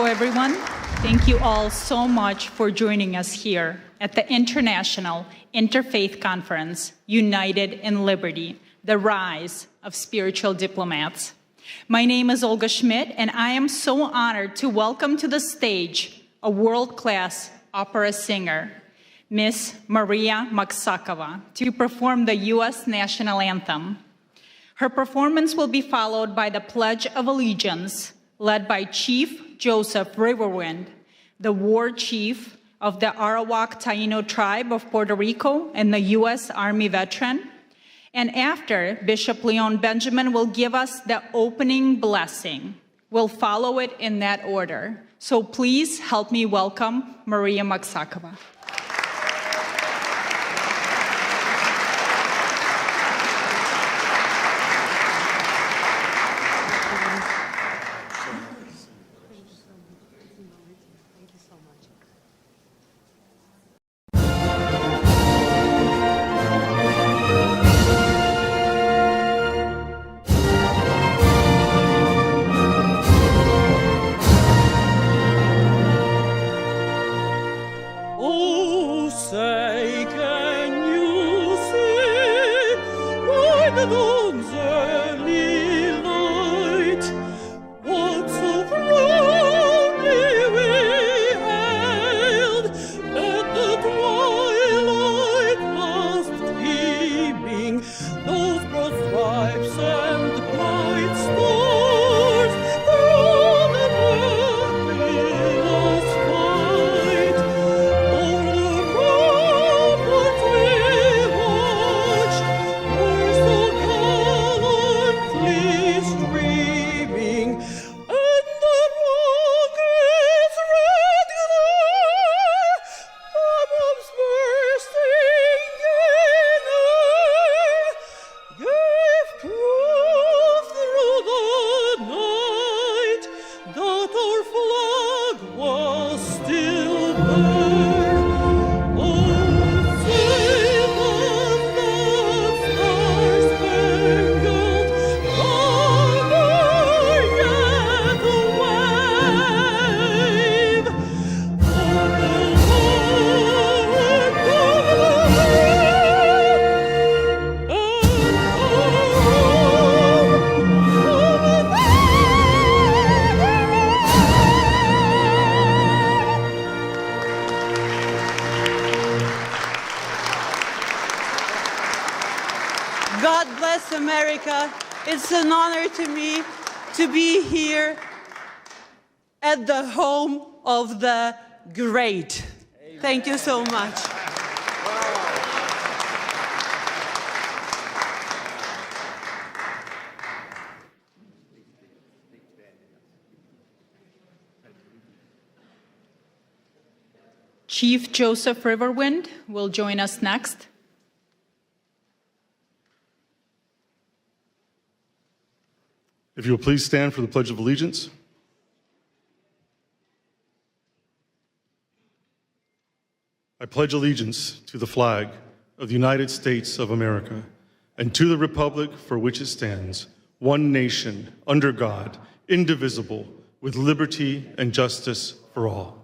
everyone. Thank you all so much for joining us here at the International Interfaith Conference, United in Liberty, the Rise of Spiritual Diplomats. My name is Olga Schmidt, and I am so honored to welcome to the stage a world-class opera singer, Miss Maria Maksakova, to perform the U.S. National Anthem. Her performance will be followed by the Pledge of Allegiance, led by Chief Joseph Riverwind, the war chief of the Arawak Taino tribe of Puerto Rico and the U.S. Army veteran. And after, Bishop Leon Benjamin will give us the opening blessing. We'll follow it in that order. So please help me welcome Maria Maksakova. It's an honor to me to be here at the home of the great. Amen. Thank you so much. Chief Joseph Riverwind will join us next. If you will please stand for the Pledge of Allegiance. I pledge allegiance to the flag of the United States of America and to the republic for which it stands, one nation, under God, indivisible, with liberty and justice for all.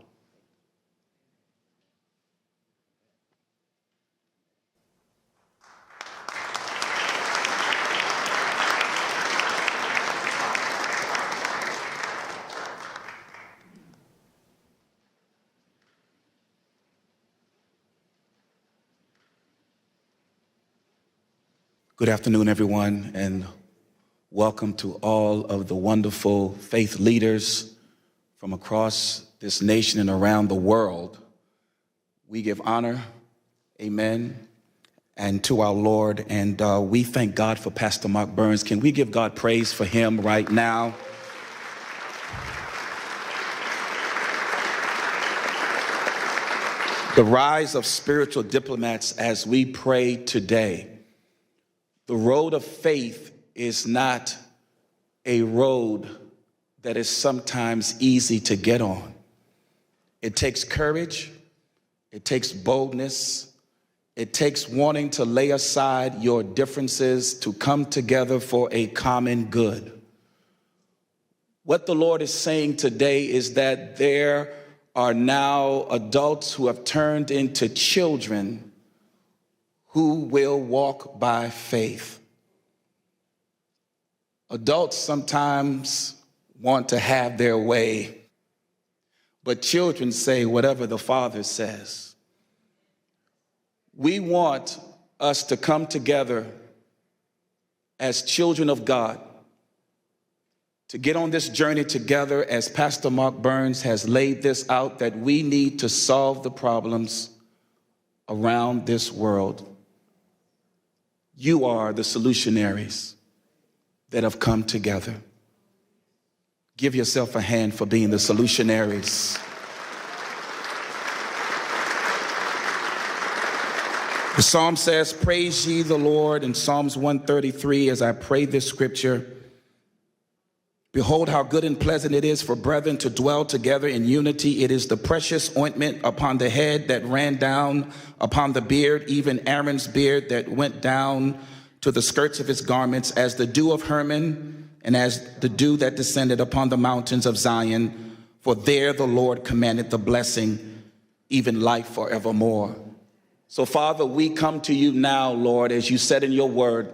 Good afternoon, everyone, and welcome to all of the wonderful faith leaders from across this nation and around the world. We give honor, amen, and to our Lord, and we thank God for Pastor Mark Burns. Can we give God praise for him right now? The rise of spiritual diplomats as we pray today. The road of faith is not a road that is sometimes easy to get on. It takes courage, it takes boldness, it takes wanting to lay aside your differences to come together for a common good. What the Lord is saying today is that there are now adults who have turned into children who will walk by faith. Adults sometimes want to have their way, but children say whatever the Father says. We want us to come together as children of God, to get on this journey together, as Pastor Mark Burns has laid this out, that we need to solve the problems around this world. You are the solutionaries that have come together. Give yourself a hand for being the solutionaries. The psalm says, praise ye the Lord, in Psalms 133, as I pray this scripture. Behold, how good and pleasant it is for brethren to dwell together in unity. It is the precious ointment upon the head that ran down upon the beard, even Aaron's beard that went down to the skirts of his garments, as the dew of Hermon and as the dew that descended upon the mountains of Zion. For there the Lord commanded the blessing, even life forevermore. So, Father, we come to you now, Lord, as you said in your word.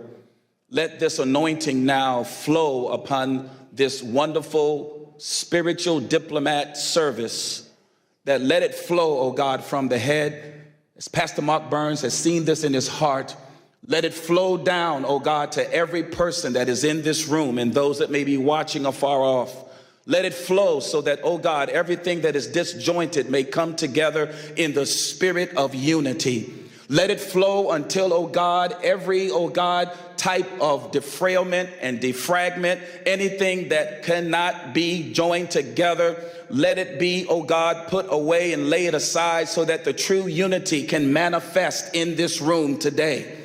Let this anointing now flow upon this wonderful spiritual diplomat service, that let it flow, oh God, from the head. As Pastor Mark Burns has seen this in his heart, let it flow down, oh God, to every person that is in this room and those that may be watching afar off. Let it flow so that, oh God, everything that is disjointed may come together in the spirit of unity. Let it flow until, oh God, every, oh God, type of defrailment and defragment, anything that cannot be joined together, let it be, oh God, put away and lay it aside so that the true unity can manifest in this room today.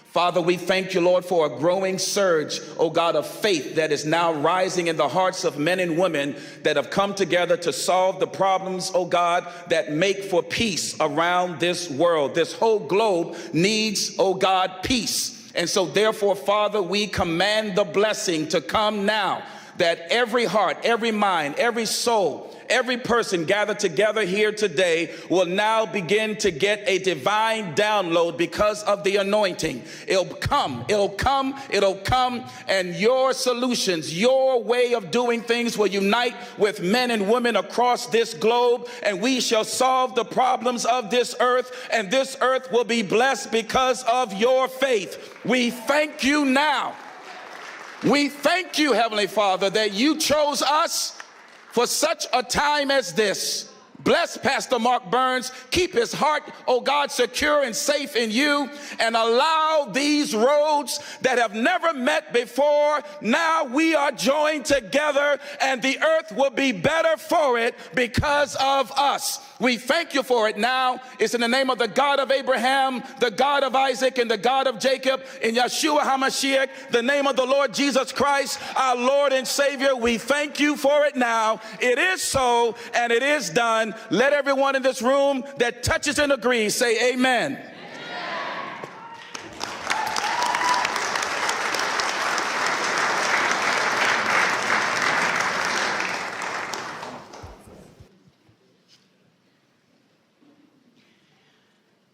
Father, we thank you, Lord, for a growing surge, oh God, of faith that is now rising in the hearts of men and women that have come together to solve the problems, oh God, that make for peace around this world. This whole globe needs, oh God, peace. And so therefore, Father, we command the blessing to come now, that every heart, every mind, every soul, every person gathered together here today will now begin to get a divine download because of the anointing. It'll come, and your solutions, your way of doing things will unite with men and women across this globe, and we shall solve the problems of this earth, and this earth will be blessed because of your faith. We thank you now. We thank you, Heavenly Father, that you chose us for such a time as this. Bless Pastor Mark Burns. Keep his heart, oh God, secure and safe in you, and allow these roads that have never met before, now we are joined together, and the earth will be better for it because of us. We thank you for it now. It's in the name of the God of Abraham, the God of Isaac, and the God of Jacob, in Yeshua HaMashiach, the name of the Lord Jesus Christ, our Lord and Savior. We thank you for it now. It is so, and it is done. Let everyone in this room that touches and agrees say amen. Amen.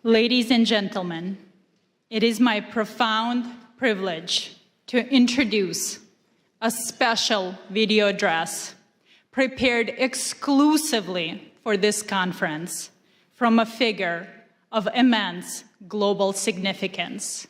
Ladies and gentlemen, it is my profound privilege to introduce a special video address prepared exclusively for this conference from a figure of immense global significance.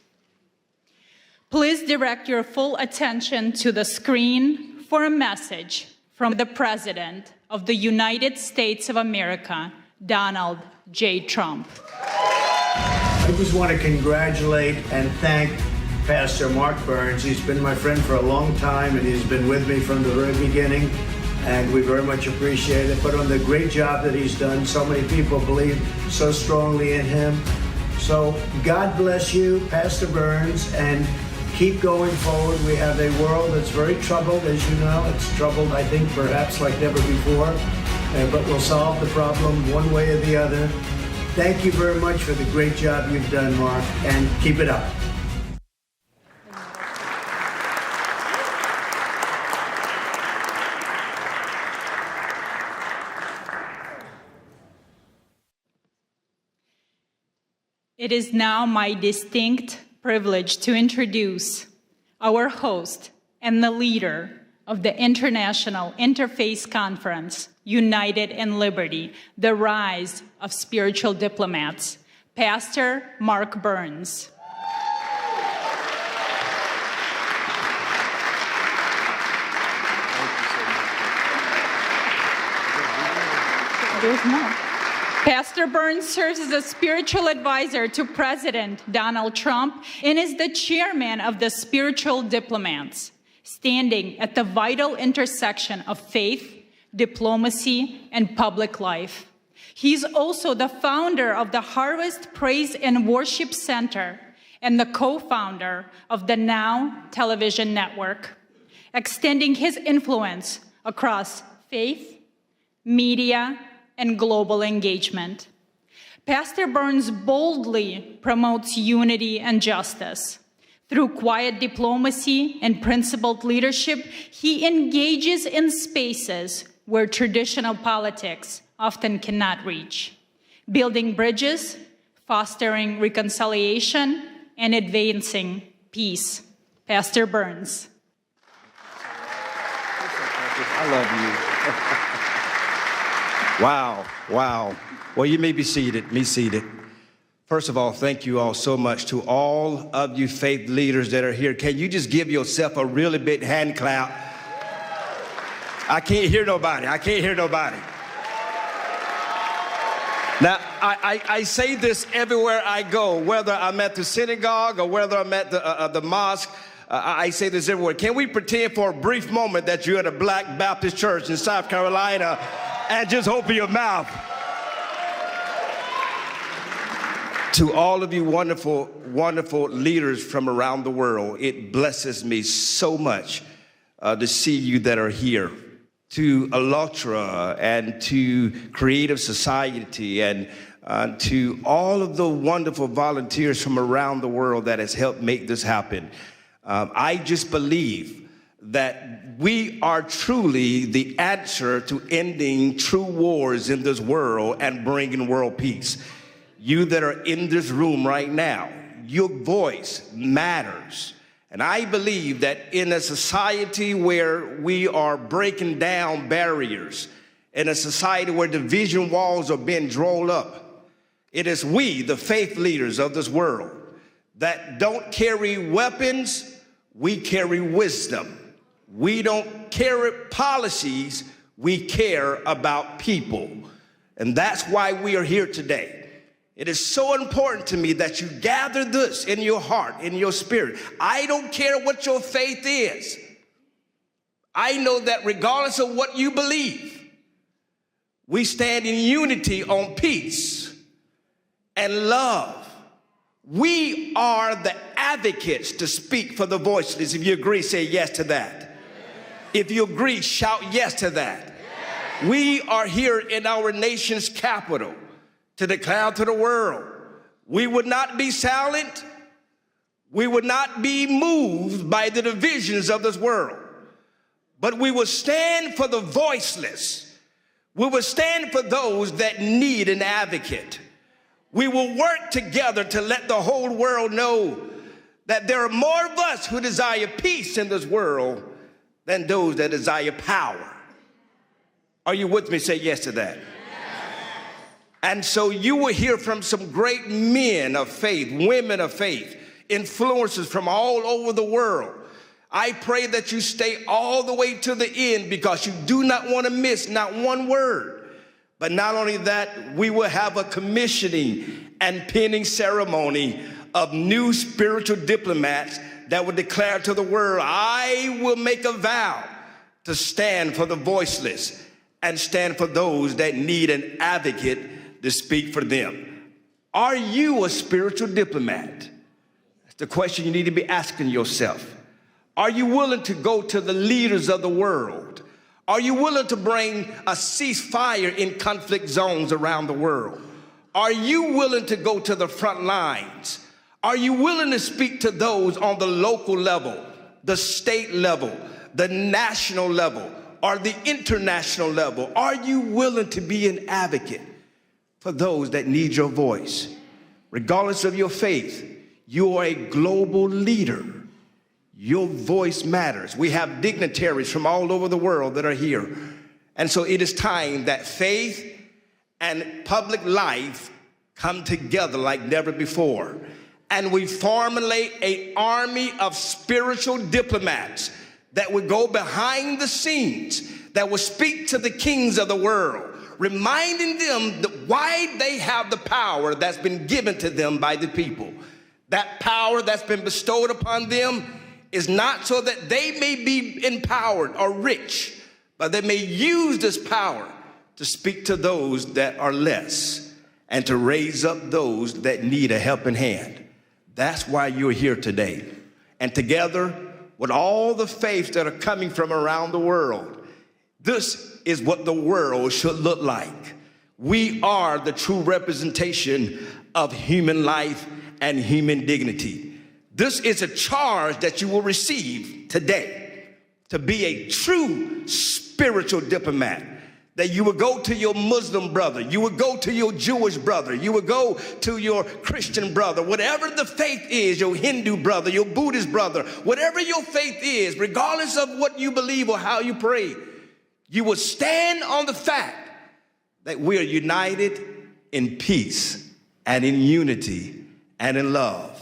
Please direct your full attention to the screen for a message from the President of the United States of America, Donald J. Trump. I just want to congratulate and thank Pastor Mark Burns. He's been my friend for a long time, and he's been with me from the very beginning, and we very much appreciate it. But on the great job that he's done, so many people believe so strongly in him. So God bless you, Pastor Burns, and keep going forward. We have a world that's very troubled, as you know. It's troubled, I think, perhaps like never before, but we'll solve the problem one way or the other. Thank you very much for the great job you've done, Mark, and keep it up. It is now my distinct privilege to introduce our host and the leader of the International Interfaith Conference, United in Liberty, the Rise of Spiritual Diplomats, Pastor Mark Burns. Pastor Burns serves as a spiritual advisor to President Donald Trump and is the chairman of the Spiritual Diplomats, standing at the vital intersection of faith, diplomacy, and public life. He's also the founder of the Harvest Praise and Worship Center and the co-founder of the Now television network, extending his influence across faith, media, and global engagement. Pastor Burns boldly promotes unity and justice. Through quiet diplomacy and principled leadership, he engages in spaces where traditional politics often cannot reach, building bridges, fostering reconciliation, and advancing peace. Pastor Burns. I love you. Wow, wow. Well, you may be seated, First of all, thank you all so much to all of you faith leaders that are here. Can you just give yourself a really big hand clap? I can't hear nobody. Now, I say this everywhere I go, whether I'm at the synagogue or whether I'm at the mosque. I say this everywhere. Can we pretend for a brief moment that you're at a Black Baptist church in South Carolina and just open your mouth? To all of you wonderful, wonderful leaders from around the world, it blesses me so much to see you that are here. To ALLATRA and to Creative Society and to all of the wonderful volunteers from around the world that has helped make this happen. I just believe that we are truly the answer to ending true wars in this world and bringing world peace. You that are in this room right now, your voice matters. And I believe that in a society where we are breaking down barriers, in a society where division walls are being drawn up, it is we, the faith leaders of this world, that don't carry weapons, we carry wisdom. We don't carry policies, we care about people. And that's why we are here today. It is so important to me that you gather this in your heart, in your spirit. I don't care what your faith is. I know that regardless of what you believe, we stand in unity on peace and love. We are the advocates to speak for the voiceless. If you agree, say yes to that. If you agree, shout yes to that. We are here in our nation's capital to declare to the world, we would not be silent, we would not be moved by the divisions of this world, but we will stand for the voiceless. We will stand for those that need an advocate. We will work together to let the whole world know that there are more of us who desire peace in this world than those that desire power. Are you with me? Say yes to that. And so you will hear from some great men of faith, women of faith, influencers from all over the world. I pray that you stay all the way to the end because you do not want to miss not one word. But not only that, we will have a commissioning and pinning ceremony of new spiritual diplomats that will declare to the world, I will make a vow to stand for the voiceless and stand for those that need an advocate to speak for them. Are you a spiritual diplomat? That's the question you need to be asking yourself. Are you willing to go to the leaders of the world? Are you willing to bring a ceasefire in conflict zones around the world? Are you willing to go to the front lines? Are you willing to speak to those on the local level, the state level, the national level, or the international level? Are you willing to be an advocate for those that need your voice? regardless of your faith, you are a global leader. Your voice matters. We have dignitaries from all over the world that are here. And so it is time that faith and public life come together like never before. And we formulate an army of spiritual diplomats that would go behind the scenes, that will speak to the kings of the world, reminding them that why they have the power that's been given to them by the people. That power that's been bestowed upon them is not so that they may be empowered or rich, but they may use this power to speak to those that are less and to raise up those that need a helping hand. That's why you're here today. And together with all the faiths that are coming from around the world, this is what the world should look like. We are the true representation of human life and human dignity. This is a charge that you will receive today, to be a true spiritual diplomat. That you would go to your Muslim brother, you would go to your Jewish brother, you would go to your Christian brother, whatever the faith is, your Hindu brother, your Buddhist brother, whatever your faith is, regardless of what you believe or how you pray, you will stand on the fact that we are united in peace and in unity and in love.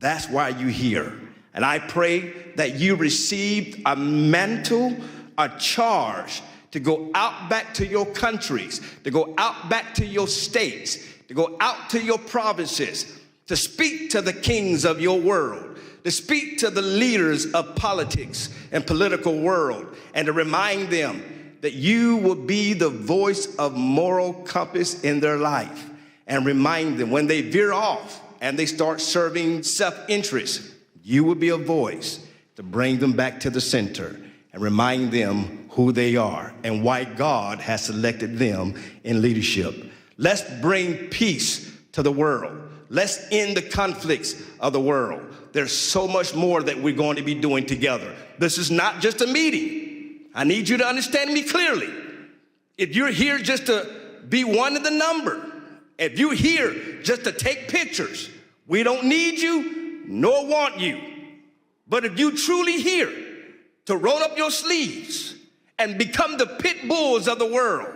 That's why you're here. And I pray that you received a mantle, a charge to go out back to your countries, to go out back to your states, to go out to your provinces, to speak to the kings of your world, to speak to the leaders of politics and political world, and to remind them that you will be the voice of moral compass in their life, and remind them when they veer off and they start serving self-interest, you will be a voice to bring them back to the center and remind them who they are and why God has selected them in leadership. Let's bring peace to the world. Let's end the conflicts of the world. There's so much more that we're going to be doing together. This is not just a meeting. I need you to understand me clearly. If you're here just to be one of the number, if you're here just to take pictures, we don't need you nor want you. But if you truly here to roll up your sleeves and become the pit bulls of the world,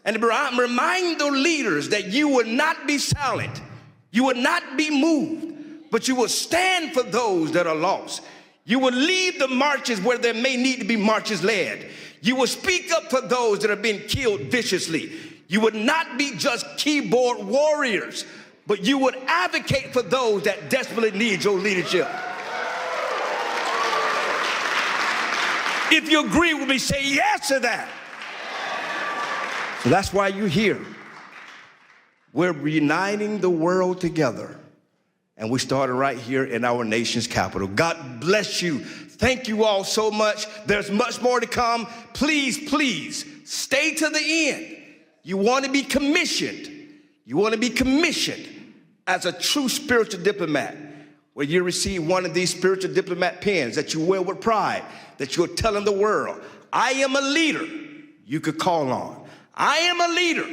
and remind the leaders that you will not be silent, you will not be moved, but you will stand for those that are lost. You will lead the marches where there may need to be marches led. You will speak up for those that are being killed viciously. You would not be just keyboard warriors, but you would advocate for those that desperately need your leadership. If you agree with me, say yes to that. So that's why you're here. We're uniting the world together. And we started right here in our nation's capital. God bless you. Thank you all so much. There's much more to come. Please, please, stay to the end. You want to be commissioned. You want to be commissioned as a true spiritual diplomat, where you receive one of these spiritual diplomat pens that you wear with pride, that you're telling the world, I am a leader you could call on. I am a leader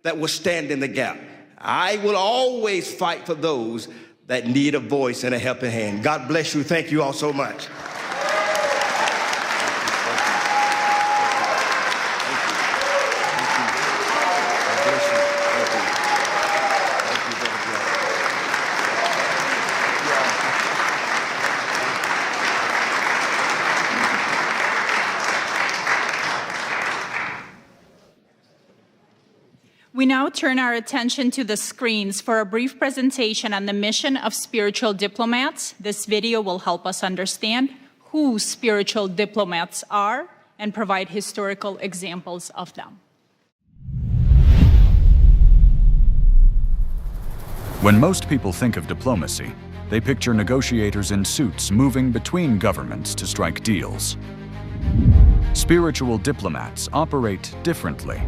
that will stand in the gap. I will always fight for those that need a voice and a helping hand. God bless you. Thank you all so much. We now turn our attention to the screens for a brief presentation on the mission of spiritual diplomats. This video will help us understand who spiritual diplomats are and provide historical examples of them. When most people think of diplomacy, they picture negotiators in suits moving between governments to strike deals. Spiritual diplomats operate differently.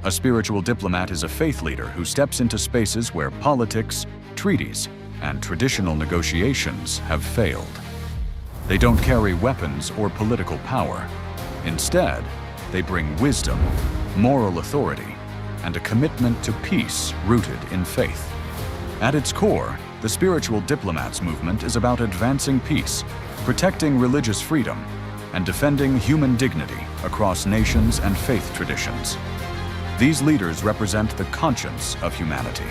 A spiritual diplomat is a faith leader who steps into spaces where politics, treaties, and traditional negotiations have failed. They don't carry weapons or political power. Instead, they bring wisdom, moral authority, and a commitment to peace rooted in faith. At its core, the Spiritual Diplomats movement is about advancing peace, protecting religious freedom, and defending human dignity across nations and faith traditions. These leaders represent the conscience of humanity.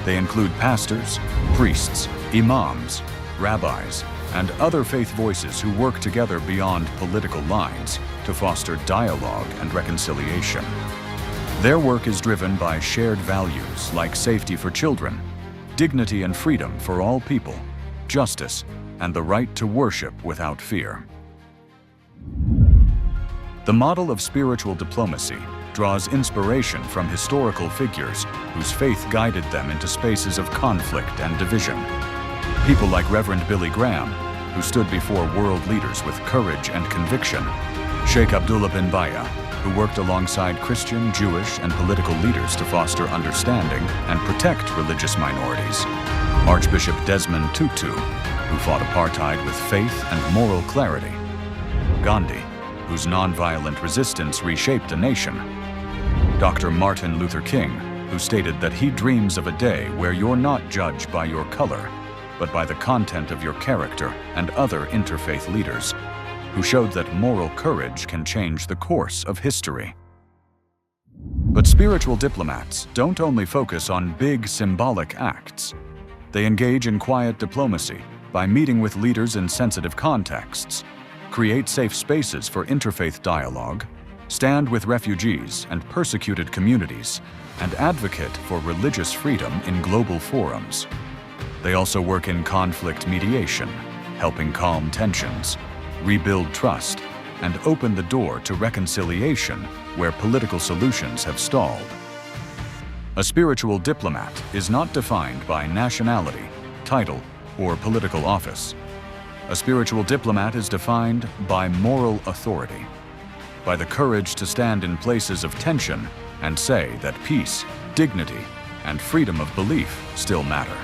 They include pastors, priests, imams, rabbis, and other faith voices who work together beyond political lines to foster dialogue and reconciliation. Their work is driven by shared values like safety for children, dignity and freedom for all people, justice, and the right to worship without fear. The model of spiritual diplomacy draws inspiration from historical figures whose faith guided them into spaces of conflict and division. People like Reverend Billy Graham, who stood before world leaders with courage and conviction, Sheikh Abdullah bin Baya, who worked alongside Christian, Jewish, and political leaders to foster understanding and protect religious minorities, Archbishop Desmond Tutu, who fought apartheid with faith and moral clarity, Gandhi, whose nonviolent resistance reshaped a nation, Dr. Martin Luther King, who stated that he dreams of a day where you're not judged by your color, but by the content of your character, and other interfaith leaders, who showed that moral courage can change the course of history. But spiritual diplomats don't only focus on big symbolic acts. They engage in quiet diplomacy by meeting with leaders in sensitive contexts, create safe spaces for interfaith dialogue, stand with refugees and persecuted communities, and advocate for religious freedom in global forums. They also work in conflict mediation, helping calm tensions, rebuild trust, and open the door to reconciliation where political solutions have stalled. A spiritual diplomat is not defined by nationality, title, or political office. A spiritual diplomat is defined by moral authority, by the courage to stand in places of tension and say that peace, dignity, and freedom of belief still matter.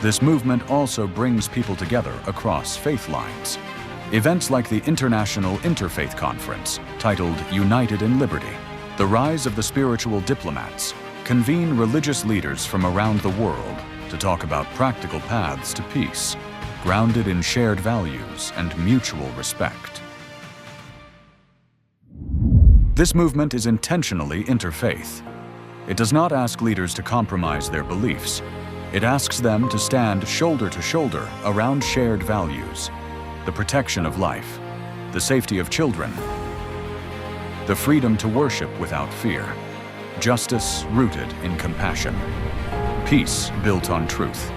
This movement also brings people together across faith lines. Events like the International Interfaith Conference, titled United in Liberty, the Rise of the Spiritual Diplomats, convene religious leaders from around the world to talk about practical paths to peace, grounded in shared values and mutual respect. This movement is intentionally interfaith. It does not ask leaders to compromise their beliefs. It asks them to stand shoulder to shoulder around shared values: the protection of life, the safety of children, the freedom to worship without fear, justice rooted in compassion, peace built on truth.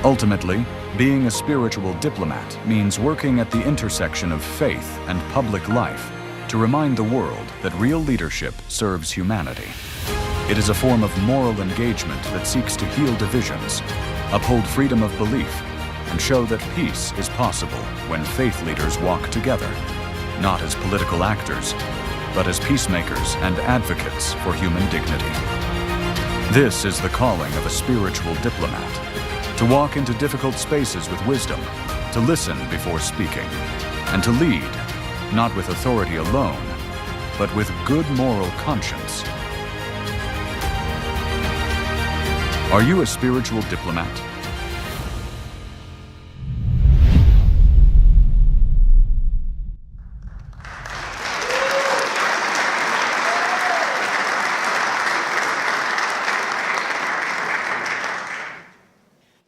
Ultimately, being a spiritual diplomat means working at the intersection of faith and public life to remind the world that real leadership serves humanity. It is a form of moral engagement that seeks to heal divisions, uphold freedom of belief, and show that peace is possible when faith leaders walk together, not as political actors, but as peacemakers and advocates for human dignity. This is the calling of a spiritual diplomat: to walk into difficult spaces with wisdom, to listen before speaking, and to lead, not with authority alone, but with good moral conscience. Are you a spiritual diplomat?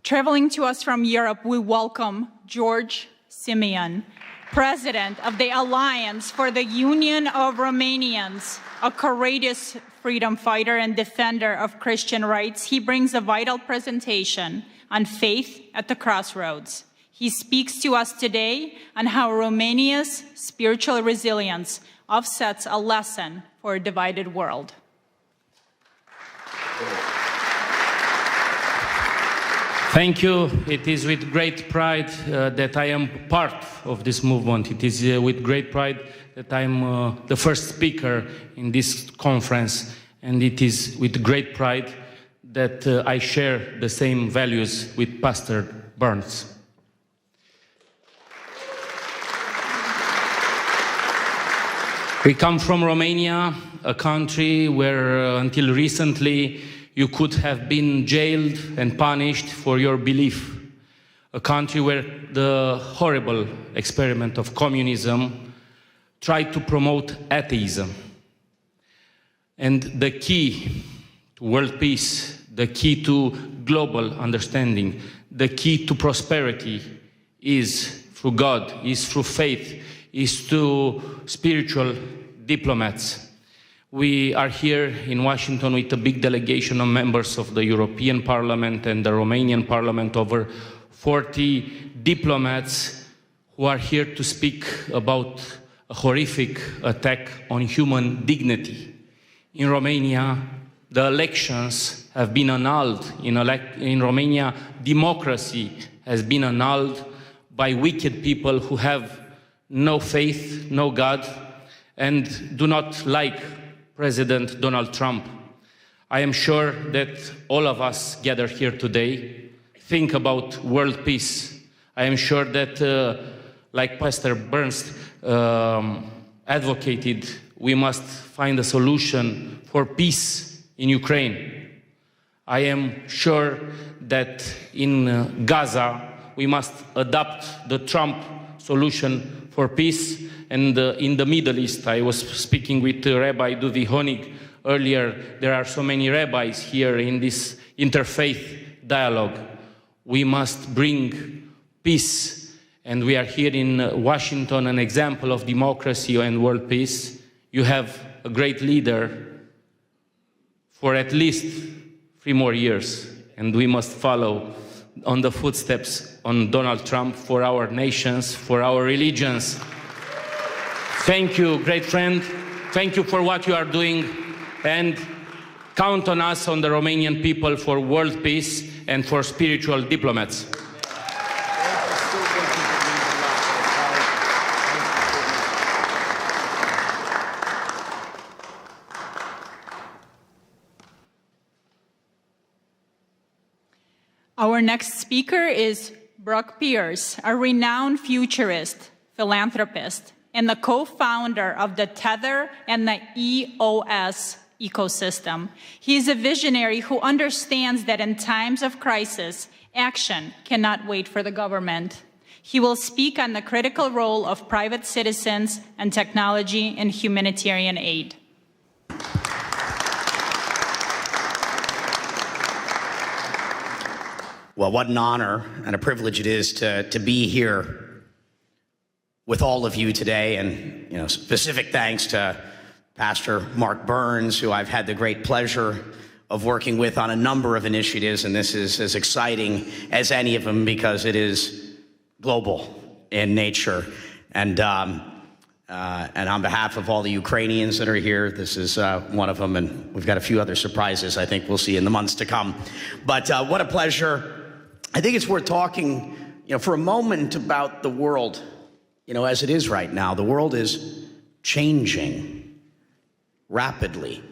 Traveling to us from Europe, we welcome George Simeon, President of the Alliance for the Union of Romanians, a courageous freedom fighter and defender of Christian rights. He brings a vital presentation on faith at the crossroads. He speaks to us today on how Romania's spiritual resilience offsets a lesson for a divided world. Thank you. It is with great pride that I am part of this movement. It is with great pride that I am the first speaker in this conference. And it is with great pride that I share the same values with Pastor Burns. We come from Romania, a country where until recently You could have been jailed and punished for your belief. A country where the horrible experiment of communism tried to promote atheism. And the key to world peace, the key to global understanding, the key to prosperity is through God, is through faith, is through spiritual diplomats. We are here in Washington with a big delegation of members of the European Parliament and the Romanian Parliament, over 40 diplomats who are here to speak about a horrific attack on human dignity. In Romania, the elections have been annulled. In Romania, democracy has been annulled by wicked people who have no faith, no God, and do not like President Donald Trump. I am sure that all of us gathered here today think about world peace. I am sure that, like Pastor Burns advocated, we must find a solution for peace in Ukraine. I am sure that in Gaza, we must adopt the Trump solution for peace. And in the Middle East, I was speaking with Rabbi Duvi Honig earlier. There are so many rabbis here in this interfaith dialogue. We must bring peace. And we are here in Washington, an example of democracy and world peace. You have a great leader for at least 3 more years. And we must follow on the footsteps on Donald Trump for our nations, for our religions. Thank you, great friend. Thank you for what you are doing. And count on us, on the Romanian people, for world peace and for spiritual diplomats. Our next speaker is Brock Pierce, a renowned futurist, philanthropist, and the co-founder of the Tether and the EOS ecosystem. He is a visionary who understands that in times of crisis, action cannot wait for the government. He will speak on the critical role of private citizens and technology in humanitarian aid. Well, what an honor and a privilege it is to be here with all of you today. And, specific thanks to Pastor Mark Burns, who I've had the great pleasure of working with on a number of initiatives. And this is as exciting as any of them because it is global in nature. And on behalf of all the Ukrainians that are here, this is one of them. And we've got a few other surprises I think we'll see in the months to come. But what a pleasure. I think it's worth talking, for a moment about the world, as it is right now. The world is changing rapidly.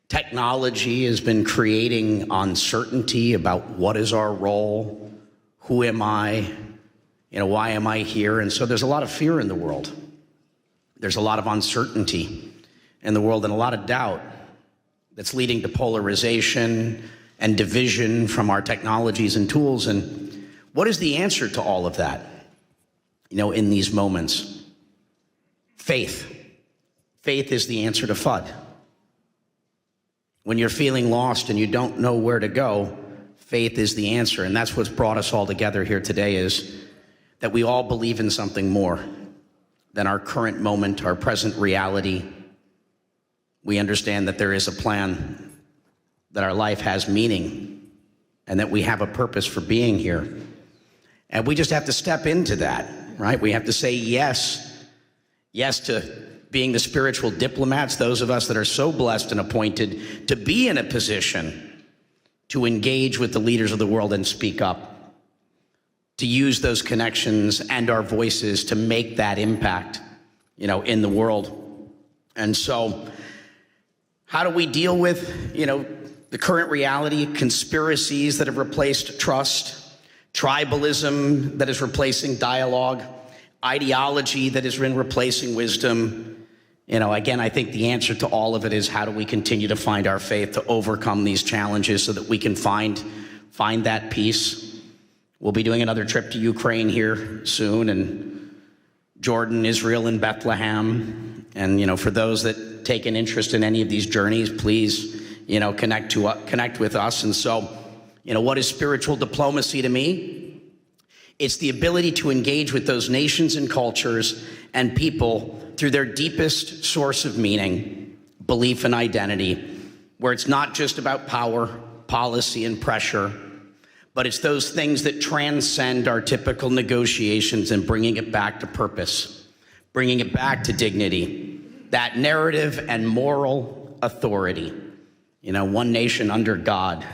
Technology has been creating uncertainty about what is our role, who am I, why am I here? And so there's a lot of fear in the world. There's a lot of uncertainty in the world and a lot of doubt that's leading to polarization and division from our technologies and tools. And what is the answer to all of that, in these moments? Faith. Faith is the answer to FUD. When you're feeling lost and you don't know where to go, faith is the answer. And that's what's brought us all together here today, is that we all believe in something more than our current moment, our present reality. We understand that there is a plan, that our life has meaning, and that we have a purpose for being here. And we just have to step into that, right? We have to say yes. Yes to being the spiritual diplomats, those of us that are so blessed and appointed to be in a position to engage with the leaders of the world and speak up, to use those connections and our voices to make that impact, in the world. And so how do we deal with, the current reality, conspiracies that have replaced trust, tribalism that is replacing dialogue, ideology that is replacing wisdom, Again, I think the answer to all of it is how do we continue to find our faith to overcome these challenges so that we can find that peace. We'll be doing another trip to Ukraine here soon, and Jordan, Israel, and Bethlehem. And, for those that take an interest in any of these journeys, please, connect with us. And so, what is spiritual diplomacy to me? It's the ability to engage with those nations and cultures and people through their deepest source of meaning, belief and identity, where it's not just about power, policy, and pressure, but it's those things that transcend our typical negotiations and bringing it back to purpose, bringing it back to dignity, that narrative and moral authority, one nation under God,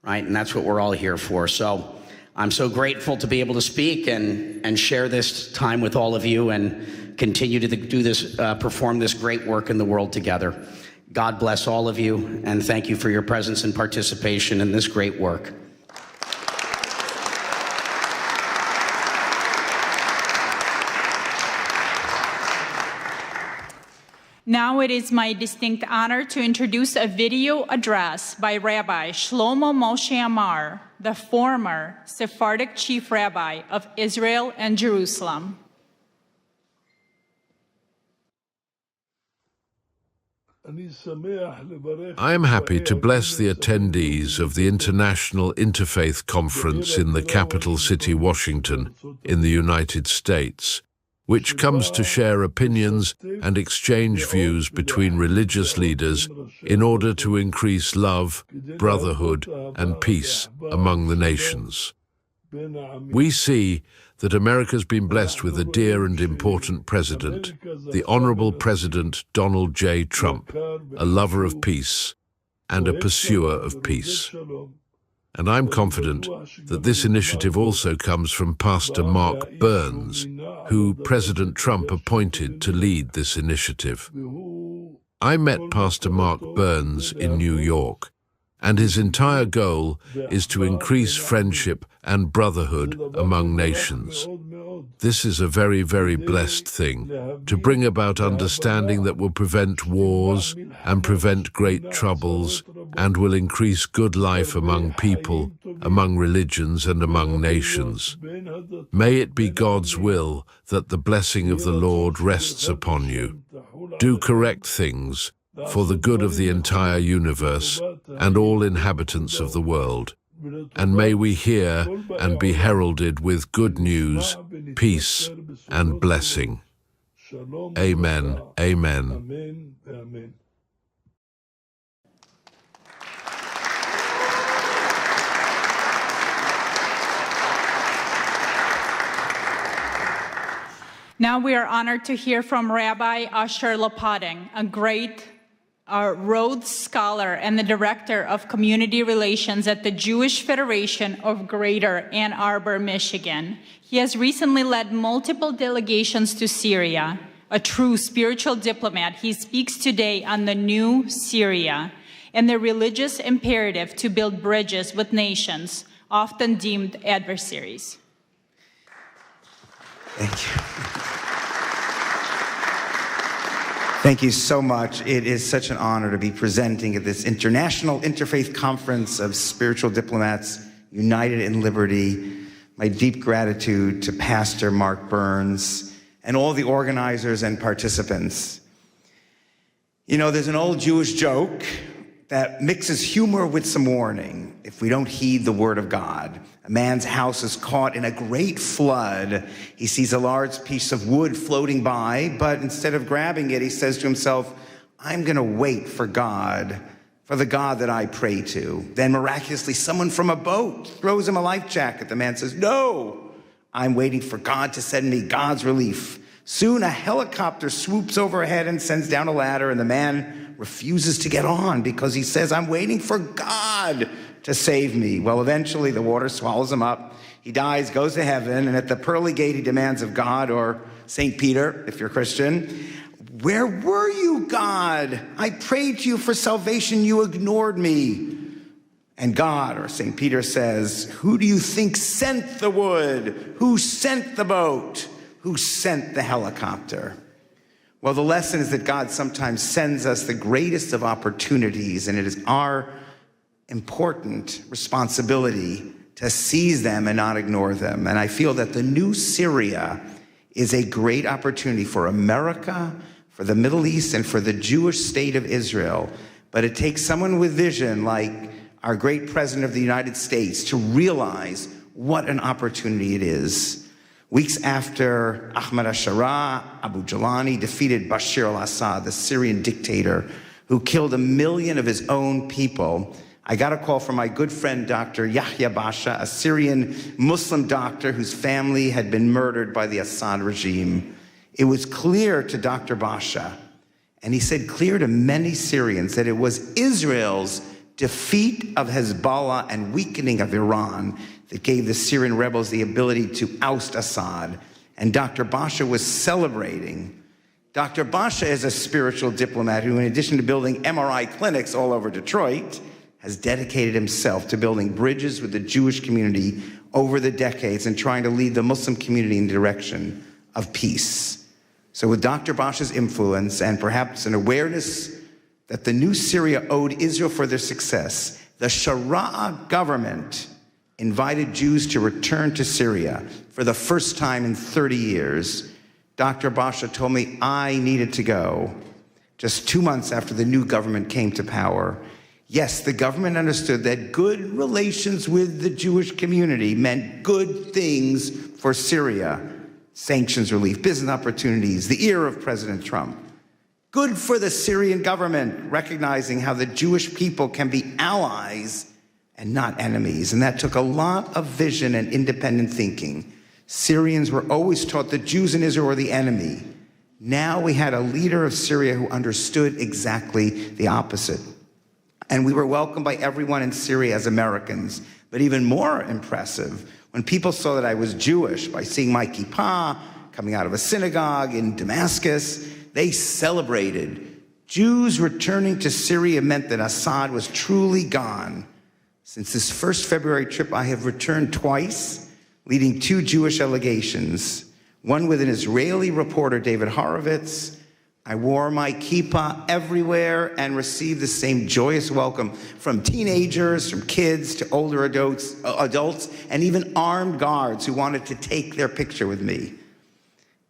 right? And that's what we're all here for. So I'm so grateful to be able to speak and share this time with all of you and continue to do this, perform this great work in the world together. God bless all of you, and thank you for your presence and participation in this great work. Now it is my distinct honor to introduce a video address by Rabbi Shlomo Moshe Amar, the former Sephardic chief rabbi of Israel and Jerusalem. I am happy to bless the attendees of the International Interfaith Conference in the capital city, Washington, in the United States, which comes to share opinions and exchange views between religious leaders in order to increase love, brotherhood, and peace among the nations. We see that America's been blessed with a dear and important president, the Honorable President Donald J. Trump, a lover of peace and a pursuer of peace. And I'm confident that this initiative also comes from Pastor Mark Burns, who President Trump appointed to lead this initiative. I met Pastor Mark Burns in New York, and his entire goal is to increase friendship and brotherhood among nations. This is a very, very blessed thing, to bring about understanding that will prevent wars and prevent great troubles and will increase good life among people, among religions, and among nations. May it be God's will that the blessing of the Lord rests upon you. Do correct things for the good of the entire universe and all inhabitants of the world. And may we hear and be heralded with good news, peace, and blessing. Amen. Amen. Now we are honored to hear from Rabbi Asher Lapading, a great Rhodes Scholar and the Director of Community Relations at the Jewish Federation of Greater Ann Arbor, Michigan. He has recently led multiple delegations to Syria. A true spiritual diplomat, he speaks today on the new Syria and the religious imperative to build bridges with nations, often deemed adversaries. Thank you. Thank you so much. It is such an honor to be presenting at this International Interfaith Conference of Spiritual Diplomats United in Liberty. My deep gratitude to Pastor Mark Burns and all the organizers and participants. You know, there's an old Jewish joke that mixes humor with some warning. If we don't heed the word of God, a man's house is caught in a great flood. He sees a large piece of wood floating by, but instead of grabbing it, he says to himself, I'm gonna wait for God, for the God that I pray to. Then miraculously, someone from a boat throws him a life jacket. The man says, no, I'm waiting for God to send me God's relief. Soon a helicopter swoops overhead and sends down a ladder, and the man refuses to get on because he says, I'm waiting for God to save me. Well, eventually the water swallows him up. He dies, goes to heaven, and at the pearly gate he demands of God, or St. Peter, if you're Christian, where were you, God? I prayed to you for salvation, you ignored me. And God, or St. Peter, says, who do you think sent the wood? Who sent the boat? Who sent the helicopter? Well, the lesson is that God sometimes sends us the greatest of opportunities, and it is our important responsibility to seize them and not ignore them. And I feel that the new Syria is a great opportunity for America, for the Middle East, and for the Jewish state of Israel. But it takes someone with vision like our great President of the United States to realize what an opportunity it is. Weeks after Ahmad al-Sharaa, Abu Jalani defeated Bashar al-Assad, the Syrian dictator who killed 1 million of his own people, I got a call from my good friend, Dr. Yahya Basha, a Syrian Muslim doctor whose family had been murdered by the Assad regime. It was clear to Dr. Basha, and he said clear to many Syrians, that it was Israel's defeat of Hezbollah and weakening of Iran that gave the Syrian rebels the ability to oust Assad. And Dr. Basha was celebrating. Dr. Basha is a spiritual diplomat who, in addition to building MRI clinics all over Detroit, has dedicated himself to building bridges with the Jewish community over the decades and trying to lead the Muslim community in the direction of peace. So with Dr. Basha's influence and perhaps an awareness that the new Syria owed Israel for their success, the Sharaa government invited Jews to return to Syria for the first time in 30 years. Dr. Basha told me I needed to go just 2 months after the new government came to power. Yes, the government understood that good relations with the Jewish community meant good things for Syria. Sanctions relief, business opportunities, the ear of President Trump. Good for the Syrian government, recognizing how the Jewish people can be allies and not enemies. And that took a lot of vision and independent thinking. Syrians were always taught that Jews in Israel were the enemy. Now we had a leader of Syria who understood exactly the opposite. And we were welcomed by everyone in Syria as Americans. But even more impressive, when people saw that I was Jewish by seeing my kippah coming out of a synagogue in Damascus, they celebrated. Jews returning to Syria meant that Assad was truly gone. Since this first February trip, I have returned twice, leading 2 Jewish delegations, one with an Israeli reporter, David Horowitz. I wore my kippah everywhere and received the same joyous welcome from teenagers, from kids to older adults, and even armed guards who wanted to take their picture with me.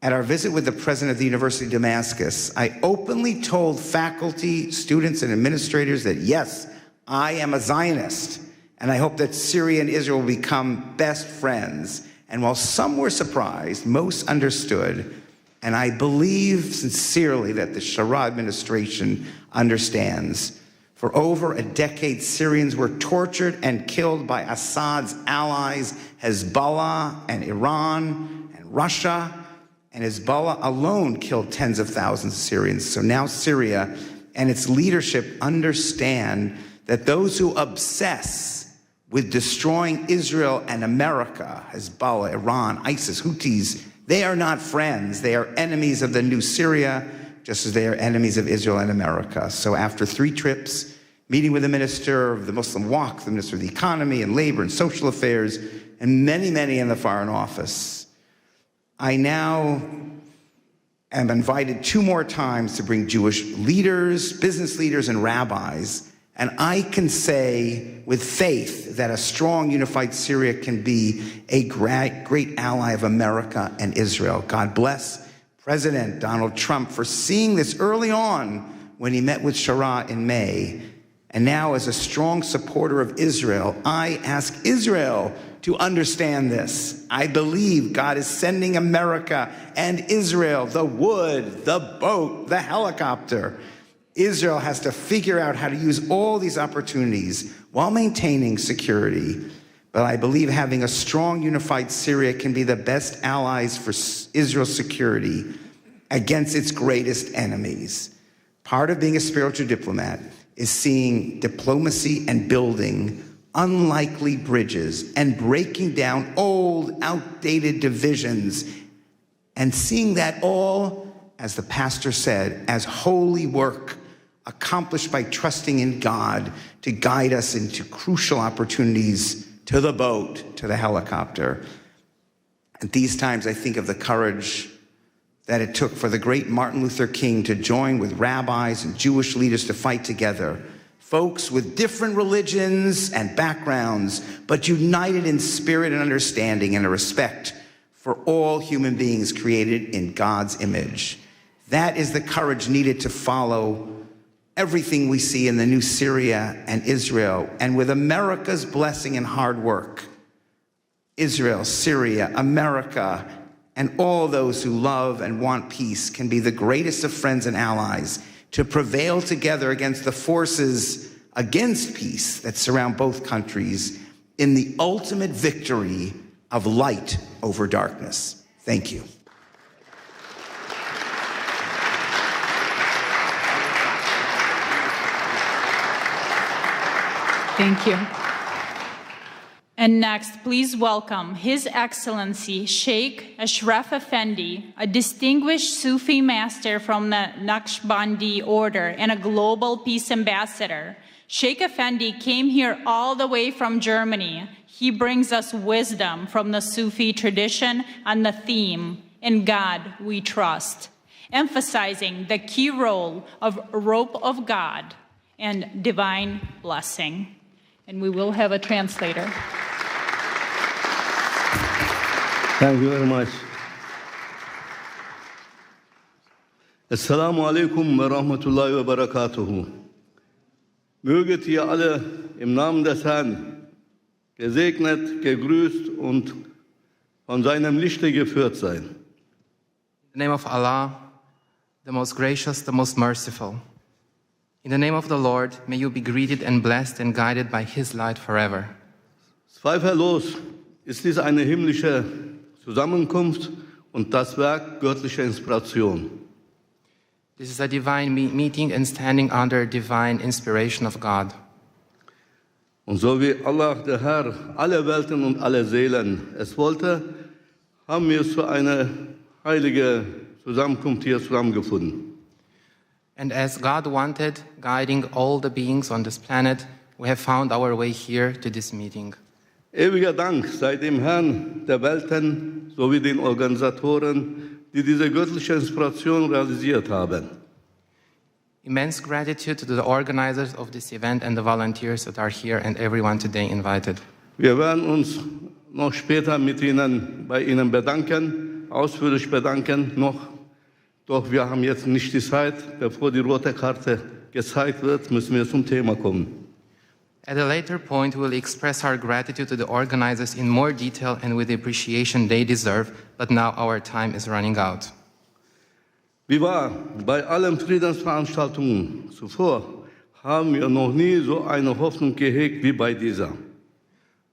At our visit with the president of the University of Damascus, I openly told faculty, students, and administrators that yes, I am a Zionist, and I hope that Syria and Israel will become best friends. And while some were surprised, most understood. And I believe sincerely that the Sharaa administration understands. For over a decade, Syrians were tortured and killed by Assad's allies, Hezbollah and Iran and Russia. And Hezbollah alone killed tens of thousands of Syrians. So now Syria and its leadership understand that those who obsess with destroying Israel and America, Hezbollah, Iran, ISIS, Houthis, they are not friends. They are enemies of the new Syria, just as they are enemies of Israel and America. So after 3 trips, meeting with the Minister of the Muslim Waqf, the Minister of the Economy and Labor and Social Affairs, and many, many in the Foreign Office, I now am invited 2 more times to bring Jewish leaders, business leaders, and rabbis. And I can say with faith that a strong, unified Syria can be a great ally of America and Israel. God bless President Donald Trump for seeing this early on when he met with Sharaa in May. And now, as a strong supporter of Israel, I ask Israel to understand this. I believe God is sending America and Israel the wood, the boat, the helicopter. Israel has to figure out how to use all these opportunities while maintaining security. But I believe having a strong, unified Syria can be the best allies for Israel's security against its greatest enemies. Part of being a spiritual diplomat is seeing diplomacy and building unlikely bridges and breaking down old, outdated divisions and seeing that all, as the pastor said, as holy work accomplished by trusting in God to guide us into crucial opportunities, to the boat, to the helicopter. At these times, I think of the courage that it took for the great Martin Luther King to join with rabbis and Jewish leaders to fight together. Folks with different religions and backgrounds, but united in spirit and understanding and a respect for all human beings created in God's image. That is the courage needed to follow everything we see in the new Syria and Israel. And with America's blessing and hard work, Israel, Syria, America, and all those who love and want peace can be the greatest of friends and allies to prevail together against the forces against peace that surround both countries in the ultimate victory of light over darkness. Thank you. Thank you. And next, please welcome His Excellency Sheikh Ashraf Effendi, a distinguished Sufi master from the Naqshbandi order and a global peace ambassador. Sheikh Effendi came here all the way from Germany. He brings us wisdom from the Sufi tradition on the theme, "In God We Trust," emphasizing the key role of rope of God and divine blessing. And we will have a translator. Thank you very much. Assalamu alaikum wa rahmatullahi wa barakatuhu. Möget ihr alle im Namen des Herrn gesegnet, gegrüßt und von seinem Lichte geführt sein. In the name of Allah, the most gracious, the most merciful. In the name of the Lord, may you be greeted and blessed and guided by His light forever. Zweifellos ist dies eine himmlische Zusammenkunft und das Werk göttlicher Inspiration. This is a divine meeting and standing under divine inspiration of God. Und so wie Allah, der Herr, alle Welten und alle Seelen es wollte, haben wir zu einer heiligen Zusammenkunft hier zusammengefunden. And as God wanted, guiding all the beings on this planet, we have found our way here to this meeting. Ewiger Dank sei dem Herrn der Welten sowie den Organisatoren, die diese göttliche Inspiration realisiert haben. Immense gratitude to the organizers of this event and the volunteers that are here and everyone today invited. Wir werden uns noch später bei Ihnen bedanken, ausführlich bedanken noch. Doch wir haben jetzt nicht die Zeit. Bevor die rote Karte gezeigt wird, müssen wir zum Thema kommen. At a later point, we will express our gratitude to the organizers in more detail and with the appreciation they deserve, but now our time is running out. Wie wahr, bei allen Friedensveranstaltungen zuvor haben wir noch nie so eine Hoffnung gehegt wie bei dieser.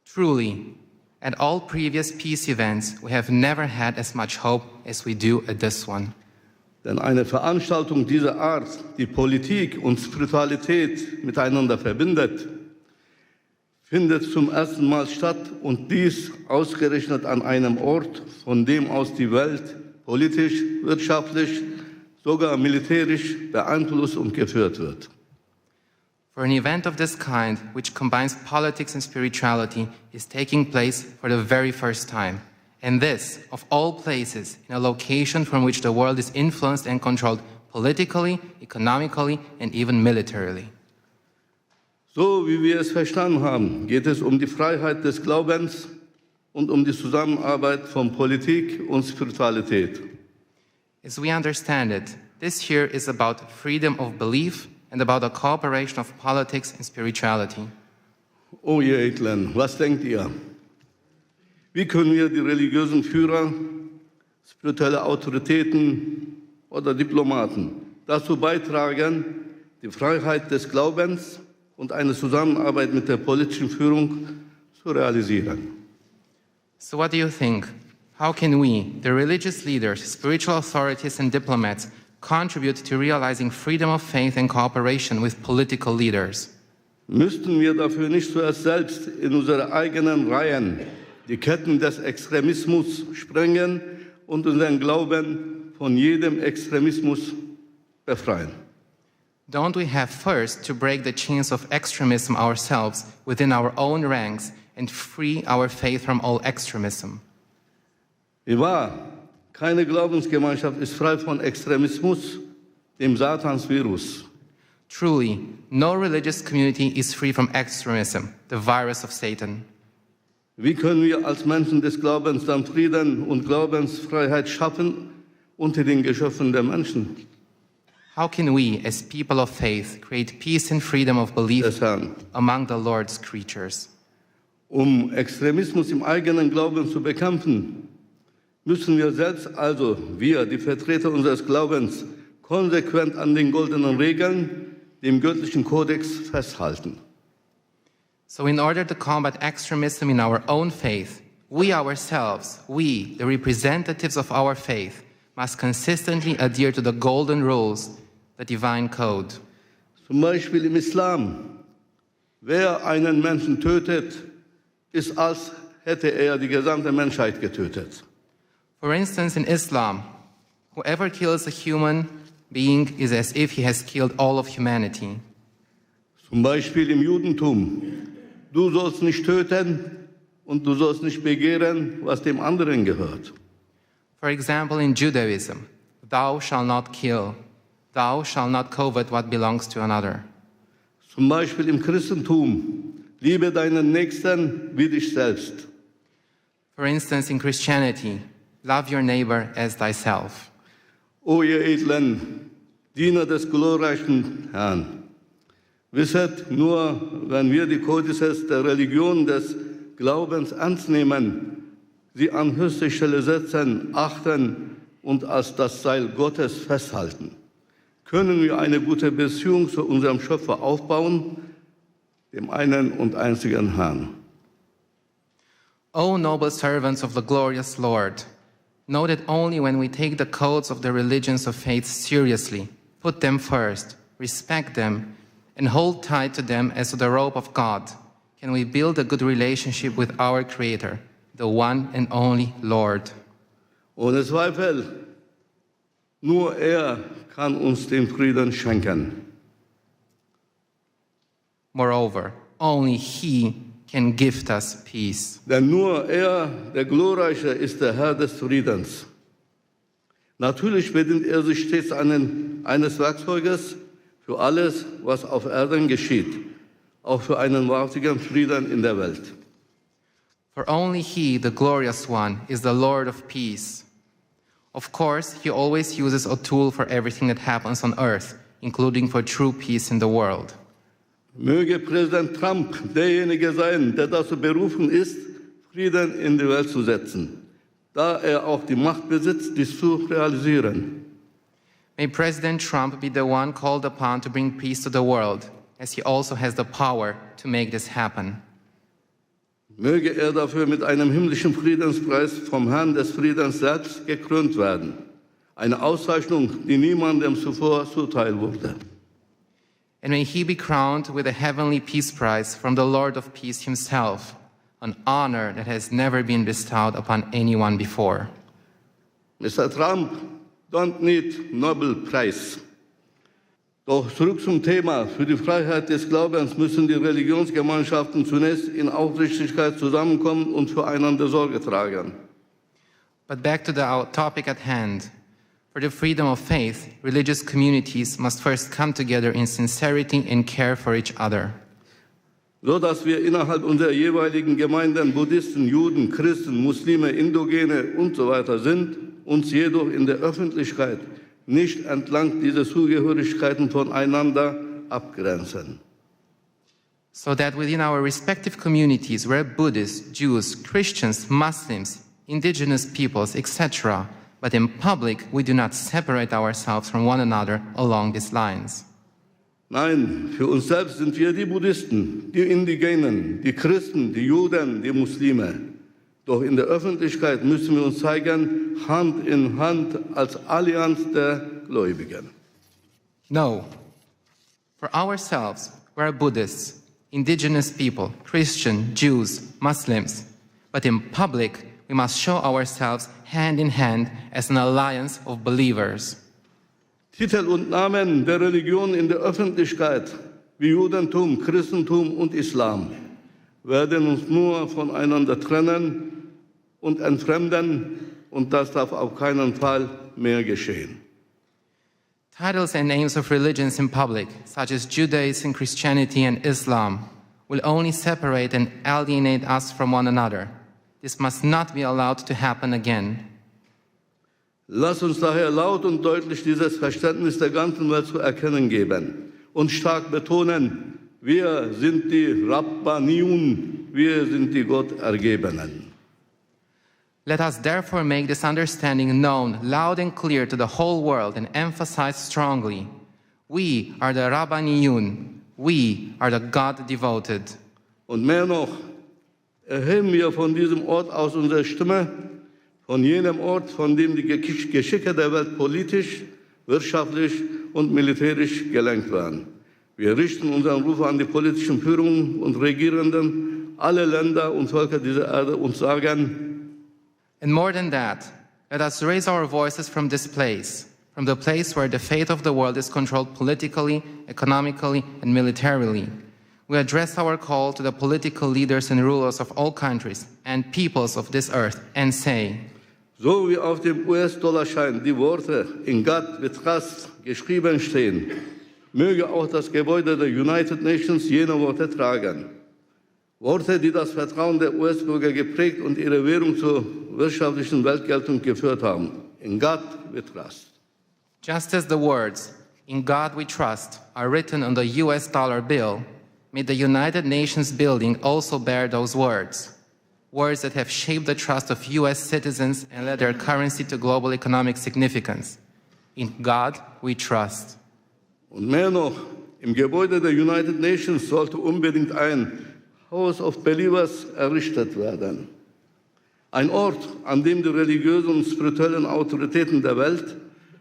Truly, at all previous peace events, we have never had as much hope as we do at this one. Denn eine Veranstaltung dieser Art, die Politik und Spiritualität miteinander verbindet, findet zum ersten Mal statt und dies ausgerechnet an einem Ort, von dem aus die Welt politisch, wirtschaftlich, sogar militärisch beeinflusst und geführt wird. For an event of this kind, which combines politics and spirituality, is taking place for the very first time. And this, of all places, in a location from which the world is influenced and controlled politically, economically, and even militarily. So wie wir es verstanden haben, geht es um die Freiheit des Glaubens und um die Zusammenarbeit von Politik und Spiritualität. As we understand it, this here is about freedom of belief and about the cooperation of politics and spirituality. Oh ihr Edlen, was denkt ihr? Wie können wir die religiösen Führer, spirituelle Autoritäten oder Diplomaten dazu beitragen, die Freiheit des Glaubens und eine Zusammenarbeit mit der politischen Führung zu realisieren? So what do you think? How can we, the religious leaders, spiritual authorities and diplomats, contribute to realizing freedom of faith and cooperation with political leaders? Müssten wir dafür nicht zuerst selbst in unsere eigenen Reihen die Ketten des Extremismus sprengen und unseren Glauben von jedem Extremismus befreien? Don't we have first to break the chains of extremism ourselves within our own ranks and free our faith from all extremism? Wie wahr, Keine Glaubensgemeinschaft ist frei von Extremismus, dem Satansvirus. Truly, no religious community is free from extremism, the virus of Satan. Wie können wir als Menschen des Glaubens dann Frieden und Glaubensfreiheit schaffen unter den Geschöpfen der Menschen? How can we, as people of faith, create peace and freedom of belief among the Lord's creatures? Um Extremismus im eigenen Glauben zu bekämpfen, müssen wir selbst, also wir, die Vertreter unseres Glaubens, konsequent an den goldenen Regeln, dem göttlichen Kodex festhalten. So in order to combat extremism in our own faith, we ourselves, we, the representatives of our faith, must consistently adhere to the golden rules, the divine code. Zum Beispiel im Islam. Wer einen Menschen tötet, ist, als hätte er die gesamte Menschheit getötet. For instance, in Islam, whoever kills a human being is as if he has killed all of humanity. Zum Beispiel im Judentum. Du sollst nicht töten und du sollst nicht begehren, was dem anderen gehört. For example, in Judaism, thou shalt not kill, thou shalt not covet what belongs to another. Zum Beispiel im Christentum. Liebe deinen Nächsten wie dich selbst. For instance, in Christianity, love your neighbor as thyself. O ihr edlen Diener des glorreichen Herrn, wisset, nur wenn wir die Kodizes der Religion des Glaubens ernst nehmen, sie an höchste Stelle setzen, achten und als das Seil Gottes festhalten, können wir eine gute Beziehung zu unserem Schöpfer aufbauen, dem einen und einzigen Herrn. O noble servants of the glorious Lord, know that only when we take the codes of the religions of faith seriously, put them first, respect them, and hold tight to them as to the rope of God, can we build a good relationship with our Creator, the one and only Lord. Ohne Zweifel, nur er kann uns den Frieden schenken. Moreover, only He can gift us peace. Denn nur er, der Glorreiche, ist der Herr des Friedens. Natürlich bedient er sich stets eines Werkzeuges für alles, was auf Erden geschieht, auch für einen wahrhaftigen Frieden in der Welt. For only He, the glorious one, is the Lord of peace. Of course, He always uses a tool for everything that happens on earth, including for true peace in the world. Möge Präsident Trump derjenige sein, der dazu berufen ist, Frieden in die Welt zu setzen, da er auch die Macht besitzt, dies zu realisieren. May President Trump be the one called upon to bring peace to the world, as he also has the power to make this happen. Möge er dafür mit einem himmlischen Friedenspreis vom Herrn des Friedens selbst gekrönt werden. Eine Auszeichnung, die niemandem zuvor zuteil wurde. And may he be crowned with a heavenly peace prize from the Lord of peace himself, an honor that has never been bestowed upon anyone before. Mr. Trump don't need Nobel Prize. Doch zurück zum Thema. Für die Freiheit des Glaubens müssen die Religionsgemeinschaften zunächst in Aufrichtigkeit zusammenkommen und füreinander Sorge tragen. But back to the topic at hand. For the freedom of faith, religious communities must first come together in sincerity and care for each other. So dass wir innerhalb unserer jeweiligen Gemeinden Buddhisten, Juden, Christen, Muslime, Indogene und so weiter sind, uns jedoch in der Öffentlichkeit nicht entlang dieser Zugehörigkeiten voneinander abgrenzen. So that within our respective communities, we're Buddhists, Jews, Christians, Muslims, indigenous peoples, etc., but in public, we do not separate ourselves from one another along these lines. Nein, für uns selbst sind wir die Buddhisten, die Indigenen, die Christen, die Juden, die Muslime. Doch in der Öffentlichkeit müssen wir uns zeigen, Hand in Hand als Allianz der Gläubigen. No. For ourselves, we're Buddhists, indigenous people, Christian, Jews, Muslims. But in public, we must show ourselves hand in hand as an alliance of believers. Titel und Namen der Religion in der Öffentlichkeit, wie Judentum, Christentum und Islam, werden uns nur voneinander trennen und entfremden, und das darf auf keinen Fall mehr geschehen. Titles and names of religions in public, such as Judaism, Christianity, and Islam, will only separate and alienate us from one another. This must not be allowed to happen again. Lass uns daher laut und deutlich dieses Verständnis der ganzen Welt zu erkennen geben und stark betonen, wir sind die Rabbaniun, wir sind die Gottergebenen. Let us therefore make this understanding known loud and clear to the whole world and emphasize strongly, we are the Rabbaniyun, we are the God-devoted. Und mehr noch, erheben wir von diesem Ort aus unsere Stimme, von jenem Ort, von dem die Geschicke der Welt politisch, wirtschaftlich und militärisch gelenkt werden. Wir richten unseren Ruf an die politischen Führungen und Regierenden, alle Länder und Völker dieser Erde und sagen, and more than that, let us raise our voices from this place, from the place where the fate of the world is controlled politically, economically, and militarily. We address our call to the political leaders and rulers of all countries and peoples of this earth and say, so wie auf dem US-Dollarschein die Worte in God we trust geschrieben stehen, möge auch das Gebäude der United Nations jene Worte tragen. Worte, die das Vertrauen der US-Bürger geprägt und ihre Währung zur wirtschaftlichen Weltgeltung geführt haben. In God we trust. Just as the words, in God we trust, are written on the US dollar bill, may the United Nations building also bear those words. Words that have shaped the trust of US citizens and led their currency to global economic significance. In God we trust. Und mehr noch, im Gebäude der United Nations sollte unbedingt ein House of Believers errichtet werden. Ein Ort, an dem die religiösen und spirituellen Autoritäten der Welt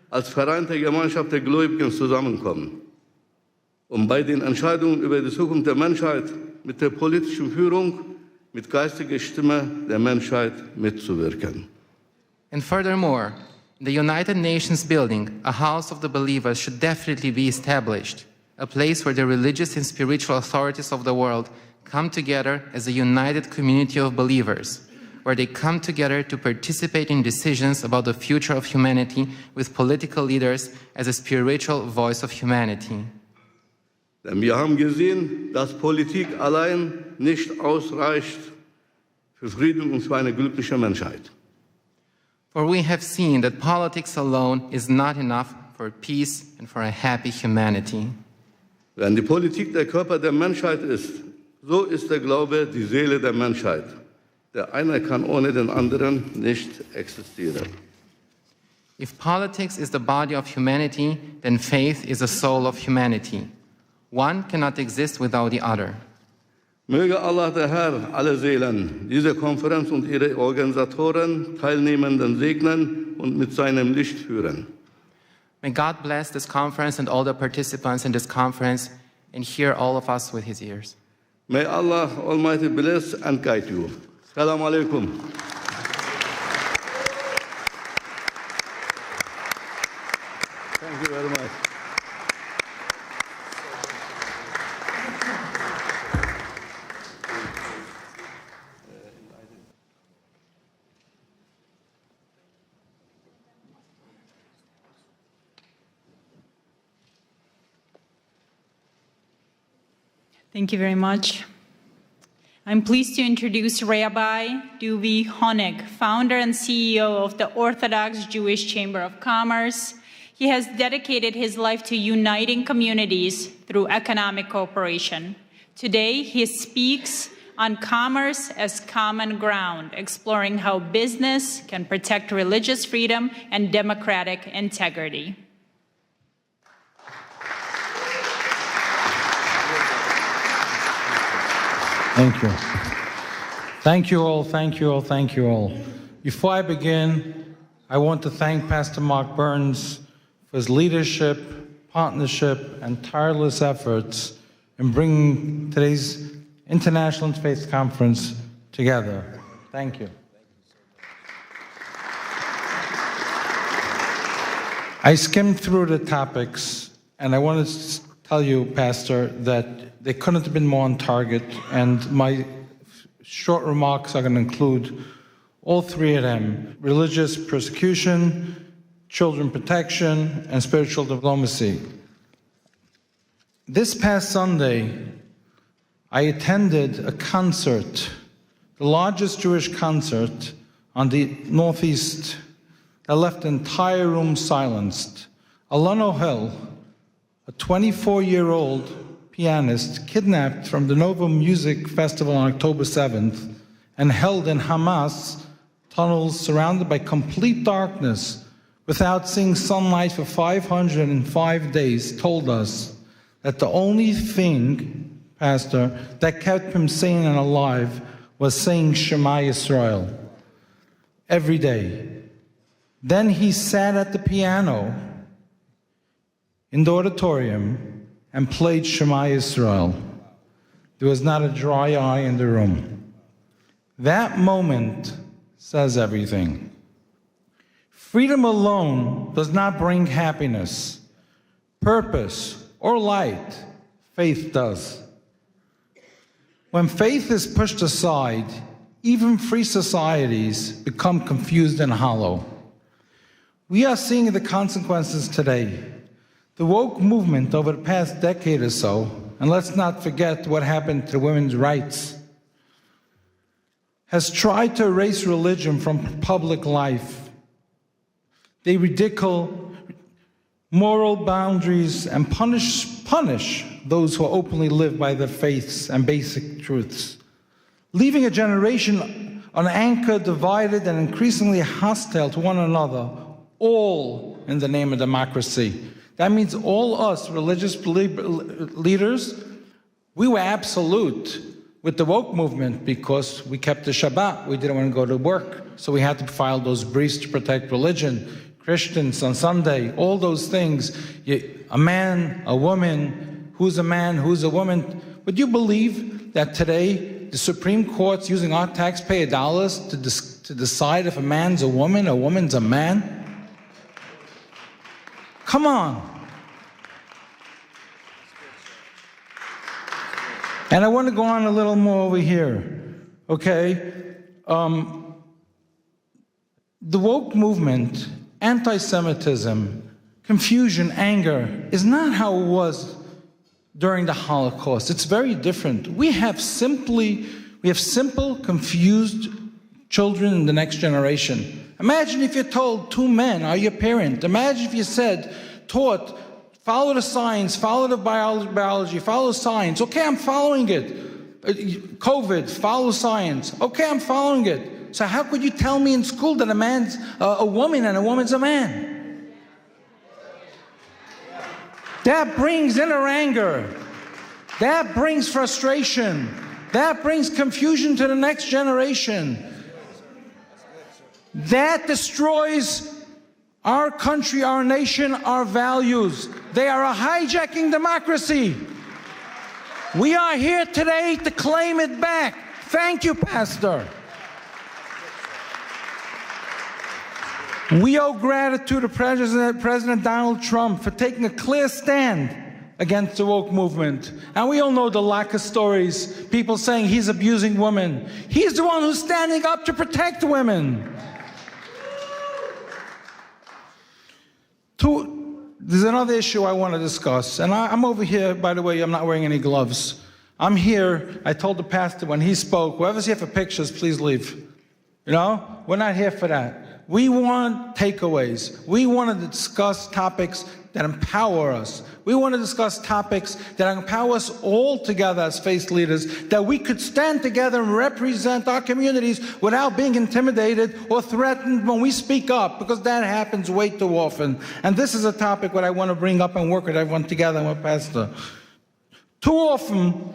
als vereinte Gemeinschaft der Gläubigen zusammenkommen, um bei den Entscheidungen über die Zukunft der Menschheit mit der politischen Führung, mit geistiger Stimme der Menschheit mitzuwirken. And furthermore, in the United Nations building, a house of the believers should definitely be established, a place where the religious and spiritual authorities of the world come together as a united community of believers, where they come together to participate in decisions about the future of humanity with political leaders as a spiritual voice of humanity. Denn wir haben gesehen, dass Politik allein nicht ausreicht für Frieden und für eine glückliche Menschheit. For we have seen that politics alone is not enough for peace and for a happy humanity. Wenn die Politik der Körper der Menschheit ist, so ist der Glaube die Seele der Menschheit. Der eine kann ohne den anderen nicht existieren. If politics is the body of humanity, then faith is the soul of humanity. One cannot exist without the other. Möge Allah der Herr alle Seelen, diese Konferenz und ihre Organisatoren, Teilnehmenden segnen und mit seinem Licht führen. May God bless this conference and all the participants in this conference and hear all of us with his ears. May Allah Almighty bless and guide you. Assalamu alaikum. Thank you very much. Thank you very much. I'm pleased to introduce Rabbi Duvi Honig, founder and CEO of the Orthodox Jewish Chamber of Commerce. He has dedicated his life to uniting communities through economic cooperation. Today, he speaks on commerce as common ground, exploring how business can protect religious freedom and democratic integrity. Thank you. Thank you all, thank you all, thank you all. Before I begin, I want to thank Pastor Mark Burns for his leadership, partnership, and tireless efforts in bringing today's International Interfaith Conference together. Thank you. I skimmed through the topics, and I wanted to tell you, Pastor, that they couldn't have been more on target, and my short remarks are going to include all three of them: religious persecution, children protection, and spiritual diplomacy. This past Sunday, I attended a concert, the largest Jewish concert on the Northeast, that left the entire room silenced. Alana Hill, a 24-year-old pianist, kidnapped from the Nova Music Festival on October 7th and held in Hamas tunnels surrounded by complete darkness without seeing sunlight for 505 days, told us that the only thing, Pastor, that kept him sane and alive was saying Shema Yisrael every day. Then he sat at the piano in the auditorium and played Shema Yisrael. There was not a dry eye in the room. That moment says everything. Freedom alone does not bring happiness, purpose, or light. Faith does. When faith is pushed aside, even free societies become confused and hollow. We are seeing the consequences today. The woke movement over the past decade or so, and let's not forget what happened to women's rights, has tried to erase religion from public life. They ridicule moral boundaries and punish those who openly live by their faiths and basic truths, leaving a generation unanchored, divided, and increasingly hostile to one another, all in the name of democracy. That means all us religious leaders, we were absolute with the woke movement because we kept the Shabbat. We didn't want to go to work, so we had to file those briefs to protect religion. Christians on Sunday, all those things. A man, a woman, who's a man, who's a woman. Would you believe that today the Supreme Court's using our taxpayer dollars to decide if a man's a woman's a man? Come on. And I want to go on a little more over here, okay? The woke movement, anti-Semitism, confusion, anger, is not how it was during the Holocaust. It's very different. We have simple, confused children in the next generation. Imagine if you're told two men are your parent. Imagine if you taught, follow the science, follow the biology, follow science. Okay, I'm following it. COVID, follow science. Okay, I'm following it. So how could you tell me in school that a man's a woman and a woman's a man? That brings inner anger. That brings frustration. That brings confusion to the next generation. That destroys our country, our nation, our values. They are hijacking democracy. We are here today to claim it back. Thank you, Pastor. We owe gratitude to President Donald Trump for taking a clear stand against the woke movement. And we all know the lack of stories, people saying he's abusing women. He's the one who's standing up to protect women. There's another issue I want to discuss. And I'm over here, by the way, I'm not wearing any gloves. I'm here, I told the pastor when he spoke, whoever's here for pictures, please leave. You know, we're not here for that. We want takeaways. We want to discuss topics that empower us. We want to discuss topics that empower us all together as faith leaders, that we could stand together and represent our communities without being intimidated or threatened when we speak up, because that happens way too often. And this is a topic that I want to bring up and work with everyone together with Pastor. Too often,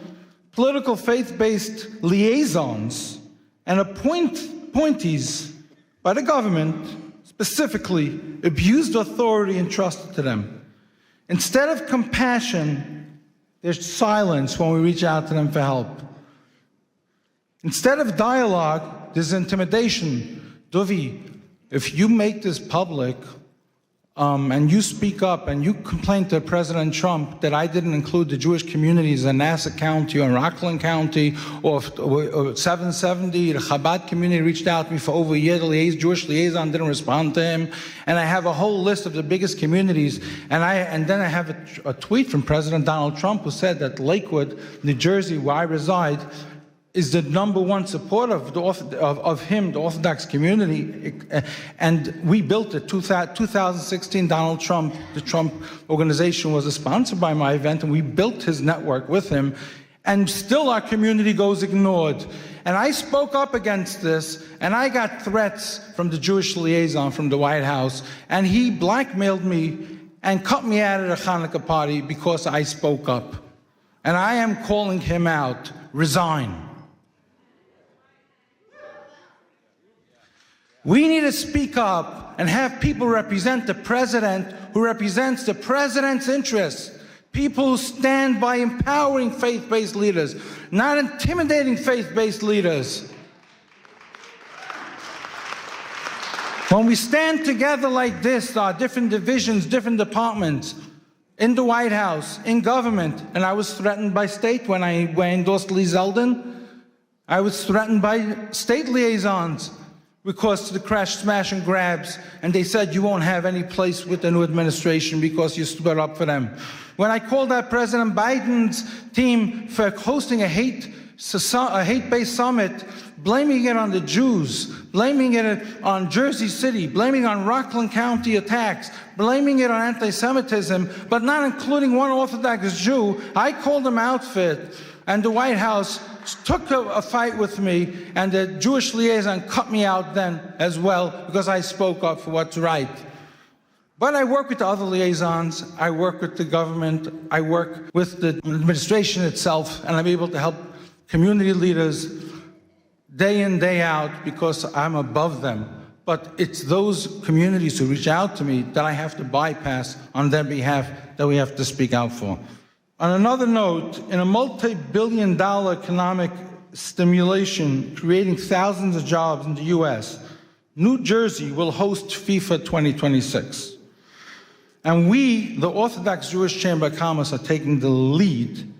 political faith-based liaisons and appointees by the government specifically abused authority entrusted to them. Instead of compassion, there's silence when we reach out to them for help. Instead of dialogue, there's intimidation. Duvi, if you make this public, and you speak up and you complain to President Trump that I didn't include the Jewish communities in Nassau County or Rockland County or 770, the Chabad community reached out to me for over a year. The Jewish liaison didn't respond to him. And I have a whole list of the biggest communities. And then I have a tweet from President Donald Trump who said that Lakewood, New Jersey, where I reside, is the #1 supporter of him, the Orthodox community. And we built it. 2016, Donald Trump, the Trump organization was a sponsor by my event, and we built his network with him. And still our community goes ignored. And I spoke up against this, and I got threats from the Jewish liaison from the White House, and he blackmailed me and cut me out of the Hanukkah party because I spoke up. And I am calling him out. Resign. We need to speak up and have people represent the president who represents the president's interests. People who stand by empowering faith-based leaders, not intimidating faith-based leaders. When we stand together like this, our different divisions, different departments, in the White House, in government, and I was threatened by state when I endorsed Lee Zeldin. I was threatened by state liaisons because of the crash, smash, and grabs, and they said you won't have any place with the new administration because you stood up for them. When I called out President Biden's team for hosting a hate-based summit, blaming it on the Jews, blaming it on Jersey City, blaming it on Rockland County attacks, blaming it on anti-Semitism, but not including one Orthodox Jew, I called them out for it, and the White House took a fight with me, and the Jewish liaison cut me out then as well because I spoke up for what's right. But I work with the other liaisons, I work with the government, I work with the administration itself, and I'm able to help community leaders day in, day out because I'm above them. But it's those communities who reach out to me that I have to bypass on their behalf that we have to speak out for. On another note, in a multi-billion-dollar economic stimulation creating thousands of jobs in the U.S., New Jersey will host FIFA 2026. And we, the Orthodox Jewish Chamber of Commerce, are taking the lead,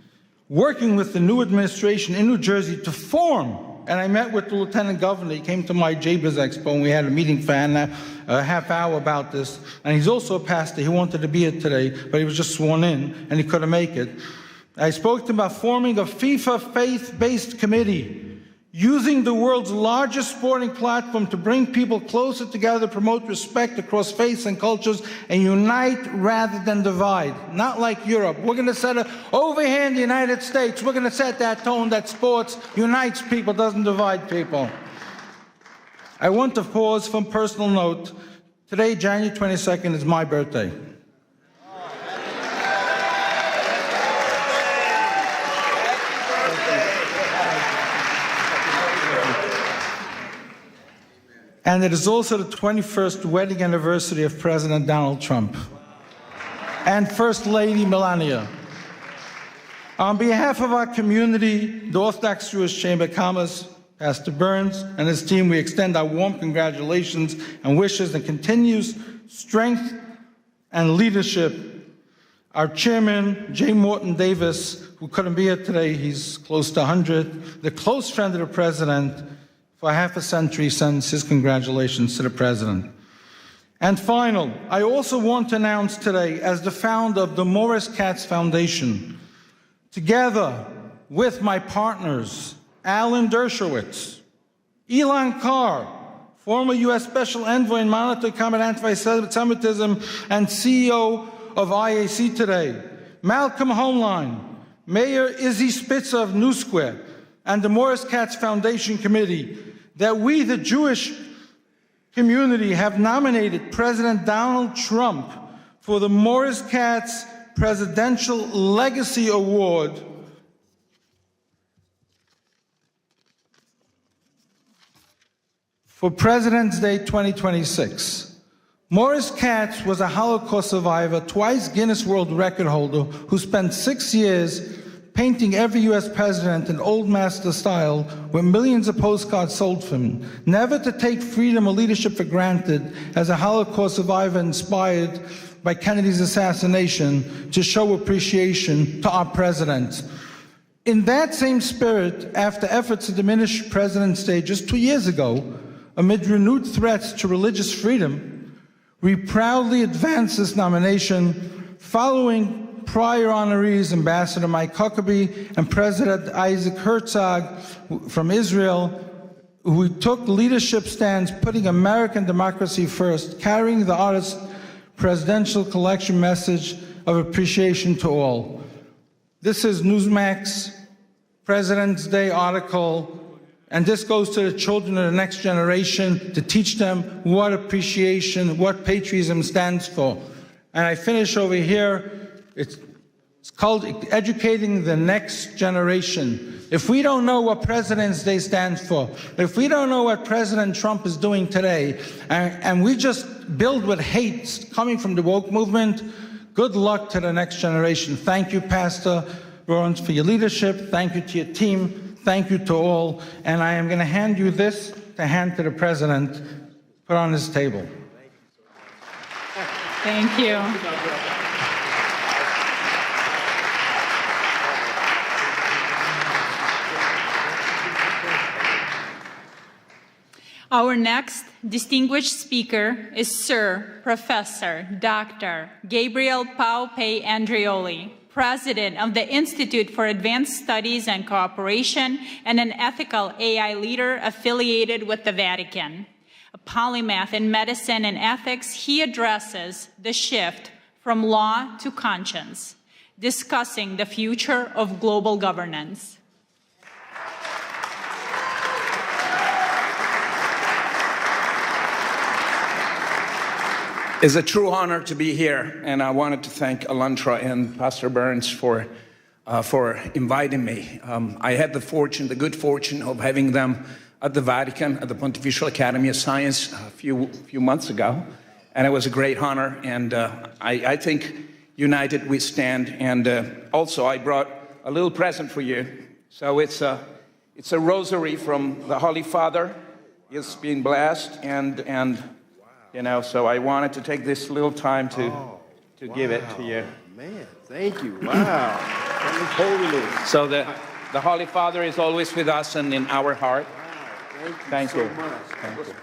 working with the new administration in New Jersey to form. And I met with the Lieutenant Governor. He came to my JBIZ Expo, and we had a meeting for a half hour about this. And he's also a pastor. He wanted to be here today, but he was just sworn in, and he couldn't make it. I spoke to him about forming a FIFA faith-based committee, using the world's largest sporting platform to bring people closer together, promote respect across faiths and cultures, and unite rather than divide. Not like Europe. We're going to set over here in the United States, we're going to set that tone that sports unites people, doesn't divide people. I want to pause from personal note. Today, January 22nd, is my birthday. And it is also the 21st wedding anniversary of President Donald Trump and First Lady Melania. On behalf of our community, the Orthodox Jewish Chamber of Commerce, Pastor Burns and his team, we extend our warm congratulations and wishes and continues strength and leadership. Our chairman, J. Morton Davis, who couldn't be here today, he's close to 100, the close friend of the president, for half a century, sends his congratulations to the president. And final, I also want to announce today, as the founder of the Morris Katz Foundation, together with my partners, Alan Dershowitz, Elon Carr, former U.S. Special Envoy and Monitor to Combat Anti-Semitism and CEO of IAC Today, Malcolm Homeline, Mayor Izzy Spitzer of New Square, and the Morris Katz Foundation Committee, that we, the Jewish community, have nominated President Donald Trump for the Morris Katz Presidential Legacy Award for President's Day 2026. Morris Katz was a Holocaust survivor, twice Guinness World Record holder, who spent 6 years painting every US president in old master style with millions of postcards sold from him, never to take freedom or leadership for granted as a Holocaust survivor inspired by Kennedy's assassination to show appreciation to our president. In that same spirit, after efforts to diminish President's Day just 2 years ago, amid renewed threats to religious freedom, we proudly advance this nomination following prior honorees, Ambassador Mike Huckabee and President Isaac Herzog from Israel, who took leadership stands putting American democracy first, carrying the artist's presidential collection message of appreciation to all. This is Newsmax President's Day article, and this goes to the children of the next generation to teach them what appreciation, what patriotism stands for. And I finish over here. It's called Educating the Next Generation. If we don't know what President's Day stands for, if we don't know what President Trump is doing today, and we just build with hate coming from the woke movement, good luck to the next generation. Thank you, Pastor Burns, for your leadership. Thank you to your team. Thank you to all. And I am going to hand you this to hand to the President, put on his table. Thank you. Our next distinguished speaker is Sir Professor Dr. Gabriel Paupe Andreoli, President of the Institute for Advanced Studies and Cooperation and an ethical AI leader affiliated with the Vatican. A polymath in medicine and ethics, he addresses the shift from law to conscience, discussing the future of global governance. It's a true honor to be here, and I wanted to thank ALLATRA and Pastor Burns for inviting me. I had the good fortune of having them at the Vatican, at the Pontifical Academy of Science a few months ago, and it was a great honor, and I think united we stand. And also I brought a little present for you. So it's a rosary from the Holy Father. It's been blessed, and you know, so I wanted to take this little time to give it to you. Man, thank you. Wow. So the Holy Father is always with us and in our heart. Wow, thank you. So much. Thank you.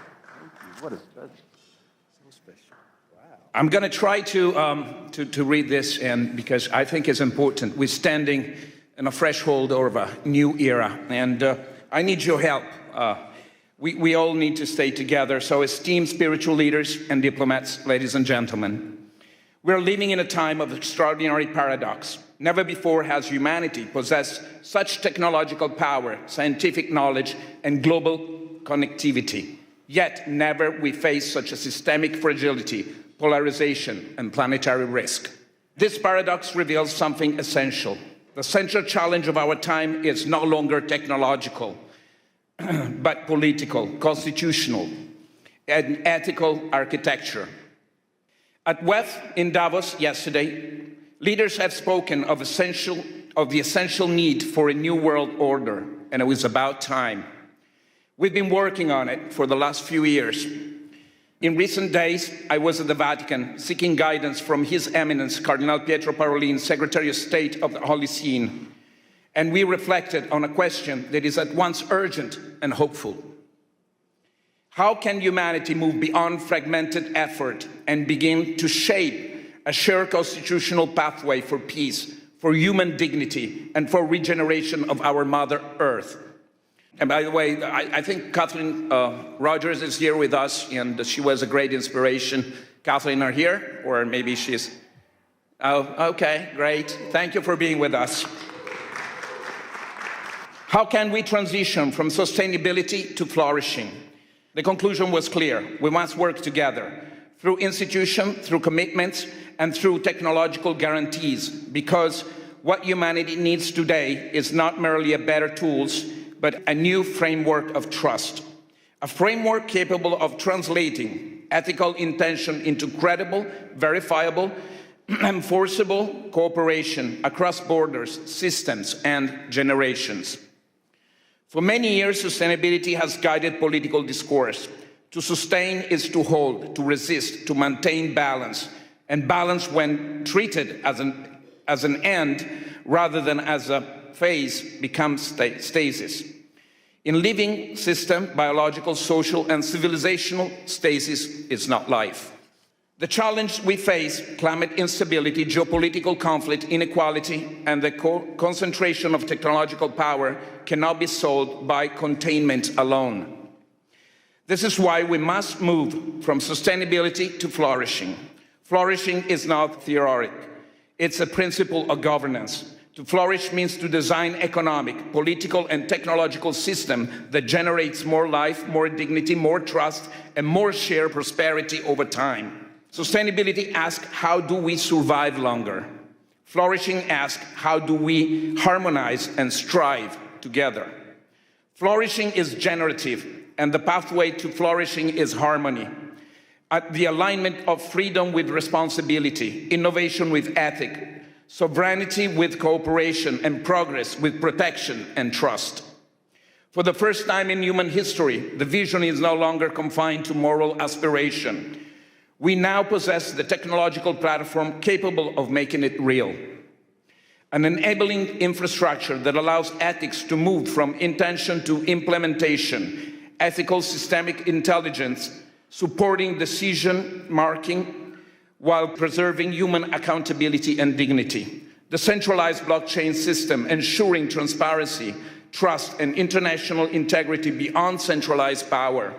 What is that? So special. Wow. I'm going to try to read this, and because I think it's important. We're standing in a threshold of a new era, and I need your help. We all need to stay together. So esteemed spiritual leaders and diplomats, ladies and gentlemen, we're living in a time of extraordinary paradox. Never before has humanity possessed such technological power, scientific knowledge, and global connectivity. Yet never we face such a systemic fragility, polarization, and planetary risk. This paradox reveals something essential. The central challenge of our time is no longer technological, but political, constitutional, and ethical architecture. At WEF in Davos yesterday, leaders have spoken of the essential need for a new world order, and it was about time. We've been working on it for the last few years. In recent days, I was at the Vatican seeking guidance from His Eminence, Cardinal Pietro Parolin, Secretary of State of the Holy See, and we reflected on a question that is at once urgent and hopeful. How can humanity move beyond fragmented effort and begin to shape a shared constitutional pathway for peace, for human dignity, and for regeneration of our Mother Earth? And by the way, I think Kathleen Rogers is here with us, and she was a great inspiration. Kathleen, are here? Or maybe she's... Oh, okay, great. Thank you for being with us. How can we transition from sustainability to flourishing? The conclusion was clear. We must work together through institution, through commitments, and through technological guarantees, because what humanity needs today is not merely a better tools, but a new framework of trust. A framework capable of translating ethical intention into credible, verifiable, enforceable cooperation across borders, systems, and generations. For many years, sustainability has guided political discourse. To sustain is to hold, to resist, to maintain balance, and balance, when treated as an end rather than as a phase, becomes stasis. In living system, biological, social, and civilizational, stasis is not life. The challenge we face, climate instability, geopolitical conflict, inequality, and the concentration of technological power, cannot be solved by containment alone. This is why we must move from sustainability to flourishing. Flourishing is not theoretic. It's a principle of governance. To flourish means to design economic, political, and technological system that generates more life, more dignity, more trust, and more shared prosperity over time. Sustainability asks, how do we survive longer? Flourishing asks, how do we harmonize and strive together? Flourishing is generative, and the pathway to flourishing is harmony. The alignment of freedom with responsibility, innovation with ethic, sovereignty with cooperation, and progress with protection and trust. For the first time in human history, the vision is no longer confined to moral aspiration. We now possess the technological platform capable of making it real. An enabling infrastructure that allows ethics to move from intention to implementation, ethical systemic intelligence, supporting decision making while preserving human accountability and dignity. The centralized blockchain system ensuring transparency, trust, and international integrity beyond centralized power.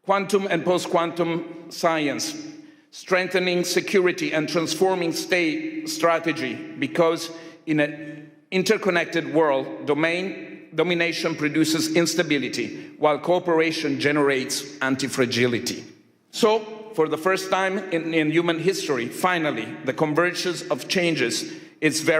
Quantum and post-quantum science, strengthening security and transforming state strategy, because in an interconnected world, domination produces instability, while cooperation generates anti-fragility. So, for the first time in human history, finally, the convergence of changes is the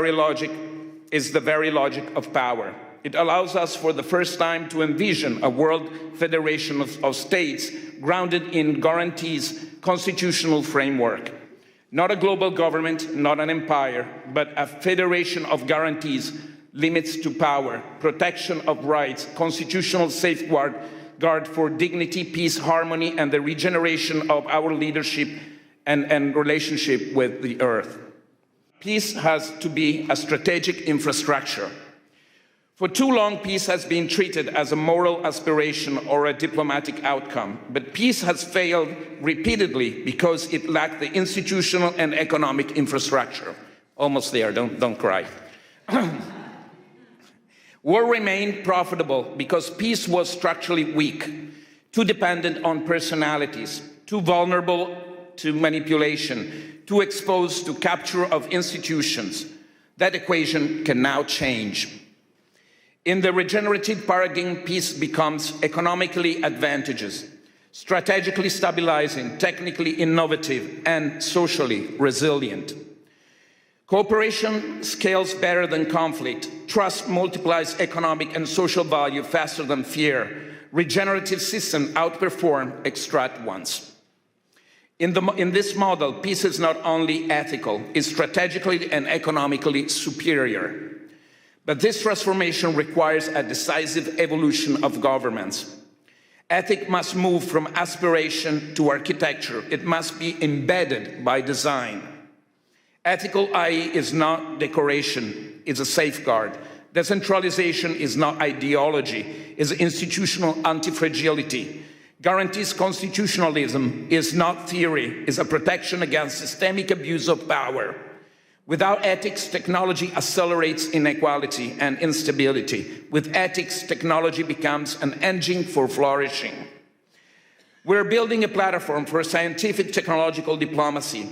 very logic of power. It allows us for the first time to envision a world federation of states grounded in guarantees, constitutional framework. Not a global government, not an empire, but a federation of guarantees, limits to power, protection of rights, constitutional safeguard for dignity, peace, harmony, and the regeneration of our leadership and relationship with the earth. Peace has to be a strategic infrastructure. For too long, peace has been treated as a moral aspiration or a diplomatic outcome, but peace has failed repeatedly because it lacked the institutional and economic infrastructure. Almost there, don't cry. War remained profitable because peace was structurally weak, too dependent on personalities, too vulnerable to manipulation, too exposed to capture of institutions. That equation can now change. In the regenerative paradigm, peace becomes economically advantageous, strategically stabilizing, technically innovative, and socially resilient. Cooperation scales better than conflict. Trust multiplies economic and social value faster than fear. Regenerative systems outperform extract ones. In this model, peace is not only ethical, it's strategically and economically superior. But this transformation requires a decisive evolution of governments. Ethics must move from aspiration to architecture. It must be embedded by design. Ethical IE is not decoration, it's a safeguard. Decentralization is not ideology, it's institutional anti-fragility. Guarantees constitutionalism is not theory, it's a protection against systemic abuse of power. Without ethics, technology accelerates inequality and instability. With ethics, technology becomes an engine for flourishing. We're building a platform for scientific technological diplomacy,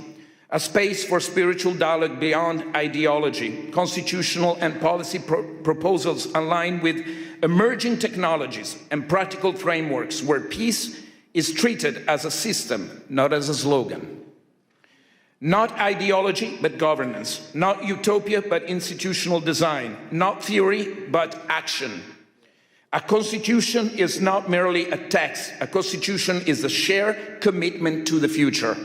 a space for spiritual dialogue beyond ideology, constitutional and policy proposals aligned with emerging technologies and practical frameworks where peace is treated as a system, not as a slogan. Not ideology, but governance. Not utopia, but institutional design. Not theory, but action. A constitution is not merely a text. A constitution is a shared commitment to the future.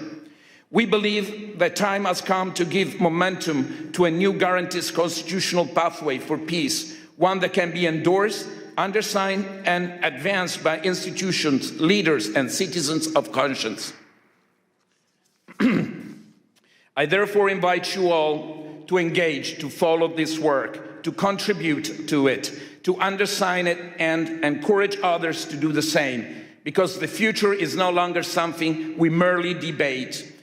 We believe that time has come to give momentum to a new guarantees constitutional pathway for peace, one that can be endorsed, undersigned, and advanced by institutions, leaders, and citizens of conscience. I therefore invite you all to engage, to follow this work, to contribute to it, to undersign it, and encourage others to do the same, because the future is no longer something we merely debate.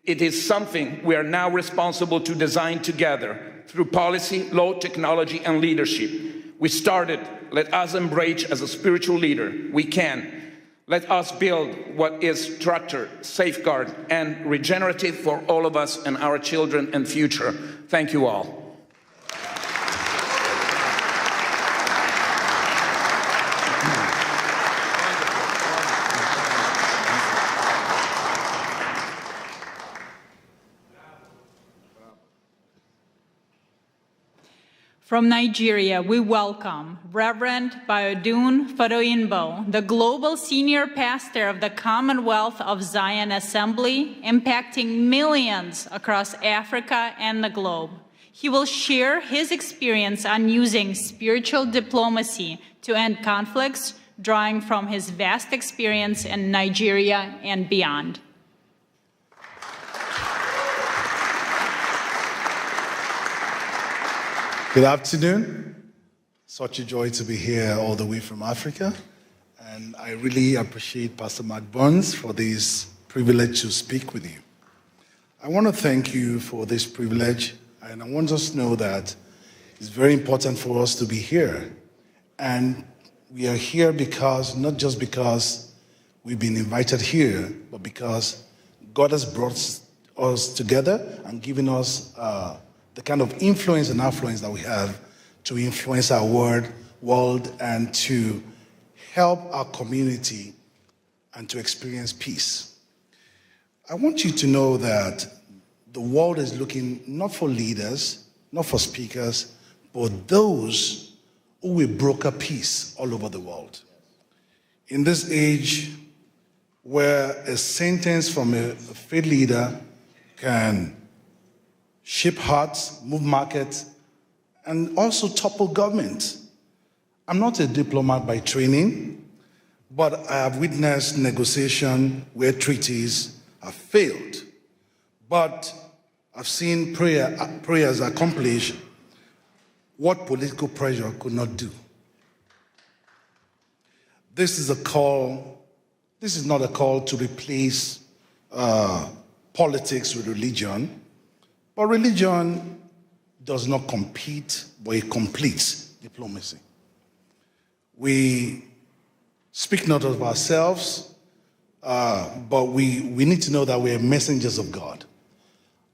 It is something we are now responsible to design together through policy, law, technology, and leadership. We started. Let us embrace as a spiritual leader. We can. Let us build what is structured, safeguard, and regenerative for all of us and our children and future. Thank you all. From Nigeria, we welcome Reverend Biodun Fadoyinbo, the Global Senior Pastor of the Commonwealth of Zion Assembly, impacting millions across Africa and the globe. He will share his experience on using spiritual diplomacy to end conflicts, drawing from his vast experience in Nigeria and beyond. Good afternoon. Such a joy to be here all the way from Africa. And I really appreciate Pastor Mark Burns for this privilege to speak with you. I want to thank you for this privilege, and I want us to know that it's very important for us to be here. And we are here because, not just because we've been invited here, but because God has brought us together and given us the kind of influence and affluence that we have to influence our world and to help our community and to experience peace. I want you to know that the world is looking not for leaders, not for speakers, but those who will broker peace all over the world. In this age where a sentence from a faith leader can shape hearts, move markets, and also topple government. I'm not a diplomat by training, but I have witnessed negotiation where treaties have failed. But I've seen prayers accomplish what political pressure could not do. This is not a call to replace politics with religion. But religion does not compete, but it completes diplomacy. We speak not of ourselves, but we need to know that we are messengers of God.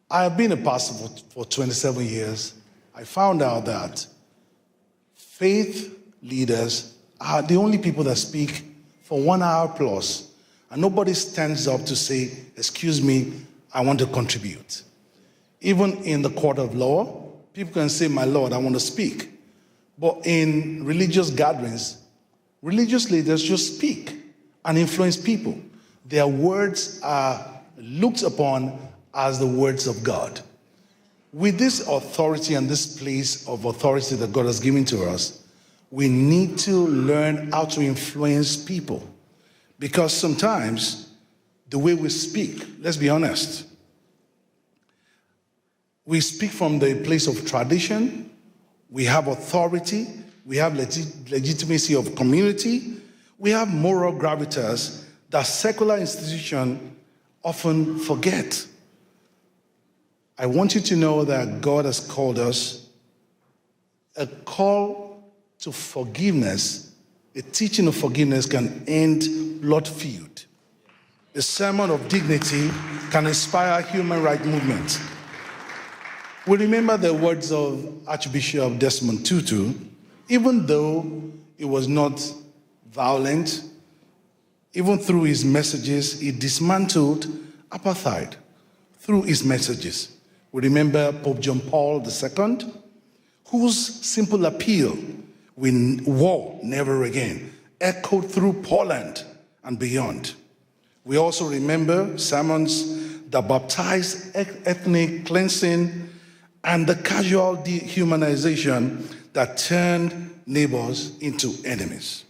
I have been a pastor for 27 years. I found out that faith leaders are the only people that speak for 1 hour plus, and nobody stands up to say, excuse me, I want to contribute. Even in the court of law, people can say, my Lord, I want to speak. But in religious gatherings, religious leaders just speak and influence people. Their words are looked upon as the words of God. With this authority and this place of authority that God has given to us, we need to learn how to influence people. Because sometimes the way we speak, let's be honest, we speak from the place of tradition, we have authority, we have legitimacy of community, we have moral gravitas that secular institutions often forget. I want you to know that God has called us a call to forgiveness. A teaching of forgiveness can end blood feud. A sermon of dignity can inspire human rights movement. We remember the words of Archbishop Desmond Tutu. Even though it was not violent, even through his messages, he dismantled apartheid through his messages. We remember Pope John Paul II, whose simple appeal, war never again, echoed through Poland and beyond. We also remember sermons the baptized ethnic cleansing, and the casual dehumanization that turned neighbors into enemies.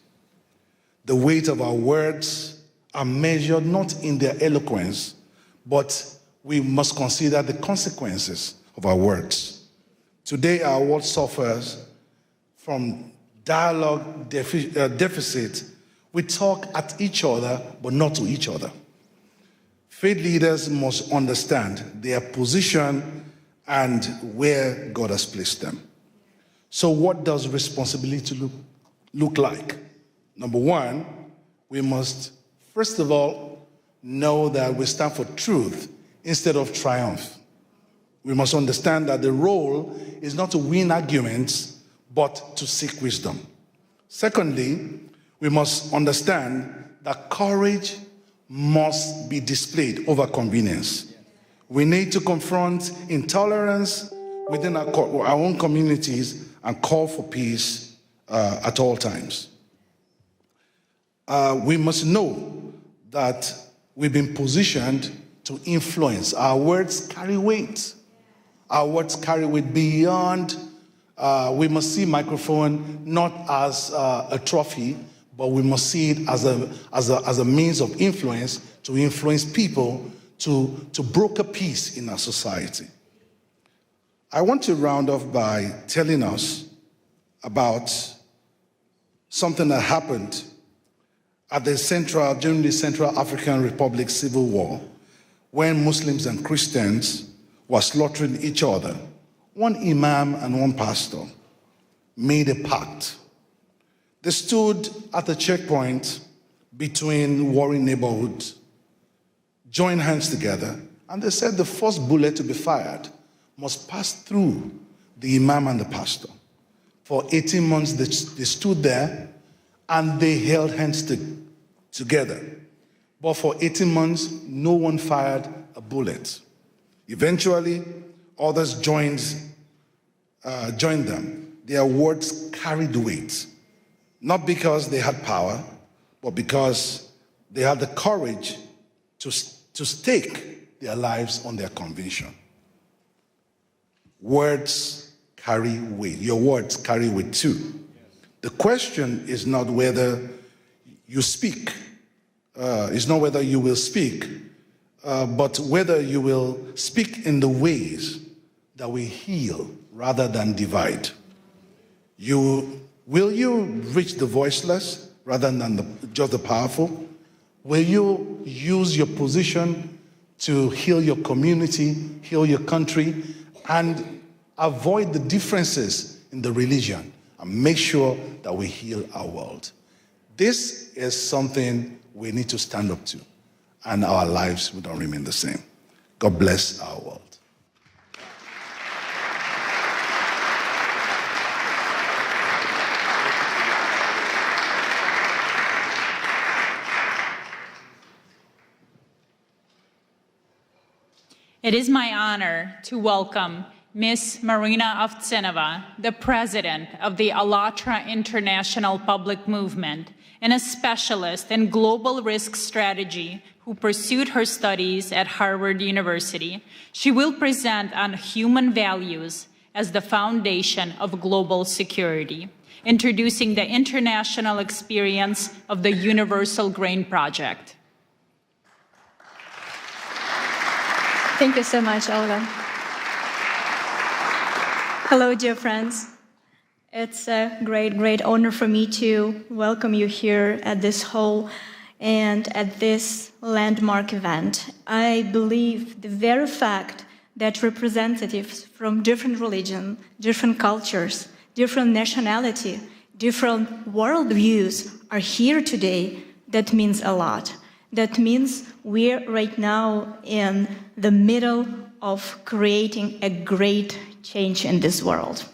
The weight of our words are measured not in their eloquence, but we must consider the consequences of our words. Today, our world suffers from dialogue deficit. We talk at each other, but not to each other. Faith leaders must understand their position and where God has placed them. So what does responsibility look like? Number one, we must, first of all, know that we stand for truth instead of triumph. We must understand that the role is not to win arguments, but to seek wisdom. Secondly, we must understand that courage must be displayed over convenience. We need to confront intolerance within our own communities and call for peace at all times. We must know that we've been positioned to influence. Our words carry weight. Our words carry weight beyond. We must see microphone not as a trophy, but we must see it as a means of influence to influence people to broker peace in our society. I want to round off by telling us about something that happened during the Central African Republic Civil War, when Muslims and Christians were slaughtering each other. One imam and one pastor made a pact. They stood at a checkpoint between warring neighborhoods, joined hands together, and they said the first bullet to be fired must pass through the imam and the pastor. For 18 months, they stood there and they held hands together. But for 18 months, no one fired a bullet. Eventually, others joined them. Their words carried weight, not because they had power, but because they had the courage to stake their lives on their conviction. Words carry weight. Your words carry weight too. The question is not whether you speak, it's not whether you will speak, but whether you will speak in the ways that will heal rather than divide. Will you reach the voiceless rather than just the powerful? Will you use your position to heal your community, heal your country, and avoid the differences in the religion and make sure that we heal our world? This is something we need to stand up to, and our lives will not remain the same. God bless our world. It is my honor to welcome Ms. Marina Ovtsinova, the president of the ALLATRA International Public Movement and a specialist in global risk strategy who pursued her studies at Harvard University. She will present on human values as the foundation of global security, introducing the international experience of the Universal Grain Project. Thank you so much, Olga. Hello, dear friends. It's a great honor for me to welcome you here at this hall and at this landmark event. I believe the very fact that representatives from different religions, different cultures, different nationality, different worldviews are here today, that means a lot. That means we're right now in the middle of creating a great change in this world.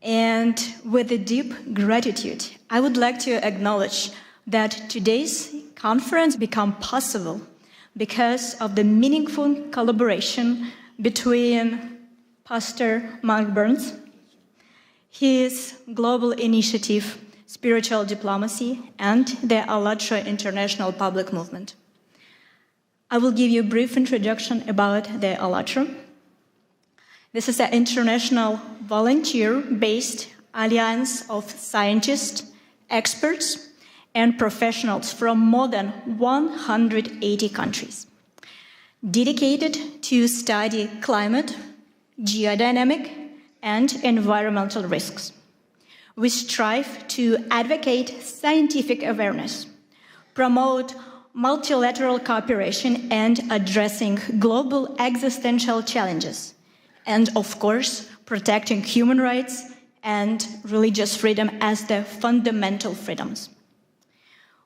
And with a deep gratitude, I would like to acknowledge that today's conference became possible because of the meaningful collaboration between Pastor Mark Burns, his global initiative, Spiritual Diplomacy, and the ALLATRA International Public Movement. I will give you a brief introduction about the ALLATRA. This is an international volunteer-based alliance of scientists, experts, and professionals from more than 180 countries, dedicated to study climate, geodynamic, and environmental risks. We strive to advocate scientific awareness, promote multilateral cooperation and addressing global existential challenges, and of course, protecting human rights and religious freedom as the fundamental freedoms.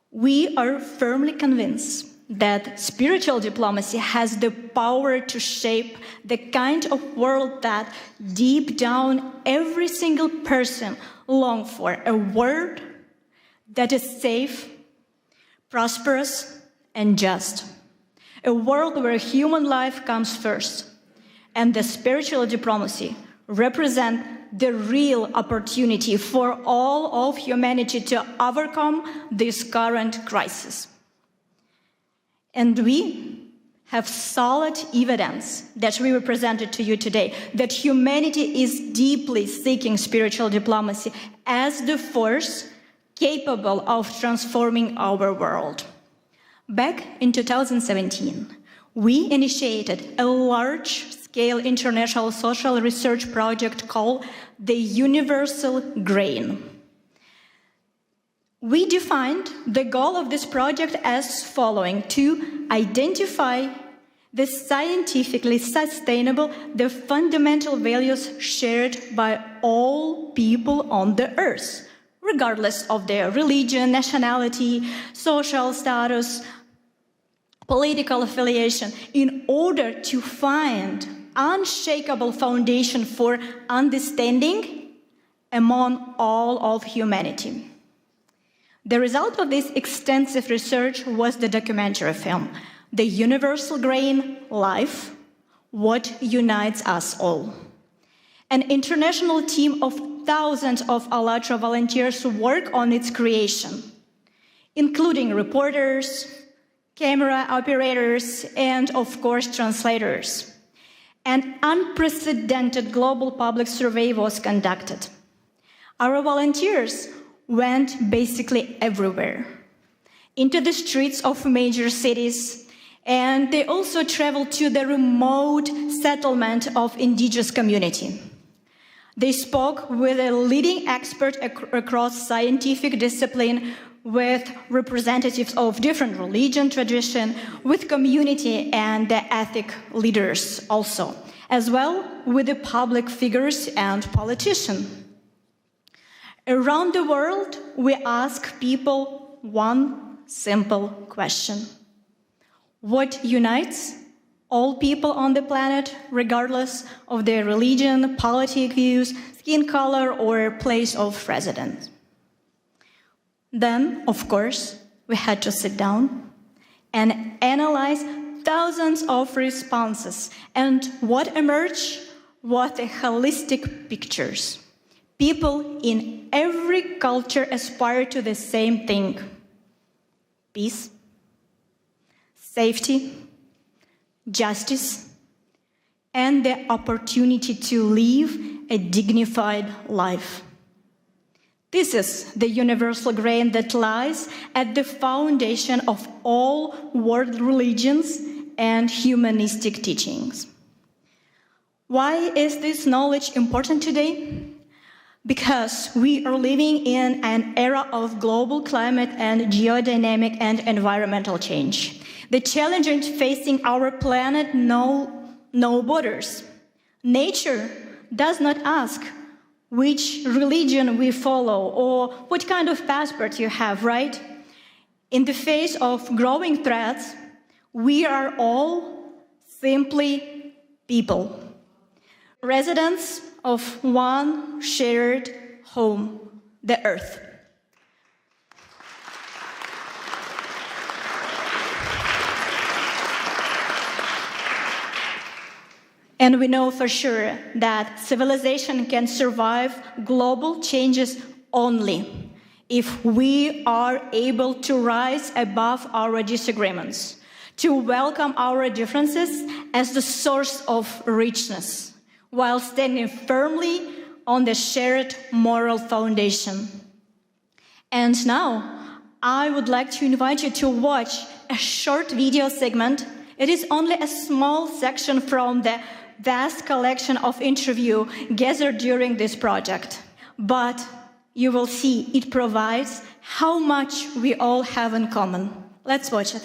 We are firmly convinced that spiritual diplomacy has the power to shape the kind of world that deep down every single person longs for, a world that is safe, prosperous, and just. A world where human life comes first, and the spiritual diplomacy represents the real opportunity for all of humanity to overcome this current crisis. And we have solid evidence that we presented to you today that humanity is deeply seeking spiritual diplomacy as the force capable of transforming our world. Back in 2017, we initiated a large-scale international social research project called the Universal Grain. We defined the goal of this project as following: to identify the scientifically sustainable, the fundamental values shared by all people on the earth, regardless of their religion, nationality, social status, political affiliation, in order to find unshakable foundation for understanding among all of humanity. The result of this extensive research was the documentary film, The Universal Grain: Life, What Unites Us All. An international team of thousands of ALLATRA volunteers worked on its creation, including reporters, camera operators, and of course translators. An unprecedented global public survey was conducted. Our volunteers went basically everywhere, into the streets of major cities, and they also traveled to the remote settlement of indigenous community. They spoke with a leading expert across scientific discipline, with representatives of different religion, tradition, with community and the ethnic leaders also, as well with the public figures and politicians. Around the world, we ask people one simple question: what unites all people on the planet, regardless of their religion, political views, skin color, or place of residence? Then, of course, we had to sit down and analyze thousands of responses, and what emerged was the holistic pictures. People in every culture aspire to the same thing: peace, safety, justice, and the opportunity to live a dignified life. This is the universal grain that lies at the foundation of all world religions and humanistic teachings. Why is this knowledge important today? Because we are living in an era of global climate and geodynamic and environmental change. The challenges facing our planet know no borders. Nature does not ask which religion we follow or what kind of passport you have, right? In the face of growing threats, we are all simply people, residents of one shared home, the Earth. And we know for sure that civilization can survive global changes only if we are able to rise above our disagreements, to welcome our differences as the source of richness, while standing firmly on the shared moral foundation. And now, I would like to invite you to watch a short video segment. It is only a small section from the vast collection of interviews gathered during this project. But you will see it provides how much we all have in common. Let's watch it.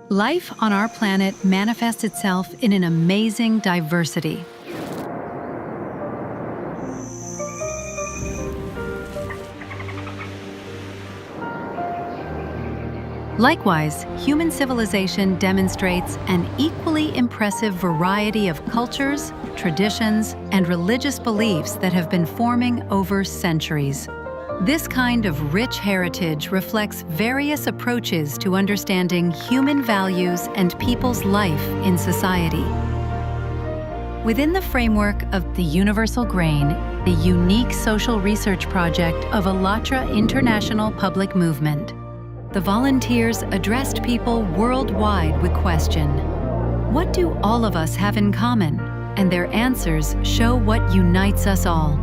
Life on our planet manifests itself in an amazing diversity. Likewise, human civilization demonstrates an equally impressive variety of cultures, traditions, and religious beliefs that have been forming over centuries. This kind of rich heritage reflects various approaches to understanding human values and people's life in society. Within the framework of the Universal Grain, a unique social research project of ALLATRA International Public Movement, the volunteers addressed people worldwide with question, what do all of us have in common? And their answers show what unites us all.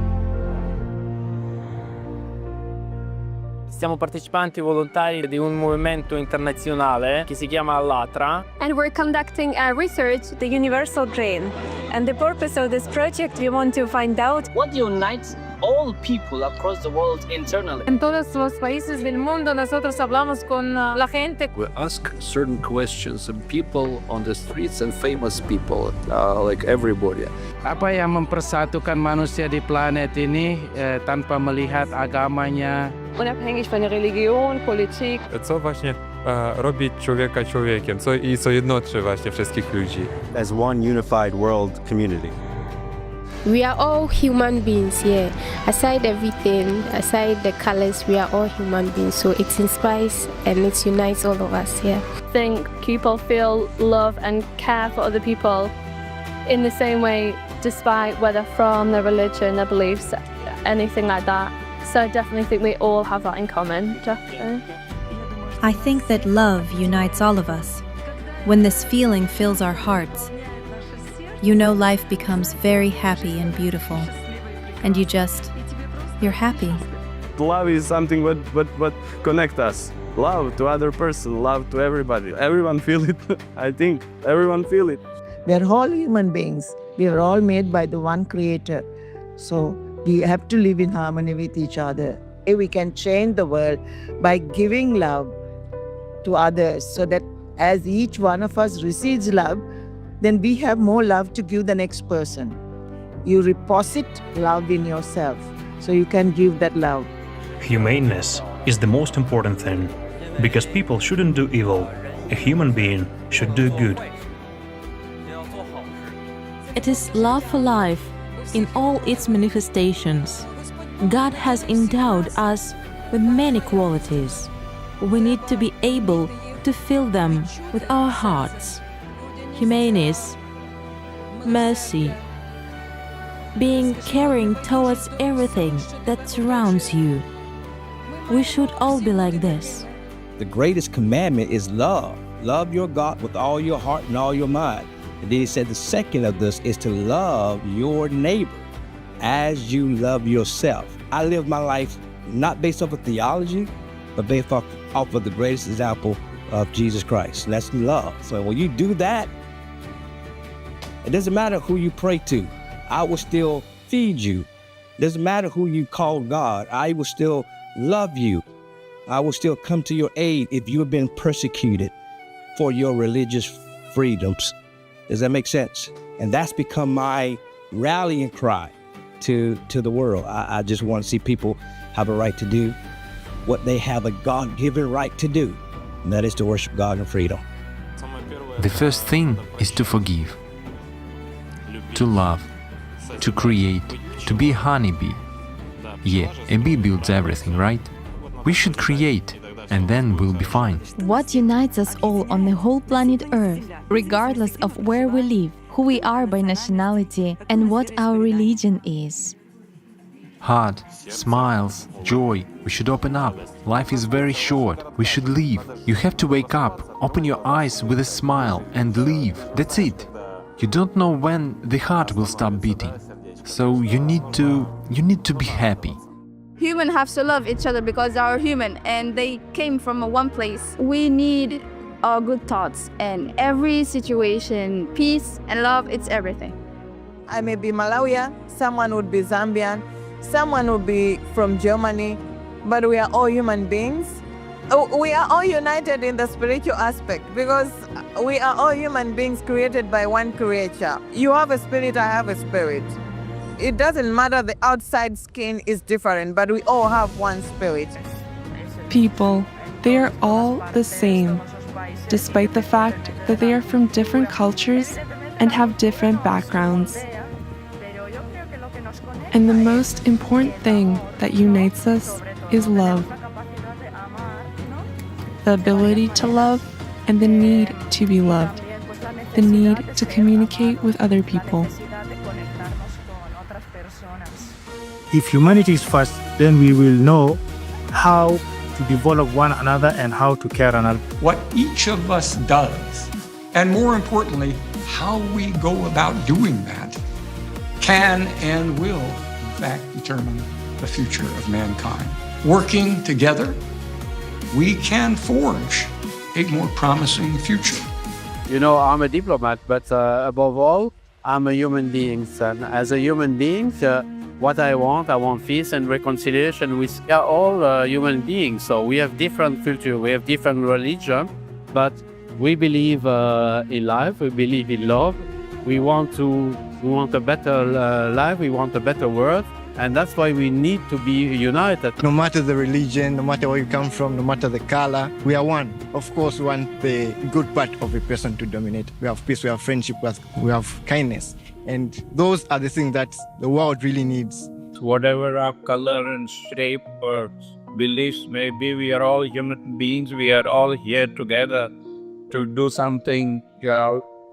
Siamo partecipanti volontari di un movimento internazionale che si chiama ALLATRA. And we're conducting a research, the Universal Grain. And the purpose of this project, we want to find out what unites all people across the world internally. En todos los países del mundo nosotros hablamos con la gente. We ask certain questions and people on the streets and famous people, like everybody. Apa yang mempersatukan manusia di planet ini tanpa melihat agamanya? Unabhängig von der Religion, Politik. Co właśnie robi człowieka człowiekiem, co jednoczy właśnie wszystkich ludzi. As one unified world community. We are all human beings here. Aside everything, aside the colors, we are all human beings. So it inspires and it unites all of us here. I think people feel love and care for other people in the same way, despite whether from their religion, their beliefs, anything like that. So I definitely think we all have that in common, definitely. I think that love unites all of us. When this feeling fills our hearts, you know life becomes very happy and beautiful. And you're happy. Love is something what connects us. Love to other person, love to everybody. Everyone feel it. I think everyone feel it. We are all human beings. We are all made by the one Creator. So we have to live in harmony with each other. We can change the world by giving love to others, so that as each one of us receives love, then we have more love to give the next person. You deposit love in yourself, so you can give that love. Humaneness is the most important thing, because people shouldn't do evil. A human being should do good. It is love for life in all its manifestations. God has endowed us with many qualities. We need to be able to fill them with our hearts. Humaneness, mercy, being caring towards everything that surrounds you. We should all be like this. The greatest commandment is love. Love your God with all your heart and all your mind. And then he said the second of this is to love your neighbor as you love yourself. I live my life not based off of theology, but based off of the greatest example of Jesus Christ. And that's love. So when you do that, it doesn't matter who you pray to. I will still feed you. It doesn't matter who you call God. I will still love you. I will still come to your aid if you have been persecuted for your religious freedoms. Does that make sense? And that's become my rallying cry to the world. I just want to see people have a right to do what they have a God-given right to do, and that is to worship God in freedom. The first thing is to forgive, to love, to create, to be a honeybee. Yeah, a bee builds everything, right? We should create, and then we'll be fine. What unites us all on the whole planet Earth, regardless of where we live, who we are by nationality, and what our religion is? heart, smiles, joy. We should open up. Life is very short. We should live. You have to wake up, open your eyes with a smile and live. That's it. You don't know when the heart will stop beating. So you need to be happy. Humans have to love each other because they are human and they came from one place. We need good thoughts and every situation, peace and love, it's everything. I may be Malawian, someone would be Zambian, someone would be from Germany, but we are all human beings. We are all united in the spiritual aspect because we are all human beings created by one creator. You have a spirit, I have a spirit. It doesn't matter, the outside skin is different, but we all have one spirit. People, they are all the same, despite the fact that they are from different cultures and have different backgrounds. And the most important thing that unites us is love. The ability to love and the need to be loved. The need to communicate with other people. If humanity is first, then we will know how to develop one another and how to care another. What each of us does, and more importantly, how we go about doing that, can and will, in fact, determine the future of mankind. Working together, we can forge a more promising future. You know, I'm a diplomat, but above all, I'm a human being. And as a human being, what I want peace and reconciliation. We are all human beings, so we have different culture, we have different religion, but we believe in life, we believe in love. We want a better life, we want a better world, and that's why we need to be united. No matter the religion, no matter where you come from, no matter the color, we are one. Of course, we want the good part of a person to dominate. We have peace, we have friendship, we have kindness. And those are the things that the world really needs. Whatever our color and shape or beliefs may be, we are all human beings. We are all here together to do something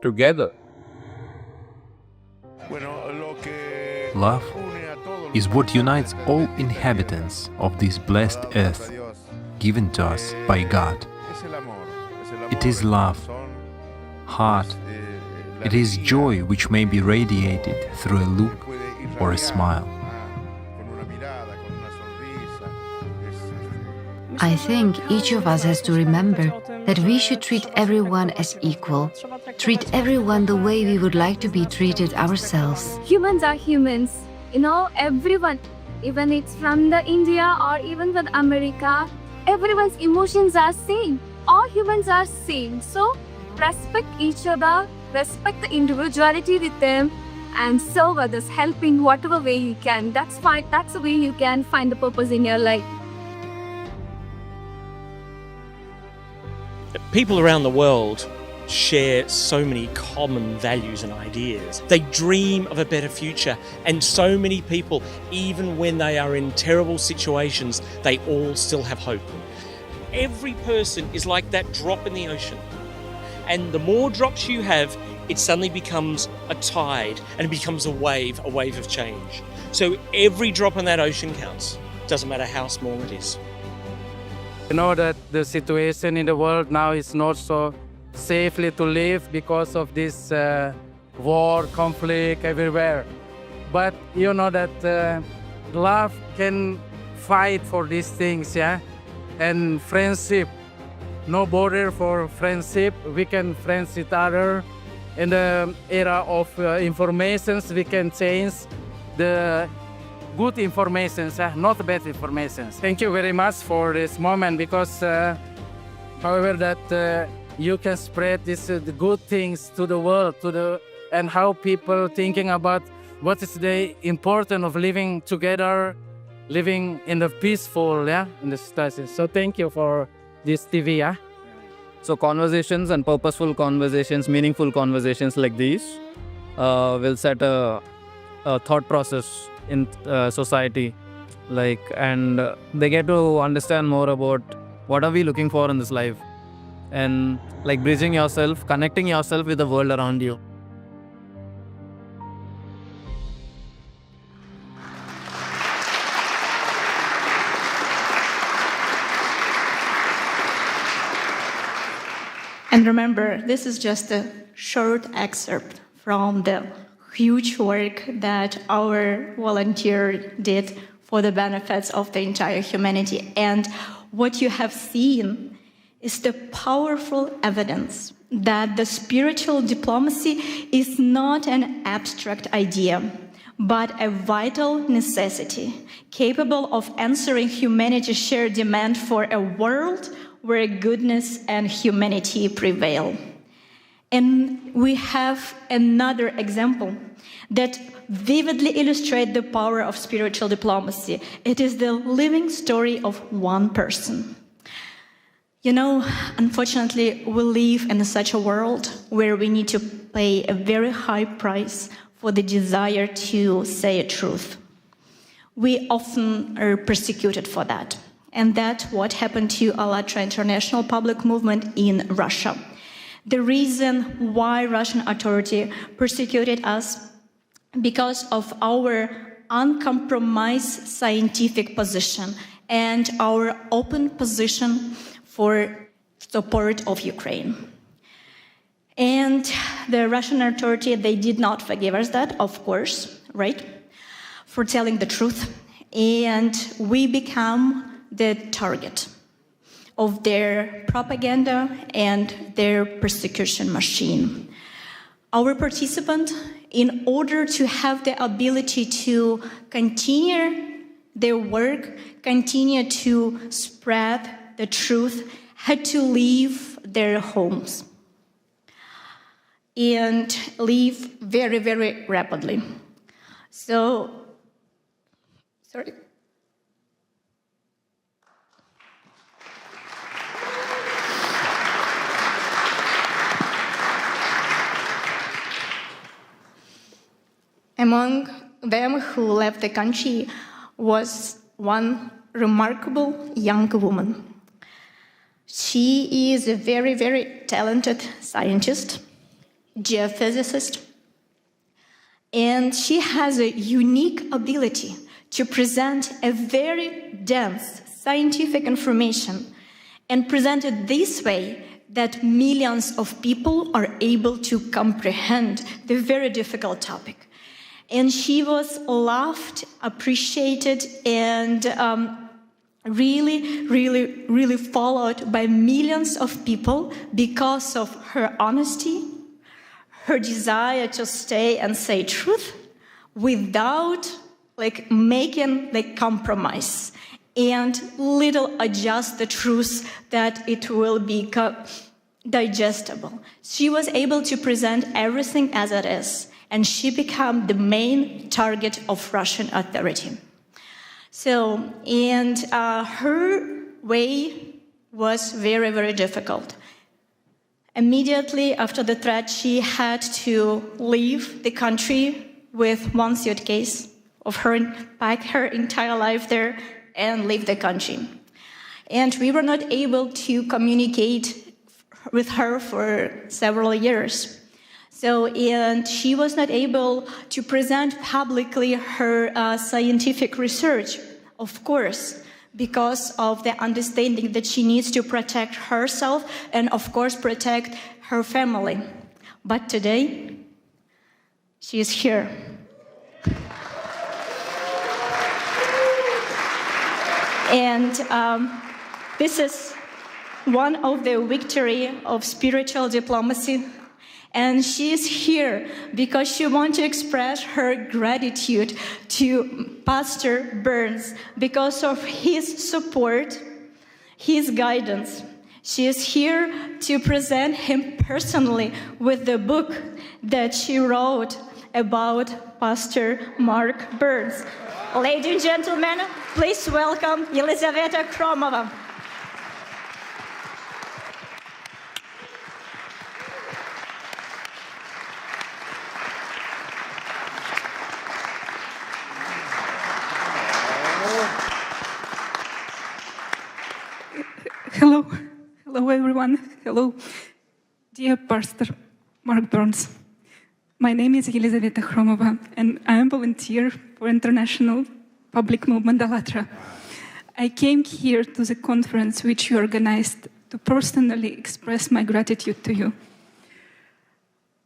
together. Love is what unites all inhabitants of this blessed earth, given to us by God. It is love, heart. It is joy which may be radiated through a look or a smile. I think each of us has to remember that we should treat everyone as equal, treat everyone the way we would like to be treated ourselves. Humans are humans, you know, everyone, even it's from the India or even from America, everyone's emotions are same. All humans are same, so respect each other, respect the individuality with them, and serve others, help in whatever way you can. That's fine. That's the way you can find the purpose in your life. People around the world share so many common values and ideas. They dream of a better future, and so many people, even when they are in terrible situations, they all still have hope. Every person is like that drop in the ocean. And the more drops you have, it suddenly becomes a tide and it becomes a wave of change. So every drop in that ocean counts. Doesn't matter how small it is. You know that the situation in the world now is not so safely to live because of this war, conflict everywhere. But you know that love can fight for these things, yeah? And friendship, no border for friendship. We can friends each other. In the era of informations, we can change the good information, not bad information. Thank you very much for this moment, because however that you can spread the good things to the world, and how people thinking about what is the importance of living together, living in the peaceful, in the situation. So thank you for this TV, yeah. So conversations and purposeful conversations, meaningful conversations like these will set a thought process in society, and they get to understand more about what are we looking for in this life, and bridging yourself, connecting yourself with the world around you. And remember, this is just a short excerpt from the huge work that our volunteer did for the benefits of the entire humanity. And what you have seen is the powerful evidence that the spiritual diplomacy is not an abstract idea, but a vital necessity, capable of answering humanity's shared demand for a world where goodness and humanity prevail. And we have another example that vividly illustrates the power of spiritual diplomacy. It is the living story of one person. You know, unfortunately, we live in such a world where we need to pay a very high price for the desire to say a truth. We often are persecuted for that. And that's what happened to ALLATRA International Public Movement in Russia. The reason why Russian authority persecuted us because of our uncompromised scientific position and our open position for support of Ukraine. And the Russian authority, they did not forgive us that, of course, right? For telling the truth. And we become the target of their propaganda and their persecution machine. Our participant, in order to have the ability to continue their work, continue to spread the truth, had to leave their homes and leave very, very rapidly. So, sorry. Among them who left the country was one remarkable young woman. She is a very, very talented scientist, geophysicist, and she has a unique ability to present a very dense scientific information and present it this way that millions of people are able to comprehend the very difficult topic. And she was loved, appreciated, and really followed by millions of people because of her honesty, her desire to stay and say truth without making compromise and little adjust the truth that it will be digestible. She was able to present everything as it is, and she became the main target of Russian authority. So, and her way was very, very difficult. Immediately after the threat, she had to leave the country with one suitcase of her, pack her entire life there, and leave the country. And we were not able to communicate with her for several years. So, and she was not able to present publicly her scientific research, of course, because of the understanding that she needs to protect herself and, of course, protect her family. But today, she is here. And this is one of the victory of spiritual diplomacy. And she is here because she wants to express her gratitude to Pastor Burns because of his support, his guidance. She is here to present him personally with the book that she wrote about Pastor Mark Burns. Ladies and gentlemen, please welcome Yelizaveta Kromova. Hello everyone. Hello, dear Pastor Mark Burns. My name is Yelizaveta Kromova, and I am a volunteer for International Public Movement ALLATRA. I came here to the conference which you organized to personally express my gratitude to you.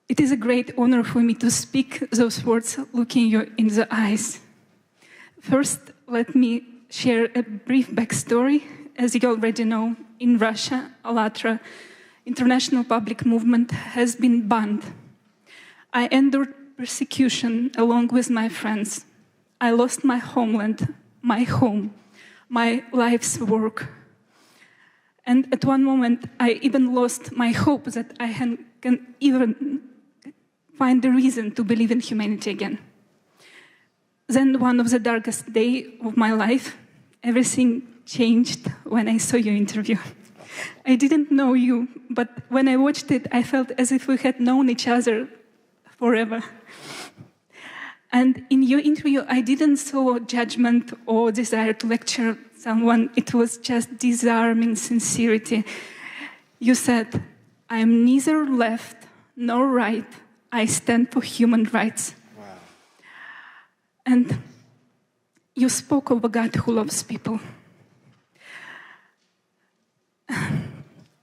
It is a great honor for me to speak those words looking you in the eyes. First, let me share a brief backstory. As you already know, in Russia, ALLATRA International Public Movement has been banned. I endured persecution along with my friends. I lost my homeland, my home, my life's work. And at one moment, I even lost my hope that I can even find the reason to believe in humanity again. Then one of the darkest days of my life, everything changed when I saw your interview. I didn't know you, but when I watched it, I felt as if we had known each other forever. And in your interview, I didn't saw judgment or desire to lecture someone. It was just disarming sincerity. You said, I am neither left nor right. I stand for human rights. Wow. And you spoke of a God who loves people.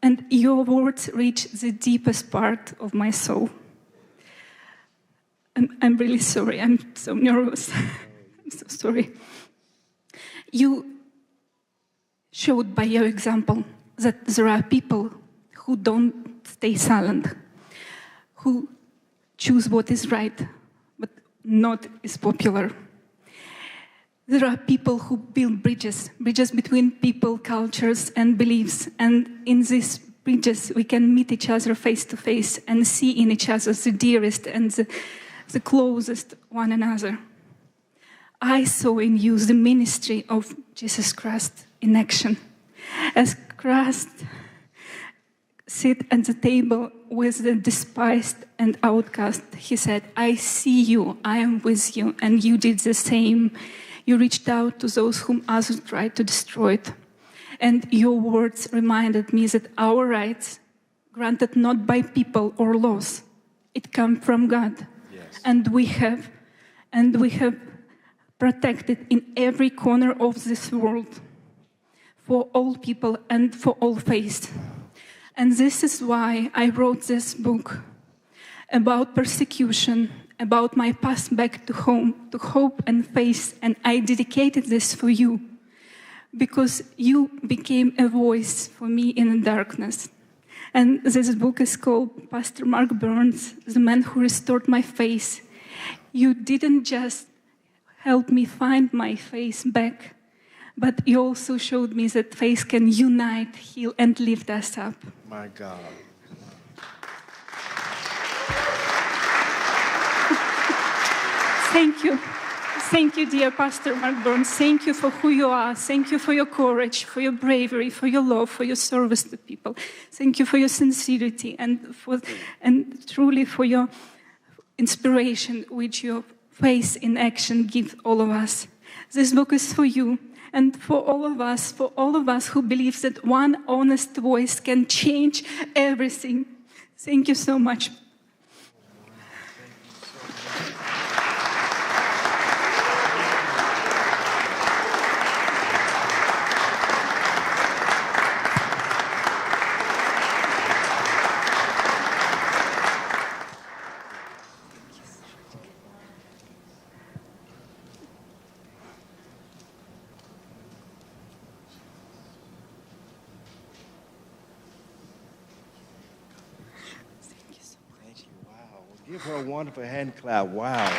And your words reach the deepest part of my soul. I'm really sorry. I'm so nervous. I'm so sorry. You showed by your example that there are people who don't stay silent, who choose what is right, but not is popular. There are people who build bridges between people, cultures, and beliefs. And in these bridges, we can meet each other face to face and see in each other the dearest and the closest one another. I saw in you the ministry of Jesus Christ in action. As Christ sit at the table with the despised and outcast, he said, I see you, I am with you, and you did the same. You reached out to those whom others tried to destroy it. And your words reminded me that our rights, granted not by people or laws, it comes from God. Yes. And we have protected in every corner of this world for all people and for all faiths. And this is why I wrote this book about persecution, about my path back to home, to hope and faith, and I dedicated this for you because you became a voice for me in the darkness. And this book is called Pastor Mark Burns, The Man Who Restored My Faith. You didn't just help me find my faith back, but you also showed me that faith can unite, heal, and lift us up. My God. Thank you. Thank you, dear Pastor Mark Burns. Thank you for who you are. Thank you for your courage, for your bravery, for your love, for your service to people. Thank you for your sincerity and truly for your inspiration, which your faith in action gives all of us. This book is for you and for all of us who believe that one honest voice can change everything. Thank you so much. Give her a wonderful hand clap. Wow.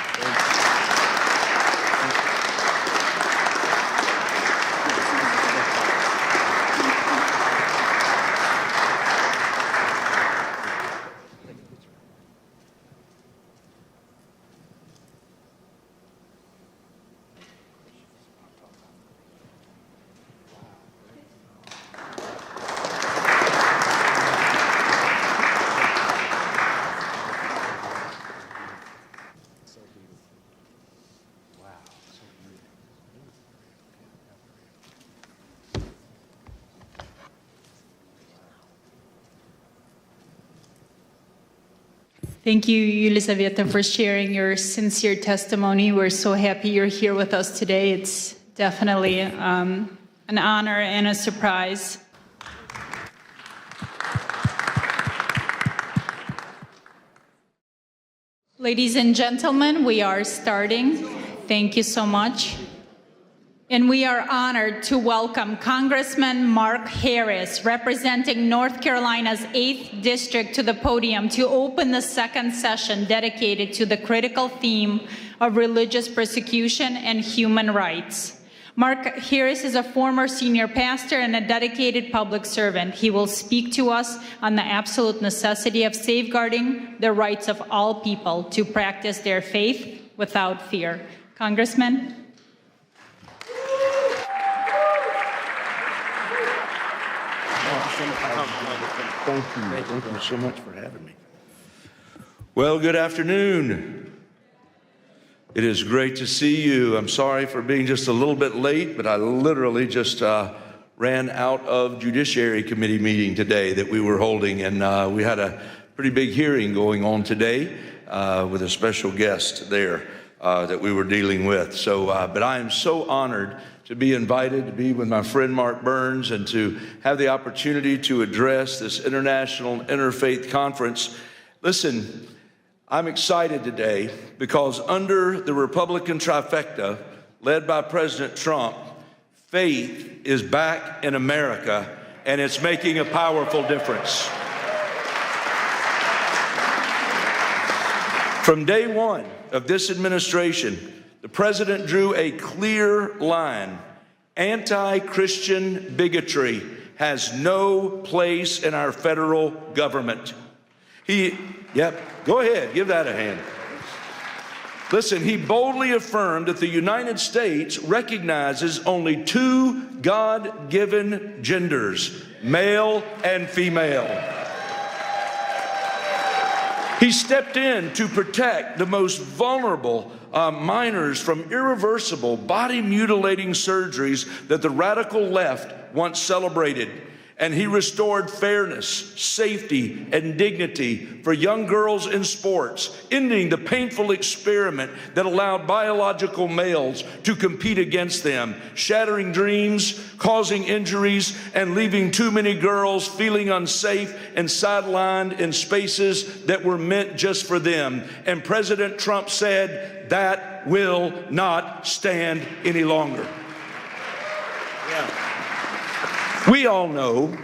Thank you, Yelizaveta, for sharing your sincere testimony. We're so happy you're here with us today. It's definitely an honor and a surprise. Ladies and gentlemen, we are starting. Thank you so much. And we are honored to welcome Congressman Mark Harris, representing North Carolina's 8th District, to the podium to open the second session dedicated to the critical theme of religious persecution and human rights. Mark Harris is a former senior pastor and a dedicated public servant. He will speak to us on the absolute necessity of safeguarding the rights of all people to practice their faith without fear. Congressman? Thank you so much for having me. Well, good afternoon. It is great to see you. I'm sorry for being just a little bit late, but I literally just ran out of Judiciary Committee meeting today that we were holding, and we had a pretty big hearing going on today with a special guest there that we were dealing with. So, but I am so honored to be invited to be with my friend Mark Burns and to have the opportunity to address this International Interfaith Conference. Listen, I'm excited today because under the Republican trifecta led by President Trump, faith is back in America and it's making a powerful difference. From day one of this administration, the president drew a clear line. Anti-Christian bigotry has no place in our federal government. Go ahead, give that a hand. Listen, he boldly affirmed that the United States recognizes only two God-given genders, male and female. He stepped in to protect the most vulnerable minors from irreversible body-mutilating surgeries that the radical left once celebrated. And he restored fairness, safety, and dignity for young girls in sports, ending the painful experiment that allowed biological males to compete against them, shattering dreams, causing injuries, and leaving too many girls feeling unsafe and sidelined in spaces that were meant just for them. And President Trump said, that will not stand any longer. We all know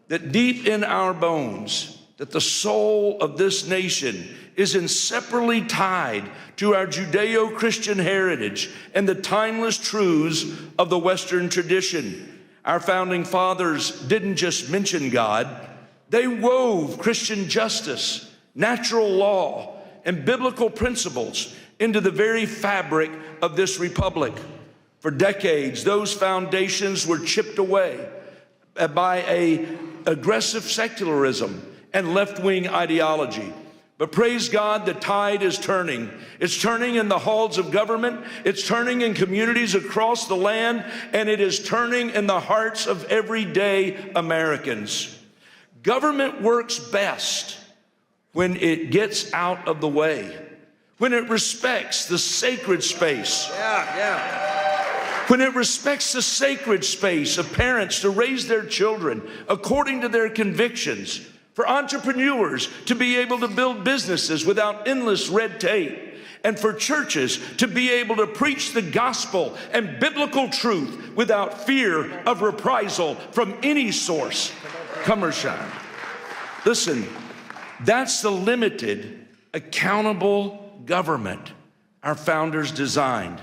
that deep in our bones, that the soul of this nation is inseparably tied to our Judeo-Christian heritage and the timeless truths of the Western tradition. Our founding fathers didn't just mention God, they wove Christian justice, natural law, and biblical principles into the very fabric of this republic. For decades, those foundations were chipped away by an aggressive secularism and left-wing ideology. But praise God, the tide is turning. It's turning in the halls of government, it's turning in communities across the land, and it is turning in the hearts of everyday Americans. Government works best when it gets out of the way, when it respects the sacred space. When it respects the sacred space of parents to raise their children according to their convictions, for entrepreneurs to be able to build businesses without endless red tape, and for churches to be able to preach the gospel and biblical truth without fear of reprisal from any source, come or shine. Listen, that's the limited, accountable government our founders designed.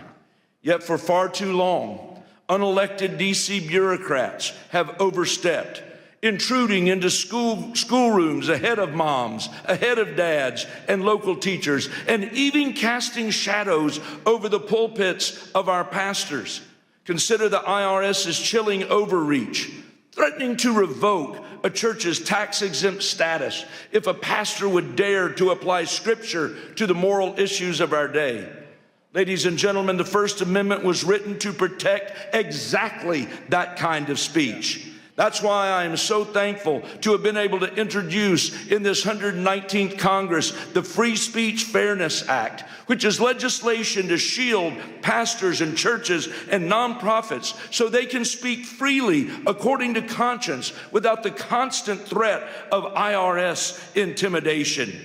Yet for far too long, unelected DC bureaucrats have overstepped, intruding into schoolrooms ahead of moms, ahead of dads and local teachers, and even casting shadows over the pulpits of our pastors. Consider the IRS's chilling overreach, threatening to revoke a church's tax-exempt status if a pastor would dare to apply scripture to the moral issues of our day. Ladies and gentlemen, the First Amendment was written to protect exactly that kind of speech. That's why I am so thankful to have been able to introduce in this 119th Congress the Free Speech Fairness Act, which is legislation to shield pastors and churches and nonprofits so they can speak freely according to conscience without the constant threat of IRS intimidation.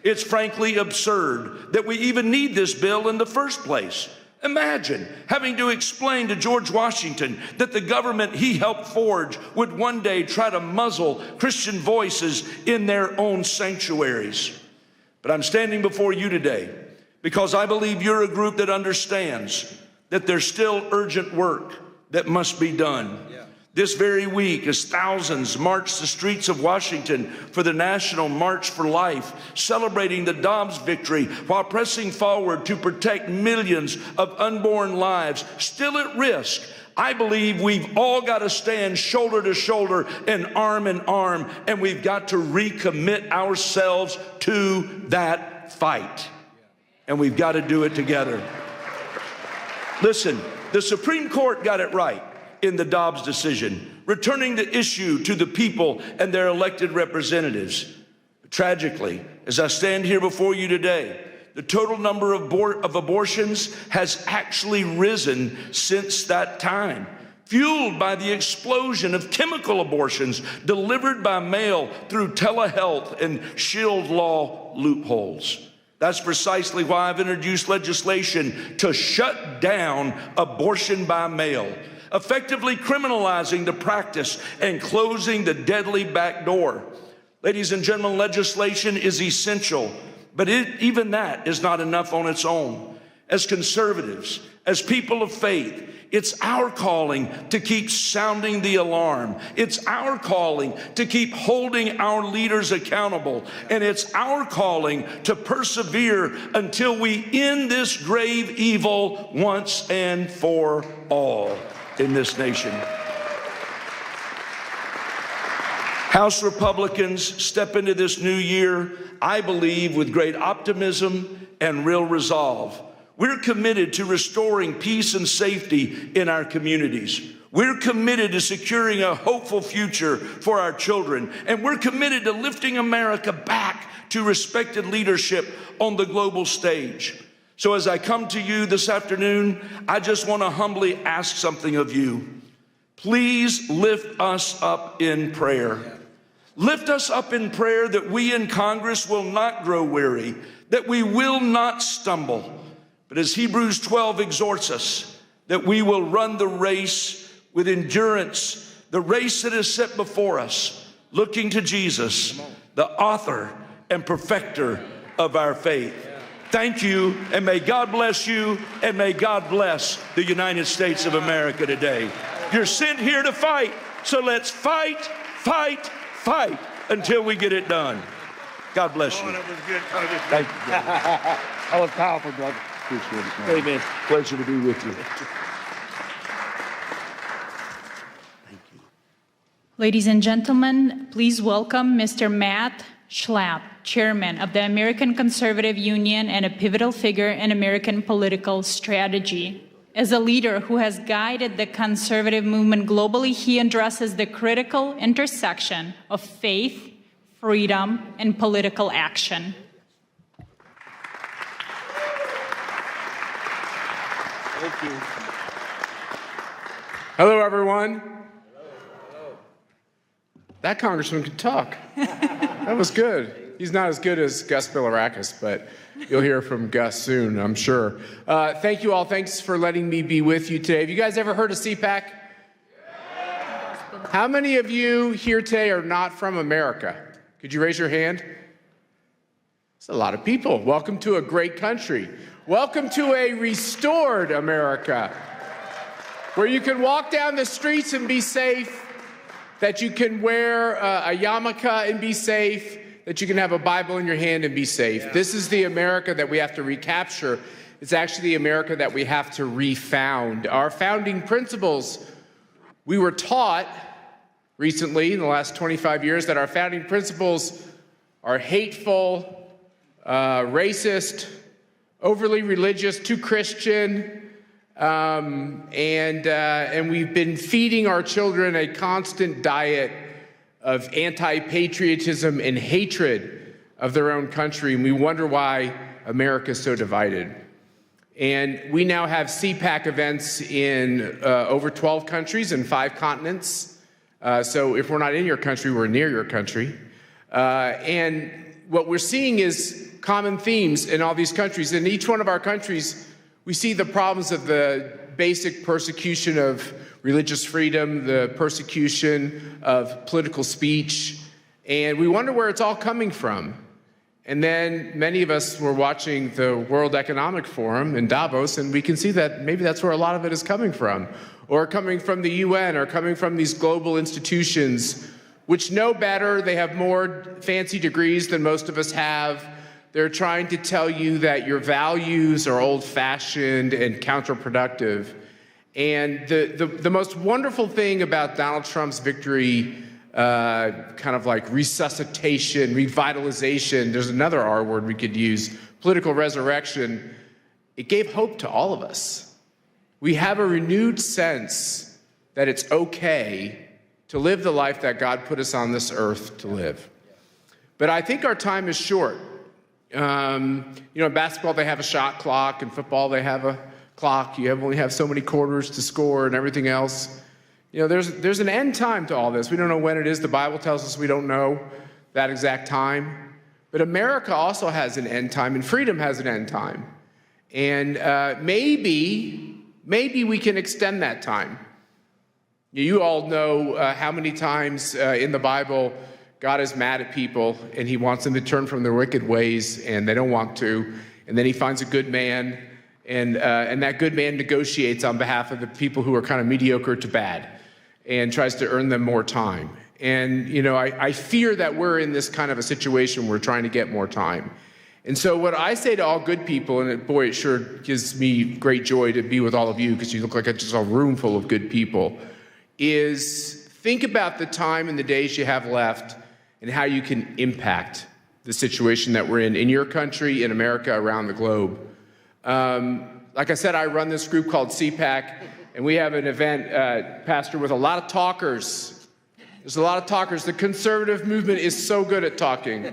It's frankly absurd that we even need this bill in the first place. Imagine having to explain to George Washington that the government he helped forge would one day try to muzzle Christian voices in their own sanctuaries. But I'm standing before you today because I believe you're a group that understands that there's still urgent work that must be done. This very week, as thousands march the streets of Washington for the National March for Life, celebrating the Dobbs victory while pressing forward to protect millions of unborn lives still at risk, I believe we've all got to stand shoulder to shoulder and arm in arm, and we've got to recommit ourselves to that fight. And we've got to do it together. Listen, the Supreme Court got it right in the Dobbs decision, returning the issue to the people and their elected representatives. Tragically, as I stand here before you today, the total number of abortions has actually risen since that time, fueled by the explosion of chemical abortions delivered by mail through telehealth and shield law loopholes. That's precisely why I've introduced legislation to shut down abortion by mail, effectively criminalizing the practice and closing the deadly back door. Ladies and gentlemen, legislation is essential, but even that is not enough on its own. As conservatives, as people of faith, it's our calling to keep sounding the alarm. It's our calling to keep holding our leaders accountable. And it's our calling to persevere until we end this grave evil once and for all in this nation. House Republicans step into this new year, I believe, with great optimism and real resolve. We're committed to restoring peace and safety in our communities. We're committed to securing a hopeful future for our children. And we're committed to lifting America back to respected leadership on the global stage. So as I come to you this afternoon, I just want to humbly ask something of you. Please lift us up in prayer. Lift us up in prayer that we in Congress will not grow weary, that we will not stumble. But as Hebrews 12 exhorts us, that we will run the race with endurance, the race that is set before us, looking to Jesus, the author and perfecter of our faith. Thank you, and may God bless you, and may God bless the United States of America today. You're sent here to fight, so let's fight, fight, fight until we get it done. God bless you. That was good. Thank you, brother. That was powerful, brother. Appreciate it, man. Amen. Pleasure to be with you. Ladies and gentlemen, please welcome Mr. Matt Schlapp, Chairman of the American Conservative Union and a pivotal figure in American political strategy. As a leader who has guided the conservative movement globally, he addresses the critical intersection of faith, freedom, and political action. Thank you. Hello, everyone. Hello. That congressman could talk. That was good. He's not as good as Gus Bilirakis, but you'll hear from Gus soon, I'm sure. Thank you all. Thanks for letting me be with you today. Have you guys ever heard of CPAC? How many of you here today are not from America? Could you raise your hand? It's a lot of people. Welcome to a great country. Welcome to a restored America, where you can walk down the streets and be safe, that you can wear a yarmulke and be safe, that you can have a Bible in your hand and be safe. Yeah. This is the America that we have to recapture. It's actually the America that we have to refound. Our founding principles, we were taught recently in the last 25 years that our founding principles are hateful, racist, overly religious, too Christian, and we've been feeding our children a constant diet of anti-patriotism and hatred of their own country, and we wonder why America is so divided. And we now have CPAC events in over 12 countries and 5 continents. So if we're not in your country, we're near your country. And what we're seeing is common themes in all these countries. In each one of our countries, we see the problems of the basic persecution of religious freedom, the persecution of political speech, and we wonder where it's all coming from. And then many of us were watching the World Economic Forum in Davos, and we can see that maybe that's where a lot of it is coming from, or coming from the UN, or coming from these global institutions, which know better. They have more fancy degrees than most of us have. They're trying to tell you that your values are old-fashioned and counterproductive. And the most wonderful thing about Donald Trump's victory, kind of like resuscitation, revitalization, there's another R word we could use, political resurrection, it gave hope to all of us. We have a renewed sense that it's okay to live the life that God put us on this earth to live. But I think our time is short. In basketball, they have a shot clock. In football, they have a clock. You only have so many quarters to score and everything else. There's an end time to all this. We don't know when it is. The Bible tells us we don't know that exact time. But America also has an end time, and freedom has an end time. And maybe we can extend that time. You all know how many times in the Bible God is mad at people and he wants them to turn from their wicked ways, and they don't want to. And then he finds a good man, and that good man negotiates on behalf of the people who are kind of mediocre to bad and tries to earn them more time. And, I fear that we're in this kind of a situation where we're trying to get more time. And so what I say to all good people, and boy, it sure gives me great joy to be with all of you because you look like just a room full of good people, is think about the time and the days you have left and how you can impact the situation that we're in your country, in America, around the globe. Like I said, I run this group called CPAC, and we have an event, Pastor, with a lot of talkers. There's a lot of talkers. The conservative movement is so good at talking.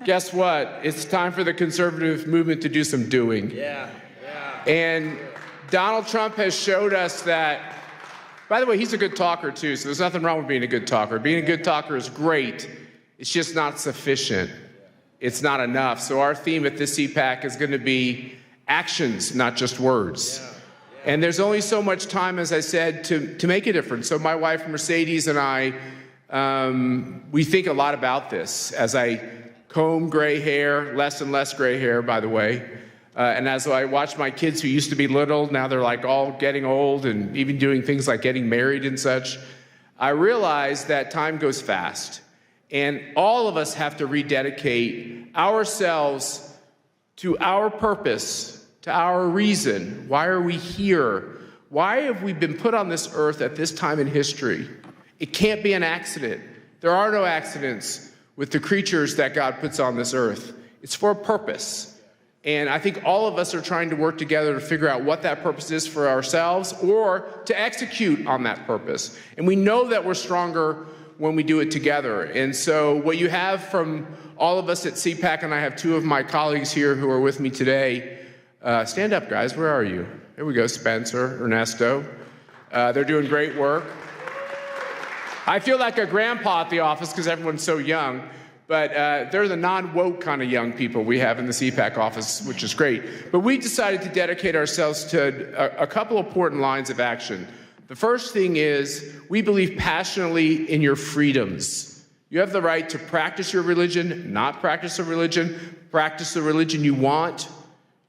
Guess what? It's time for the conservative movement to do some doing. Yeah. And Donald Trump has showed us that, by the way, he's a good talker too, so there's nothing wrong with being a good talker. Being a good talker is great. It's just not sufficient. It's not enough. So our theme at this CPAC is going to be actions, not just words. And there's only so much time, as I said, to make a difference. So my wife, Mercedes, and I, we think a lot about this as I comb gray hair, less and less gray hair, by the way. And as I watch my kids who used to be little, now they're like all getting old and even doing things like getting married and such, I realize that time goes fast. And all of us have to rededicate ourselves to our purpose, to our reason. Why are we here? Why have we been put on this earth at this time in history? It can't be an accident. There are no accidents with the creatures that God puts on this earth. It's for a purpose. And I think all of us are trying to work together to figure out what that purpose is for ourselves or to execute on that purpose. And we know that we're stronger when we do it together. And so what you have from all of us at CPAC, and I have two of my colleagues here who are with me today. Stand up, guys. Where are you? There we go, Spencer, Ernesto. They're doing great work. I feel like a grandpa at the office because everyone's so young, but they're the non-woke kind of young people we have in the CPAC office, which is great. But we decided to dedicate ourselves to a couple important lines of action. The first thing is we believe passionately in your freedoms. You have the right to practice your religion, not practice a religion, practice the religion you want.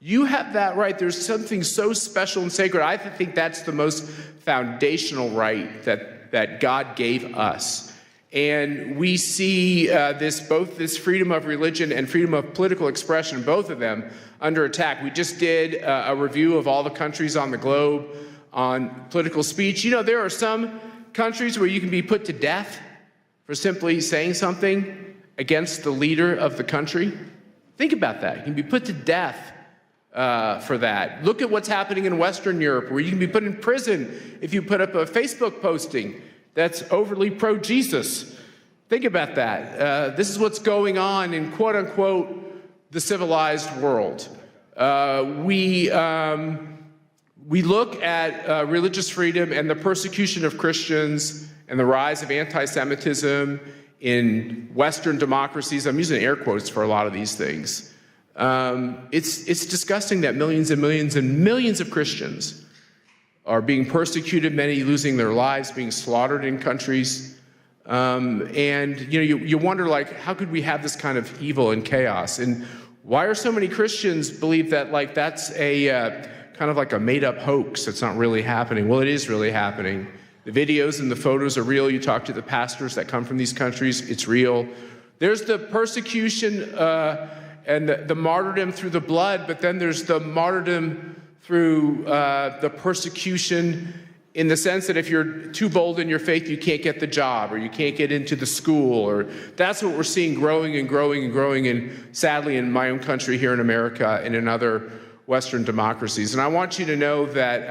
You have that right. There's something so special and sacred. I think that's the most foundational right that God gave us. And we see both this freedom of religion and freedom of political expression, both of them, under attack. We just did a review of all the countries on the globe on political speech. There are some countries where you can be put to death for simply saying something against the leader of the country. Think about that. You can be put to death for that. Look at what's happening in Western Europe, where you can be put in prison if you put up a Facebook posting that's overly pro-Jesus. Think about that. This is what's going on in, quote-unquote, the civilized world. We look at religious freedom and the persecution of Christians and the rise of anti-Semitism in Western democracies. I'm using air quotes for a lot of these things. It's disgusting that millions and millions and millions of Christians are being persecuted, many losing their lives, being slaughtered in countries. And you wonder, like, how could we have this kind of evil and chaos? And why are so many Christians believe that, like, that's a kind of like a made-up hoax? It's not really happening. Well, it is really happening. The videos and the photos are real. You talk to the pastors that come from these countries, it's real. There's the persecution and the martyrdom through the blood, but then there's the martyrdom through the persecution in the sense that if you're too bold in your faith, you can't get the job, or you can't get into the school, or that's what we're seeing growing and growing and growing, and sadly in my own country here in America and in other Western democracies. And I want you to know that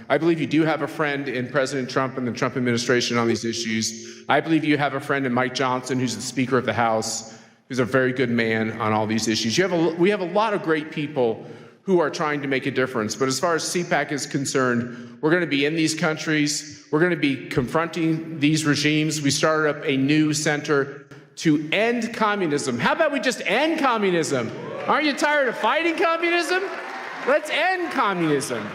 I believe you do have a friend in President Trump and the Trump administration on these issues. I believe you have a friend in Mike Johnson, who's the Speaker of the House, who's a very good man on all these issues. We have a lot of great people who are trying to make a difference. But as far as CPAC is concerned, we're going to be in these countries. We're going to be confronting these regimes. We started up a new center to end communism. How about we just end communism? Aren't you tired of fighting communism? Let's end communism.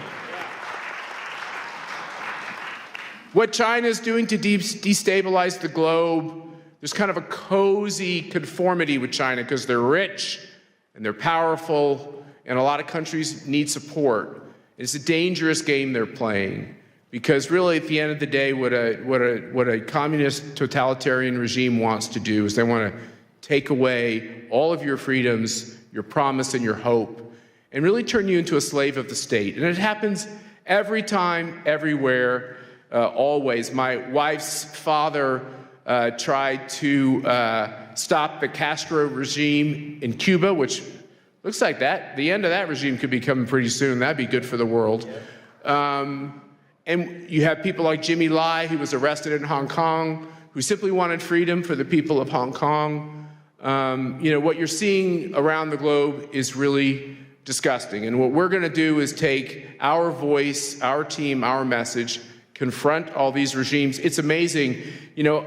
What China is doing to destabilize the globe, there's kind of a cozy conformity with China because they're rich and they're powerful, and a lot of countries need support. It's a dangerous game they're playing because really at the end of the day, what a communist totalitarian regime wants to do is they want to take away all of your freedoms, your promise and your hope, and really turn you into a slave of the state. And it happens every time, everywhere, always. My wife's father tried to stop the Castro regime in Cuba, which looks like the end of that regime could be coming pretty soon. That'd be good for the world. And you have people like Jimmy Lai, who was arrested in Hong Kong, who simply wanted freedom for the people of Hong Kong. What you're seeing around the globe is really disgusting. And what we're going to do is take our voice, our team, our message, confront all these regimes. It's amazing.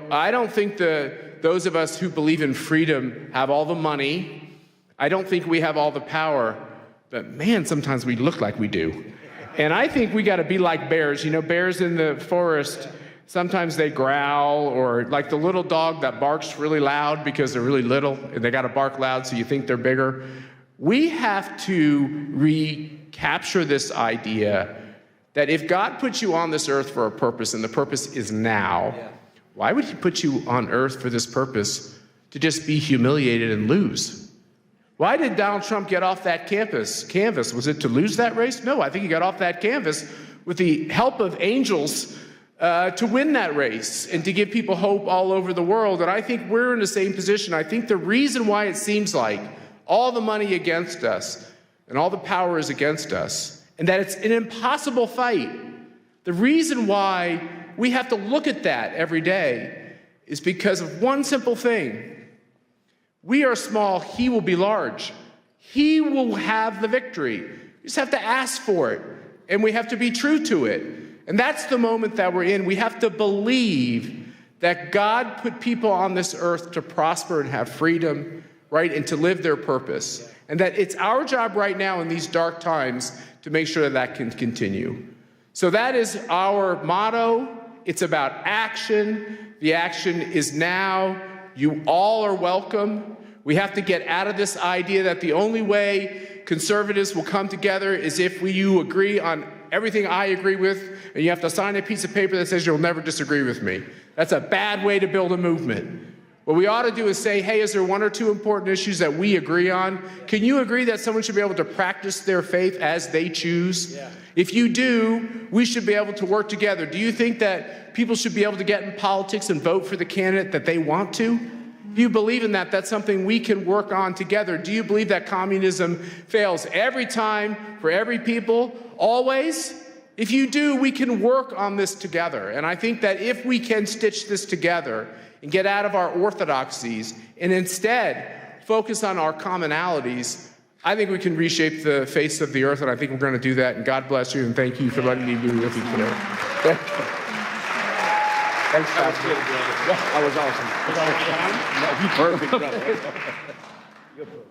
I don't think those of us who believe in freedom have all the money. I don't think we have all the power. But man, sometimes we look like we do. And I think we got to be like bears. Bears in the forest, sometimes they growl, or like the little dog that barks really loud because they're really little and they got to bark loud so you think they're bigger. We have to recapture this idea that if God puts you on this earth for a purpose, and the purpose is now, why would he put you on earth for this purpose to just be humiliated and lose? Why did Donald Trump get off that canvas? Was it to lose that race? No, I think he got off that canvas with the help of angels to win that race and to give people hope all over the world. And I think we're in the same position. I think the reason why it seems like all the money against us and all the power is against us, and that it's an impossible fight, the reason why we have to look at that every day is because of one simple thing. We are small, he will be large. He will have the victory. You just have to ask for it, and we have to be true to it. And that's the moment that we're in. We have to believe that God put people on this earth to prosper and have freedom, right, and to live their purpose. And that it's our job right now in these dark times to make sure that can continue. So that is our motto. It's about action. The action is now. You all are welcome. We have to get out of this idea that the only way conservatives will come together is if you agree on everything I agree with, and you have to sign a piece of paper that says you'll never disagree with me. That's a bad way to build a movement. What we ought to do is say, hey, is there one or two important issues that we agree on? Can you agree that someone should be able to practice their faith as they choose? Yeah. If you do, we should be able to work together. Do you think that people should be able to get in politics and vote for the candidate that they want to? If you believe in that, that's something we can work on together. Do you believe that communism fails every time for every people, always? If you do, we can work on this together. And I think that if we can stitch this together and get out of our orthodoxies and instead focus on our commonalities, I think we can reshape the face of the earth, and I think we're going to do that. And God bless you, and thank you for letting me be with you today. Thanks, Pastor. That was awesome. Perfect, brother.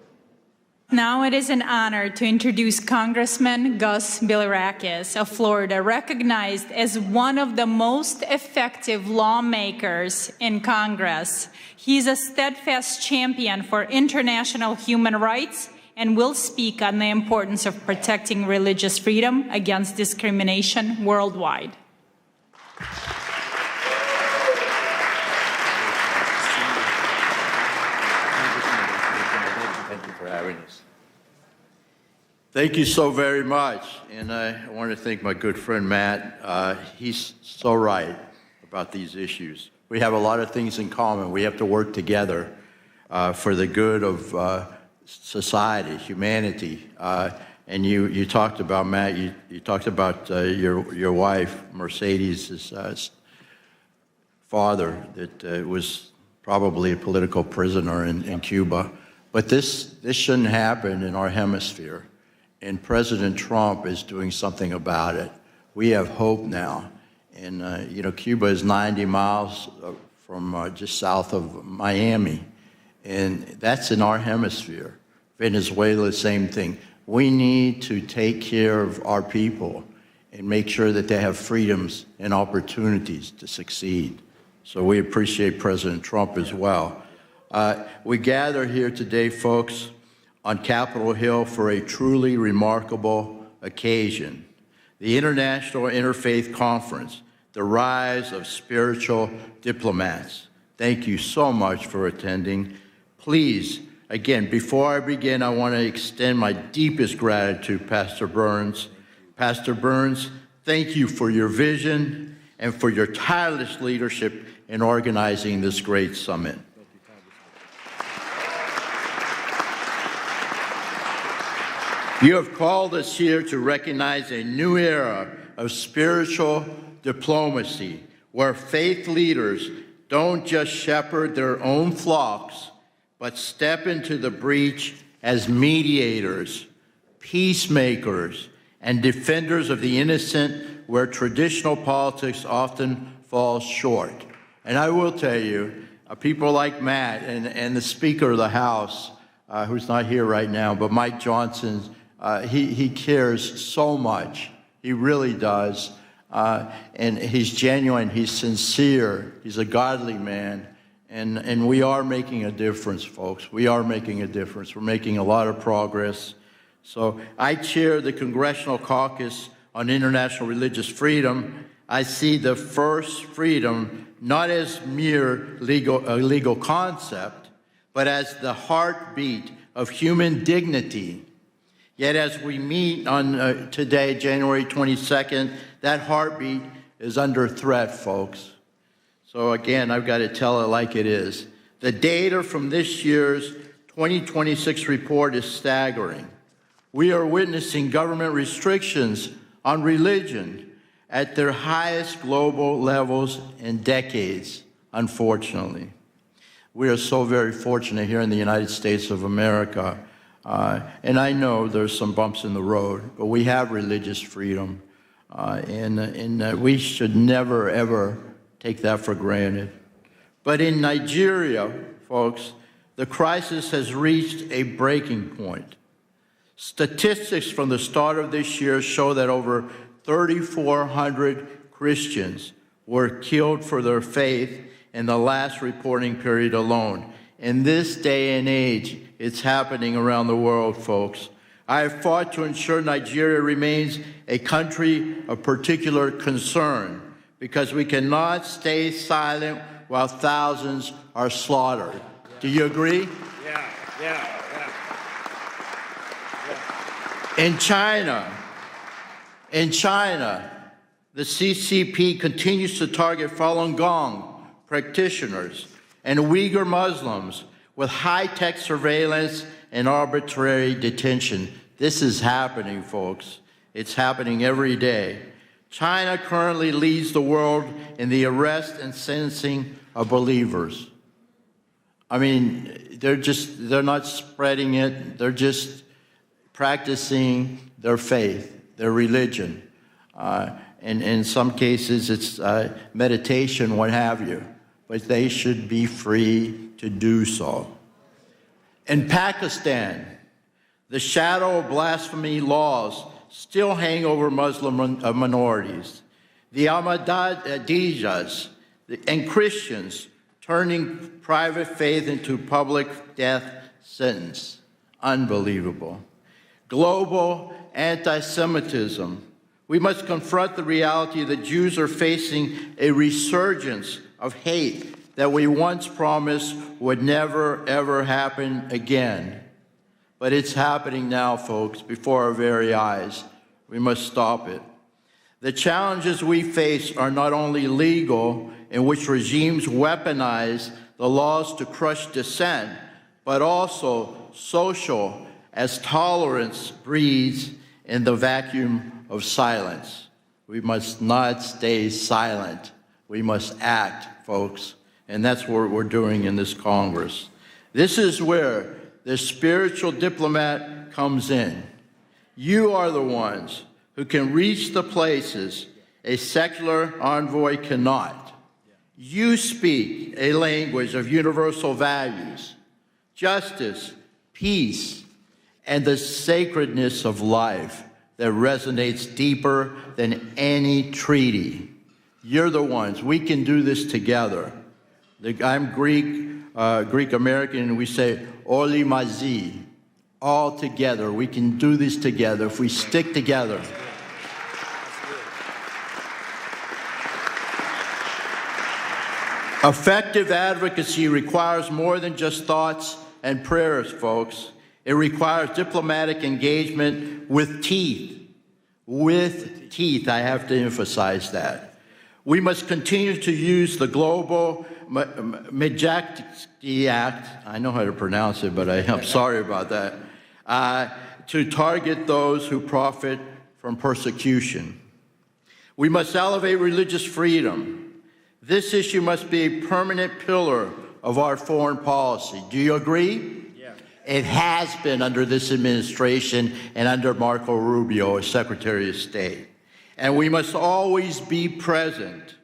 Now it is an honor to introduce Congressman Gus Bilirakis of Florida, recognized as one of the most effective lawmakers in Congress. He's a steadfast champion for international human rights and will speak on the importance of protecting religious freedom against discrimination worldwide. Thank you for having us. Thank you so very much. And I want to thank my good friend Matt. He's so right about these issues. We have a lot of things in common. We have to work together for the good of society, humanity. And you talked about, Matt, you talked about your wife, Mercedes' father, that was probably a political prisoner in Cuba. But this shouldn't happen in our hemisphere. And President Trump is doing something about it. We have hope now. And, Cuba is 90 miles from just south of Miami. And that's in our hemisphere. Venezuela, same thing. We need to take care of our people and make sure that they have freedoms and opportunities to succeed. So we appreciate President Trump as well. We gather here today, folks, on Capitol Hill for a truly remarkable occasion. The International Interfaith Conference, the Rise of Spiritual Diplomats. Thank you so much for attending. Please, again, before I begin, I want to extend my deepest gratitude, Pastor Burns. Pastor Burns, thank you for your vision and for your tireless leadership in organizing this great summit. You have called us here to recognize a new era of spiritual diplomacy, where faith leaders don't just shepherd their own flocks, but step into the breach as mediators, peacemakers, and defenders of the innocent, where traditional politics often falls short. And I will tell you, people like Matt and the Speaker of the House, who's not here right now, but Mike Johnson, he cares so much. He really does. And he's genuine, he's sincere, he's a godly man. And we are making a difference, folks. We are making a difference. We're making a lot of progress. So I chair the Congressional Caucus on International Religious Freedom. I see the first freedom not as mere legal concept, but as the heartbeat of human dignity. Yet as we meet on today, January 22nd, that heartbeat is under threat, folks. So again, I've got to tell it like it is. The data from this year's 2026 report is staggering. We are witnessing government restrictions on religion at their highest global levels in decades, unfortunately. We are so very fortunate here in the United States of America. And I know there's some bumps in the road, but we have religious freedom. And we should never, ever take that for granted. But in Nigeria, folks, the crisis has reached a breaking point. Statistics from the start of this year show that over 3,400 Christians were killed for their faith in the last reporting period alone. In this day and age, it's happening around the world, folks. I have fought to ensure Nigeria remains a country of particular concern, because we cannot stay silent while thousands are slaughtered. Do you agree? Yeah. In China, the CCP continues to target Falun Gong practitioners and Uyghur Muslims with high-tech surveillance and arbitrary detention. This is happening, folks. It's happening every day. China currently leads the world in the arrest and sentencing of believers. I mean, they're not spreading it. They're just practicing their faith, their religion. and in some cases it's meditation, what have you. But they should be free to do so. In Pakistan, the shadow of blasphemy laws still hang over Muslim minorities. The Ahmadiyas and Christians turning private faith into public death sentence. Unbelievable. Global anti-Semitism. We must confront the reality that Jews are facing a resurgence of hate that we once promised would never, ever happen again. But it's happening now, folks, before our very eyes. We must stop it. The challenges we face are not only legal, in which regimes weaponize the laws to crush dissent, but also social, as tolerance breeds in the vacuum of silence. We must not stay silent. We must act, folks, and that's what we're doing in this Congress. This is where the spiritual diplomat comes in. You are the ones who can reach the places a secular envoy cannot. You speak a language of universal values, justice, peace, and the sacredness of life that resonates deeper than any treaty. You're the ones. We can do this together. I'm Greek-American, and we say, Oli Mazi, all together. We can do this together if we stick together. Effective advocacy requires more than just thoughts and prayers, folks. It requires diplomatic engagement with teeth. With teeth, I have to emphasize that. We must continue to use the global Magnitsky Act, I know how to pronounce it, but I'm sorry about that, to target those who profit from persecution. We must elevate religious freedom. This issue must be a permanent pillar of our foreign policy. Do you agree? Yeah. It has been under this administration and under Marco Rubio as Secretary of State. And we must always be present.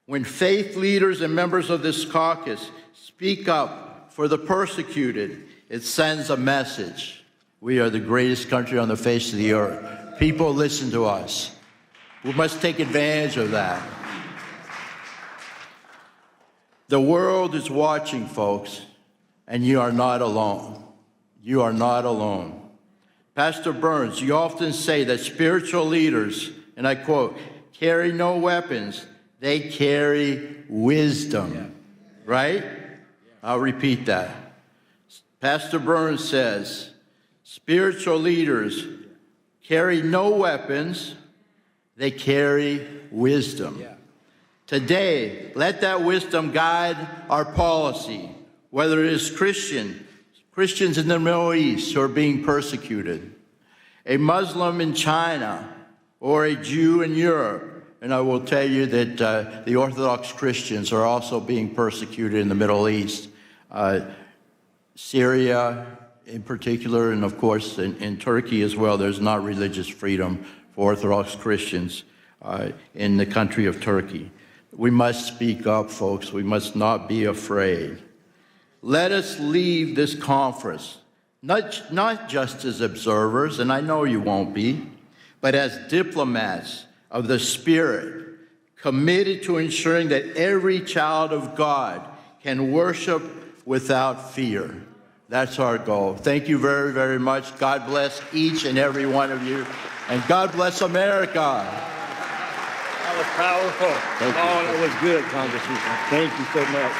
When faith leaders and members of this caucus speak up for the persecuted, it sends a message. We are the greatest country on the face of the earth. People listen to us. We must take advantage of that. The world is watching, folks, and you are not alone. You are not alone. Pastor Burns, you often say that spiritual leaders, and I quote, carry no weapons, they carry wisdom, right? I'll repeat that. Pastor Burns says, spiritual leaders carry no weapons, they carry wisdom. Today, let that wisdom guide our policy, whether it is Christians in the Middle East who are being persecuted, a Muslim in China, or a Jew in Europe. And I will tell you that the Orthodox Christians are also being persecuted in the Middle East. Syria in particular, and of course in Turkey as well, there's not religious freedom for Orthodox Christians in the country of Turkey. We must speak up, folks. We must not be afraid. Let us leave this conference, not just as observers, and I know you won't be, but as diplomats of the Spirit, committed to ensuring that every child of God can worship without fear. That's our goal. Thank you very, very much. God bless each and every one of you, and God bless America. That was powerful. Oh, that was good, Congressman. Thank you so much.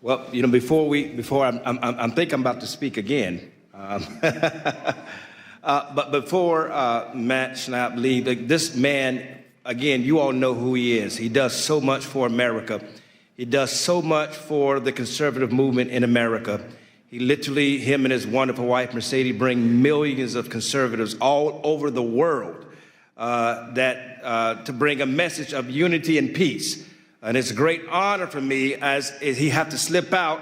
Well, you know, before I'm thinking I'm about to speak again. But before Matt Schnapp leave, this man, again, you all know who he is. He does so much for America. He does so much for the conservative movement in America. He literally, him and his wonderful wife, Mercedes, bring millions of conservatives all over the world to bring a message of unity and peace. And it's a great honor for me as he had to slip out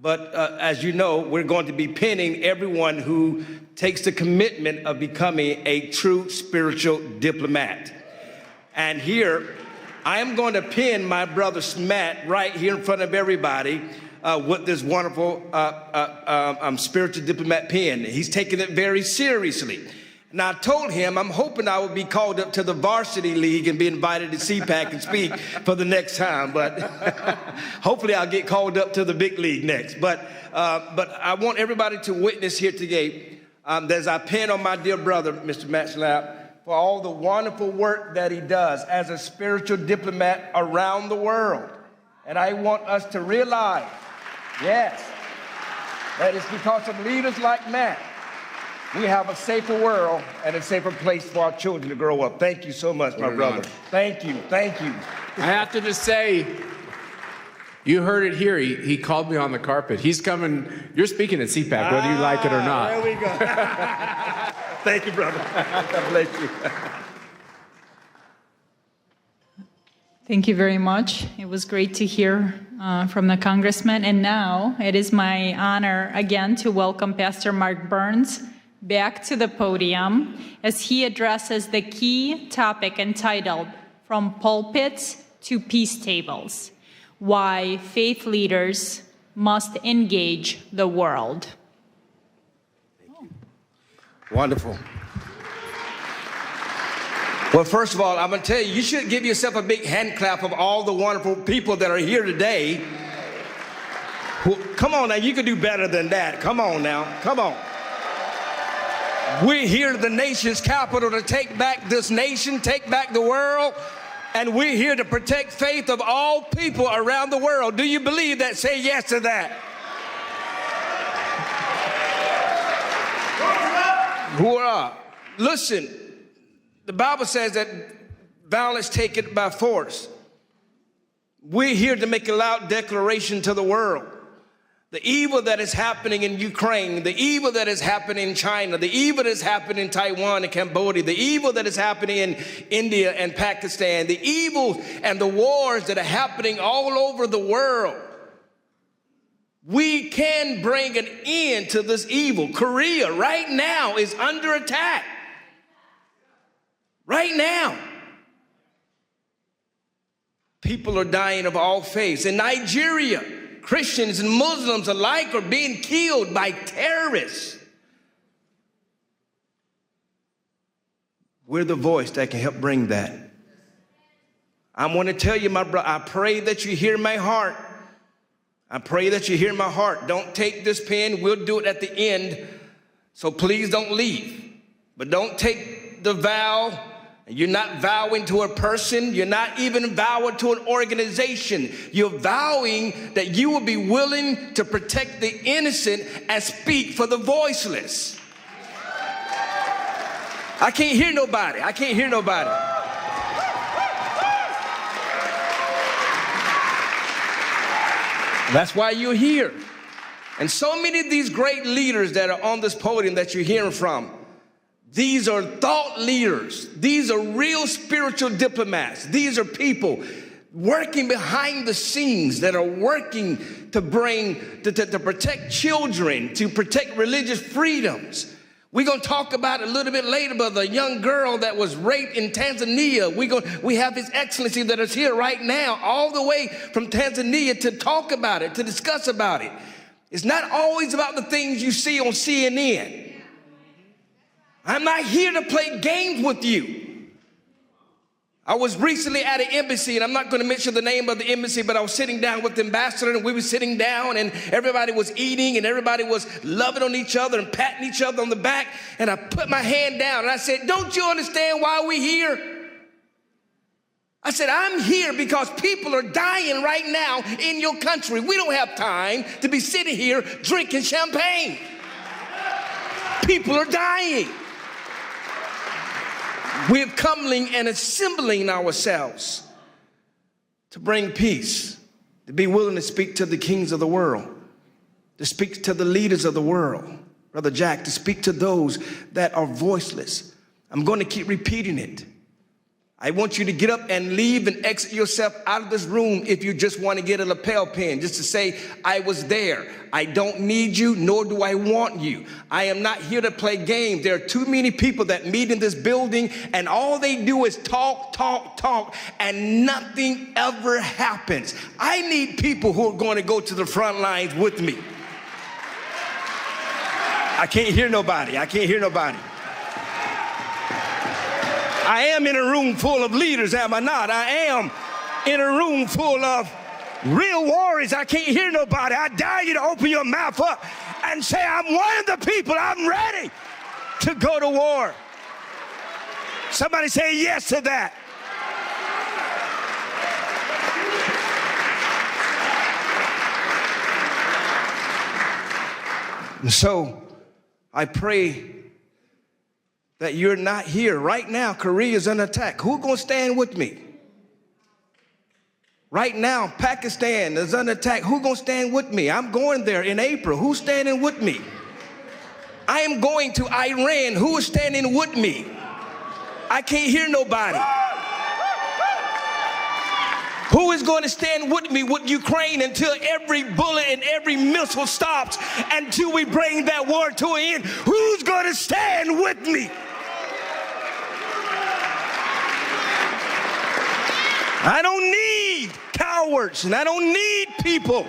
But as you know, we're going to be pinning everyone who takes the commitment of becoming a true spiritual diplomat. And here, I am going to pin my brother Matt right here in front of everybody with this wonderful spiritual diplomat pin. He's taking it very seriously. And I told him I'm hoping I would be called up to the varsity league and be invited to CPAC and speak for the next time. But hopefully I'll get called up to the big league next. But I want everybody to witness here today as I pin on my dear brother, Mr. Matt Schlapp, for all the wonderful work that he does as a spiritual diplomat around the world. And I want us to realize, yes, that it's because of leaders like Matt we have a safer world and a safer place for our children to grow up. Thank you so much, my brother. Thank you, thank you. I have to just say, you heard it here. He called me on the carpet. He's coming. You're speaking at CPAC, whether you like it or not. There we go. Thank you, brother. God bless you. Thank you very much. It was great to hear from the congressman. And now it is my honor again to welcome Pastor Mark Burns back to the podium as he addresses the key topic entitled From Pulpits to Peace Tables: Why Faith Leaders Must Engage the World. Wonderful. Well, first of all, I'm going to tell you, you should give yourself a big hand clap of all the wonderful people that are here today. Come on now, you can do better than that. Come on now, come on. We're here at the nation's capital to take back this nation, take back the world, and we're here to protect faith of all people around the world. Do you believe that? Say yes to that. Hurrah. Listen, the Bible says that violence take it by force. We're here to make a loud declaration to the world. The evil that is happening in Ukraine, the evil that is happening in China, the evil that is happening in Taiwan and Cambodia, the evil that is happening in India and Pakistan, the evil and the wars that are happening all over the world. We can bring an end to this evil. Korea right now is under attack. Right now. People are dying of all faiths. In Nigeria, Christians and Muslims alike are being killed by terrorists. We're the voice that can help bring that. I want to tell you, my brother, I pray that you hear my heart. I pray that you hear my heart. Don't take this pen. We'll do it at the end. So please don't leave. But don't take the vow. You're not vowing to a person. You're not even vowing to an organization. You're vowing that you will be willing to protect the innocent and speak for the voiceless. I can't hear nobody. I can't hear nobody. That's why you're here. And so many of these great leaders that are on this podium that you're hearing from, these are thought leaders. These are real spiritual diplomats. These are people working behind the scenes that are working to to protect children, to protect religious freedoms. We're going to talk about it a little bit later about the young girl that was raped in Tanzania. We have His Excellency that is here right now, all the way from Tanzania to talk about it, to discuss about it. It's not always about the things you see on CNN. I'm not here to play games with you. I was recently at an embassy, and I'm not going to mention the name of the embassy, but I was sitting down with the ambassador, and we were sitting down, and everybody was eating, and everybody was loving on each other and patting each other on the back, and I put my hand down, and I said, "Don't you understand why we're here?" I said, "I'm here because people are dying right now in your country. We don't have time to be sitting here drinking champagne. People are dying. We're coming and assembling ourselves to bring peace, to be willing to speak to the kings of the world, to speak to the leaders of the world, Brother Jack, to speak to those that are voiceless." I'm going to keep repeating it. I want you to get up and leave and exit yourself out of this room if you just want to get a lapel pin, just to say, I was there. I don't need you, nor do I want you. I am not here to play games. There are too many people that meet in this building, and all they do is talk, talk, talk, and nothing ever happens. I need people who are going to go to the front lines with me. I can't hear nobody. I can't hear nobody. I am in a room full of leaders, am I not? I am in a room full of real warriors. I can't hear nobody. I dare you to open your mouth up and say, I'm one of the people. I'm ready to go to war. Somebody say yes to that. And so I pray that you're not here. Right now, Korea is under attack. Who's going to stand with me? Right now, Pakistan is under attack. Who's going to stand with me? I'm going there in April. Who's standing with me? I am going to Iran. Who is standing with me? I can't hear nobody. Who is going to stand with me with Ukraine until every bullet and every missile stops, until we bring that war to an end? Who's going to stand with me? I don't need cowards, and I don't need people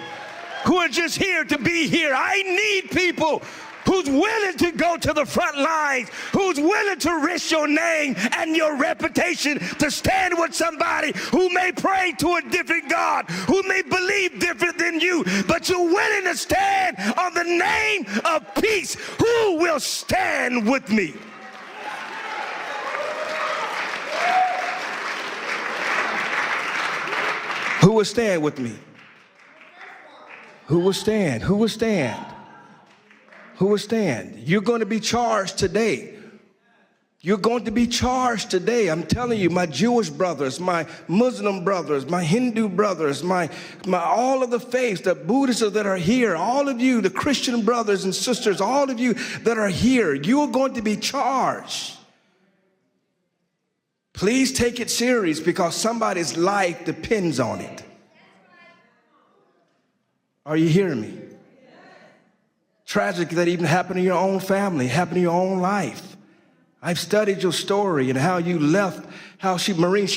who are just here to be here. I need people who's willing to go to the front lines, who's willing to risk your name and your reputation to stand with somebody who may pray to a different God, who may believe different than you, but you're willing to stand on the name of peace. Who will stand with me? Who will stand with me? Who will stand? Who will stand? Who will stand? You're going to be charged today. You're going to be charged today. I'm telling you, my Jewish brothers, my Muslim brothers, my Hindu brothers, my all of the faiths, the Buddhists that are here, all of you, the Christian brothers and sisters, all of you that are here, you are going to be charged. Please take it serious, because somebody's life depends on it. Are you hearing me? Tragic that even happened in your own family, happened in your own life. I've studied your story and how you left, how she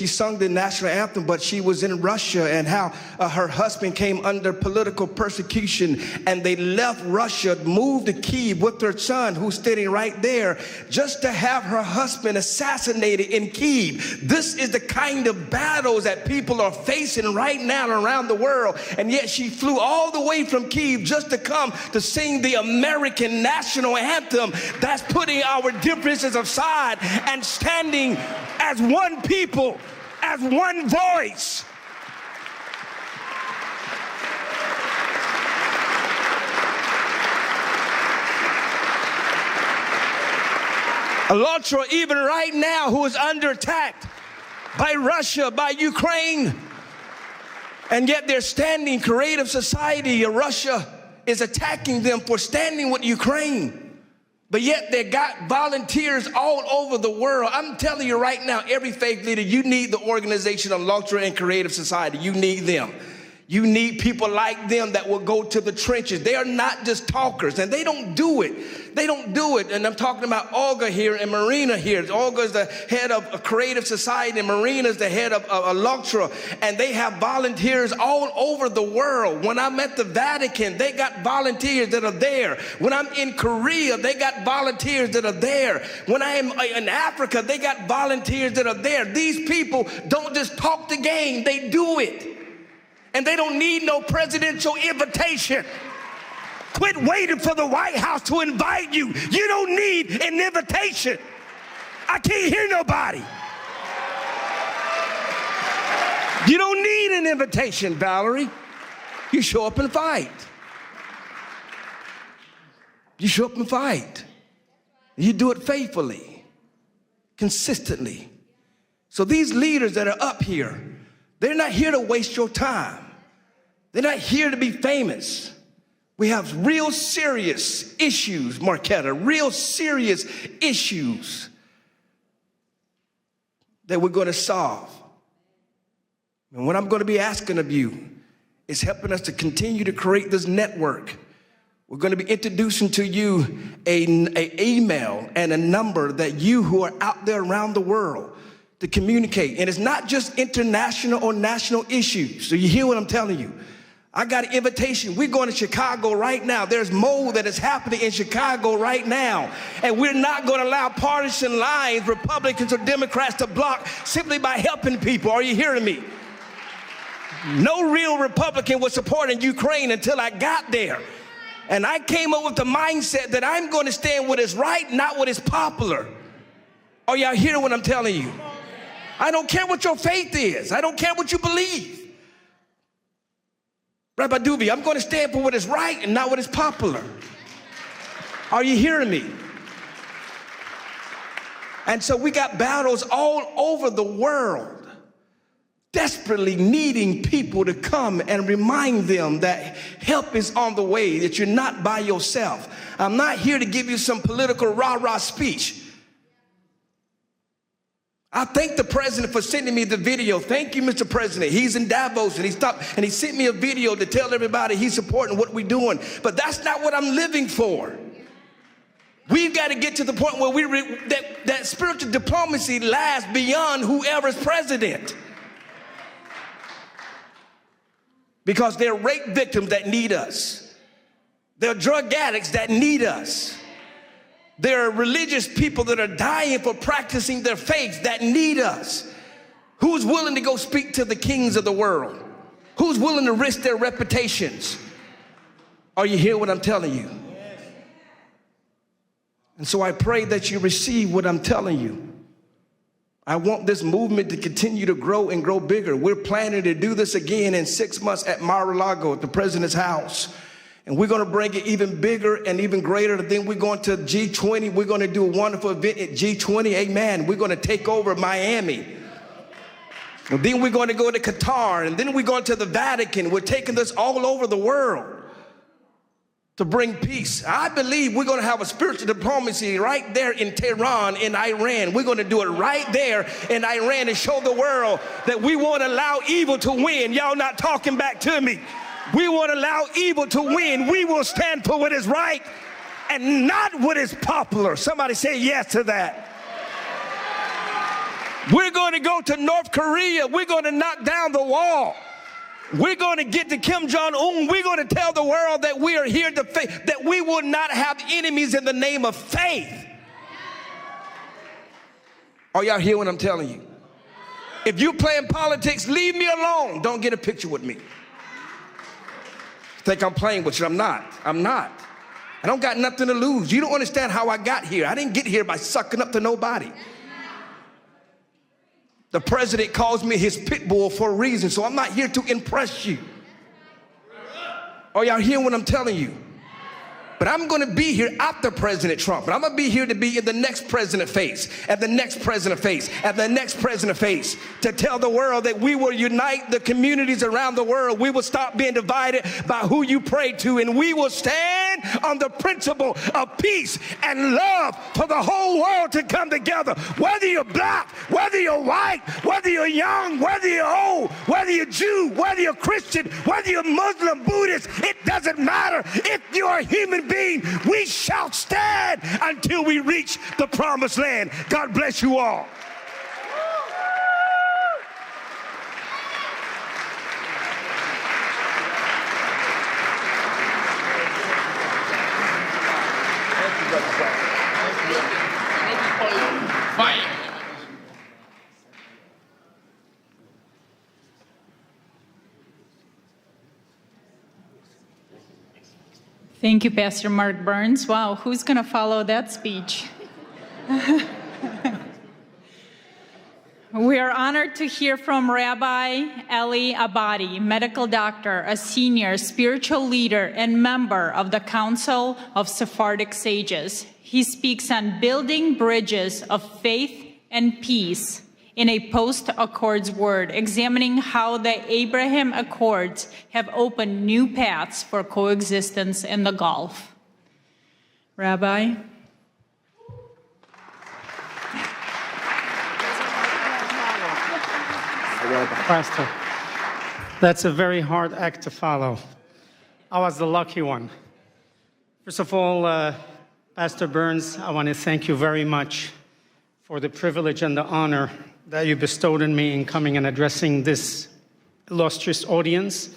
sung the national anthem, but she was in Russia, and how her husband came under political persecution, and they left Russia, moved to Kyiv with her son, who's sitting right there, just to have her husband assassinated in Kyiv. This is the kind of battles that people are facing right now around the world, and yet she flew all the way from Kyiv just to come to sing the American national anthem. That's putting our differences aside and standing as one people, as one voice. ALLATRA, even right now, who is under attack by Russia, by Ukraine, and yet they're standing. Creative Society of Russia is attacking them for standing with Ukraine. But yet they got volunteers all over the world. I'm telling you right now, every faith leader, you need the organization of ALLATRA and Creative Society. You need them. You need people like them that will go to the trenches. They are not just talkers, and they don't do it. They don't do it. And I'm talking about Olga here and Marina here. Olga is the head of a Creative Society, and Marina is the head of ALLATRA. And they have volunteers all over the world. When I'm at the Vatican, they got volunteers that are there. When I'm in Korea, they got volunteers that are there. When I am in Africa, they got volunteers that are there. These people don't just talk the game, they do it. And they don't need no presidential invitation. Quit waiting for the White House to invite you. You don't need an invitation. I can't hear nobody. You don't need an invitation, Valerie. You show up and fight. You show up and fight. You do it faithfully, consistently. So these leaders that are up here, they're not here to waste your time. They're not here to be famous. We have real serious issues, Marquetta, real serious issues. that we're going to solve. And what I'm going to be asking of you is helping us to continue to create this network. We're going to be introducing to you an email and a number that you who are out there around the world to communicate. And it's not just international or national issues. So you hear what I'm telling you. I got an invitation. We're going to Chicago right now. There's mold that is happening in Chicago right now. And we're not going to allow partisan lines, Republicans or Democrats, to block simply by helping people. Are you hearing me? No real Republican was supporting Ukraine until I got there. And I came up with the mindset that I'm going to stand with is right, not what is popular. Are y'all hearing what I'm telling you? I don't care what your faith is. I don't care what you believe. Rabbi Duby, I'm going to stand for what is right and not what is popular. Are you hearing me? And so we got battles all over the world, desperately needing people to come and remind them that help is on the way, that you're not by yourself. I'm not here to give you some political rah-rah speech. I thank the president for sending me the video. Thank you, Mr. President. He's in Davos and he stopped and he sent me a video to tell everybody he's supporting what we're doing. But that's not what I'm living for. We've got to get to the point where that spiritual diplomacy lasts beyond whoever's president. Because there are rape victims that need us. There are drug addicts that need us. There are religious people that are dying for practicing their faith that need us. Who's willing to go speak to the kings of the world? Who's willing to risk their reputations? Are you hearing what I'm telling you? And so I pray that you receive what I'm telling you. I want this movement to continue to grow and grow bigger. We're planning to do this again in 6 months at Mar-a-Lago at the president's house. And we're going to bring it even bigger and even greater. Then we're going to G20. We're going to do a wonderful event at G20. Amen. We're going to take over Miami. And then we're going to go to Qatar. And then we're going to the Vatican. We're taking this all over the world to bring peace. I believe we're going to have a spiritual diplomacy right there in Tehran, in Iran. We're going to do it right there in Iran and show the world that we won't allow evil to win. Y'all not talking back to me. We won't allow evil to win. We will stand for what is right and not what is popular. Somebody say yes to that. We're going to go to North Korea. We're going to knock down the wall. We're going to get to Kim Jong-un. We're going to tell the world that we are here to faith, that we will not have enemies in the name of faith. Are y'all hear what I'm telling you? If you're playing politics, leave me alone. Don't get a picture with me. Think I'm playing with you. I'm not. I'm not. I don't got nothing to lose. You don't understand how I got here. I didn't get here by sucking up to nobody. The president calls me his pit bull for a reason, so I'm not here to impress you. Are y'all hearing what I'm telling you? But I'm going to be here after President Trump. But I'm going to be here to be in the next president face, and the next president face, and the next president face, to tell the world that we will unite the communities around the world. We will stop being divided by who you pray to, and we will stand on the principle of peace and love for the whole world to come together. Whether you're black, whether you're white, whether you're young, whether you're old, whether you're Jew, whether you're Christian, whether you're Muslim, Buddhist, it doesn't matter. If you're a human being, we shall stand until we reach the promised land. God bless you all. Thank you, Pastor Mark Burns. Wow, who's going to follow that speech? We are honored to hear from Rabbi Eli Abadi, medical doctor, a senior spiritual leader and member of the Council of Sephardic Sages. He speaks on building bridges of faith and peace in a post-Accords world, examining how the Abraham Accords have opened new paths for coexistence in the Gulf. Rabbi? Pastor, that's a very hard act to follow. I was the lucky one. First of all, Pastor Burns, I want to thank you very much for the privilege and the honor that you bestowed on me in coming and addressing this illustrious audience.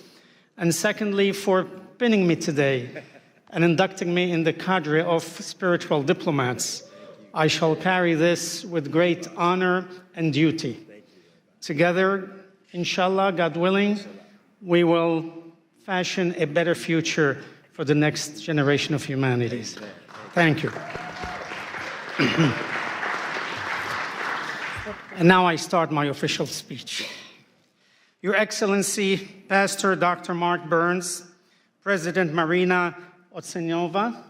And secondly, for pinning me today and inducting me in the cadre of spiritual diplomats. I shall carry this with great honor and duty. Together, inshallah, God willing, we will fashion a better future for the next generation of humanities. Thank you. And now I start my official speech. Your Excellency, Pastor Dr. Mark Burns, President Marina Otsenyova,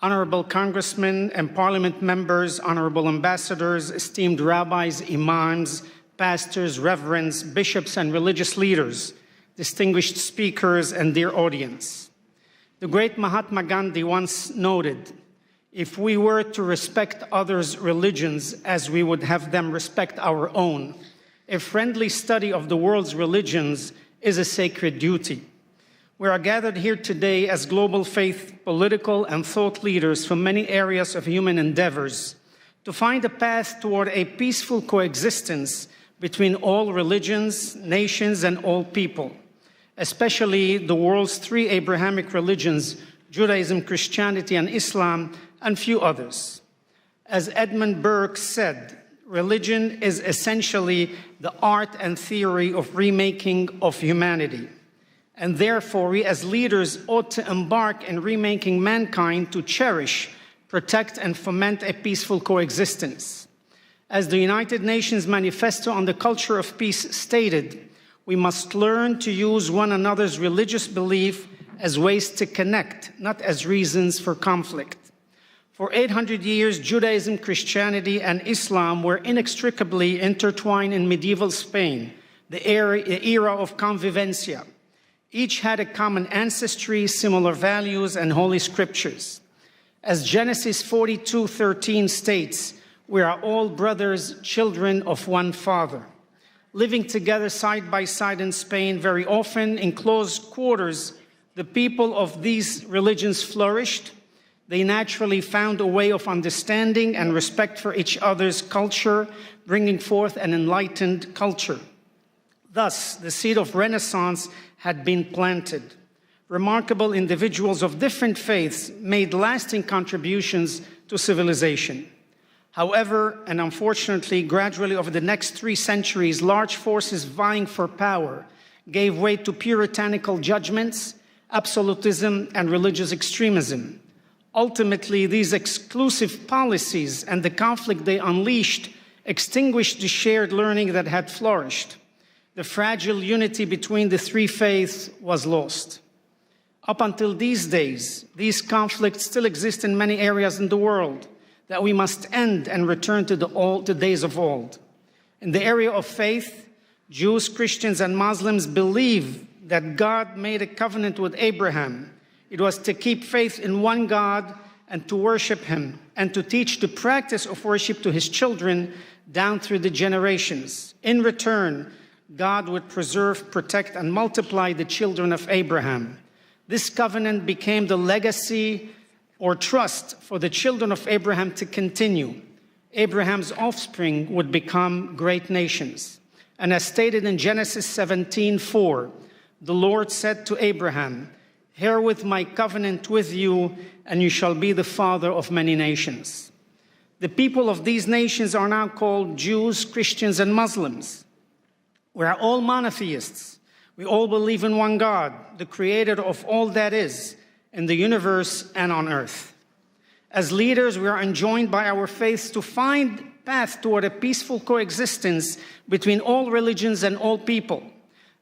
Honorable Congressmen and Parliament members, Honorable Ambassadors, esteemed rabbis, imams, pastors, reverends, bishops, and religious leaders, distinguished speakers, and dear audience. The great Mahatma Gandhi once noted, if we were to respect others' religions as we would have them respect our own, a friendly study of the world's religions is a sacred duty. We are gathered here today as global faith, political, and thought leaders from many areas of human endeavors to find a path toward a peaceful coexistence between all religions, nations, and all people, especially the world's three Abrahamic religions, Judaism, Christianity, and Islam, and few others. As Edmund Burke said, religion is essentially the art and theory of remaking of humanity. And therefore, we as leaders ought to embark in remaking mankind to cherish, protect, and foment a peaceful coexistence. As the United Nations Manifesto on the Culture of Peace stated, we must learn to use one another's religious belief as ways to connect, not as reasons for conflict. For 800 years, Judaism, Christianity, and Islam were inextricably intertwined in medieval Spain, the era of convivencia. Each had a common ancestry, similar values, and holy scriptures. As Genesis 42:13 states, we are all brothers, children of one Father. Living together side by side in Spain, very often in close quarters, the people of these religions flourished. They naturally found a way of understanding and respect for each other's culture, bringing forth an enlightened culture. Thus, the seed of Renaissance had been planted. Remarkable individuals of different faiths made lasting contributions to civilization. However, and unfortunately, gradually over the next 3 centuries, large forces vying for power gave way to puritanical judgments, absolutism, and religious extremism. Ultimately, these exclusive policies and the conflict they unleashed extinguished the shared learning that had flourished. The fragile unity between the three faiths was lost. Up until these days, these conflicts still exist in many areas in the world that we must end and return to the days of old. In the area of faith, Jews, Christians, and Muslims believe that God made a covenant with Abraham. It was to keep faith in one God and to worship him and to teach the practice of worship to his children down through the generations. In return, God would preserve, protect, and multiply the children of Abraham. This covenant became the legacy or trust for the children of Abraham to continue. Abraham's offspring would become great nations. And as stated in Genesis 17:4, the Lord said to Abraham, "Herewith my covenant with you, and you shall be the father of many nations." The people of these nations are now called Jews, Christians, and Muslims. We are all monotheists. We all believe in one God, the creator of all that is, in the universe and on earth. As leaders, we are enjoined by our faiths to find path toward a peaceful coexistence between all religions and all people.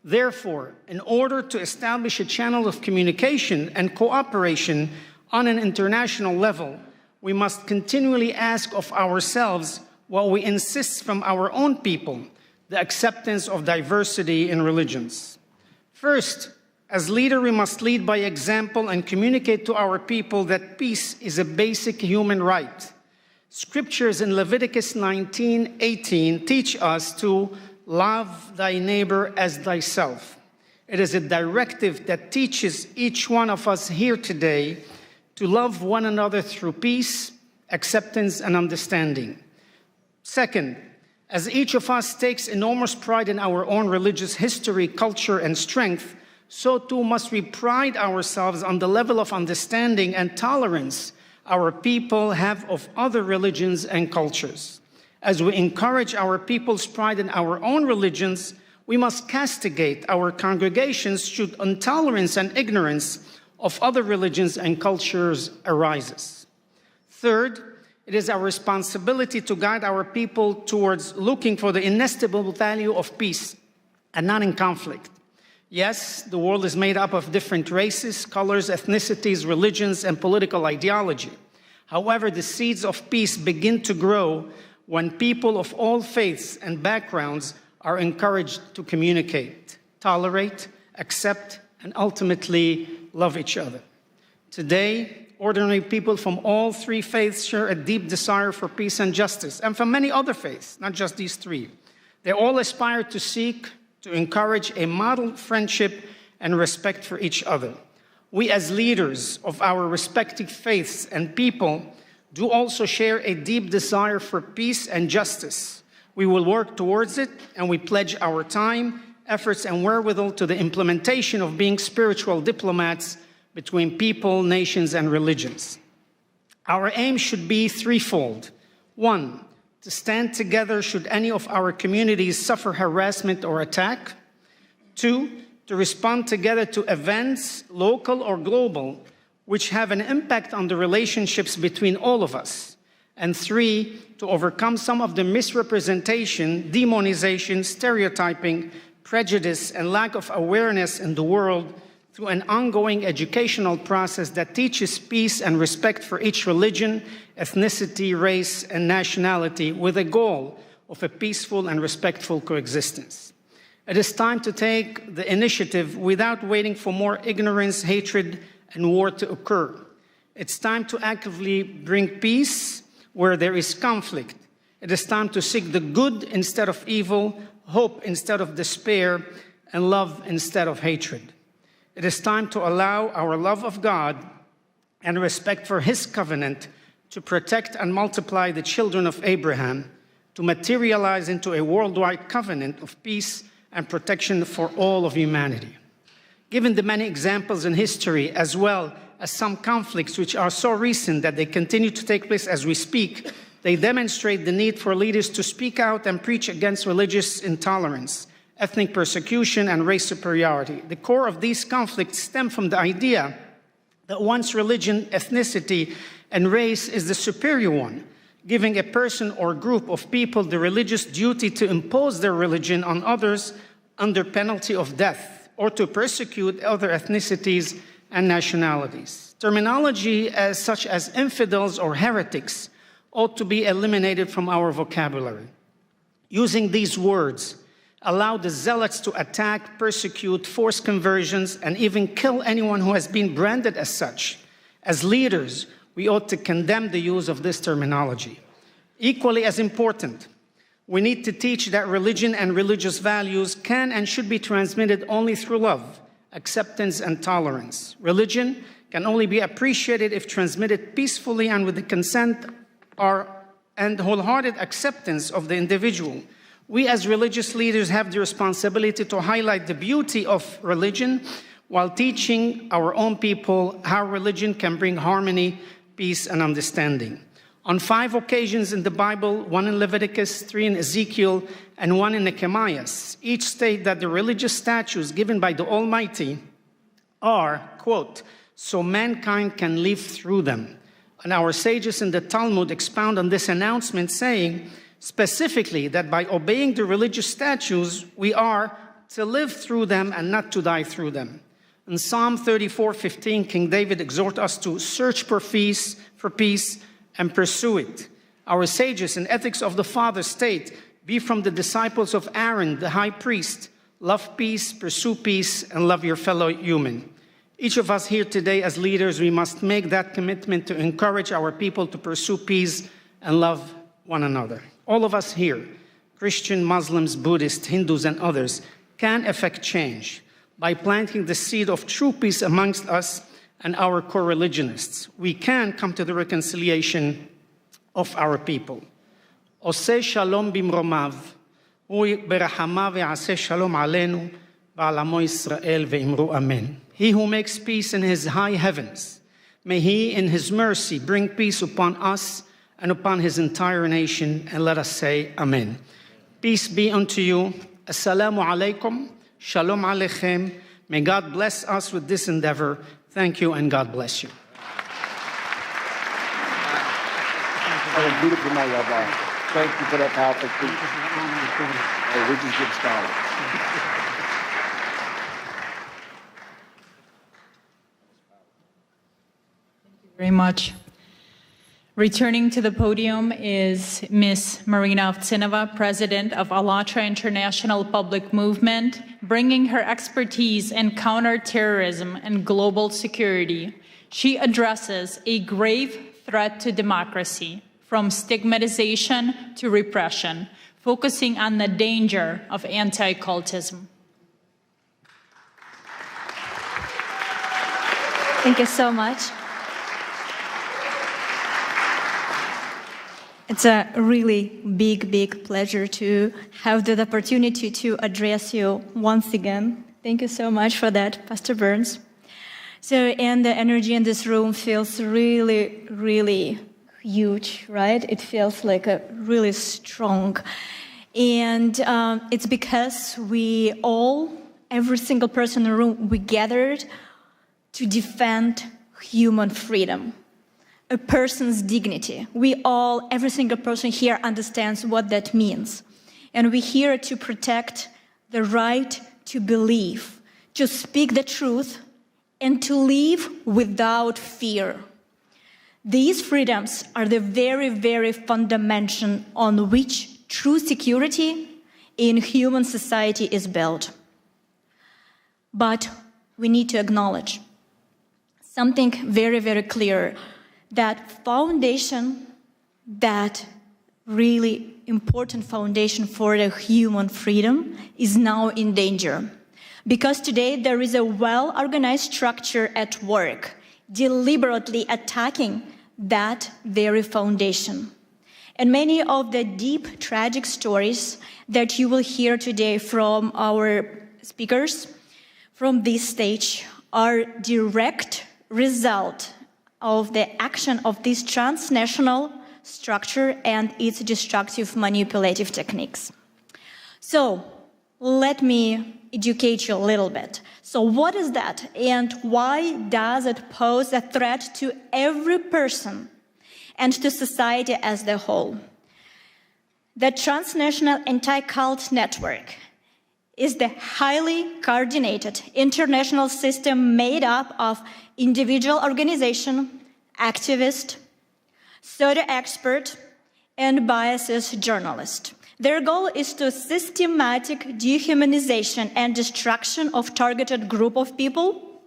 Therefore, in order to establish a channel of communication and cooperation on an international level, we must continually ask of ourselves what we insist from our own people, the acceptance of diversity in religions. First, as leader, we must lead by example and communicate to our people that peace is a basic human right. Scriptures in Leviticus 19:18 teach us to love thy neighbor as thyself. It is a directive that teaches each one of us here today to love one another through peace, acceptance, and understanding. Second, as each of us takes enormous pride in our own religious history, culture, and strength, so too must we pride ourselves on the level of understanding and tolerance our people have of other religions and cultures. As we encourage our people's pride in our own religions, we must castigate our congregations should intolerance and ignorance of other religions and cultures arises. Third, it is our responsibility to guide our people towards looking for the inestimable value of peace and not in conflict. Yes, the world is made up of different races, colors, ethnicities, religions, and political ideology. However, the seeds of peace begin to grow when people of all faiths and backgrounds are encouraged to communicate, tolerate, accept, and ultimately love each other. Today, ordinary people from all three faiths share a deep desire for peace and justice, and from many other faiths, not just these three. They all aspire to seek, to encourage a model friendship and respect for each other. We as leaders of our respective faiths and people do also share a deep desire for peace and justice. We will work towards it, and we pledge our time, efforts, and wherewithal to the implementation of being spiritual diplomats between people, nations, and religions. Our aim should be threefold. One, to stand together should any of our communities suffer harassment or attack. Two, to respond together to events, local or global, which have an impact on the relationships between all of us. And three, to overcome some of the misrepresentation, demonization, stereotyping, prejudice, and lack of awareness in the world through an ongoing educational process that teaches peace and respect for each religion, ethnicity, race, and nationality with a goal of a peaceful and respectful coexistence. It is time to take the initiative without waiting for more ignorance, hatred, and war to occur. It's time to actively bring peace where there is conflict. It is time to seek the good instead of evil, hope instead of despair, and love instead of hatred. It is time to allow our love of God and respect for His covenant to protect and multiply the children of Abraham, to materialize into a worldwide covenant of peace and protection for all of humanity. Given the many examples in history, as well as some conflicts which are so recent that they continue to take place as we speak, they demonstrate the need for leaders to speak out and preach against religious intolerance, ethnic persecution, and race superiority. The core of these conflicts stem from the idea that one's religion, ethnicity, and race is the superior one, giving a person or group of people the religious duty to impose their religion on others under penalty of death, or to persecute other ethnicities and nationalities. Terminology such as infidels or heretics ought to be eliminated from our vocabulary. Using these words allow the zealots to attack, persecute, force conversions, and even kill anyone who has been branded as such. As leaders, we ought to condemn the use of this terminology. Equally as important, we need to teach that religion and religious values can and should be transmitted only through love, acceptance, and tolerance. Religion can only be appreciated if transmitted peacefully and with the consent and wholehearted acceptance of the individual. We as religious leaders have the responsibility to highlight the beauty of religion while teaching our own people how religion can bring harmony, peace, and understanding. On 5 occasions in the Bible, 1 in Leviticus, 3 in Ezekiel, and 1 in Nehemiah, each state that the religious statutes given by the Almighty are, quote, so mankind can live through them. And our sages in the Talmud expound on this announcement, saying specifically that by obeying the religious statutes, we are to live through them and not to die through them. In Psalm 34:15, King David exhorts us to search for peace and pursue it. Our sages in Ethics of the Father state, be from the disciples of Aaron, the high priest, love peace, pursue peace, and love your fellow human. Each of us here today as leaders, we must make that commitment to encourage our people to pursue peace and love one another. All of us here Christian, Muslims, Buddhists, Hindus, and others, can effect change by planting the seed of true peace amongst us and our co-religionists. We can come to the reconciliation of our people. Oseh shalom bimromav, hu berachamav ya'aseh shalom aleinu, v'al amo Yisrael ve'imru amen. He who makes peace in his high heavens, may he in his mercy bring peace upon us and upon his entire nation, and let us say amen. Peace be unto you. Assalamu alaikum. Shalom aleichem. May God bless us with this endeavor. Thank you, and God bless you. Beautiful night, Rabbi. Thank you for that powerful speech. We just get started. Very much. Returning to the podium is Ms. Marina Ovtsinova, President of ALLATRA International Public Movement, bringing her expertise in counterterrorism and global security. She addresses a grave threat to democracy, from stigmatization to repression, focusing on the danger of anti-cultism. Thank you so much. It's a really big pleasure to have the opportunity to address you once again. Thank you so much for that, Pastor Burns. And the energy in this room feels really huge, right? It feels like a really strong. And it's because we all, every single person in the room, we gathered to defend human freedom. A person's dignity. We all, every single person here understands what that means. And we're here to protect the right to believe, to speak the truth, and to live without fear. These freedoms are the very fundamental on which true security in human society is built. But we need to acknowledge something very clear. That foundation, that really important foundation for the human freedom is now in danger. Because today there is a well-organized structure at work, deliberately attacking that very foundation. And many of the deep, tragic stories that you will hear today from our speakers from this stage are direct result of the action of this transnational structure and its destructive manipulative techniques. So let me educate you a little bit. So what is that, and why does it pose a threat to every person and to society as a whole? The transnational anti-cult network is the highly coordinated international system made up of individual organization, activist, pseudo expert, and biased journalist. Their goal is to systematic dehumanization and destruction of targeted group of people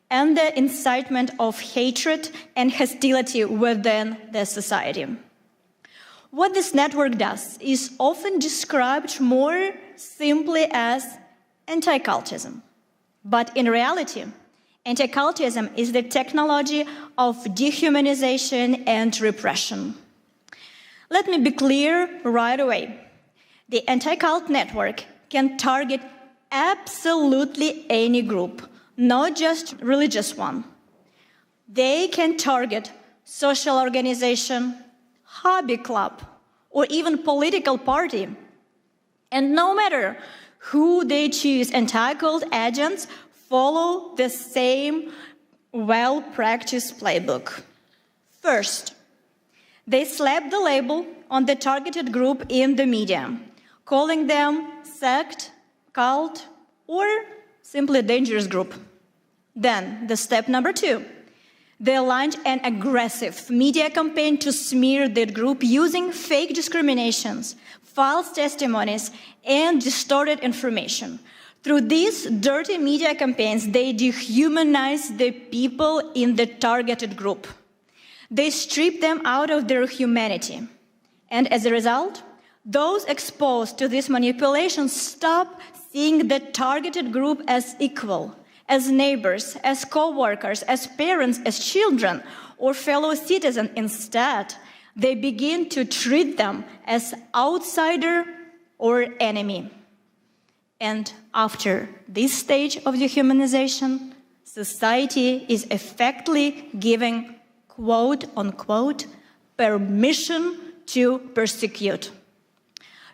and the incitement of hatred and hostility within the society. What this network does is often described more simply as anti-cultism. But in reality, anti-cultism is the technology of dehumanization and repression. Let me be clear right away. The anti-cult network can target absolutely any group, not just religious one. They can target social organization, hobby club, or even political party. And no matter who they choose, anti-cult agents follow the same well-practiced playbook. First, they slap the label on the targeted group in the media, calling them sect, cult, or simply a dangerous group. Then, the step number 2, they launched an aggressive media campaign to smear that group using fake discriminations, false testimonies, and distorted information. Through these dirty media campaigns, they dehumanize the people in the targeted group. They strip them out of their humanity. And as a result, Those exposed to this manipulation stop seeing the targeted group as equal, as neighbors, as co-workers, as parents, as children, or fellow citizens. Instead, they begin to treat them as outsider or enemy. And after this stage of dehumanization, society is effectively giving, quote unquote, permission to persecute.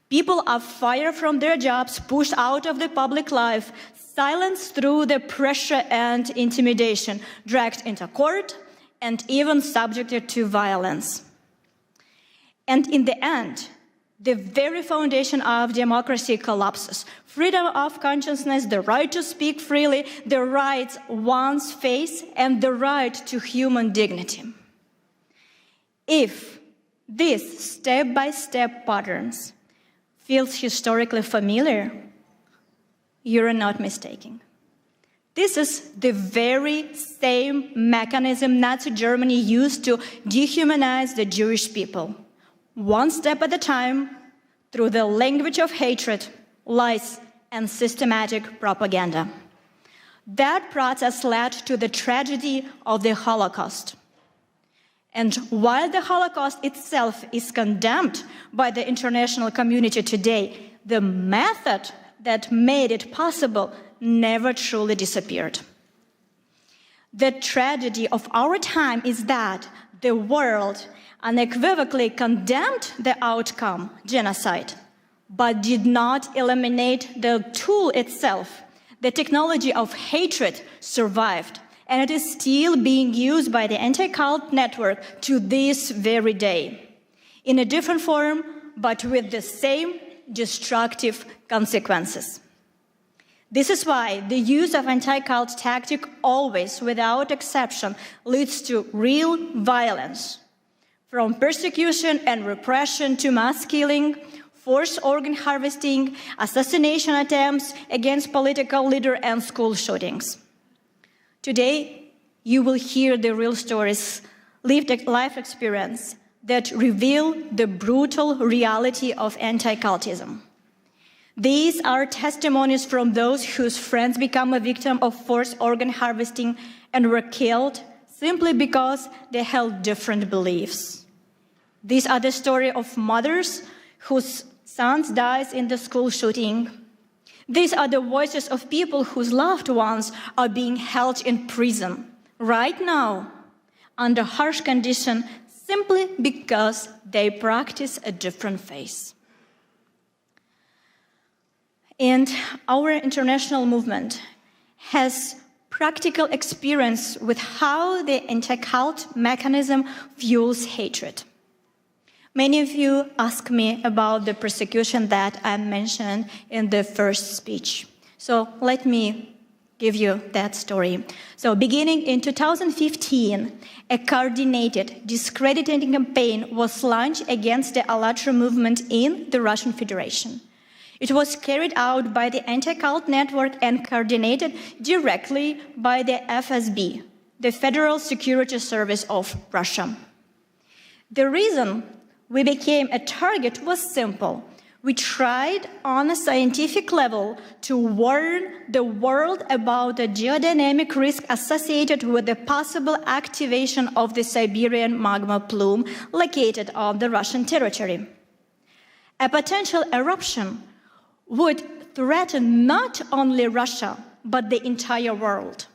People are fired from their jobs, pushed out of the public life, silenced through the pressure and intimidation, dragged into court, and even subjected to violence. And in the end, the very foundation of democracy collapses. Freedom of consciousness, the right to speak freely, the rights one's face, and the right to human dignity. If these step-by-step patterns feels historically familiar, you're not mistaken. This is the very same mechanism Nazi Germany used to dehumanize the Jewish people, one step at a time, through the language of hatred, lies, and systematic propaganda. That process led to the tragedy of the Holocaust. And while the Holocaust itself is condemned by the international community today, the method that made it possible never truly disappeared. The tragedy of our time is that the world unequivocally condemned the outcome, genocide, but did not eliminate the tool itself. The technology of hatred survived, and it is still being used by the anti-cult network to this very day, in a different form, but with the same destructive consequences. This is why the use of anti-cult tactic always, without exception, leads to real violence, from persecution and repression to mass killing, forced organ harvesting, assassination attempts against political leaders, and school shootings. Today, you will hear the real stories, lived life experience that reveal the brutal reality of anti-cultism. These are testimonies from those whose friends become a victim of forced organ harvesting and were killed simply because they held different beliefs. These are the story of mothers whose sons died in the school shooting. These are the voices of people whose loved ones are being held in prison right now under harsh conditions simply because they practice a different faith. And our international movement has practical experience with how the anti-cult mechanism fuels hatred. Many of you ask me about the persecution that I mentioned in the first speech. So let me give you that story. So beginning in 2015, a coordinated discrediting campaign was launched against the ALLATRA movement in the Russian Federation. It was carried out by the anti-cult network and coordinated directly by the FSB, the Federal Security Service of Russia. The reason we became a target was simple. We tried on a scientific level to warn the world about the geodynamic risk associated with the possible activation of the Siberian magma plume located on the Russian territory. A potential eruption would threaten not only Russia, but the entire world.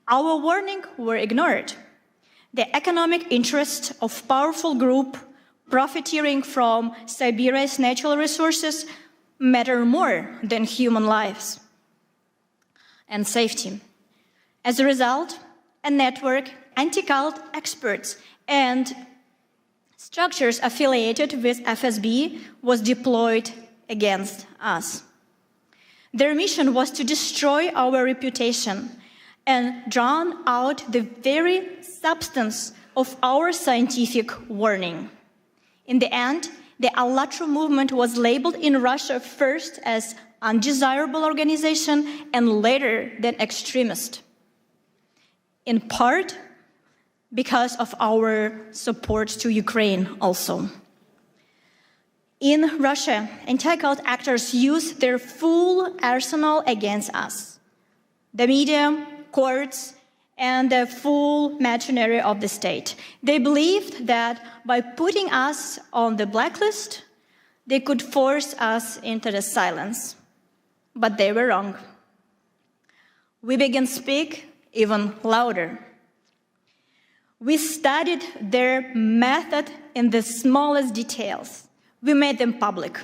Our warnings were ignored. The economic interests of powerful groups profiteering from Siberia's natural resources matter more than human lives and safety. As a result, a network, anti-cult experts, and structures affiliated with FSB was deployed against us. Their mission was to destroy our reputation and drown out the very substance of our scientific warning. In the end, the ALLATRA movement was labeled in Russia first as undesirable organization and later than extremist, in part because of our support to Ukraine also. In Russia, anti-cult actors use their full arsenal against us. The media, courts, and the full machinery of the state. They believed that by putting us on the blacklist, they could force us into the silence. But they were wrong. We began to speak even louder. We studied their method in the smallest details. We made them public.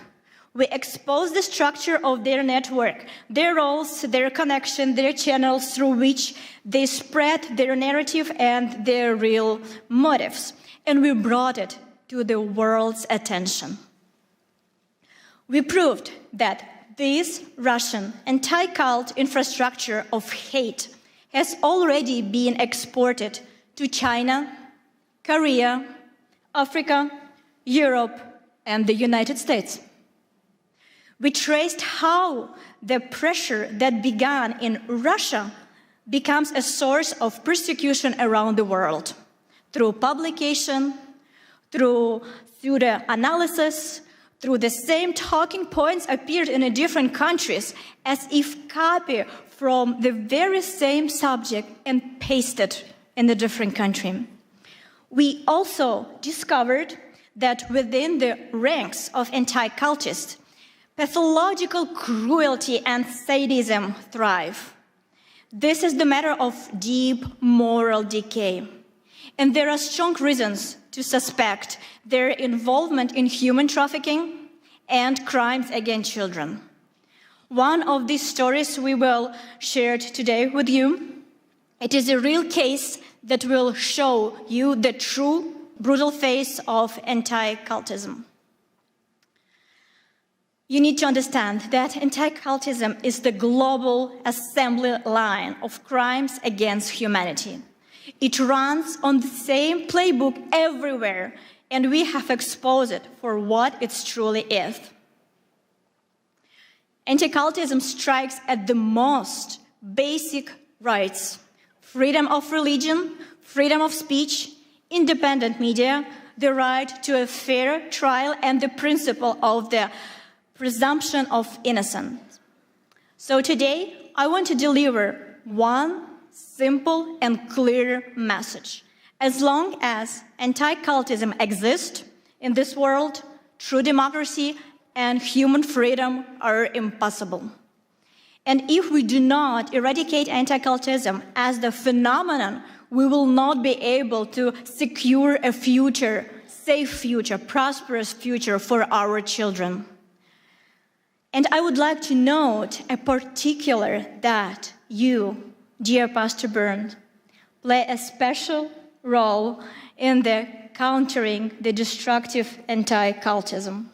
We exposed the structure of their network, their roles, their connection, their channels through which they spread their narrative and their real motives. And we brought it to the world's attention. We proved that this Russian anti-cult infrastructure of hate has already been exported to China, Korea, Africa, Europe, and the United States. We traced how the pressure that began in Russia becomes a source of persecution around the world through publication, through the analysis, through the same talking points appeared in different countries as if copied from the very same subject and pasted in a different country. We also discovered that within the ranks of anti-cultists, pathological cruelty and sadism thrive. This is the matter of deep moral decay. And there are strong reasons to suspect their involvement in human trafficking and crimes against children. One of these stories we will share today with you. It is a real case that will show you the true brutal face of anti-cultism. You need to understand that anti-cultism is the global assembly line of crimes against humanity. It runs on the same playbook everywhere, and we have exposed it for what it truly is. Anti-cultism strikes at the most basic rights: freedom of religion, freedom of speech, independent media, the right to a fair trial, and the principle of the presumption of innocence. So today, I want to deliver one simple and clear message. As long as anti-cultism exists in this world, true democracy and human freedom are impossible. And if we do not eradicate anti-cultism as the phenomenon, we will not be able to secure a future, safe future, prosperous future for our children. And I would like to note a particular that you, dear Pastor Burns, play a special role in the countering the destructive anti-cultism.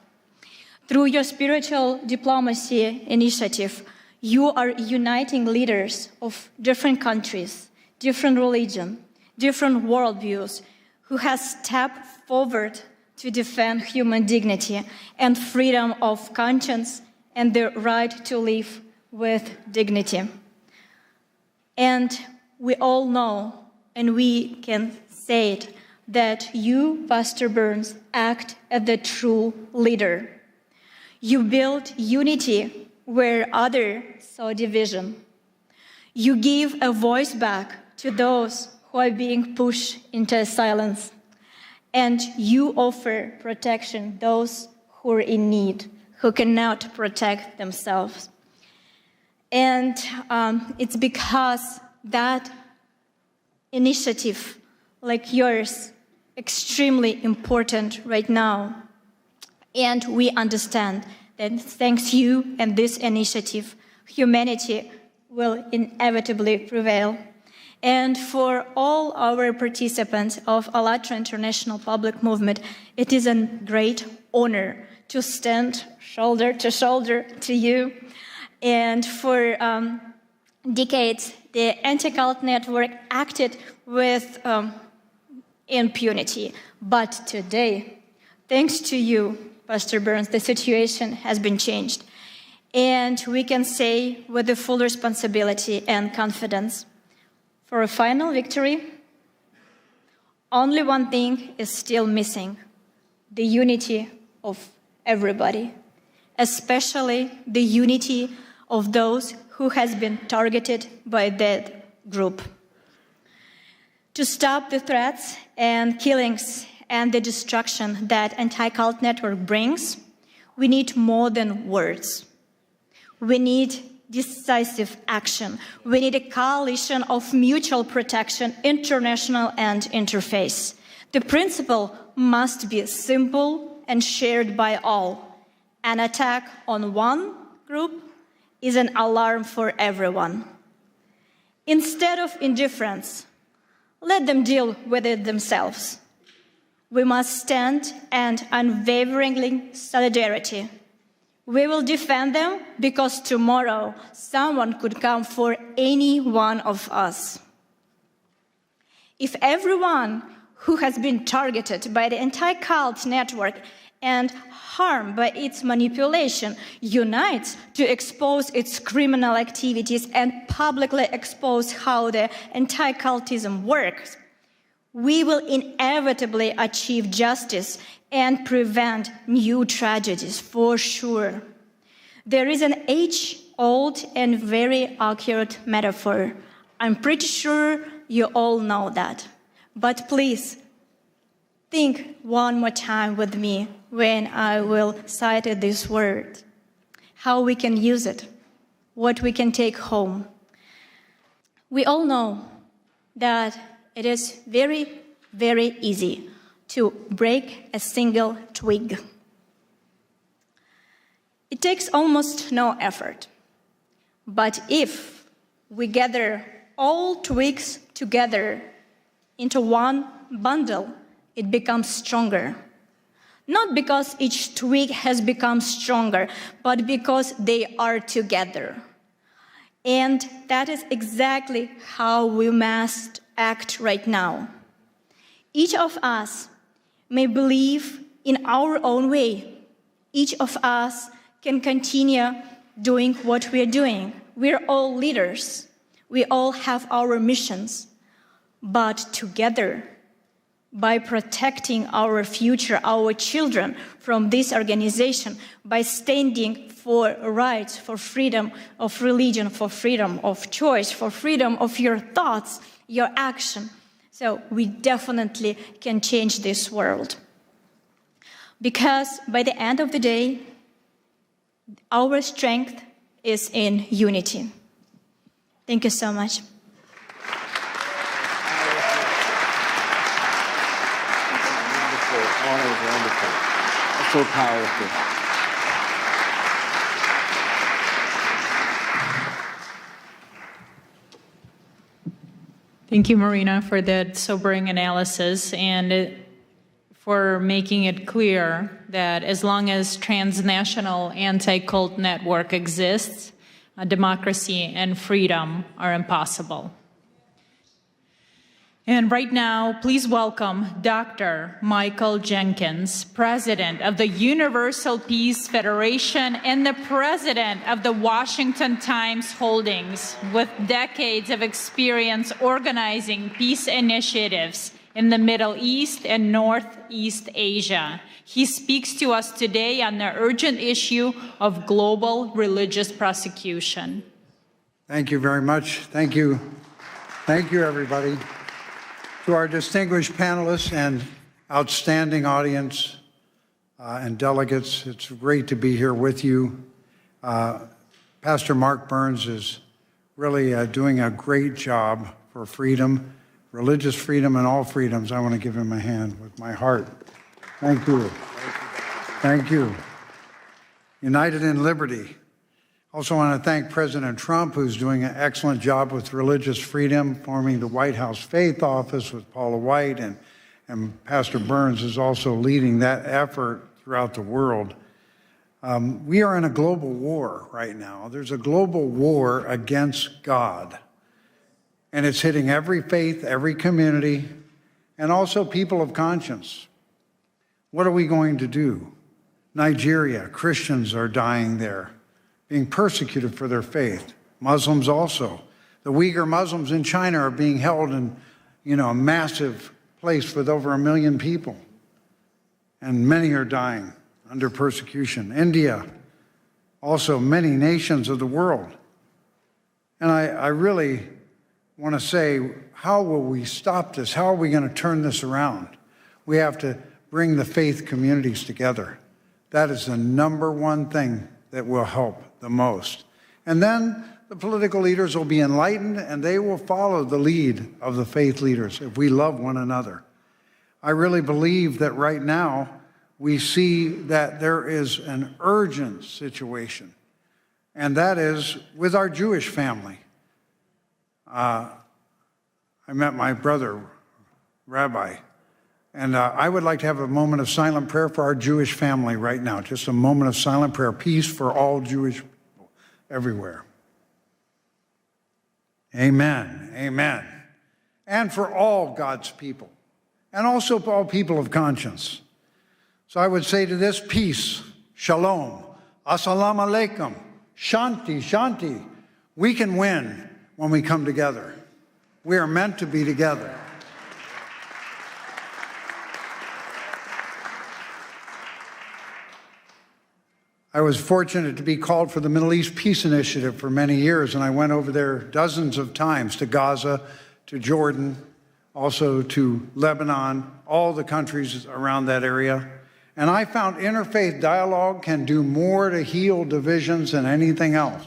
Through your spiritual diplomacy initiative, you are uniting leaders of different countries, different religions, different worldviews, who have stepped forward to defend human dignity and freedom of conscience and the right to live with dignity. And we all know, and we can say it, that you, Pastor Burns, act as the true leader. You build unity where others saw division. You give a voice back to those who are being pushed into silence. And you offer protection to those who are in need, who cannot protect themselves. And it's because that initiative, like yours, extremely important right now. And we understand that thanks to you and this initiative, humanity will inevitably prevail. And for all our participants of ALLATRA International Public Movement, it is a great honor to stand shoulder to shoulder to you. And for decades, the anti-cult network acted with impunity. But today, thanks to you, Pastor Burns, the situation has been changed. And we can say with the full responsibility and confidence, for a final victory, only one thing is still missing: the unity of everybody, especially the unity of those who has been targeted by that group. To stop the threats and killings and the destruction that anti-cult network brings, we need more than words. We need decisive action. We need a coalition of mutual protection, international and interfaith. The principle must be simple and shared by all. An attack on one group is an alarm for everyone. Instead of indifference, let them deal with it themselves. We must stand and unwaveringly solidarity. We will defend them because tomorrow someone could come for any one of us. If everyone who has been targeted by the anti-cult network and harmed by its manipulation unites to expose its criminal activities and publicly expose how the anti-cultism works, we will inevitably achieve justice and prevent new tragedies for sure. There is an age-old and very accurate metaphor. I'm pretty sure you all know that. But please, think one more time with me when I will cite this word, how we can use it, what we can take home. We all know that it is very, very easy to break a single twig. It takes almost no effort. But if we gather all twigs together into one bundle, it becomes stronger. Not because each twig has become stronger, but because they are together. And that is exactly how we must act right now. Each of us may believe in our own way. Each of us can continue doing what we are doing. We're all leaders. We all have our missions. But together, by protecting our future, our children from this organization, by standing for rights, for freedom of religion, for freedom of choice, for freedom of your thoughts, your action. So we definitely can change this world. Because by the end of the day, our strength is in unity. Thank you so much. Wonderful. That's so powerful. Thank you, Marina, for that sobering analysis and for making it clear that as long as transnational anti-cult network exists, democracy and freedom are impossible. And right now, please welcome Dr. Michael Jenkins, President of the Universal Peace Federation and the President of the Washington Times Holdings, with decades of experience organizing peace initiatives in the Middle East and Northeast Asia. He speaks to us today on the urgent issue of global religious persecution. Thank you very much. Thank you. Thank you, everybody. To our distinguished panelists and outstanding audience and delegates, it's great to be here with you. Pastor Mark Burns is really doing a great job for freedom, religious freedom and all freedoms. I want to give him a hand with my heart. Thank you. Thank you. United in Liberty. Also want to thank President Trump, who's doing an excellent job with religious freedom, forming the White House Faith Office with Paula White, and Pastor Burns is also leading that effort throughout the world. We are in a global war right now. There's a global war against God, and it's hitting every faith, every community, and also people of conscience. What are we going to do? Nigeria, Christians are dying there, being persecuted for their faith. Muslims also. The Uyghur Muslims in China are being held in, a massive place with over 1 million people. And many are dying. under persecution. India, also many nations of the world. And I really want to say, how will we stop this? How are we going to turn this around? We have to bring the faith communities together. That is the number one thing that will help the most. And then the political leaders will be enlightened and they will follow the lead of the faith leaders if we love one another. I really believe that right now we see that there is an urgent situation, and that is with our Jewish family. I met my brother, Rabbi, and I would like to have a moment of silent prayer for our Jewish family right now, just a moment of silent prayer, peace for all Jewish people everywhere. Amen, amen. And for all God's people, and also for all people of conscience. So I would say to this, peace, shalom, assalamu alaikum, shanti, shanti. We can win when we come together. We are meant to be together. I was fortunate to be called for the Middle East Peace Initiative for many years, and I went over there dozens of times to Gaza, to Jordan, also to Lebanon, all the countries around that area. And I found interfaith dialogue can do more to heal divisions than anything else.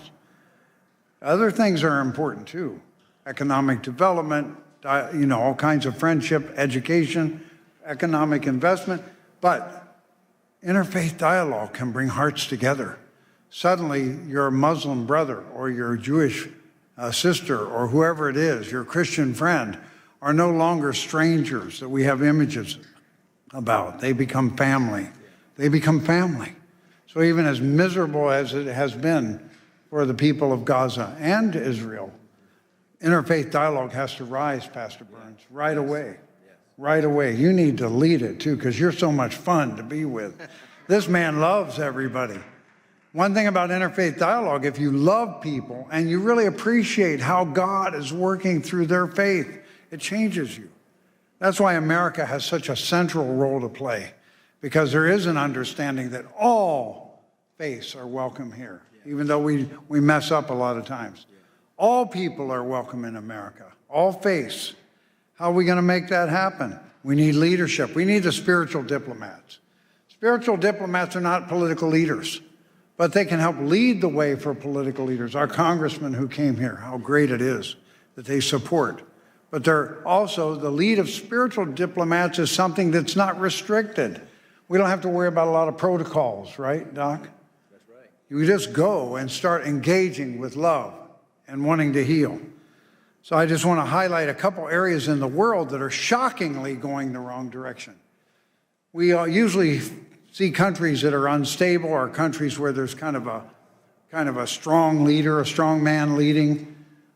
Other things are important too. Economic development, all kinds of friendship, education, economic investment. But interfaith dialogue can bring hearts together. Suddenly, your Muslim brother or your Jewish sister or whoever it is, your Christian friend, are no longer strangers that we have images about. They become family. They become family. So even as miserable as it has been for the people of Gaza and Israel, interfaith dialogue has to rise, Pastor Burns, right away. Right away. You need to lead it too, because you're so much fun to be with. This man loves everybody. One thing about interfaith dialogue, if you love people and you really appreciate how God is working through their faith, it changes you. That's why America has such a central role to play, because there is an understanding that all faiths are welcome here, even though we mess up a lot of times. All people are welcome in America, all faiths. How are we going to make that happen? We need leadership. We need the spiritual diplomats. Spiritual diplomats are not political leaders, but they can help lead the way for political leaders. Our congressman who came here, how great it is that they support. But they're also, the lead of spiritual diplomats is something that's not restricted. We don't have to worry about a lot of protocols, right, Doc? That's right. You just go and start engaging with love and wanting to heal. So I just want to highlight a couple areas in the world that are shockingly going the wrong direction. We usually see countries that are unstable or countries where there's kind of a strong leader, a strong man leading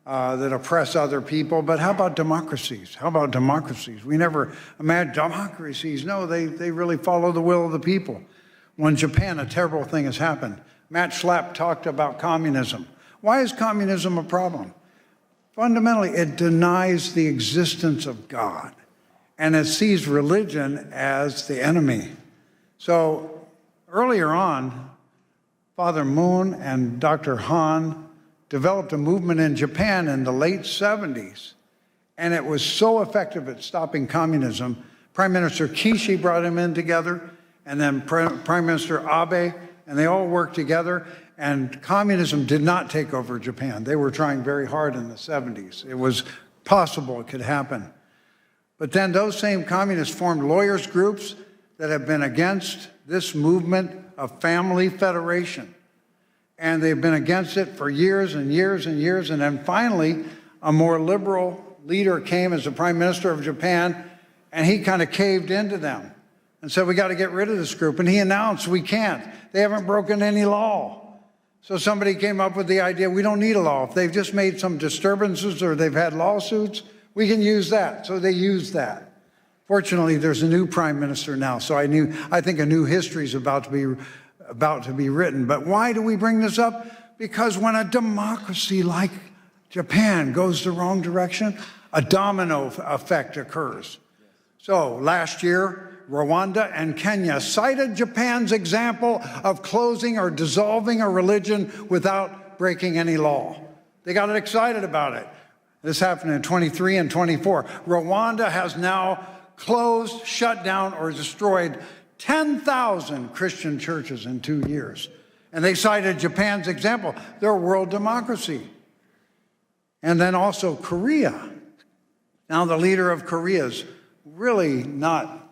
that oppress other people. But how about democracies? How about democracies? We never imagine democracies. No, they really follow the will of the people. When Japan, a terrible thing has happened. Matt Schlapp talked about communism. Why is communism a problem? Fundamentally, it denies the existence of God, and it sees religion as the enemy. So earlier on, Father Moon and Dr. Han developed a movement in Japan in the late 70s, and it was so effective at stopping communism. Prime Minister Kishi brought him in together, and then Prime Minister Abe, and they all worked together. And communism did not take over Japan. They were trying very hard in the 70s. It was possible it could happen. But then those same communists formed lawyers' groups that have been against this movement of family federation. And they've been against it for years and years and years. And then finally, a more liberal leader came as the Prime Minister of Japan, and he kind of caved into them and said, we got to get rid of this group. And he announced, we can't. They haven't broken any law. So somebody came up with the idea, we don't need a law. If they've just made some disturbances or they've had lawsuits, we can use that. So they used that. Fortunately, there's a new prime minister now, so I think a new history is about to be written. But why do we bring this up? Because when a democracy like Japan goes the wrong direction, a domino effect occurs. So last year, Rwanda, and Kenya cited Japan's example of closing or dissolving a religion without breaking any law. They got excited about it. This happened in 23 and 24. Rwanda has now closed, shut down, or destroyed 10,000 Christian churches in 2 years. And they cited Japan's example. They're a world democracy. And then also Korea. Now the leader of Korea is really not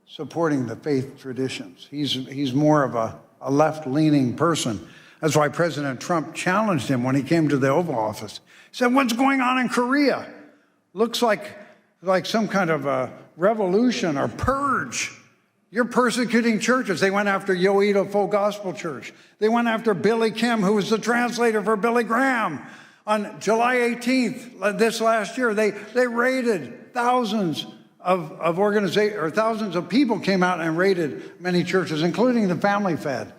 supporting the faith traditions. He's more of a left-leaning person. That's why President Trump challenged him when he came to the Oval Office. He said, "What's going on in Korea? Looks like some kind of a revolution or purge. You're persecuting churches." They went after Yoido Full Gospel Church. They went after Billy Kim, who was the translator for Billy Graham. On July 18th, this last year, they raided thousands of organizations, or thousands of people came out and raided many churches, including the Family Fed.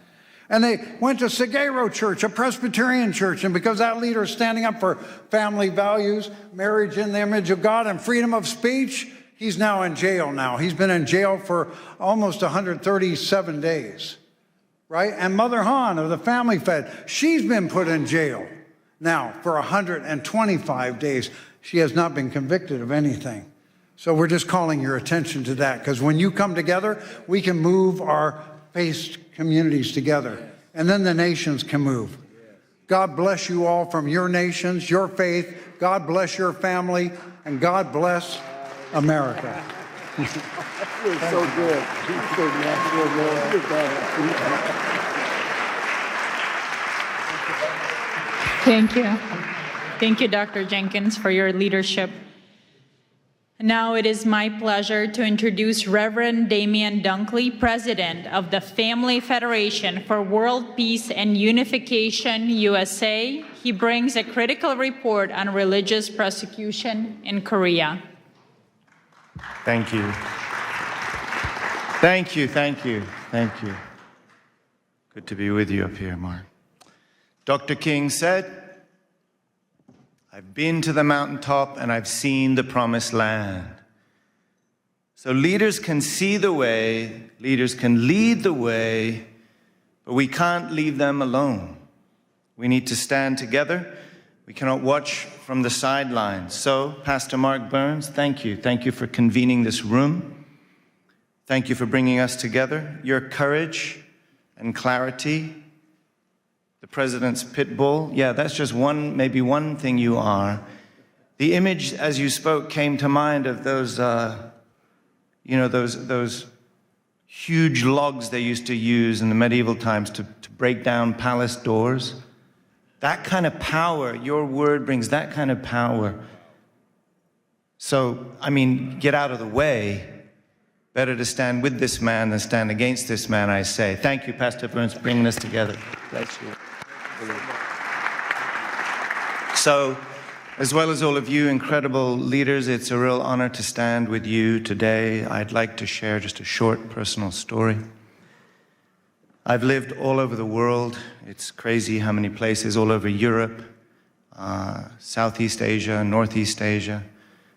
And they went to Sagero Church, a Presbyterian church, and because that leader is standing up for family values, marriage in the image of God, and freedom of speech, he's now in jail now. He's been in jail for almost 137 days, right? And Mother Han of the Family Fed, she's been put in jail now for 125 days. She has not been convicted of anything. So we're just calling your attention to that, because when you come together, we can move our faith communities together, and then the nations can move. God bless you all from your nations, your faith. God bless your family, and God bless America. You're so good. You're so natural, man. You're bad. Thank you. Thank you, Dr. Jenkins, for your leadership. Now it is my pleasure to introduce Reverend Damian Dunkley, President of the Family Federation for World Peace and Unification, USA. He brings a critical report on religious persecution in Korea. Thank you. Thank you, thank you, thank you. Good to be with you up here, Mark. Dr. King said, "I've been to the mountaintop and I've seen the promised land." So leaders can see the way, leaders can lead the way, but we can't leave them alone. We need to stand together. We cannot watch from the sidelines. So, Pastor Mark Burns, thank you. Thank you for convening this room. Thank you for bringing us together. Your courage and clarity, the president's pit bull, yeah, that's just one, maybe one thing you are. The image, as you spoke, came to mind of those, those huge logs they used to use in the medieval times to break down palace doors. That kind of power, your word brings that kind of power. So, I mean, get out of the way. Better to stand with this man than stand against this man, I say. Thank you, Pastor Burns, for bringing us together. Bless you. So, as well as all of you incredible leaders, it's a real honor to stand with you today. I'd like to share just a short personal story. I've lived all over the world. It's crazy how many places, all over Europe, Southeast Asia, Northeast Asia,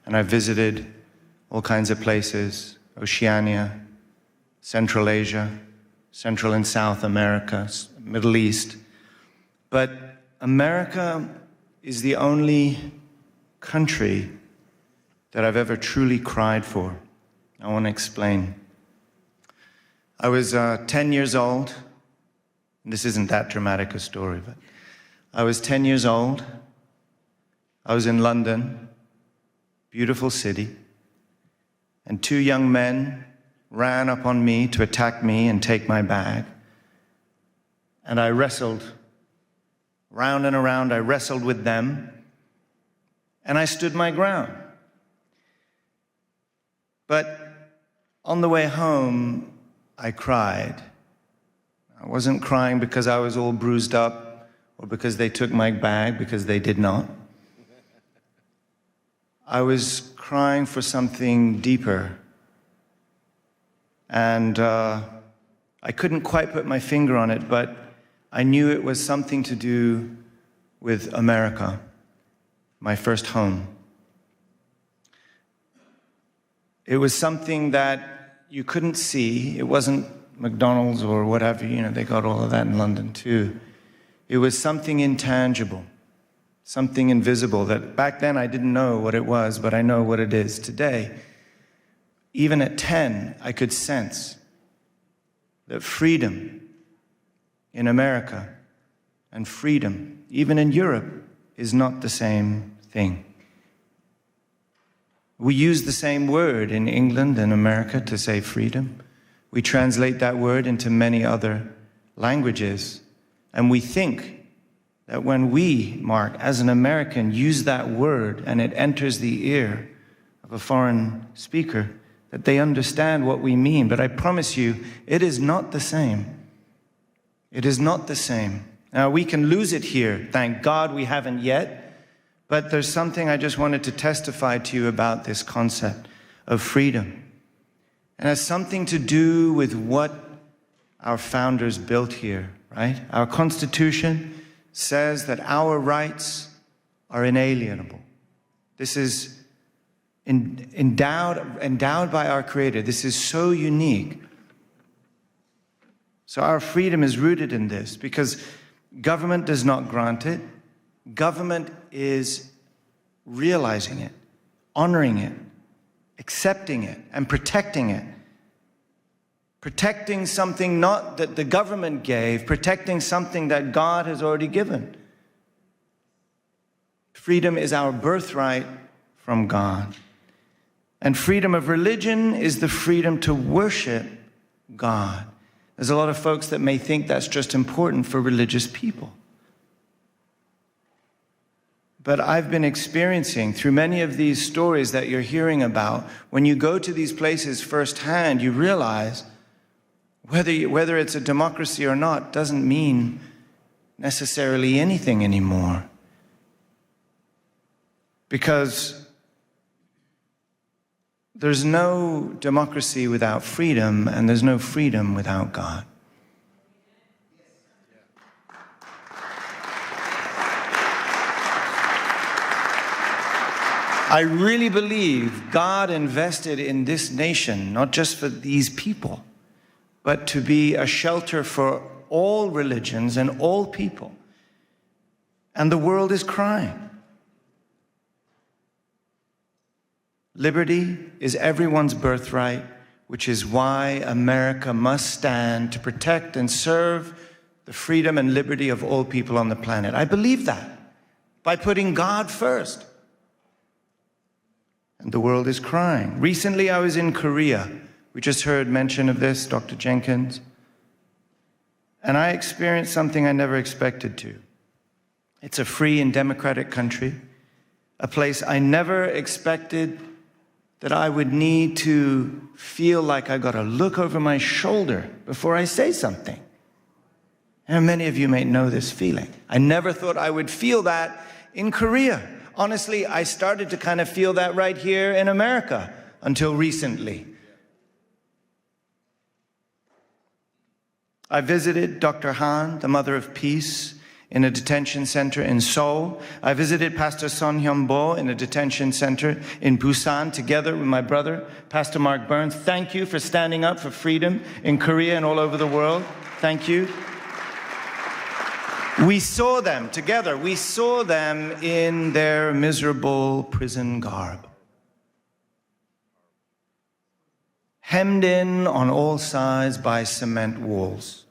and I've visited all kinds of places, Oceania, Central Asia, Central and South America, Middle East. But America is the only country that I've ever truly cried for. I want to explain. I was 10 years old. This isn't that dramatic a story, but I was 10 years old. I was in London, beautiful city, and two young men ran up on me to attack me and take my bag. And I wrestled round and around. I wrestled with them, and I stood my ground. But on the way home, I cried. I wasn't crying because I was all bruised up or because they took my bag, because they did not. I was crying for something deeper. And I couldn't quite put my finger on it, but I knew it was something to do with America, my first home. It was something that you couldn't see. It wasn't McDonald's or whatever, you know, they got all of that in London too. It was something intangible, something invisible that back then I didn't know what it was, but I know what it is today. Even at 10, I could sense that freedom in America and freedom, even in Europe, is not the same thing. We use the same word in England and America to say freedom. We translate that word into many other languages. And we think that when we, Mark, as an American, use that word and it enters the ear of a foreign speaker, that they understand what we mean. But I promise you, it is not the same. It is not the same. Now, we can lose it here. Thank God we haven't yet. But there's something I just wanted to testify to you about this concept of freedom. And it has something to do with what our founders built here, right? Our Constitution says that our rights are inalienable. This is endowed by our Creator. This is so unique. So our freedom is rooted in this because government does not grant it. Government is realizing it, honoring it, accepting it, and protecting it. Protecting something not that the government gave, protecting something that God has already given. Freedom is our birthright from God. And freedom of religion is the freedom to worship God. There's a lot of folks that may think that's just important for religious people. But I've been experiencing through many of these stories that you're hearing about, when you go to these places firsthand, you realize whether it's a democracy or not doesn't mean necessarily anything anymore. Because there's no democracy without freedom, and there's no freedom without God. I really believe God invested in this nation, not just for these people, but to be a shelter for all religions and all people. And the world is crying. Liberty is everyone's birthright, which is why America must stand to protect and serve the freedom and liberty of all people on the planet. I believe that by putting God first. And the world is crying. Recently, I was in Korea. We just heard mention of this, Dr. Jenkins. And I experienced something I never expected to. It's a free and democratic country, a place I never expected that I would need to feel like I got to look over my shoulder before I say something. And many of you may know this feeling. I never thought I would feel that in Korea. Honestly, I started to kind of feel that right here in America until recently. I visited Dr. Han, the Mother of Peace, in a detention center in Seoul. I visited Pastor Son Hyun-bo in a detention center in Busan together with my brother, Pastor Mark Burns. Thank you for standing up for freedom in Korea and all over the world. Thank you. We saw them together. We saw them in their miserable prison garb. Hemmed in on all sides by cement walls.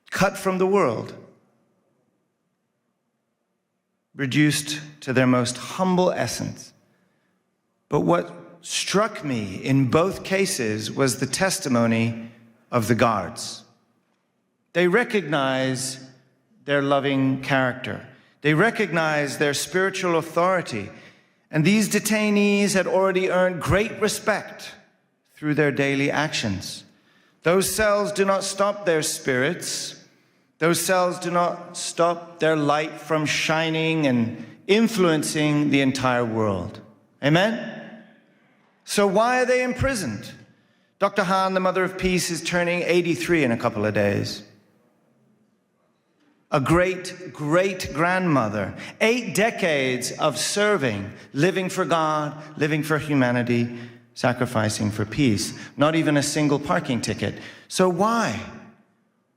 Cut from the world. Reduced to their most humble essence. But what struck me in both cases was the testimony of the guards. They recognize their loving character. They recognize their spiritual authority. And these detainees had already earned great respect through their daily actions. Those cells do not stop their spirits. Those cells do not stop their light from shining and influencing the entire world. Amen? So why are they imprisoned? Dr. Han, the Mother of Peace, is turning 83 in a couple of days. A great-great-grandmother, 8 decades of serving, living for God, living for humanity, sacrificing for peace. Not even a single parking ticket. So why?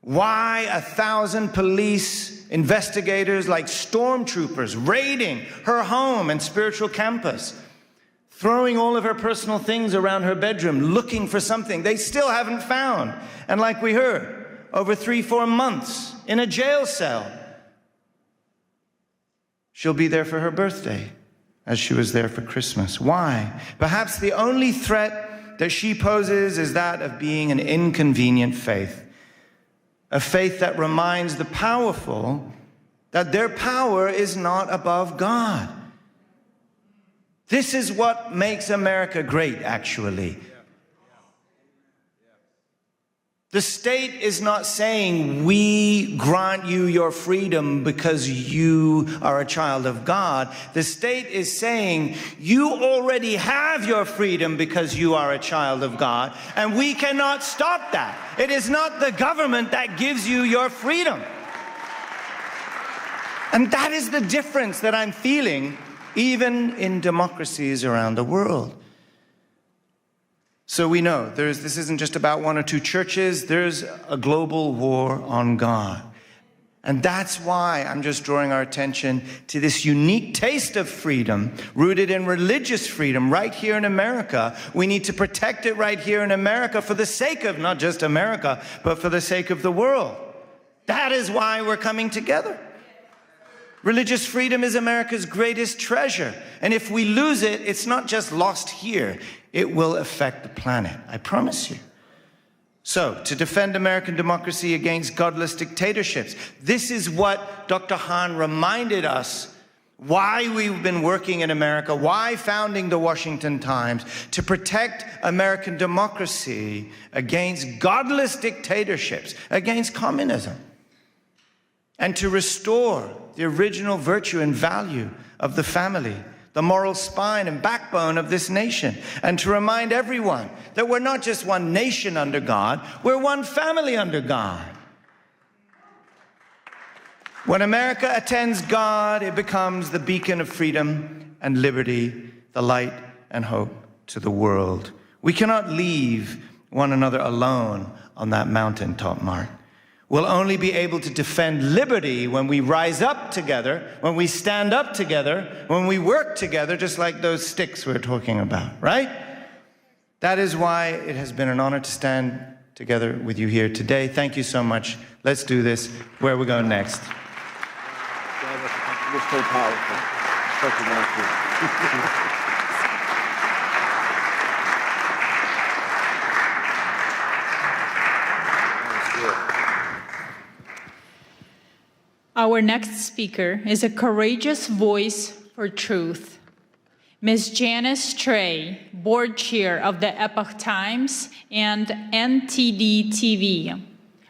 Why 1,000 police investigators like stormtroopers raiding her home and spiritual campus, throwing all of her personal things around her bedroom, looking for something they still haven't found? And like we heard, over 3-4 months in a jail cell. She'll be there for her birthday, as she was there for Christmas. Why? Perhaps the only threat that she poses is that of being an inconvenient faith. A faith that reminds the powerful that their power is not above God. This is what makes America great, actually. The state is not saying, we grant you your freedom because you are a child of God. The state is saying, you already have your freedom because you are a child of God, and we cannot stop that. It is not the government that gives you your freedom. And that is the difference that I'm feeling even in democracies around the world. So we know this isn't just about 1 or 2 churches. There's a global war on God. And that's why I'm just drawing our attention to this unique taste of freedom, rooted in religious freedom right here in America. We need to protect it right here in America for the sake of not just America, but for the sake of the world. That is why we're coming together. Religious freedom is America's greatest treasure. And if we lose it, it's not just lost here. It will affect the planet, I promise you. So, to defend American democracy against godless dictatorships, this is what Dr. Han reminded us why we've been working in America, why founding the Washington Times, to protect American democracy against godless dictatorships, against communism, and to restore the original virtue and value of the family, the moral spine and backbone of this nation, and to remind everyone that we're not just one nation under God, we're one family under God. When America attends God, it becomes the beacon of freedom and liberty, the light and hope to the world. We cannot leave one another alone on that mountaintop, Mark. We'll only be able to defend liberty when we rise up together, when we stand up together, when we work together, just like those sticks we're talking about, right? That is why it has been an honor to stand together with you here today. Thank you so much. Let's do this. Where are we going next? It was so powerful. Such a nice Our next speaker is a courageous voice for truth. Ms. Janice Trey, board chair of the Epoch Times and NTD TV,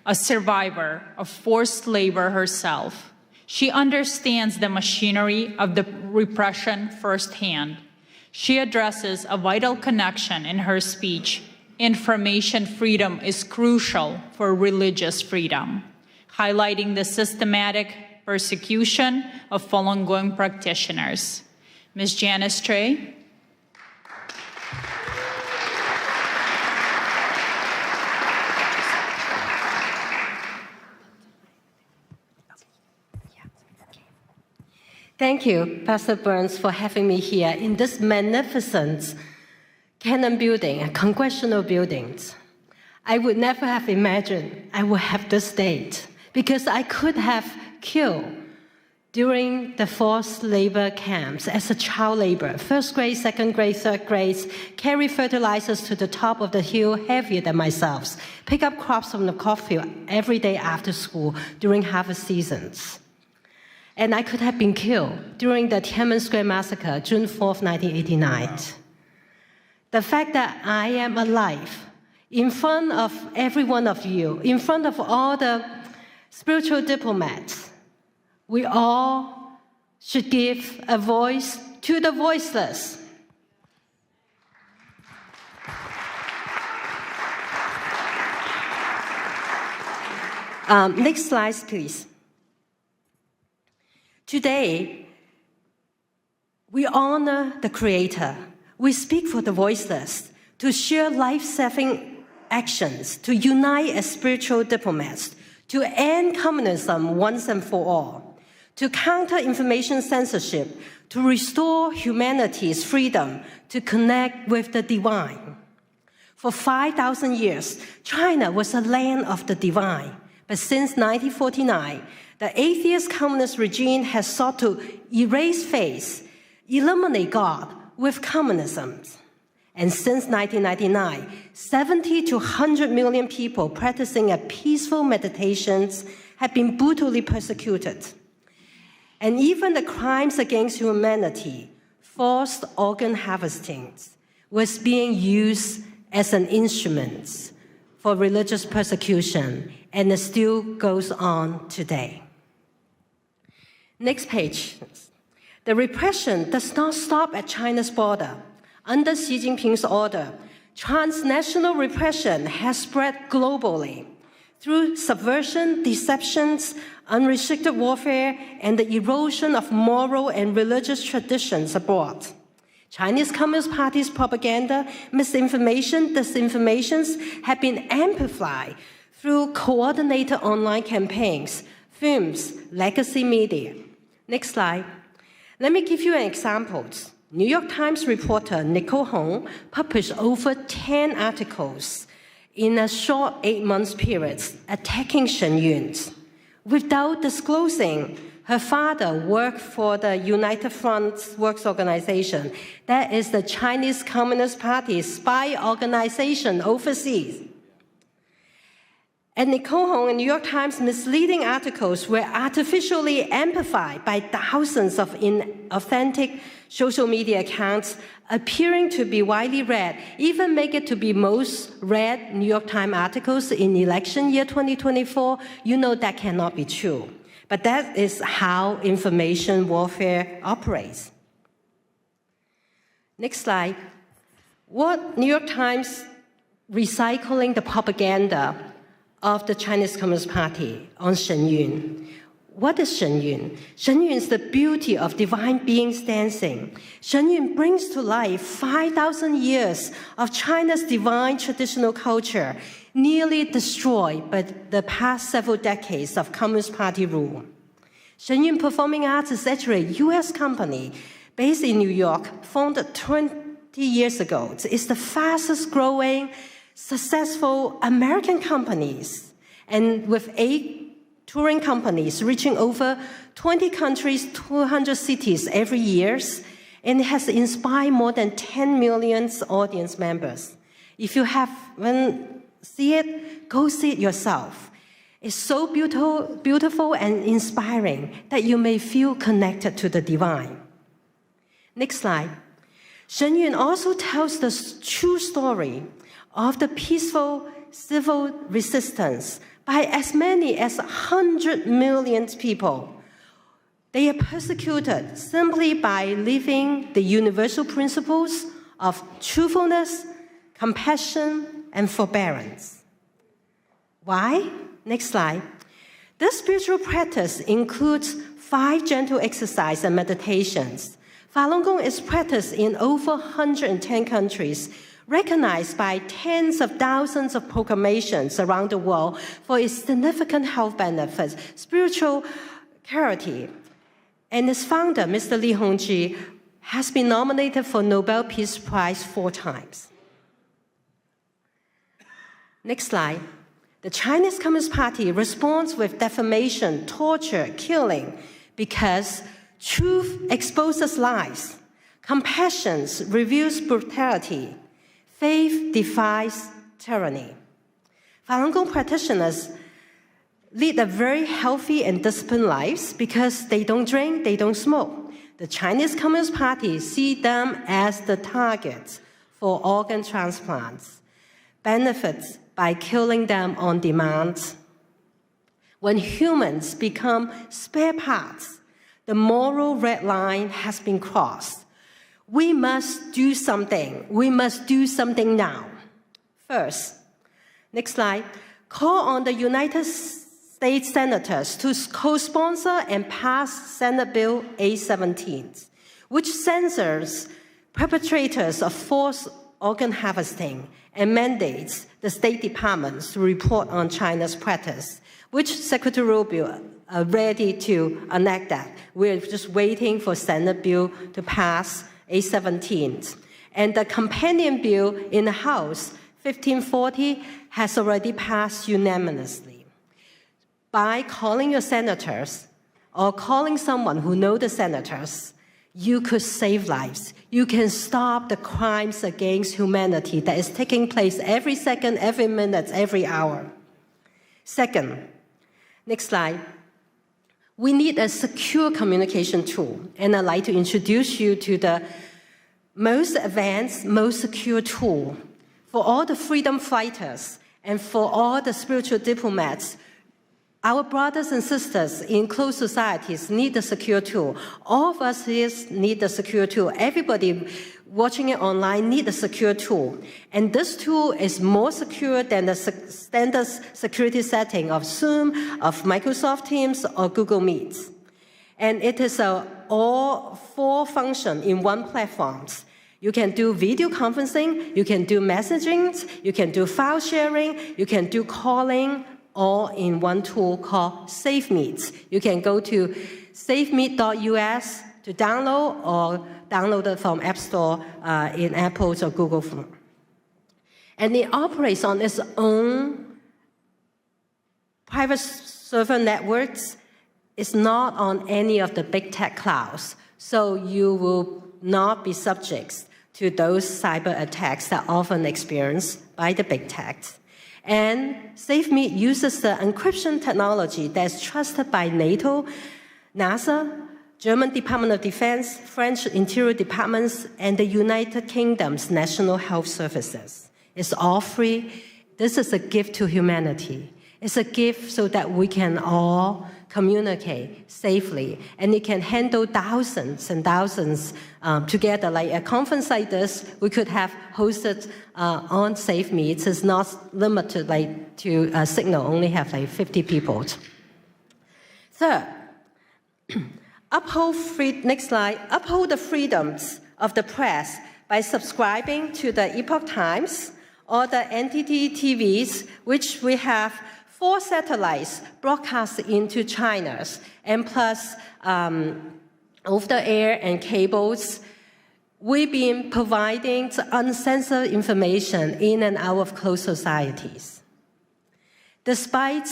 a survivor of forced labor herself. She understands the machinery of the repression firsthand. She addresses a vital connection in her speech. Information freedom is crucial for religious freedom, highlighting the systematic persecution of Falun Gong practitioners. Ms. Janice Trey. Thank you, Pastor Burns, for having me here in this magnificent Cannon building, congressional buildings. I would never have imagined I would have this date, because I could have killed during the forced labor camps as a child laborer, first grade, second grade, third grade, carry fertilizers to the top of the hill heavier than myself, pick up crops from the cornfield every day after school during harvest seasons. And I could have been killed during the Tiananmen Square massacre, June 4th, 1989. The fact that I am alive in front of every one of you, in front of all the spiritual diplomats, we all should give a voice to the voiceless. Next slide, please. Today, we honor the Creator. We speak for the voiceless. to share life-saving actions, to unite as spiritual diplomats, to end communism once and for all, to counter information censorship, to restore humanity's freedom to connect with the divine. For 5,000 years, China was a land of the divine. But since 1949, the atheist communist regime has sought to erase faith, eliminate God with communism. And since 1999, 70 to 100 million people practicing a peaceful meditations have been brutally persecuted. And even the crimes against humanity, forced organ harvesting, was being used as an instrument for religious persecution, and it still goes on today. Next page. The repression does not stop at China's border. Under Xi Jinping's order, transnational repression has spread globally through subversion, deceptions, unrestricted warfare, and the erosion of moral and religious traditions abroad. Chinese Communist Party's propaganda, misinformation, disinformations have been amplified through coordinated online campaigns, films, legacy media. Next slide. Let me give you an example. New York Times reporter Nicole Hong published over 10 articles in a short 8-month period attacking Shen Yun. Without disclosing, her father worked for the United Front Works Organization. That is the Chinese Communist Party's spy organization overseas. And Nicole Hong and New York Times misleading articles were artificially amplified by thousands of inauthentic social media accounts appearing to be widely read, even make it to be most read New York Times articles in election year 2024. You know that cannot be true. But that is how information warfare operates. Next slide. What New York Times recycling the propaganda of the Chinese Communist Party on Shen Yun. What is Shen Yun? Shen Yun is the beauty of divine beings dancing. Shen Yun brings to life 5,000 years of China's divine traditional culture, nearly destroyed by the past several decades of Communist Party rule. Shen Yun Performing Arts is actually a U.S. company based in New York, founded 20 years ago. It's the fastest growing, successful American companies, and with 8 touring companies reaching over 20 countries, 200 cities every year, and it has inspired more than 10 million audience members. If you haven't seen it, go see it yourself. It's so beautiful and inspiring that you may feel connected to the divine. Next slide. Shen Yun also tells the true story of the peaceful civil resistance by as many as 100 million people. They are persecuted simply by living the universal principles of truthfulness, compassion, and forbearance. Why? Next slide. This spiritual practice includes 5 gentle exercises and meditations. Falun Gong is practiced in over 110 countries, recognized by tens of thousands of proclamations around the world for its significant health benefits, spiritual clarity. And its founder, Mr. Li Hongzhi, has been nominated for Nobel Peace Prize 4 times. Next slide. The Chinese Communist Party responds with defamation, torture, killing, because truth exposes lies, compassion reveals brutality, faith defies tyranny. Falun Gong practitioners lead a very healthy and disciplined lives because they don't drink, they don't smoke. The Chinese Communist Party see them as the targets for organ transplants, benefits by killing them on demand. When humans become spare parts, the moral red line has been crossed. We must do something. We must do something now. First, next slide, call on the United States senators to co-sponsor and pass Senate Bill 817, which censors perpetrators of forced organ harvesting and mandates the State Departments to report on China's practice, which Secretary Rubio are ready to enact that. We're just waiting for Senate bill to pass A17. And the companion bill in the House, 1540, has already passed unanimously. By calling your senators or calling someone who knows the senators, you could save lives. You can stop the crimes against humanity that is taking place every second, every minute, every hour. Second, next slide. We need a secure communication tool, and I'd like to introduce you to the most advanced, most secure tool for all the freedom fighters and for all the spiritual diplomats. Our brothers and sisters in closed societies need a secure tool. All of us here need a secure tool. Everybody watching it online need a secure tool. And this tool is more secure than the standard security setting of Zoom, of Microsoft Teams, or Google Meet. And it is all 4 functions in one platform. You can do video conferencing, you can do messaging, you can do file sharing, you can do calling, all in one tool called SafeMeet. You can go to safemeet.us to download or download it from App Store in Apple or Google Phone. And it operates on its own private server networks. It's not on any of the big tech clouds. So you will not be subject to those cyber attacks that are often experienced by the big tech. And SafeMeet uses the encryption technology that's trusted by NATO, NASA, German Department of Defense, French Interior Departments, and the United Kingdom's National Health Services. It's all free. This is a gift to humanity. It's a gift so that we can all communicate safely, and it can handle thousands and thousands together. Like a conference like this, we could have hosted on SafeMeet. It's not limited to Signal, only have 50 people. Third, next slide, uphold the freedoms of the press by subscribing to the Epoch Times or the NTT TVs, which we have 4 satellites broadcast into China, and plus over-the-air and cables. We've been providing uncensored information in and out of closed societies. Despite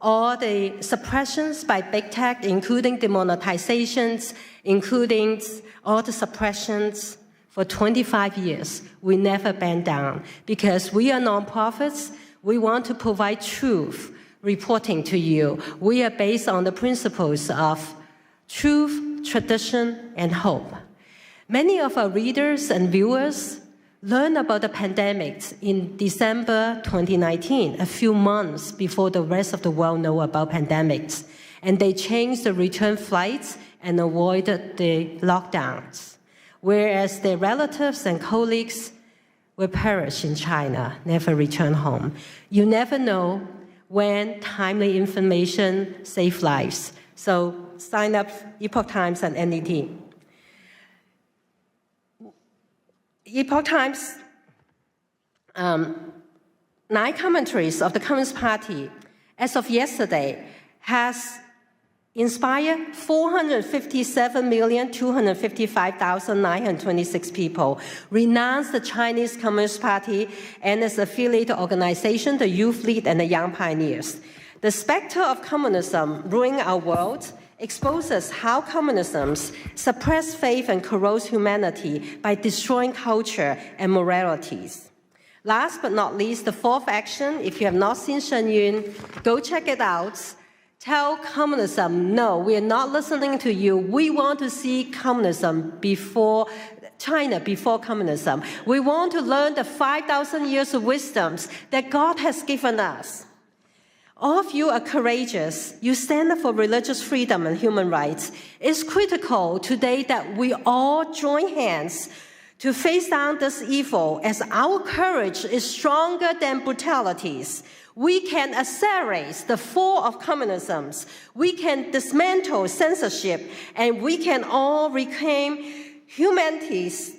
all the suppressions by big tech, including demonetizations, including all the suppressions, for 25 years, we never bend down because we are nonprofits. We want to provide truth reporting to you. We are based on the principles of truth, tradition, and hope. Many of our readers and viewers learned about the pandemic in December 2019, a few months before the rest of the world know about pandemics. And they changed the return flights and avoided the lockdowns, whereas their relatives and colleagues will perish in China, never return home. You never know when timely information saves lives. So sign up Epoch Times and NET. Epoch Times, 9 commentaries of the Communist Party, as of yesterday, has inspired 457,255,926 people, renounced the Chinese Communist Party and its affiliated organization, the Youth League and the Young Pioneers. The specter of communism ruining our world exposes how communism suppresses faith and corrodes humanity by destroying culture and moralities. Last but not least, the 4th action, if you have not seen Shen Yun, go check it out. Tell communism, no, we are not listening to you. We want to see communism before China, before communism. We want to learn the 5,000 years of wisdoms that God has given us. All of you are courageous. You stand up for religious freedom and human rights. It's critical today that we all join hands to face down this evil, as our courage is stronger than brutalities. We can accelerate the fall of communism. We can dismantle censorship, and we can all reclaim humanity's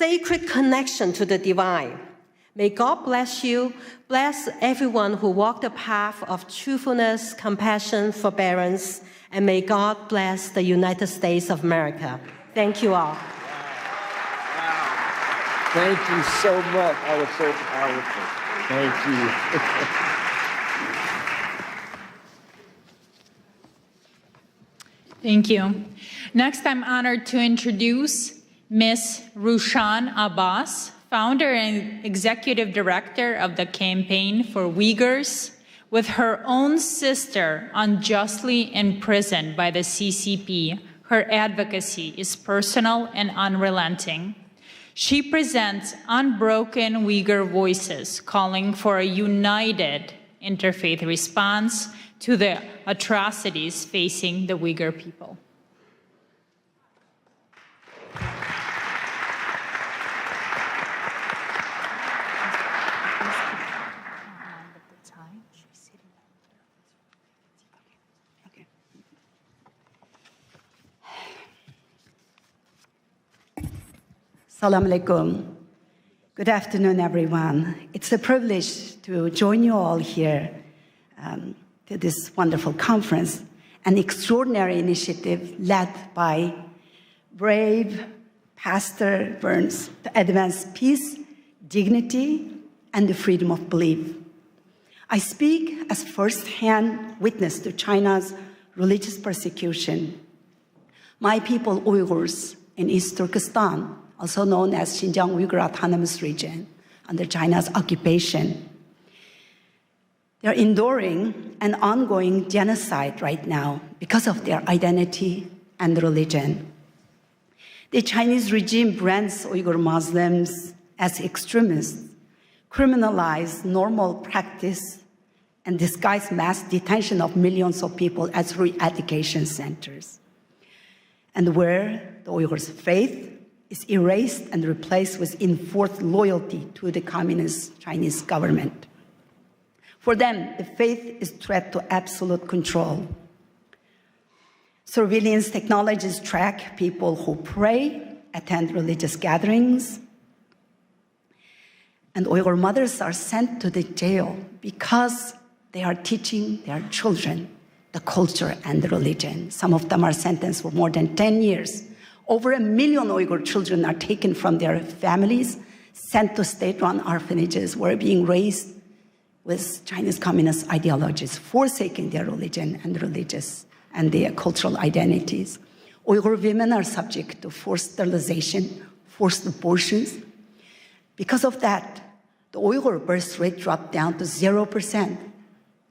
sacred connection to the divine. May God bless you, bless everyone who walked the path of truthfulness, compassion, forbearance, and may God bless the United States of America. Thank you all. Thank you so much. That was so powerful. Thank you. Thank you. Next, I'm honored to introduce Ms. Rushan Abbas, founder and executive director of the Campaign for Uyghurs. With her own sister unjustly imprisoned by the CCP, her advocacy is personal and unrelenting. She presents unbroken Uyghur voices calling for a united interfaith response to the atrocities facing the Uyghur people. Assalamu alaikum. Good afternoon, everyone. It's a privilege to join you all here to this wonderful conference, an extraordinary initiative led by brave Pastor Burns to advance peace, dignity, and the freedom of belief. I speak as first-hand witness to China's religious persecution. My people, Uyghurs, in East Turkestan, also known as Xinjiang Uyghur Autonomous Region, under China's occupation. They're enduring an ongoing genocide right now because of their identity and religion. The Chinese regime brands Uyghur Muslims as extremists, criminalize normal practice, and disguise mass detention of millions of people as re-education centers. And where the Uyghurs' faith is erased and replaced with enforced loyalty to the communist Chinese government. For them, the faith is a threat to absolute control. Surveillance technologies track people who pray, attend religious gatherings, and Uyghur mothers are sent to the jail because they are teaching their children the culture and the religion. Some of them are sentenced for more than 10 years. Over 1 million Uyghur children are taken from their families, sent to state-run orphanages, where being raised with Chinese communist ideologies, forsaking their religion and religious and their cultural identities. Uyghur women are subject to forced sterilization, forced abortions. Because of that, the Uyghur birth rate dropped down to 0%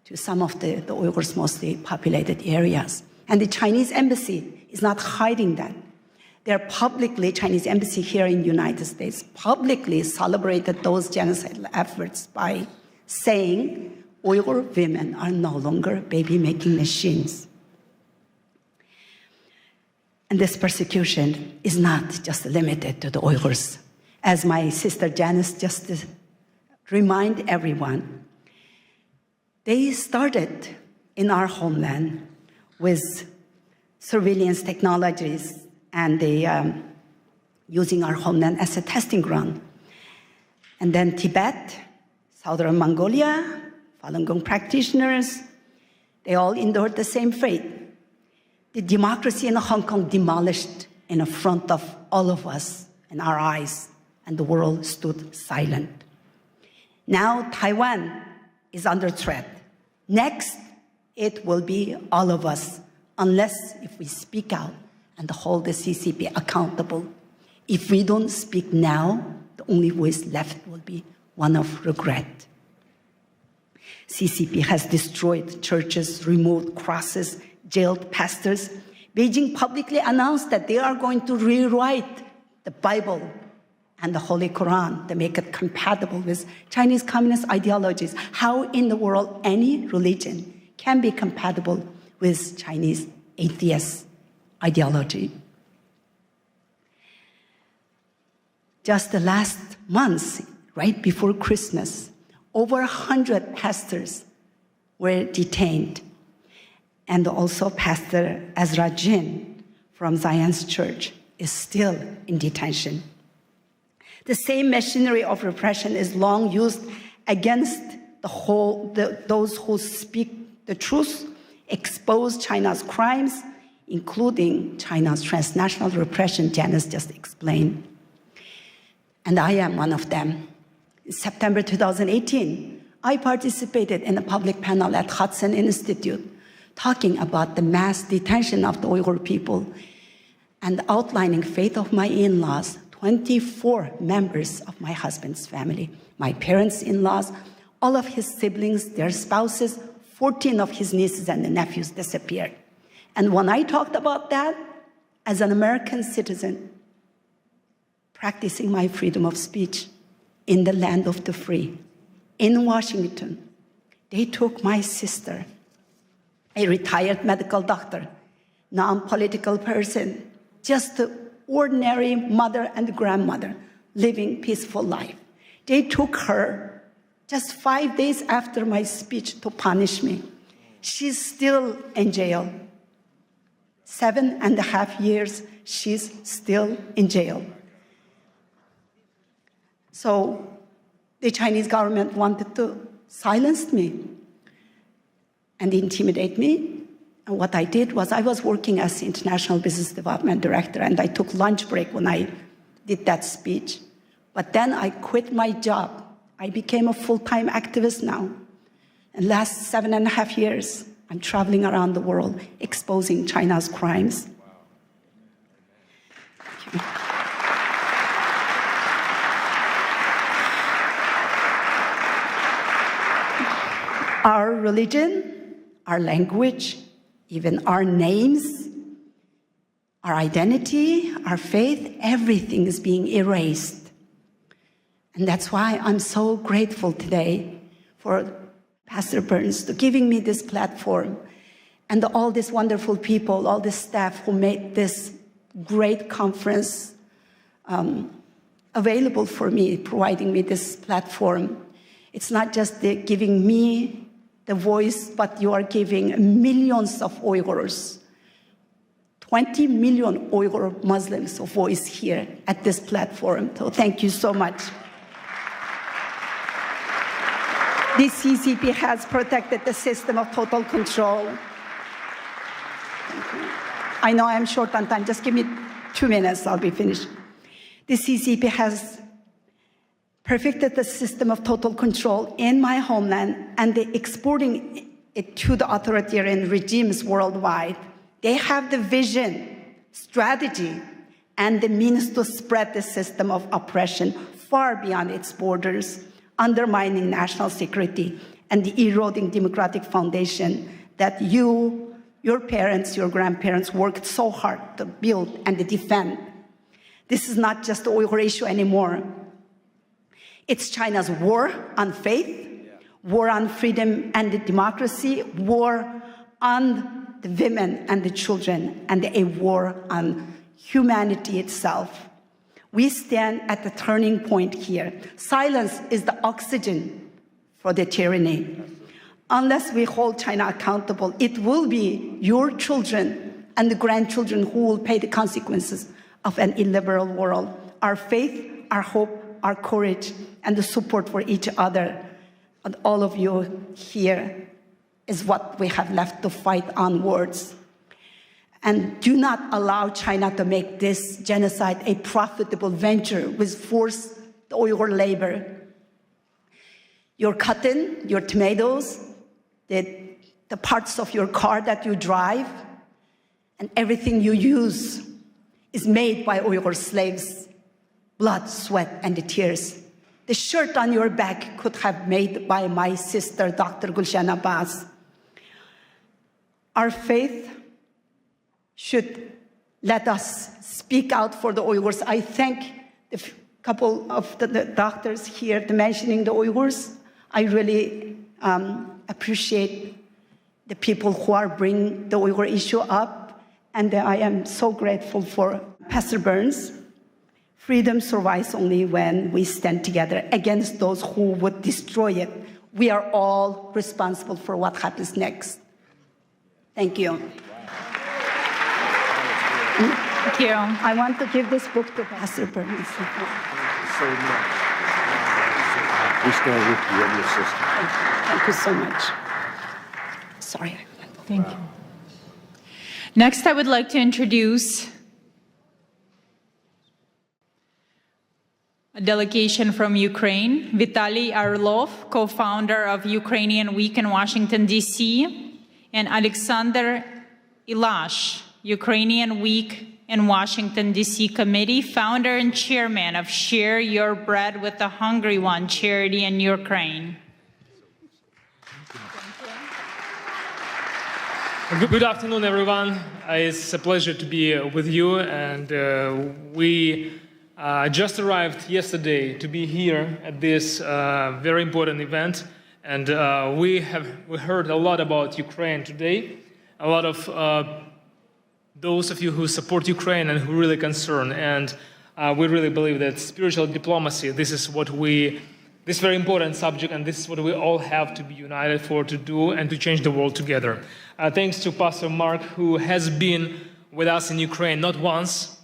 to some of the Uyghurs' mostly populated areas. And the Chinese embassy is not hiding that. They're publicly, Chinese embassy here in the United States, publicly celebrated those genocidal efforts by saying Uyghur women are no longer baby-making machines. And this persecution is not just limited to the Uyghurs. As my sister Janice just reminded everyone, they started in our homeland with surveillance technologies and they using our homeland as a testing ground. And then Tibet, Southern Mongolia, Falun Gong practitioners, they all endured the same fate. The democracy in Hong Kong demolished in front of all of us and our eyes, and the world stood silent. Now Taiwan is under threat. Next, it will be all of us, unless if we speak out and hold the CCP accountable. If we don't speak now, the only voice left will be one of regret. CCP has destroyed churches, removed crosses, jailed pastors. Beijing publicly announced that they are going to rewrite the Bible and the Holy Quran to make it compatible with Chinese communist ideologies. How in the world any religion can be compatible with Chinese atheist ideology? Just the last months, right before Christmas, over 100 pastors were detained. And also Pastor Ezra Jin from Zion's Church is still in detention. The same machinery of repression is long used against those who speak the truth, expose China's crimes, including China's transnational repression Janice just explained. And I am one of them. In September 2018, I participated in a public panel at Hudson Institute talking about the mass detention of the Uyghur people and outlining fate of my in-laws, 24 members of my husband's family, my parents-in-laws, all of his siblings, their spouses, 14 of his nieces and nephews disappeared. And when I talked about that, as an American citizen, practicing my freedom of speech in the land of the free, in Washington, they took my sister, a retired medical doctor, non-political person, just an ordinary mother and grandmother living peaceful life. They took her just 5 days after my speech to punish me. She's still in jail. 7.5 years, she's still in jail. So the Chinese government wanted to silence me and intimidate me. And what I did was I was working as International Business Development Director, and I took lunch break when I did that speech. But then I quit my job. I became a full-time activist now. And last 7.5 years, I'm traveling around the world exposing China's crimes. Thank you. Our religion, our language, even our names, our identity, our faith, everything is being erased. And that's why I'm so grateful today for Pastor Burns to giving me this platform and all these wonderful people, all the staff who made this great conference available for me, providing me this platform. It's not just giving me the voice, but you are giving millions of Uyghurs, 20 million Uyghur Muslims a voice here at this platform. So thank you so much. This CCP has protected the system of total control. I know I'm short on time. Just give me 2 minutes, I'll be finished. The CCP has perfected the system of total control in my homeland, and they're exporting it to the authoritarian regimes worldwide. They have the vision, strategy, and the means to spread the system of oppression far beyond its borders, undermining national security and eroding democratic foundation that your parents, your grandparents worked so hard to build and to defend. This is not just the Uyghur issue anymore. It's China's war on faith, war on freedom and democracy, war on the women and the children, and a war on humanity itself. We stand at the turning point here. Silence is the oxygen for the tyranny. Unless we hold China accountable, it will be your children and the grandchildren who will pay the consequences of an illiberal world. Our faith, our hope, our courage, and the support for each other, and all of you here, is what we have left to fight onwards. And do not allow China to make this genocide a profitable venture with forced Uyghur labor. Your cotton, your tomatoes, the parts of your car that you drive, and everything you use is made by Uyghur slaves. Blood, sweat, and the tears. The shirt on your back could have been made by my sister, Dr. Gulshan Abbas. Our faith should let us speak out for the Uyghurs. I thank the couple of the doctors here mentioning the Uyghurs. I really appreciate the people who are bringing the Uyghur issue up, and I am so grateful for Pastor Burns. Freedom survives only when we stand together against those who would destroy it. We are all responsible for what happens next. Thank you. Thank you. I want to give this book to Pastor Burns. so much. We stand with you and your sister. Thank you so much. Sorry. Thank you. Next, I would like to introduce a delegation from Ukraine, Vitaly Arlov, co-founder of Ukrainian Week in Washington, D.C., and Alexander Ilash, Ukrainian Week in Washington, D.C. Committee, founder and chairman of Share Your Bread with the Hungry One charity in Ukraine. Good afternoon, everyone. It's a pleasure to be with you, and we just arrived yesterday to be here at this very important event, and we heard a lot about Ukraine today. A lot of those of you who support Ukraine and who are really concerned, and we really believe that spiritual diplomacy, this very important subject, and this is what we all have to be united for, to do and to change the world together. Thanks to Pastor Mark, who has been with us in Ukraine not once,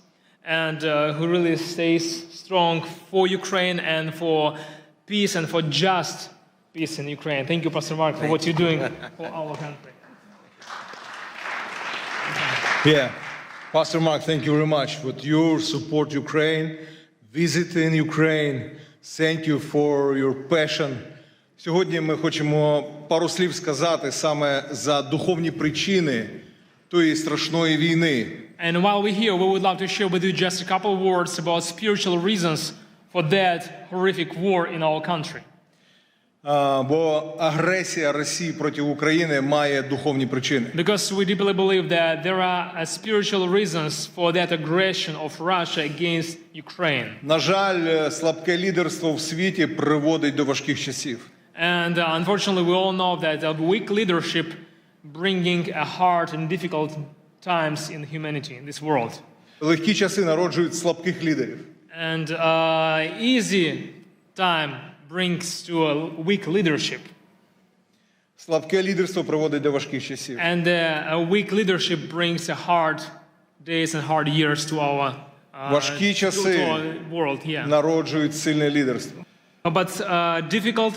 and who really stays strong for Ukraine and for peace and for just peace in Ukraine. Thank you, Pastor Mark, for what you're doing for our country. Yeah, Pastor Mark, thank you very much for your support Ukraine, visiting Ukraine. Thank you for your passion. Сьогодні ми хочемо пару слів сказати саме за духовні причини тої страшної війни. And while we're here, we would love to share with you just a couple of words about spiritual reasons for that horrific war in our country. Бо агресія Росії проти України має духовні причини. Because we deeply believe that there are spiritual reasons for that aggression of Russia against Ukraine. На жаль, слабке лідерство в світі приводить до важких часів. And unfortunately, we all know that a weak leadership bringing a hard and difficult times in humanity, in this world. Легкі часи народжують слабких лідерів. And easy time brings to a weak leadership. Слабке лідерство приводить до важких часів. And a weak leadership brings a hard days and hard years to our важкі часи world. Народжують сильне лідерство. But difficult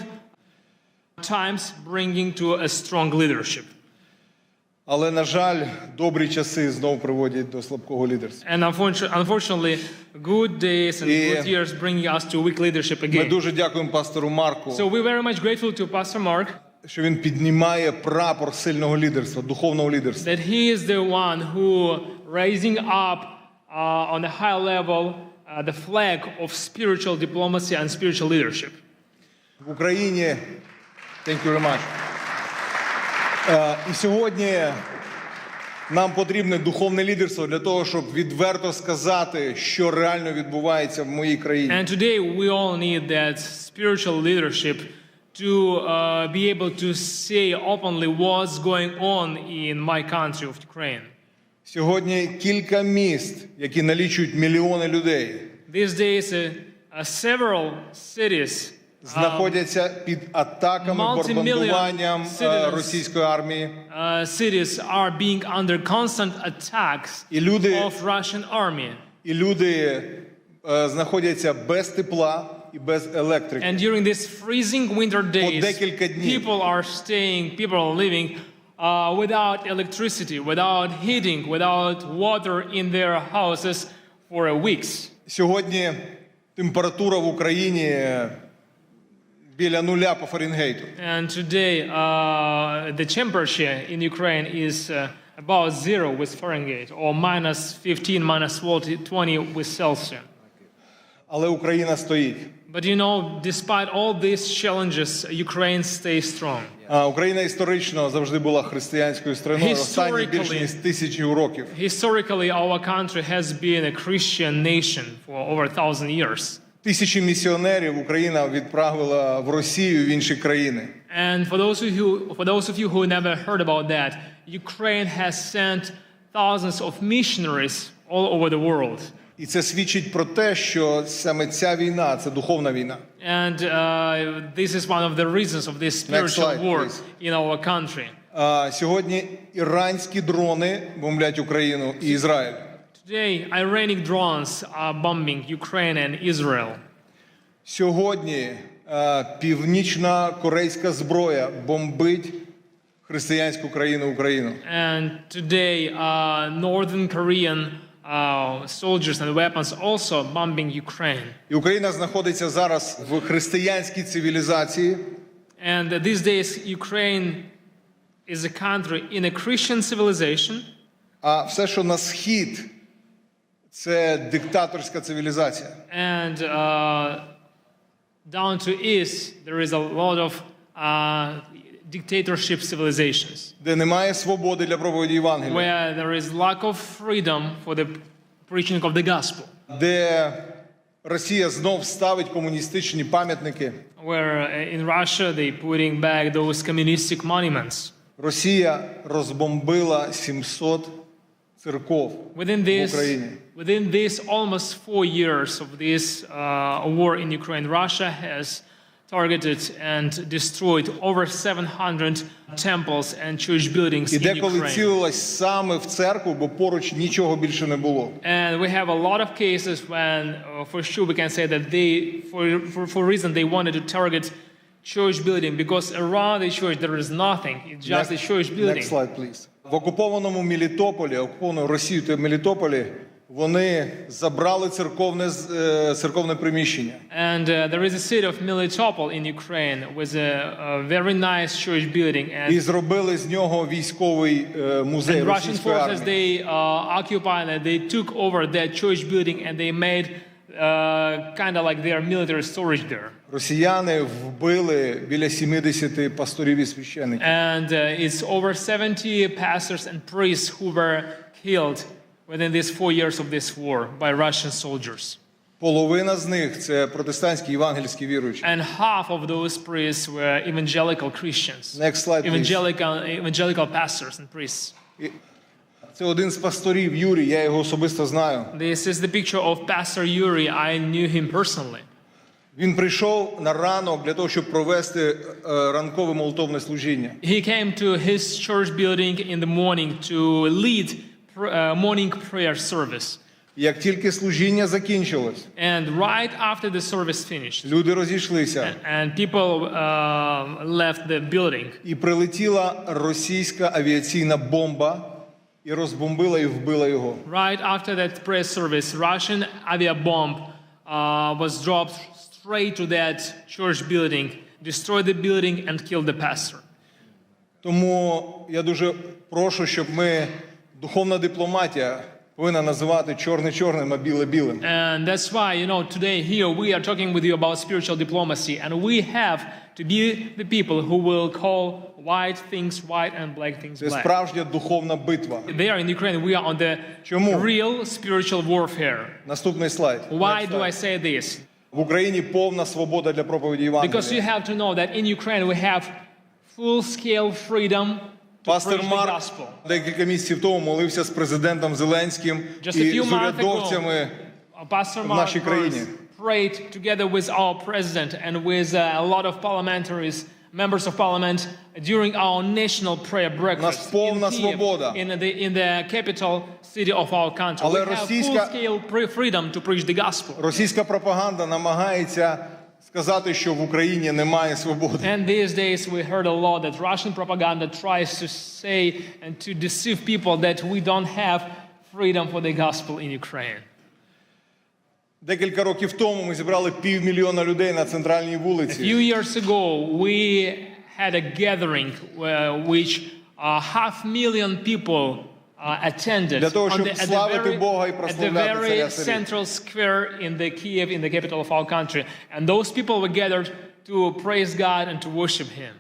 times bringing to a strong leadership. Але, на жаль, добрі часи знову приводять до слабкого лідерства. And unfortunately, good days and good years bring us to weak leadership again. Ми дуже дякуємо пастору Марку. So we're very much grateful to Pastor Mark. Що він піднімає прапор сильного лідерства, духовного лідерства. That he is the one who raising up on a high level the flag of spiritual diplomacy and spiritual leadership. В Україні, thank you very much. І сьогодні нам потрібне духовне лідерство для того, щоб відверто сказати, що реально відбувається в моїй країні. And today we all need that spiritual leadership to be able to say openly what's going on in my country of Ukraine. Сьогодні кілька міст, які налічують мільйони людей. These days several cities знаходяться під атаками, бомбардуванням російської армії. Cities are being under constant attacks of Russian army. І люди знаходяться без тепла і без електрики. And during these freezing winter days, people are living without electricity, without heating, without water in their houses for weeks. Сьогодні температура в Україні біля нуля по Фаренгейту. And today the temperature in Ukraine is about 0 with Fahrenheit, or minus 15, minus 20 with Celsius. Але Україна стоїть. But you know, despite all these challenges, Ukraine stays strong. Україна історично завжди була християнською країною останні більше ніж 1000 років. Historically, our country has been a Christian nation for over 1000 years. Тисячі місіонерів Україна відправила в Росію, в інші країни. And for those of you who never heard about that, Ukraine has sent thousands of missionaries all over the world. І це свідчить про те, що саме ця війна – це духовна війна. And this is one of the reasons of this spiritual war in our country. Сьогодні іранські дрони бомблять Україну і Ізраїль. Today, Iranian drones are bombing Ukraine and Israel. Сьогодні північна корейська зброя бомбить християнську країну Україну. And today, Northern Korean soldiers and weapons also bombing Ukraine. І Україна знаходиться зараз в християнській цивілізації. And these days, Ukraine is a country in a Christian civilization. А все, що на схід, це диктаторська цивілізація. And down to east, there is a lot of dictatorship civilizations. Де немає свободи для проповіді Євангелія. Where there is lack of freedom for the preaching of the gospel. Де Росія знов ставить комуністичні пам'ятники. Where in Russia they putting back those communistic monuments. Росія розбомбила 700 церков в Україні. Within this almost 4 years of this war in Ukraine, Russia has targeted and destroyed over 700 temples and church buildings І in деколи Ukraine. цілилась саме в церкву, бо поруч нічого більше не було. And we have a lot of cases when, for sure, we can say that they, for reason, they wanted to target church building because around the church there is nothing. It's just a church building. Next slide, please. В окупованому Мелітополі, окупованому Росією та Мелітополі, вони забрали церковне приміщення. And there is a city of Melitopol in Ukraine with a very nice church building. And І зробили з нього військовий музей російської Russian армії. forces, they occupied and they took over that church building and they made kind of like their military storage there. Росіяни вбили біля 70 пасторів і священиків. And it's over 70 pastors and priests who were killed within these 4 years of this war by Russian soldiers. Половина з них це протестантські євангельські віруючі. And half of those priests were evangelical Christians. Next slide, please. Evangelical pastors and priests. Це один з пасторів, Юрій, я його особисто знаю. This is the picture of Pastor Yuri. I knew him personally. Він прийшов на ранок для того, щоб провести ранкове молитовне служіння. He came to his church building in the morning to lead morning prayer service. Як тільки служіння закінчилось, And right after the service finished, люди розійшлися. And people left the building. І прилетіла російська авіаційна бомба і розбомбила і вбила його. Right after that prayer service, Russian aviabomb was dropped straight to that church building, destroyed the building and killed the pastor. Тому я дуже прошу, щоб ми, духовна дипломатія, повинна називати чорне чорним, а біле білим. And that's why, today here we are talking with you about spiritual diplomacy, and we have to be the people who will call white things white and black things Це black. справжня духовна битва. There in Ukraine we are on the real spiritual warfare. Наступний слайд. Why do I say this? В Україні повна свобода для проповіді Because you Євангелія. have to know that in Ukraine we have full-scale freedom to Пастор preach the Марк gospel. декілька місяців тому молився з президентом Зеленським Just a і few з months урядовцями Pastor в Mark нашій країні. prayed together with our president and with a lot of parliamentaries, members of parliament, during our national prayer breakfast in повна Kyiv, свобода. in the capital city of our country. Але We have російська- full-scale freedom to preach the gospel. Російська пропаганда намагається сказати, що в Україні немає свободи. And these days we heard a lot that Russian propaganda tries to say and to deceive people that we don't have freedom for the gospel in Ukraine. Декілька років тому ми зібрали 500 000 людей на центральній A вулиці. few years ago, we had a gathering which 500,000 people attended Для того, on щоб at славити Бога і at the прославляти very царя царів. central square in the Kyiv, in the capital of our country. And those people were gathered to praise God and to worship Him.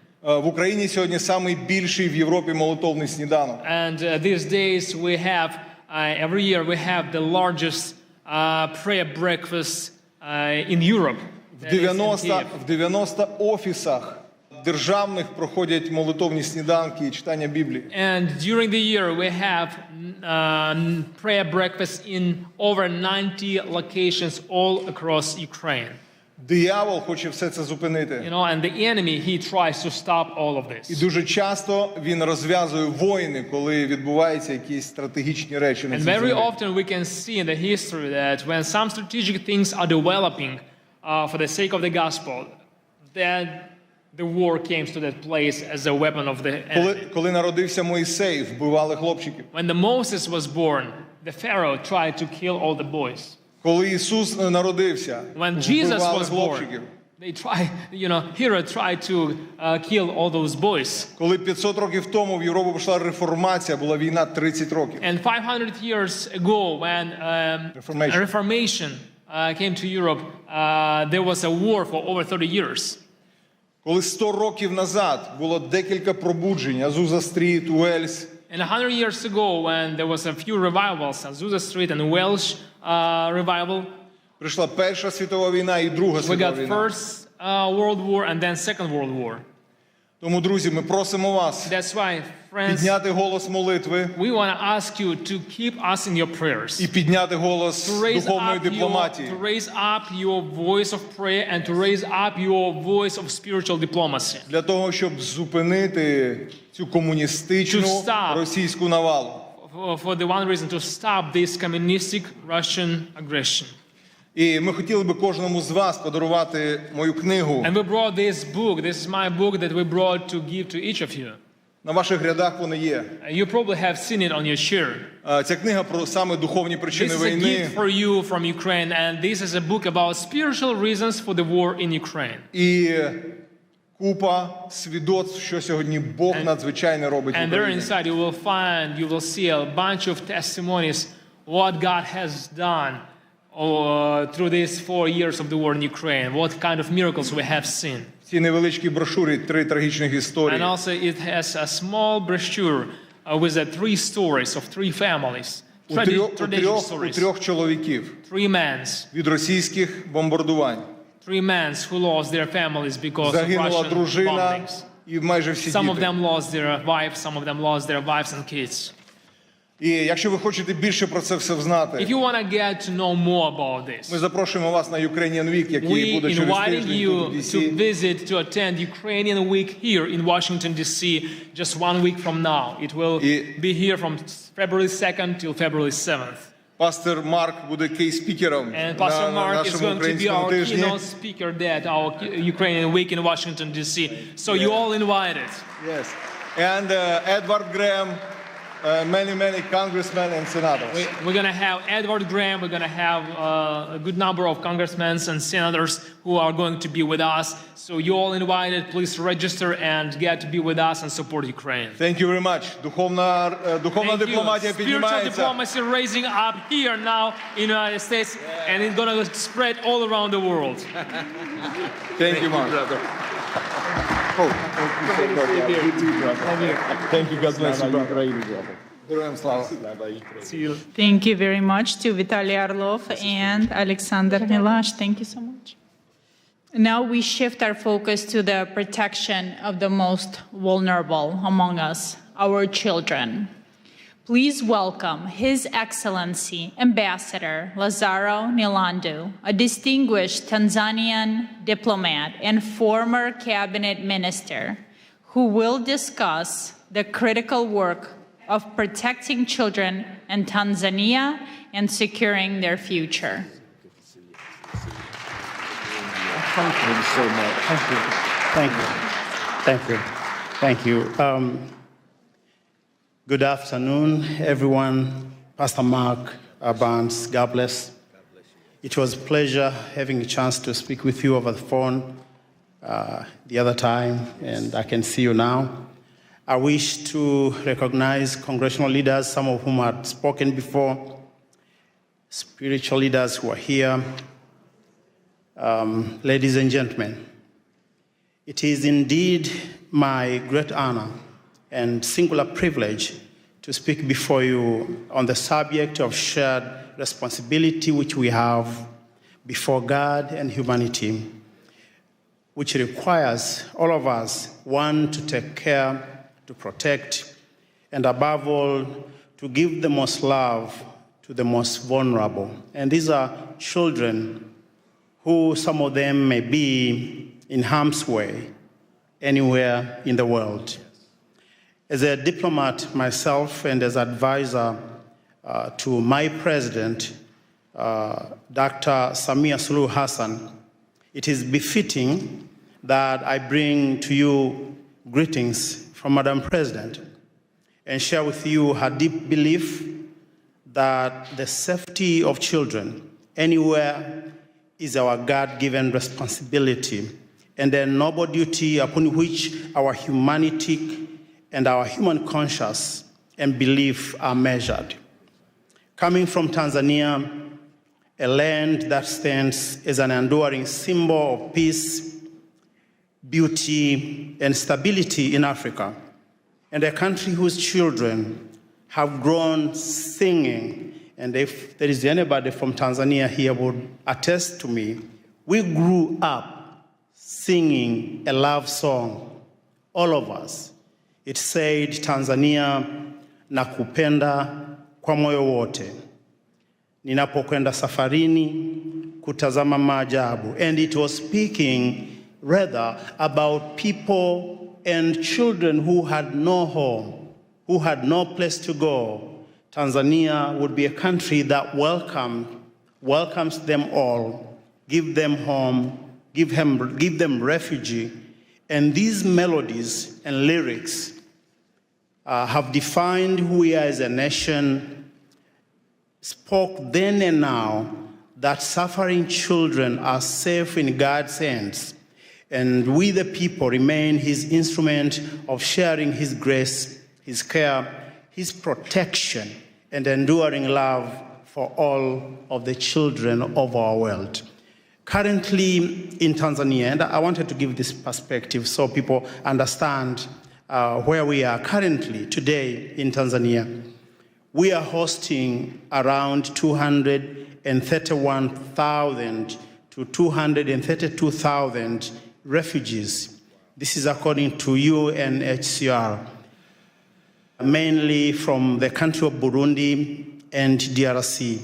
В Україні сьогодні самий більший в Європі молитовний сніданок. And these days we have, every year we have the largest prayer breakfast in Europe. В 90 офісах державних проходять молитовні сніданки і читання Біблії. And during the year we have prayer breakfast in over 90 locations all across Ukraine. Диявол хоче все це зупинити. And the enemy, he tries to stop all of this. І дуже часто він розв'язує війни, коли відбуваються якісь стратегічні речі на And цій very землі. often we can see in the history that when some strategic things are developing for the sake of the gospel, then the war came to that place as a weapon of the enemy. Коли народився Мойсей, вбивали хлопчиків. When the Moses was born, the Pharaoh tried to kill all the boys. Коли Ісус народився, вбивали хлопчиків. They tried, Herod tried to kill all those boys. Коли 500 років тому в Європу пішла реформація, була війна 30 років. And 500 years ago, when Reformation came to Europe, there was a war for over 30 years. Коли 100 років назад було декілька пробуджень, Азуза Стріт, Уельс. And 100 years ago, when there was a few revivals, Azusa Street and Welsh revival, прийшла Перша світова війна і Друга світова війна. We got First World War and then Second World War. Тому, друзі, ми просимо вас підняти голос молитви we want to ask you to keep us in your prayers. І підняти голос духовної дипломатії. To raise up your voice of prayer and to raise up your voice of spiritual diplomacy. Для того, щоб зупинити цю комуністичну російську навалу. For the one reason to stop this communistic Russian aggression. І ми хотіли би кожному з вас подарувати мою книгу. And we brought this book. This is my book that we brought to give to each of you. На ваших рядах вони є. You probably have seen it on your chair. Ця книга про саме духовні причини війни. This is a gift for you from Ukraine, and this is a book about spiritual reasons for the war in Ukraine. І купа свідоцтв, що сьогодні Бог надзвичайно робить в Україні. And there Україні. inside you will see a bunch of testimonies what God has done through these 4 years of the war in Ukraine, what kind of miracles we have seen. В цій невеличкій брошурі 3 трагічних історії. And also it has a small brochure with 3 stories of 3 families. У трьох чоловіків. 3 men. Від російських бомбардувань. 3 men who lost their families because of Загинула Russian дружина bombings. І майже всі Some of діти. them lost their wives, some of them lost their wives and kids. І якщо ви хочете більше про це все знати, If you want to get to know more about this, ми запрошуємо вас на Ukrainian Week, який we буде через inviting тиждень you тут у to DC. visit, to attend Ukrainian Week here in Washington, D.C. just 1 week from now. It will be here from February 2nd till February 7th. Пастор Марк буде кей-спікером And Pastor на Mark is нашому going to be українському our тижні. keynote speaker at our Ukrainian Week in Washington, D.C. So you all invited. Yes. And Edward Graham, many congressmen and senators. We're going to have Edward Graham. We're going to have a good number of congressmen and senators who are going to be with us. So you all invited. Please register and get to be with us and support Ukraine. Thank you very much. Духовна дипломатія піднімається. Spiritual diplomacy raising up here now in the United States, and it's going to spread all around the world. Thank you, Mark. Thank you. God bless you, brother. Героям слава. Thank you very much to Vitaly Orlov and Alexander Milash. Thank you so much. Now we shift our focus to the protection of the most vulnerable among us, our children. Please welcome His Excellency Ambassador Lazaro Nilandu, a distinguished Tanzanian diplomat and former cabinet minister, who will discuss the critical work of protecting children in Tanzania and securing their future. Thank you so much. Thank you. Thank you. Thank you. Good afternoon, everyone. Pastor Mark Barnes, God bless. It was a pleasure having a chance to speak with you over the phone the other time, and I can see you now. I wish to recognize congressional leaders, some of whom had spoken before, spiritual leaders who are here. Ladies and gentlemen, it is indeed my great honor and singular privilege to speak before you on the subject of shared responsibility which we have before God and humanity, which requires all of us, one, to take care, to protect, and above all, to give the most love to the most vulnerable. And these are children who, some of them may be in harm's way anywhere in the world. As a diplomat myself and as advisor to my president, Dr. Samia Suluhu Hassan, it is befitting that I bring to you greetings from Madam President and share with you her deep belief that the safety of children anywhere is our God-given responsibility and a noble duty upon which our humanity and our human conscience and belief are measured. Coming from Tanzania, a land that stands as an enduring symbol of peace, beauty, and stability in Africa, and a country whose children have grown singing, and if there is anybody from Tanzania here would attest to me, we grew up singing a love song, all of us. It said, Tanzania, nakupenda kwa moyo wote, ninapokwenda safarini kutazama maajabu. And it was speaking rather about people and children who had no home, who had no place to go. Tanzania would be a country that welcomes them all, give them home, give them refuge. And these melodies and lyrics have defined who we are as a nation, spoke then and now that suffering children are safe in God's hands. And we, the people, remain his instrument of sharing his grace, his care, his protection, and enduring love for all of the children of our world. Currently in Tanzania, and I wanted to give this perspective so people understand where we are currently today in Tanzania. We are hosting around 231,000 to 232,000 refugees. This is according to UNHCR, mainly from the country of Burundi and DRC.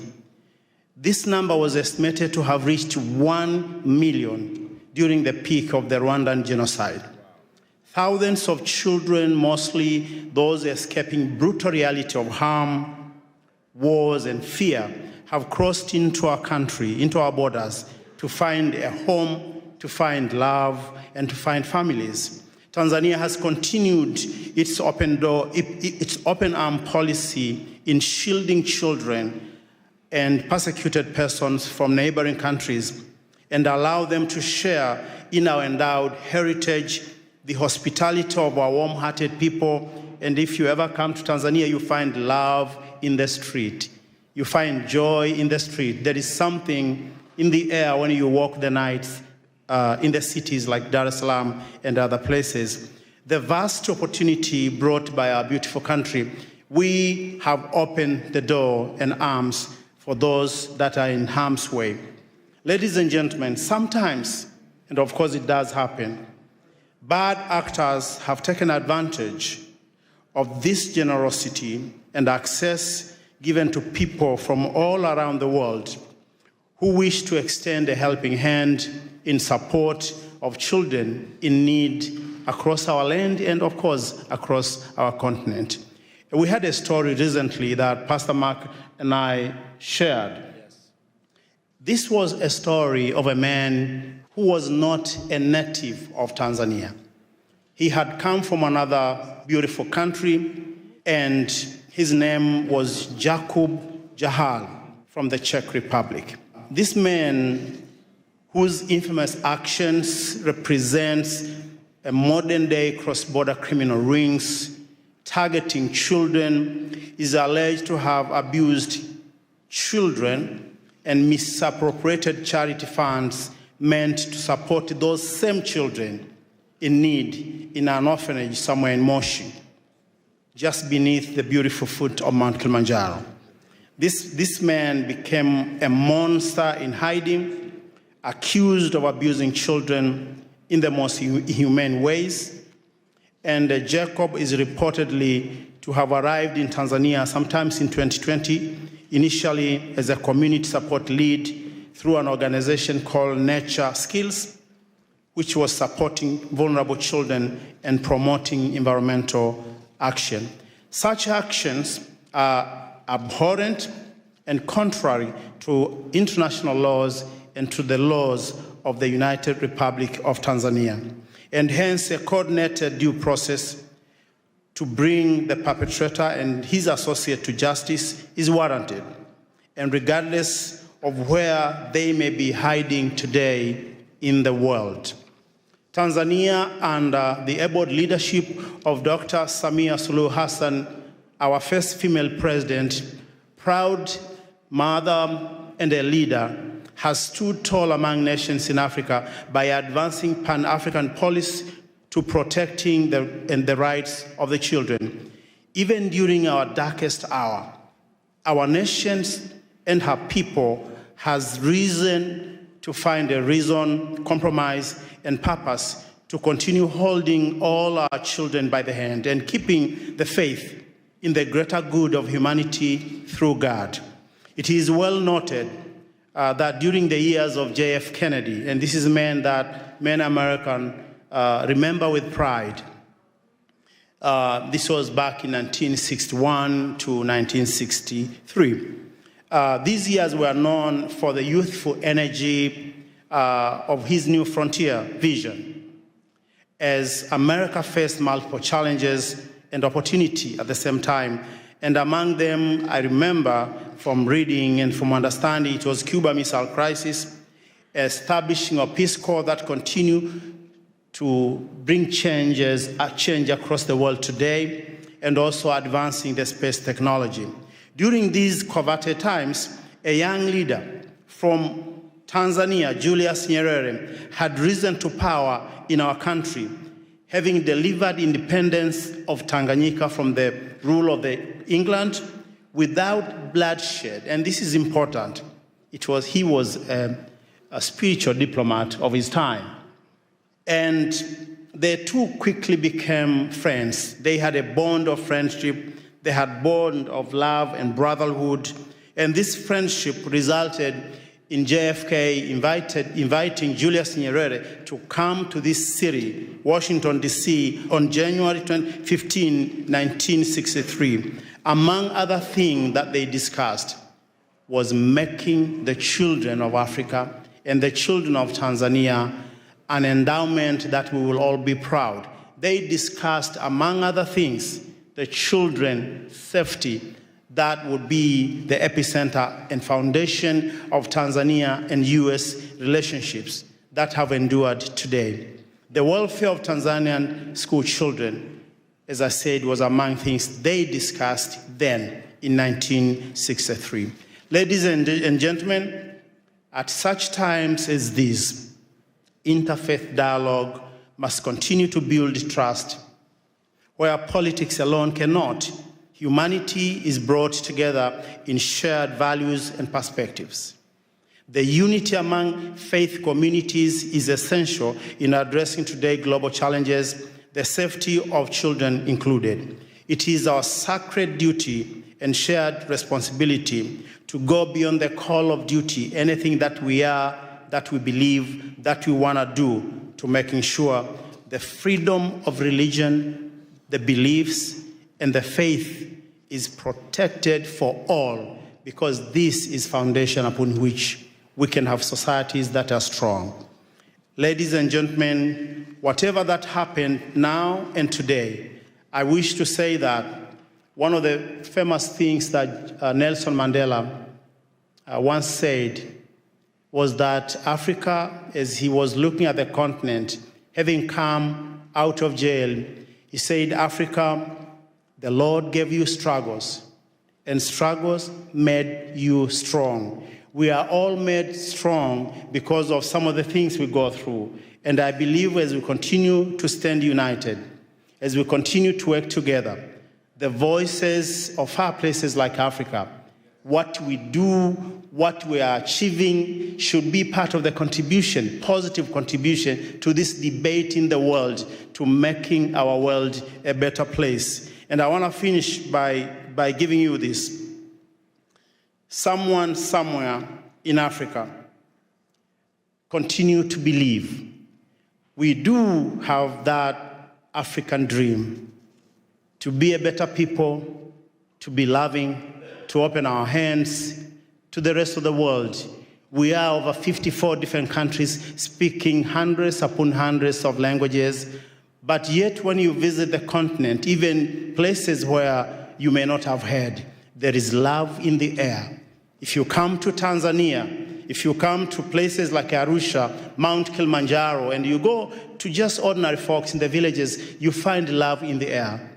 This number was estimated to have reached 1 million during the peak of the Rwandan genocide. Thousands of children, mostly those escaping brutal reality of harm, wars, and fear, have crossed into our country, into our borders, to find a home, to find love, and to find families. Tanzania has continued its open arm policy in shielding children and persecuted persons from neighboring countries and allow them to share in our endowed heritage, the hospitality of our warm-hearted people. And if you ever come to Tanzania, you find love in the street. You find joy in the street. There is something in the air when you walk the nights in the cities like Dar es Salaam and other places. The vast opportunity brought by our beautiful country, we have opened the door and arms for those that are in harm's way. Ladies and gentlemen, sometimes, and of course it does happen, bad actors have taken advantage of this generosity and access given to people from all around the world who wish to extend a helping hand in support of children in need across our land and, of course, across our continent. We had a story recently that Pastor Mark and I shared. Yes. This was a story of a man who was not a native of Tanzania. He had come from another beautiful country, and his name was Jakub Jahal from the Czech Republic. This man, whose infamous actions represents a modern-day cross-border criminal rings targeting children, is alleged to have abused children and misappropriated charity funds meant to support those same children in need in an orphanage somewhere in Moshi, just beneath the beautiful foot of Mount Kilimanjaro. This man became a monster in hiding, accused of abusing children in the most inhumane ways. And Jacob is reportedly to have arrived in Tanzania sometimes in 2020, initially as a community support lead through an organization called Nature Skills, which was supporting vulnerable children and promoting environmental action. Such actions are abhorrent and contrary to international laws and to the laws of the United Republic of Tanzania, and hence a coordinated due process to bring the perpetrator and his associate to justice is warranted, and regardless of where they may be hiding today in the world. Tanzania, under the able leadership of Dr. Samia Suluhu Hassan, our first female president, proud mother and a leader, has stood tall among nations in Africa by advancing Pan-African policy to protecting the rights of the children. Even during our darkest hour, our nations and her people has reason to find a reason, compromise, and purpose to continue holding all our children by the hand and keeping the faith in the greater good of humanity through God. It is well noted that during the years of J.F. Kennedy, and this is a man that many Americans remember with pride, this was back in 1961 to 1963. These years were known for the youthful energy of his new frontier vision. As America faced multiple challenges and opportunity at the same time, and among them, I remember from reading and from understanding, it was Cuba Missile Crisis, establishing a Peace Corps that continued to bring change across the world today, and also advancing the space technology. During these coveted times, a young leader from Tanzania, Julius Nyerere, had risen to power in our country, having delivered independence of Tanganyika from the rule of England without bloodshed. And this is important. He was a spiritual diplomat of his time. And they two quickly became friends. They had a bond of friendship. They had a bond of love and brotherhood. And this friendship resulted in JFK inviting Julius Nyerere to come to this city, Washington, D.C., on January 15, 1963. Among other things that they discussed was making the children of Africa and the children of Tanzania an endowment that we will all be proud. They discussed, among other things, the children's safety that would be the epicenter and foundation of Tanzania and U.S. relationships that have endured today. The welfare of Tanzanian school children, as I said, was among things they discussed then in 1963. Ladies and gentlemen, at such times as these, interfaith dialogue must continue to build trust. Where politics alone cannot, humanity is brought together in shared values and perspectives. The unity among faith communities is essential in addressing today's global challenges, the safety of children included. It is our sacred duty and shared responsibility to go beyond the call of duty, anything that we are, that we believe, that we want to do, to making sure the freedom of religion, the beliefs, and the faith is protected for all, because this is foundation upon which we can have societies that are strong. Ladies and gentlemen, whatever that happened now and today, I wish to say that one of the famous things that Nelson Mandela once said was that Africa, as he was looking at the continent, having come out of jail, he said, Africa, the Lord gave you struggles, and struggles made you strong. We are all made strong because of some of the things we go through. And I believe as we continue to stand united, as we continue to work together, the voices of far places like Africa, what we do, what we are achieving should be part of the contribution, positive contribution to this debate in the world, to making our world a better place. And I want to finish by giving you this. Someone somewhere in Africa continue to believe we do have that African dream to be a better people, to be loving, to open our hands to the rest of the world. We are over 54 different countries speaking hundreds upon hundreds of languages. But yet when you visit the continent, even places where you may not have heard, there is love in the air. If you come to Tanzania, if you come to places like Arusha, Mount Kilimanjaro, and you go to just ordinary folks in the villages, you find love in the air.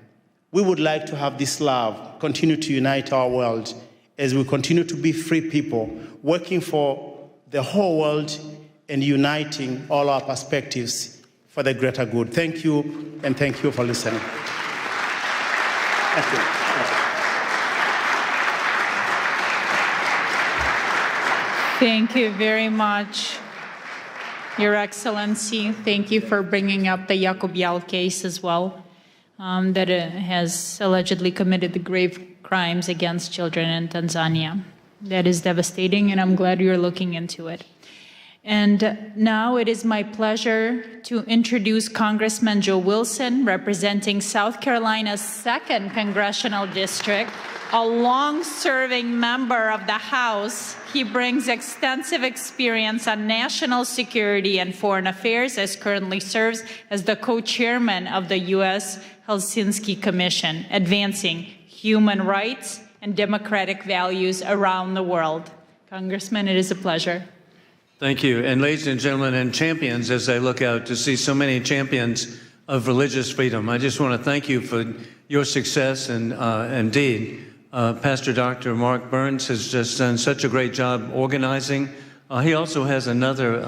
We would like to have this love continue to unite our world as we continue to be free people, working for the whole world and uniting all our perspectives for the greater good. Thank you, and thank you for listening. Thank you. Thank you very much, Your Excellency. Thank you for bringing up the Yakubial case as well, that has allegedly committed the grave crimes against children in Tanzania. That is devastating, and I'm glad you're looking into it. And now it is my pleasure to introduce Congressman Joe Wilson, representing South Carolina's 2nd Congressional District, a long-serving member of the House. He brings extensive experience on national security and foreign affairs, as currently serves as the co-chairman of the U.S. Helsinki Commission, advancing human rights and democratic values around the world. Congressman, it is a pleasure. Thank you. And ladies and gentlemen, and champions, as I look out to see so many champions of religious freedom, I just want to thank you for your success. And indeed, Pastor Dr. Mark Burns has just done such a great job organizing. He also has another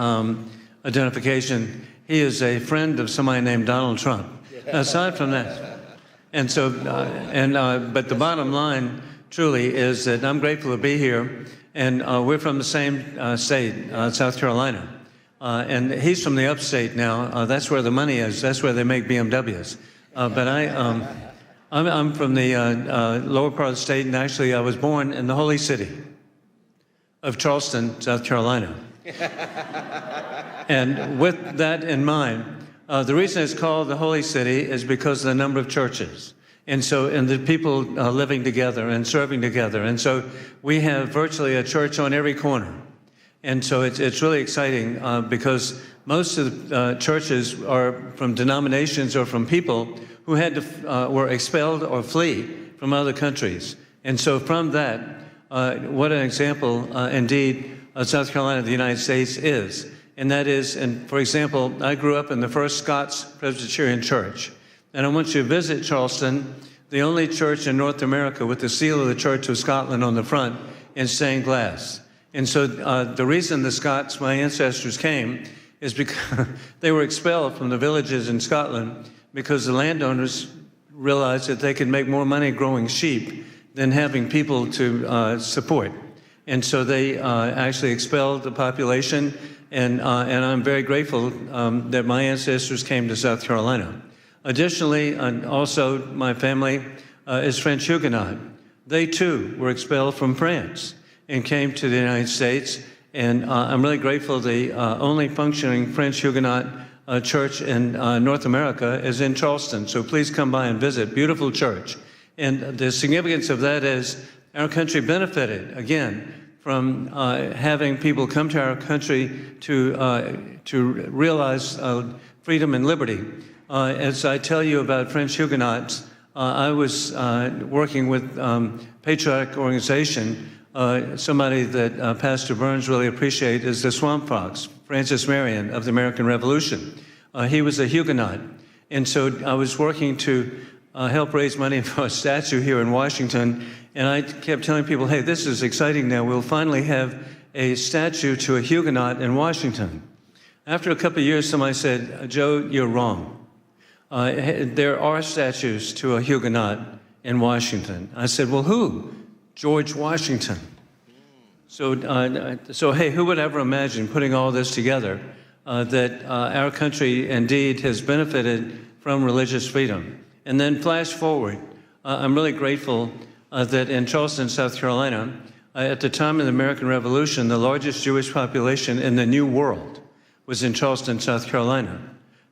identification. He is a friend of somebody named Donald Trump. Aside from that, and so, but the bottom line truly is that I'm grateful to be here, and we're from the same state, South Carolina, and he's from the upstate now. That's where the money is. That's where they make BMWs. But I'm from the lower part of the state, and actually I was born in the holy city of Charleston, South Carolina. And with that in mind, the reason it's called the Holy City is because of the number of churches. And the people living together and serving together. And so we have virtually a church on every corner. And so it's really exciting because most of the churches are from denominations or from people who had to, were expelled or flee from other countries. And so from that, what an example indeed South Carolina, the United States is. And that is, and for example, I grew up in the First Scots Presbyterian Church. And I want you to visit Charleston, the only church in North America with the seal of the Church of Scotland on the front in stained glass. And so the reason the Scots, my ancestors, came is because they were expelled from the villages in Scotland because the landowners realized that they could make more money growing sheep than having people to support. And so they actually expelled the population, and I'm very grateful that my ancestors came to South Carolina. Additionally, also my family is French Huguenot. They too were expelled from France and came to the United States, and I'm really grateful the only functioning French Huguenot church in North America is in Charleston, so please come by and visit. Beautiful church. And the significance of that is our country benefited, again, from having people come to our country to realize freedom and liberty. As I tell you about French Huguenots, I was working with patriotic organization. Somebody that Pastor Burns really appreciates is the Swamp Fox, Francis Marion of the American Revolution. He was a Huguenot. And so I was working to help raise money for a statue here in Washington. And I kept telling people, hey, this is exciting now. We'll finally have a statue to a Huguenot in Washington. After a couple of years, somebody said, Joe, you're wrong. There are statues to a Huguenot in Washington. I said, well, who? George Washington. So hey, who would ever imagine putting all this together, that our country indeed has benefited from religious freedom? And then flash forward, I'm really grateful that in Charleston, South Carolina, at the time of the American Revolution, the largest Jewish population in the New World was in Charleston, South Carolina.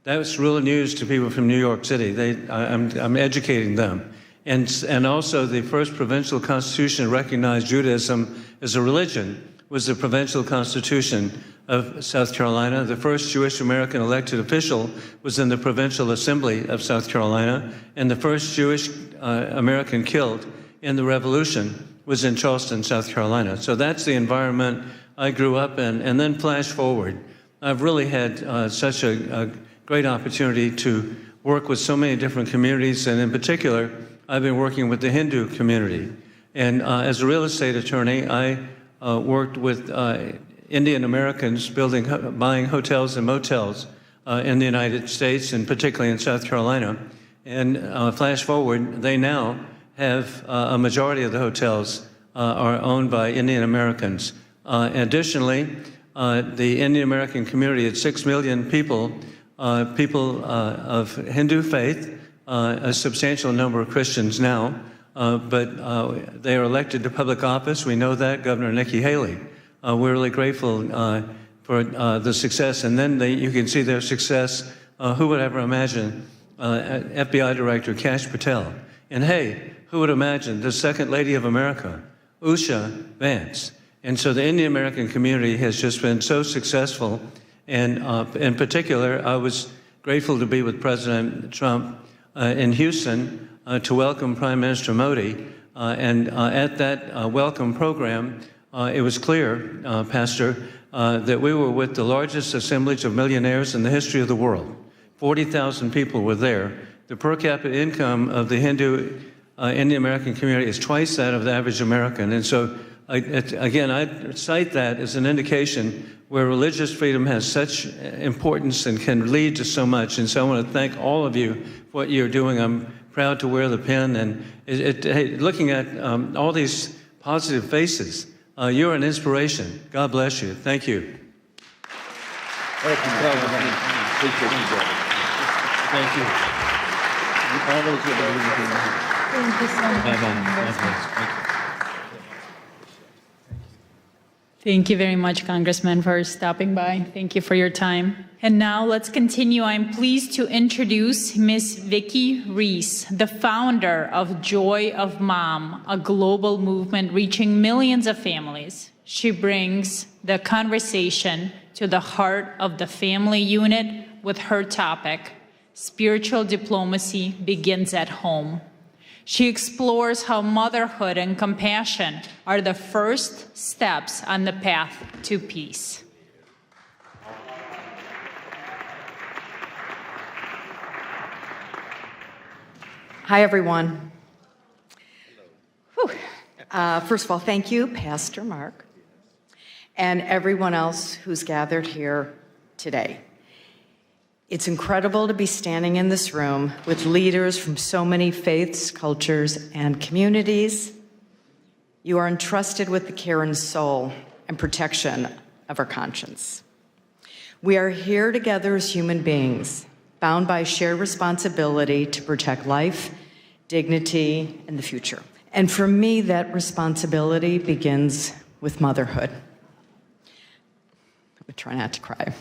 That was real news to people from New York City. I'm educating them. And also the first provincial constitution recognized Judaism as a religion was the Provincial Constitution of South Carolina. The first Jewish American elected official was in the Provincial Assembly of South Carolina, and the first Jewish American killed in the Revolution was in Charleston, South Carolina. So that's the environment I grew up in. And then flash forward, I've really had such a great opportunity to work with so many different communities, and in particular, I've been working with the Hindu community. And as a real estate attorney, I worked with Indian Americans buying hotels and motels in the United States, and particularly in South Carolina. And flash forward, they now have a majority of the hotels are owned by Indian Americans. Additionally, the Indian American community, it's 6 million people, of Hindu faith, a substantial number of Christians now, but they are elected to public office. We know that, Governor Nikki Haley. We're really grateful for the success, and then you can see their success. Who would ever imagine FBI Director Kash Patel? And hey, who would imagine the Second Lady of America, Usha Vance? And so the Indian American community has just been so successful. And in particular, I was grateful to be with President Trump in Houston to welcome Prime Minister Modi. And at that welcome program, it was clear, Pastor, that we were with the largest assemblage of millionaires in the history of the world. 40,000 people were there. The per capita income of the Hindu Indian American community is twice that of the average American. And so, again, I cite that as an indication where religious freedom has such importance and can lead to so much. And so I want to thank all of you for what you're doing. I'm proud to wear the pin. And looking at all these positive faces, you're an inspiration. God bless you. Thank you. Thank you, President. Appreciate you, brother. Thank you. Thank you so much. Thank you very much, Congressman, for stopping by. Thank you for your time. And now let's continue. I'm pleased to introduce Ms. Vicki Reese, the founder of Joy of Mom, a global movement reaching millions of families. She brings the conversation to the heart of the family unit with her topic, Spiritual Diplomacy Begins at Home. She explores how motherhood and compassion are the first steps on the path to peace. Hi, everyone. First of all, thank you, Pastor Mark, and everyone else who's gathered here today. It's incredible to be standing in this room with leaders from so many faiths, cultures, and communities. You are entrusted with the care and soul and protection of our conscience. We are here together as human beings, bound by shared responsibility to protect life, dignity, and the future. And for me, that responsibility begins with motherhood. I'm gonna try not to cry.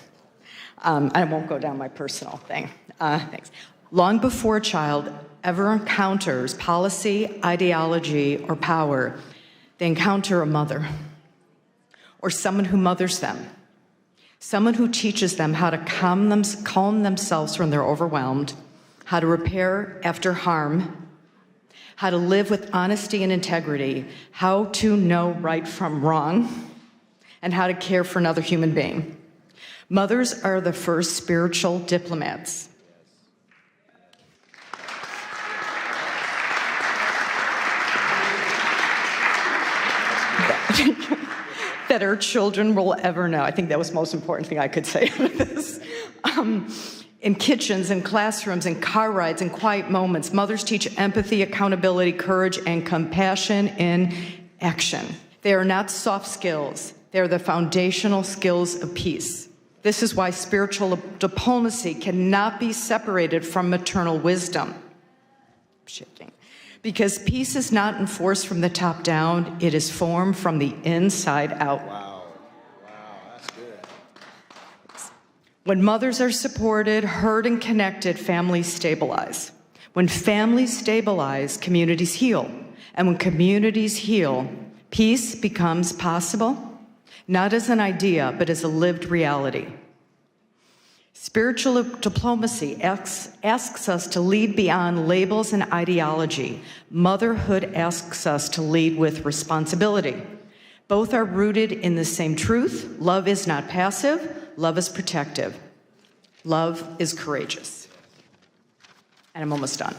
I won't go down my personal thing. Thanks. Long before a child ever encounters policy, ideology, or power, they encounter a mother or someone who mothers them, someone who teaches them how to calm themselves when they're overwhelmed, how to repair after harm, how to live with honesty and integrity, how to know right from wrong, and how to care for another human being. Mothers are the first spiritual diplomats. That our children will ever know. I think that was the most important thing I could say out of this. In kitchens, in classrooms, in car rides, in quiet moments, mothers teach empathy, accountability, courage, and compassion in action. They are not soft skills. They are the foundational skills of peace. This is why spiritual diplomacy cannot be separated from maternal wisdom. Because peace is not enforced from the top down, it is formed from the inside out. Wow, that's good. When mothers are supported, heard, and connected, families stabilize. When families stabilize, communities heal. And when communities heal, peace becomes possible, not as an idea, but as a lived reality. Spiritual diplomacy asks us to lead beyond labels and ideology. Motherhood asks us to lead with responsibility. Both are rooted in the same truth. Love is not passive. Love is protective. Love is courageous. And I'm almost done.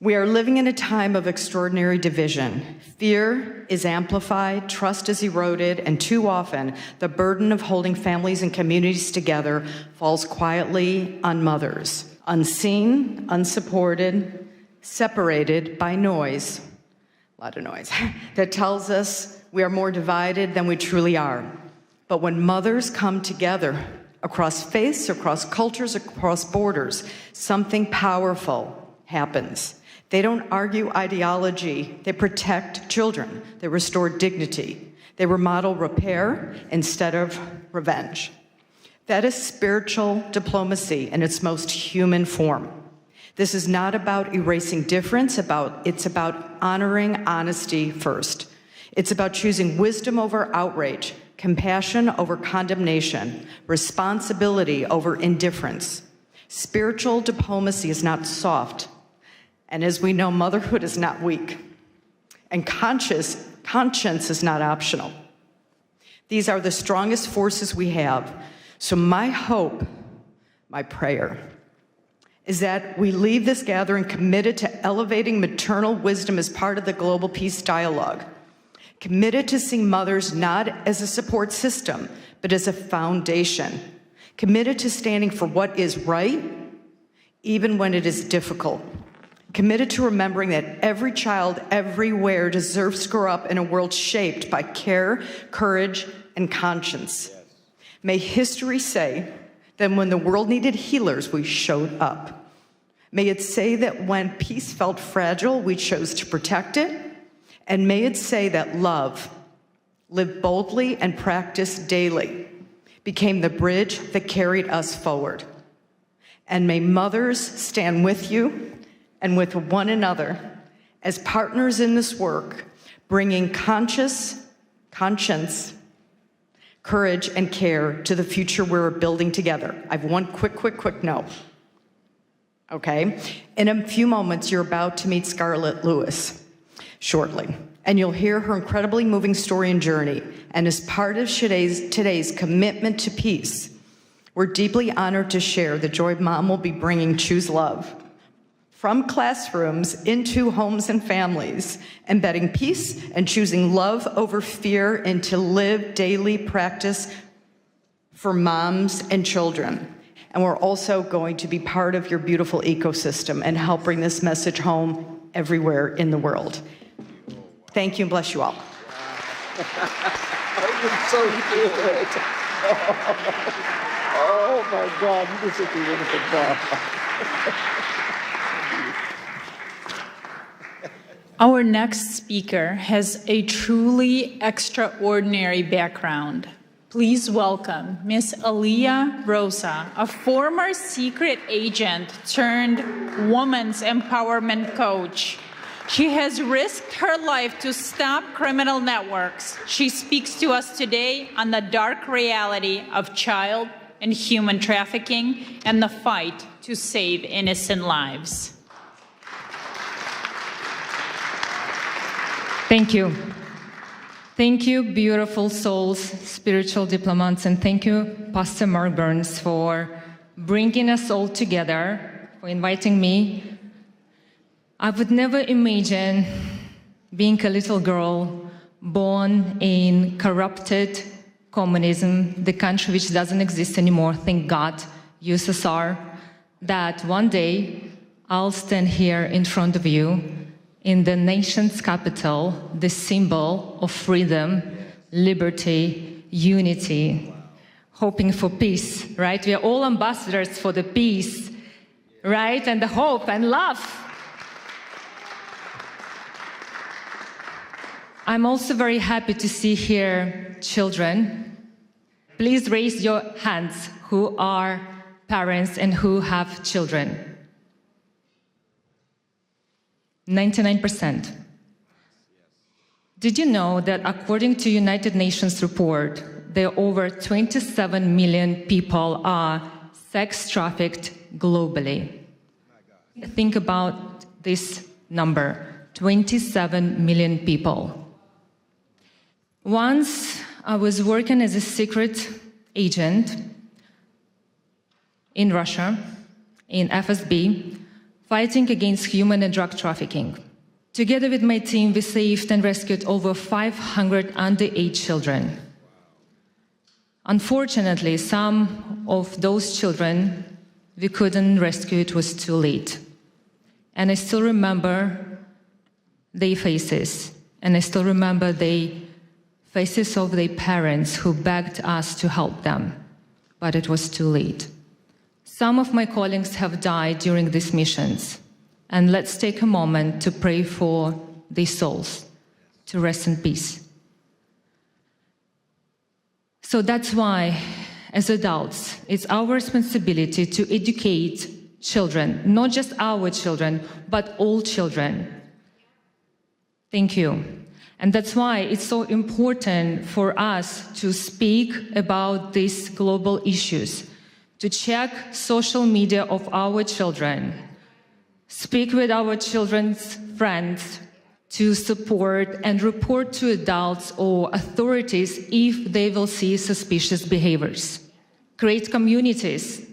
We are living in a time of extraordinary division. Fear is amplified, trust is eroded, and too often the burden of holding families and communities together falls quietly on mothers, unseen, unsupported, separated by noise, a lot of noise, that tells us we are more divided than we truly are. But when mothers come together across faiths, across cultures, across borders, something powerful happens. They don't argue ideology. They protect children. They restore dignity. They remodel repair instead of revenge. That is spiritual diplomacy in its most human form. This is not about erasing difference. It's about honoring honesty first. It's about choosing wisdom over outrage, compassion over condemnation, responsibility over indifference. Spiritual diplomacy is not soft. And as we know, motherhood is not weak. And conscience is not optional. These are the strongest forces we have. So my hope, my prayer, is that we leave this gathering committed to elevating maternal wisdom as part of the global peace dialogue, committed to seeing mothers not as a support system, but as a foundation, committed to standing for what is right, even when it is difficult, committed to remembering that every child everywhere deserves to grow up in a world shaped by care, courage, and conscience. Yes. May history say that when the world needed healers, we showed up. May it say that when peace felt fragile, we chose to protect it. And may it say that love, lived boldly and practiced daily, became the bridge that carried us forward. And may mothers stand with you and with one another as partners in this work, bringing conscience, courage, and care to the future we're building together. I have one quick note. Okay? In a few moments, you're about to meet Scarlett Lewis shortly, and you'll hear her incredibly moving story and journey. And as part of today's commitment to peace, we're deeply honored to share the joy Mom will be bringing Choose Love from classrooms into homes and families, embedding peace and choosing love over fear into live daily practice for moms and children. And we're also going to be part of your beautiful ecosystem and help bring this message home everywhere in the world. Thank you and bless you all. That was so good. Oh my God, you did such a wonderful job. Our next speaker has a truly extraordinary background. Please welcome Miss Aliyah Rosa, a former secret agent turned women's empowerment coach. She has risked her life to stop criminal networks. She speaks to us today on the dark reality of child and human trafficking and the fight to save innocent lives. Thank you. Thank you, beautiful souls, spiritual diplomats, and thank you, Pastor Mark Burns, for bringing us all together, for inviting me. I would never imagine being a little girl born in corrupted communism, the country which doesn't exist anymore, thank God, USSR, that one day I'll stand here in front of you in the nation's capital, the symbol of freedom, liberty, unity, hoping for peace, right? We are all ambassadors for the peace, right? And the hope and love. I'm also very happy to see here children. Please raise your hands who are parents and who have children. 99%. Did you know that according to United Nations report, there are over 27 million people are sex trafficked globally? Think about this number, 27 million people. Once I was working as a secret agent in Russia, in FSB, fighting against human and drug trafficking. Together with my team, we saved and rescued over 500 underage children. Unfortunately, some of those children we couldn't rescue, it was too late. And I still remember their faces, and I still remember the faces of their parents who begged us to help them, but it was too late. Some of my colleagues have died during these missions, and let's take a moment to pray for their souls to rest in peace. So that's why, as adults, it's our responsibility to educate children, not just our children, but all children. Thank you. And that's why it's so important for us to speak about these global issues, to check social media of our children, speak with our children's friends, to support and report to adults or authorities if they will see suspicious behaviors. Create communities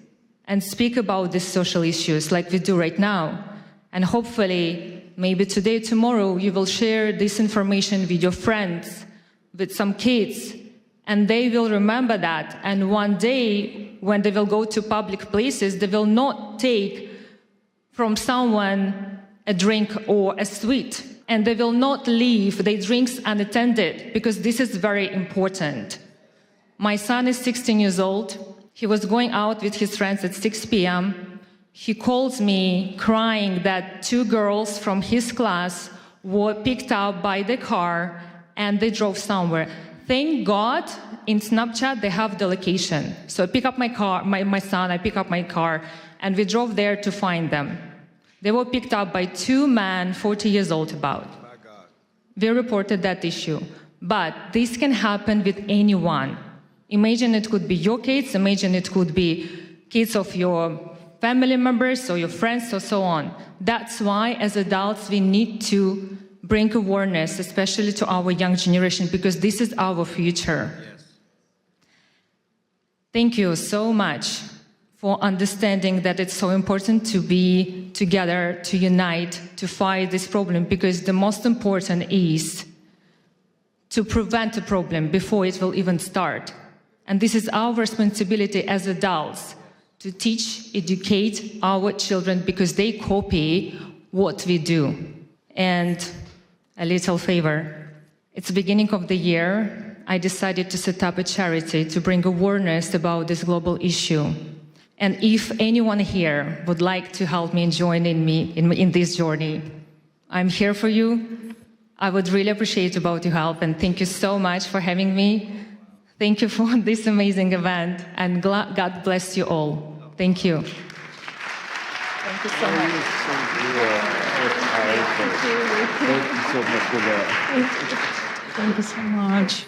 and speak about these social issues like we do right now. And hopefully, maybe today, tomorrow, you will share this information with your friends, with some kids, and they will remember that. And one day, when they will go to public places, they will not take from someone a drink or a sweet. And they will not leave their drinks unattended, because this is very important. My son is 16 years old. He was going out with his friends at 6 p.m. He calls me crying that 2 girls from his class were picked up by the car and they drove somewhere. Thank God in Snapchat they have the location. So I pick up my car, my son, I pick up my car, and we drove there to find them. They were picked up by 2 men, 40 years old about. We reported that issue. But this can happen with anyone. Imagine it could be your kids, imagine it could be kids of your family members or your friends or so on. That's why, as adults, we need to bring awareness, especially to our young generation, because this is our future. Yes. Thank you so much for understanding that it's so important to be together, to unite, to fight this problem, because the most important is to prevent a problem before it will even start. And this is our responsibility as adults, to teach, educate our children, because they copy what we do. And a little favor. It's the beginning of the year. I decided to set up a charity to bring awareness about this global issue. And if anyone here would like to help me and join me in this journey, I'm here for you. I would really appreciate about your help, and thank you so much for having me. Thank you for this amazing event, and God bless you all. Thank you. Thank you so much. Thank you so much.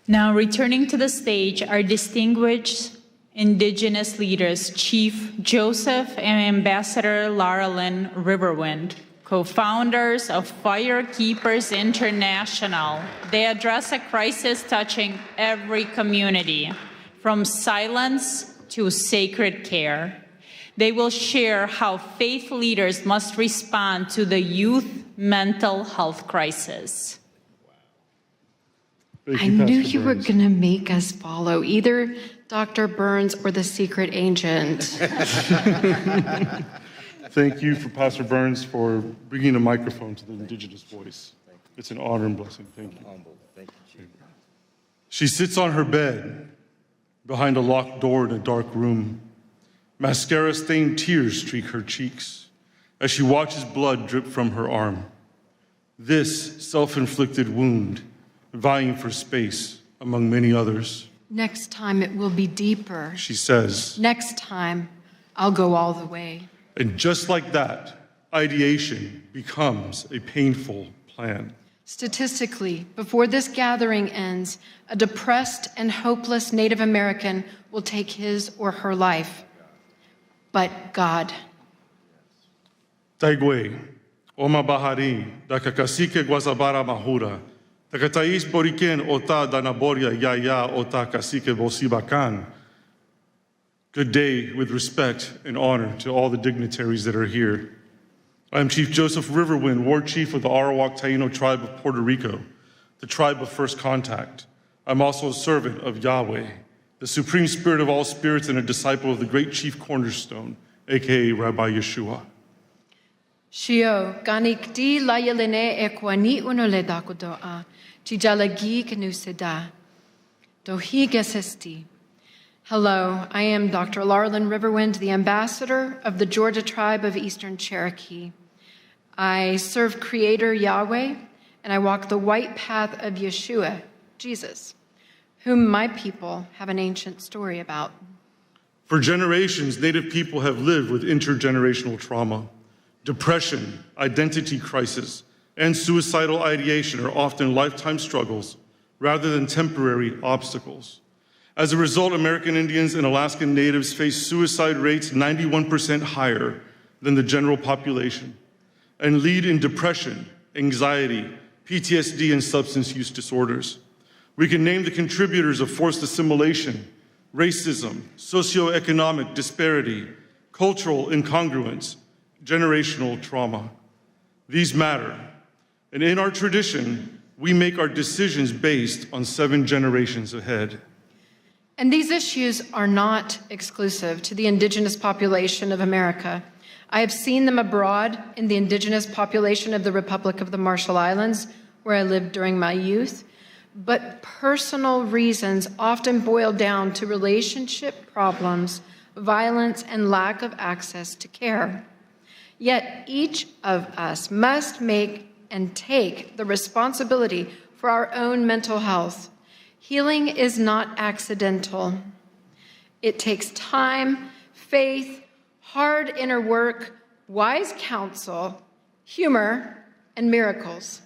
Now, returning to the stage, our distinguished Indigenous leaders, Chief Joseph and Ambassador Lara Lynn Riverwind, co-founders of Firekeepers International. They address a crisis touching every community, from silence to sacred care. They will share how faith leaders must respond to the youth mental health crisis. I knew you were going to make us follow either Dr. Burns or the secret agent. Thank you for Pastor Burns for bringing a microphone to the Indigenous voice. It's an honor and blessing. Thank you. She sits on her bed behind a locked door in a dark room. Mascara-stained tears streak her cheeks as she watches blood drip from her arm. This self-inflicted wound, vying for space among many others. Next time it will be deeper. She says. Next time I'll go all the way. And just like that, ideation becomes a painful plan. Statistically, before this gathering ends, a depressed and hopeless Native American will take his or her life. But God. Taigwe, Oma Bahari, Dakakasike Guazabara Mahura, Takatais Boriken Ota Danaboria Yaya Ota Kasike Bosibakan. Good day with respect and honor to all the dignitaries that are here. I am Chief Joseph Riverwind, War Chief of the Arawak Taino tribe of Puerto Rico, the tribe of first contact. I'm also a servant of Yahweh, the supreme spirit of all spirits and a disciple of the great chief cornerstone, aka Rabbi Yeshua. Shio, ganik di layelene ekwani unole dakudoa, chijalagi kenuseda, dohi gesesti. Hello, I am Dr. Larlin Riverwind, the ambassador of the Georgia tribe of Eastern Cherokee. I serve Creator Yahweh, and I walk the white path of Yeshua, Jesus, whom my people have an ancient story about. For generations, Native people have lived with intergenerational trauma. Depression, identity crisis, and suicidal ideation are often lifetime struggles rather than temporary obstacles. As a result, American Indians and Alaskan Natives face suicide rates 91% higher than the general population and lead in depression, anxiety, PTSD, and substance use disorders. We can name the contributors of forced assimilation, racism, socioeconomic disparity, cultural incongruence, generational trauma. These matter. And in our tradition, we make our decisions based on 7 generations ahead. And these issues are not exclusive to the indigenous population of America. I have seen them abroad in the indigenous population of the Republic of the Marshall Islands, where I lived during my youth. But personal reasons often boil down to relationship problems, violence, and lack of access to care. Yet each of us must make and take the responsibility for our own mental health. Healing is not accidental. It takes time, faith, hard inner work, wise counsel, humor, and miracles.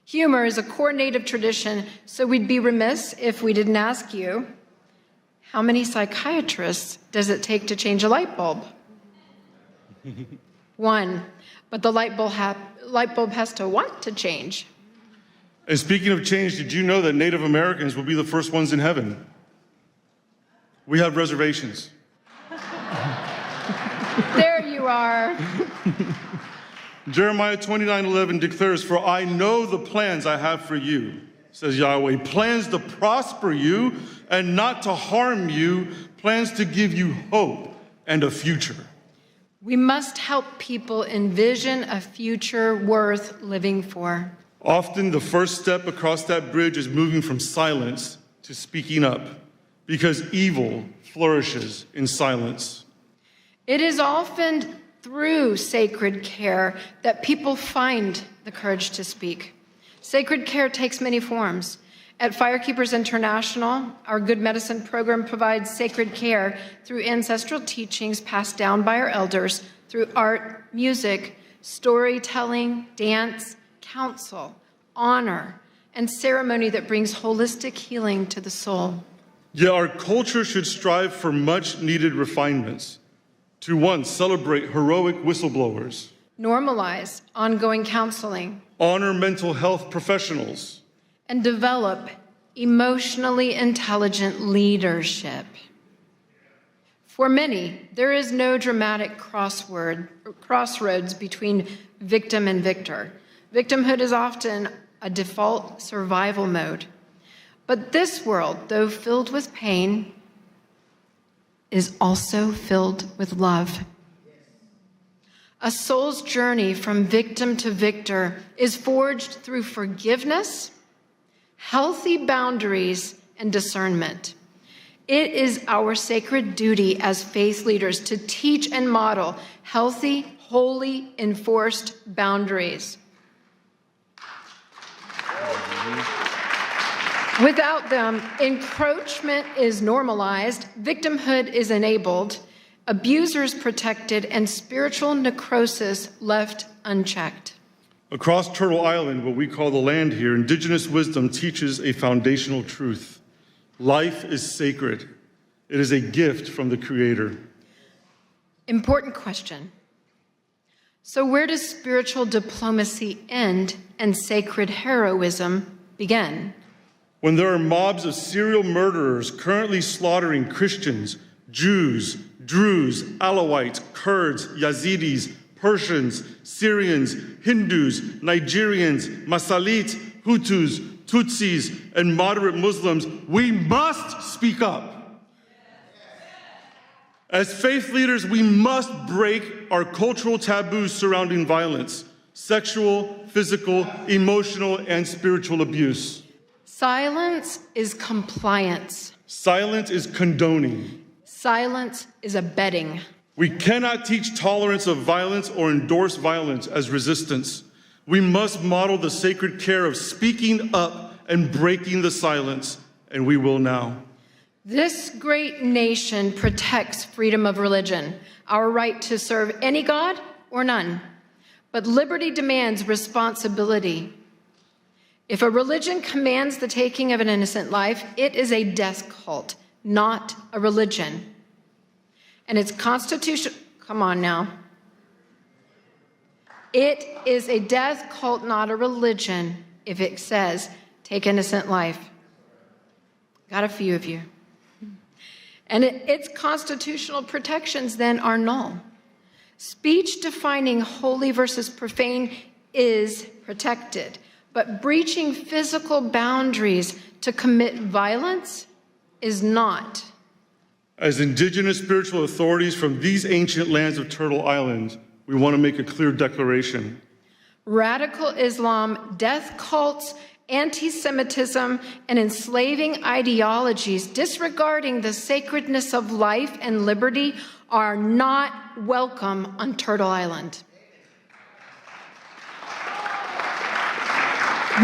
Humor is a core Native tradition, so we'd be remiss if we didn't ask you, how many psychiatrists does it take to change a light bulb? 1, but the light bulb has to want to change. And speaking of change, did you know that Native Americans will be the first ones in heaven? We have reservations. There you are. Jeremiah 29:11 declares, "For I know the plans I have for you," says Yahweh, "plans to prosper you and not to harm you, plans to give you hope and a future." We must help people envision a future worth living for. Often the first step across that bridge is moving from silence to speaking up, because evil flourishes in silence. It is often through sacred care that people find the courage to speak. Sacred care takes many forms. At Firekeepers International, our Good Medicine program provides sacred care through ancestral teachings passed down by our elders, through art, music, storytelling, dance, counsel, honor, and ceremony that brings holistic healing to the soul. Yet our culture should strive for much needed refinements. To 1, celebrate heroic whistleblowers. Normalize ongoing counseling. Honor mental health professionals. And develop emotionally intelligent leadership. For many, there is no dramatic crossroads between victim and victor. Victimhood is often a default survival mode. But this world, though filled with pain, is also filled with love. A soul's journey from victim to victor is forged through forgiveness, healthy boundaries, and discernment. It is our sacred duty as faith leaders to teach and model healthy, holy, enforced boundaries. Without them, encroachment is normalized, victimhood is enabled, abusers protected, and spiritual necrosis left unchecked. Across Turtle Island, what we call the land here, indigenous wisdom teaches a foundational truth. Life is sacred. It is a gift from the Creator. Important question. So where does spiritual diplomacy end and sacred heroism begin? When there are mobs of serial murderers currently slaughtering Christians, Jews, Druze, Alawites, Kurds, Yazidis, Persians, Syrians, Hindus, Nigerians, Masalit, Hutus, Tutsis, and moderate Muslims, we must speak up. As faith leaders, we must break our cultural taboos surrounding violence, sexual, physical, emotional, and spiritual abuse. Silence is compliance. Silence is condoning. Silence is abetting. We cannot teach tolerance of violence or endorse violence as resistance. We must model the sacred care of speaking up and breaking the silence, and we will now. This great nation protects freedom of religion, our right to serve any God or none. But liberty demands responsibility. If a religion commands the taking of an innocent life, it is a death cult, not a religion. And it's constitutional. Come on now. It is a death cult, not a religion, if it says, take innocent life. Got a few of you. And its constitutional protections then are null. Speech defining holy versus profane is protected, but breaching physical boundaries to commit violence is not. As indigenous spiritual authorities from these ancient lands of Turtle Island, we want to make a clear declaration. Radical Islam, death cults, anti-Semitism, and enslaving ideologies disregarding the sacredness of life and liberty are not welcome on Turtle Island.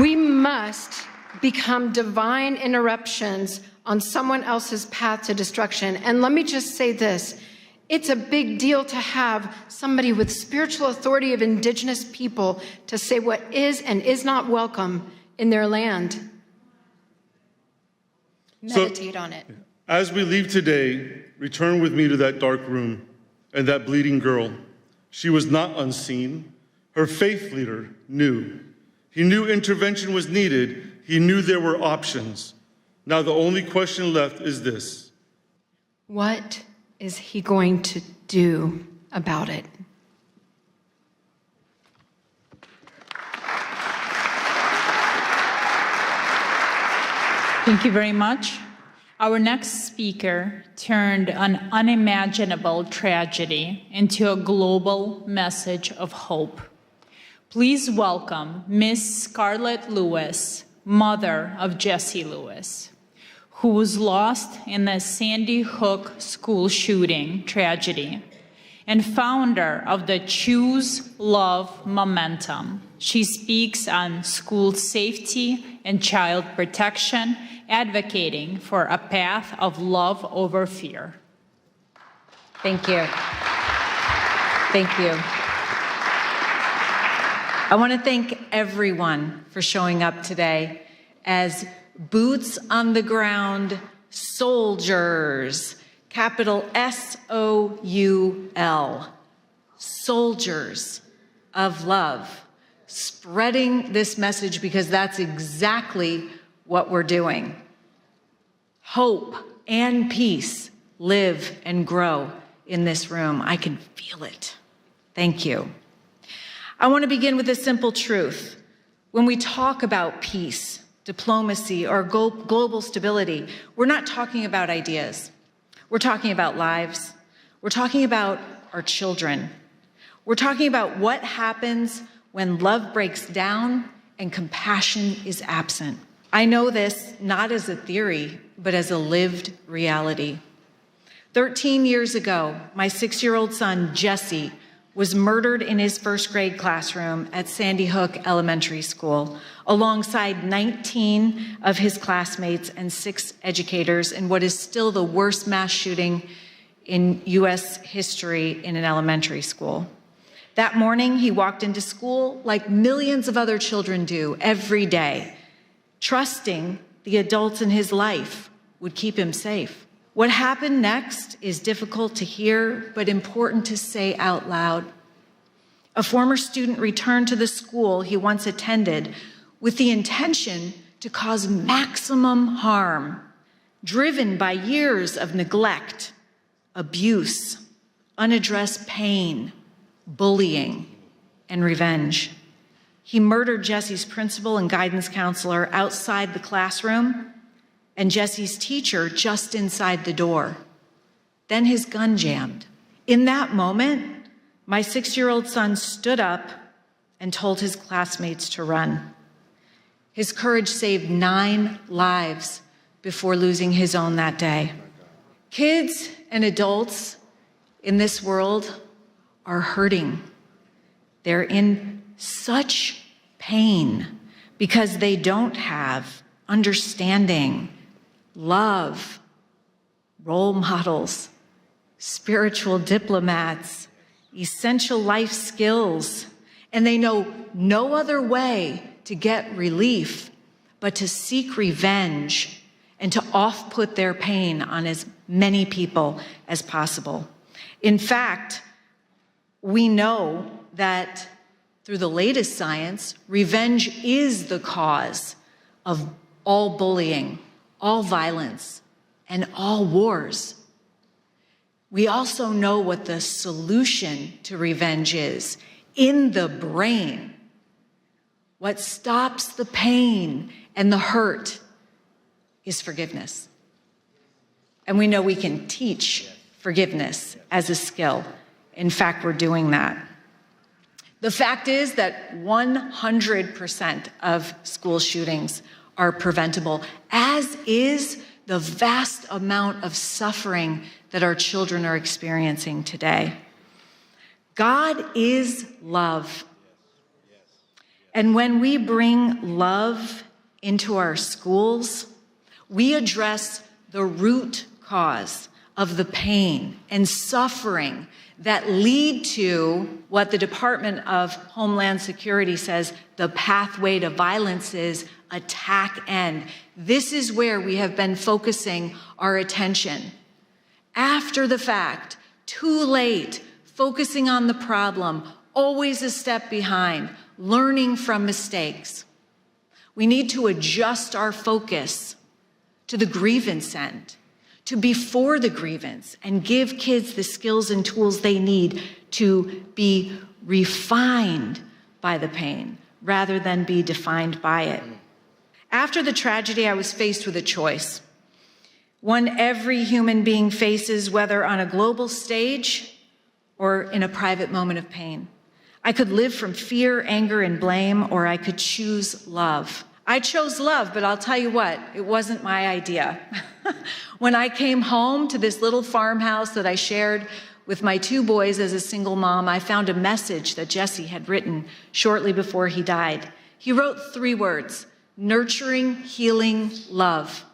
We must become divine interruptions on someone else's path to destruction. And let me just say this. It's a big deal to have somebody with spiritual authority of indigenous people to say what is and is not welcome in their land. Meditate on it. As we leave today, return with me to that dark room and that bleeding girl. She was not unseen. Her faith leader knew. He knew intervention was needed. He knew there were options. Now the only question left is this. What is he going to do about it? Thank you very much. Our next speaker turned an unimaginable tragedy into a global message of hope. Please welcome Miss Scarlett Lewis, mother of Jesse Lewis, who was lost in the Sandy Hook school shooting tragedy, and founder of the Choose Love Momentum. She speaks on school safety and child protection, advocating for a path of love over fear. Thank you. Thank you. I want to thank everyone for showing up today as boots on the ground soldiers, capital S-O-U-L, soldiers of love, spreading this message because that's exactly what we're doing. Hope and peace live and grow in this room. I can feel it. Thank you. I want to begin with a simple truth. When we talk about peace, diplomacy, or global stability, we're not talking about ideas. We're talking about lives. We're talking about our children. We're talking about what happens when love breaks down and compassion is absent. I know this not as a theory, but as a lived reality. 13 years ago, my 6-year-old son, Jesse, was murdered in his first grade classroom at Sandy Hook Elementary School, alongside 19 of his classmates and 6 educators in what is still the worst mass shooting in U.S. history in an elementary school. That morning, he walked into school like millions of other children do every day, trusting the adults in his life would keep him safe. What happened next is difficult to hear, but important to say out loud. A former student returned to the school he once attended with the intention to cause maximum harm, driven by years of neglect, abuse, unaddressed pain, bullying, and revenge. He murdered Jesse's principal and guidance counselor outside the classroom and Jesse's teacher just inside the door. Then his gun jammed. In that moment, my 6-year-old son stood up and told his classmates to run. His courage saved 9 lives before losing his own that day. Kids and adults in this world are hurting. They're in such pain because they don't have understanding, love, role models, spiritual diplomats, essential life skills, and they know no other way to get relief but to seek revenge and to off-put their pain on as many people as possible. In fact, we know that through the latest science, revenge is the cause of all bullying, all violence, and all wars. We also know what the solution to revenge is in the brain. What stops the pain and the hurt is forgiveness. And we know we can teach forgiveness as a skill. In fact, we're doing that. The fact is that 100% of school shootings are preventable, as is the vast amount of suffering that our children are experiencing today. God is love. And when we bring love into our schools, we address the root cause of the pain and suffering that lead to what the Department of Homeland Security says the pathway to violence is: attack end. This is where we have been focusing our attention. After the fact, too late, focusing on the problem, always a step behind, learning from mistakes. We need to adjust our focus to the grievance end, to before the grievance, and give kids the skills and tools they need to be refined by the pain rather than be defined by it. After the tragedy, I was faced with a choice, one every human being faces, whether on a global stage or in a private moment of pain. I could live from fear, anger, and blame, or I could choose love. I chose love, but I'll tell you what, it wasn't my idea. When I came home to this little farmhouse that I shared with my 2 boys as a single mom, I found a message that Jesse had written shortly before he died. He wrote 3 words: nurturing, healing, love.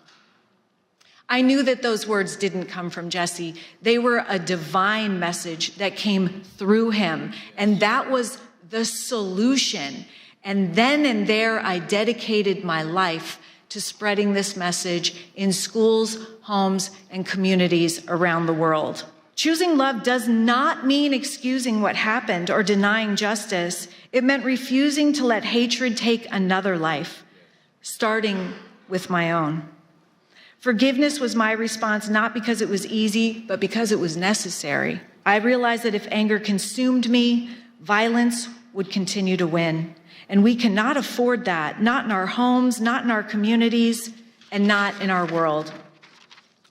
I knew that those words didn't come from Jesse. They were a divine message that came through him, and that was the solution. And then and there, I dedicated my life to spreading this message in schools, homes, and communities around the world. Choosing love does not mean excusing what happened or denying justice. It meant refusing to let hatred take another life, starting with my own. Forgiveness was my response, not because it was easy, but because it was necessary. I realized that if anger consumed me, violence would continue to win. And we cannot afford that, not in our homes, not in our communities, and not in our world.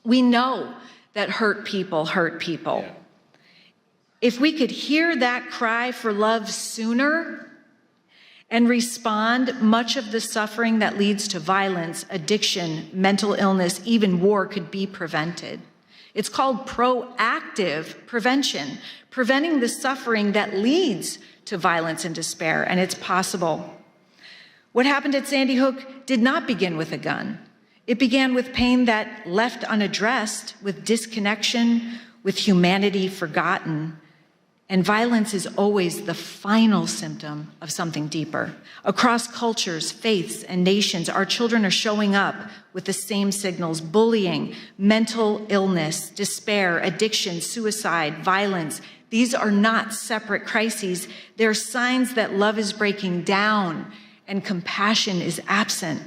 We know that hurt people hurt people. Yeah. If we could hear that cry for love sooner and respond, much of the suffering that leads to violence, addiction, mental illness, even war could be prevented. It's called proactive prevention, preventing the suffering that leads to violence and despair, and it's possible. What happened at Sandy Hook did not begin with a gun. It began with pain that left unaddressed, with disconnection, with humanity forgotten. And violence is always the final symptom of something deeper. Across cultures, faiths, and nations, our children are showing up with the same signals: bullying, mental illness, despair, addiction, suicide, violence. These are not separate crises. They're signs that love is breaking down and compassion is absent.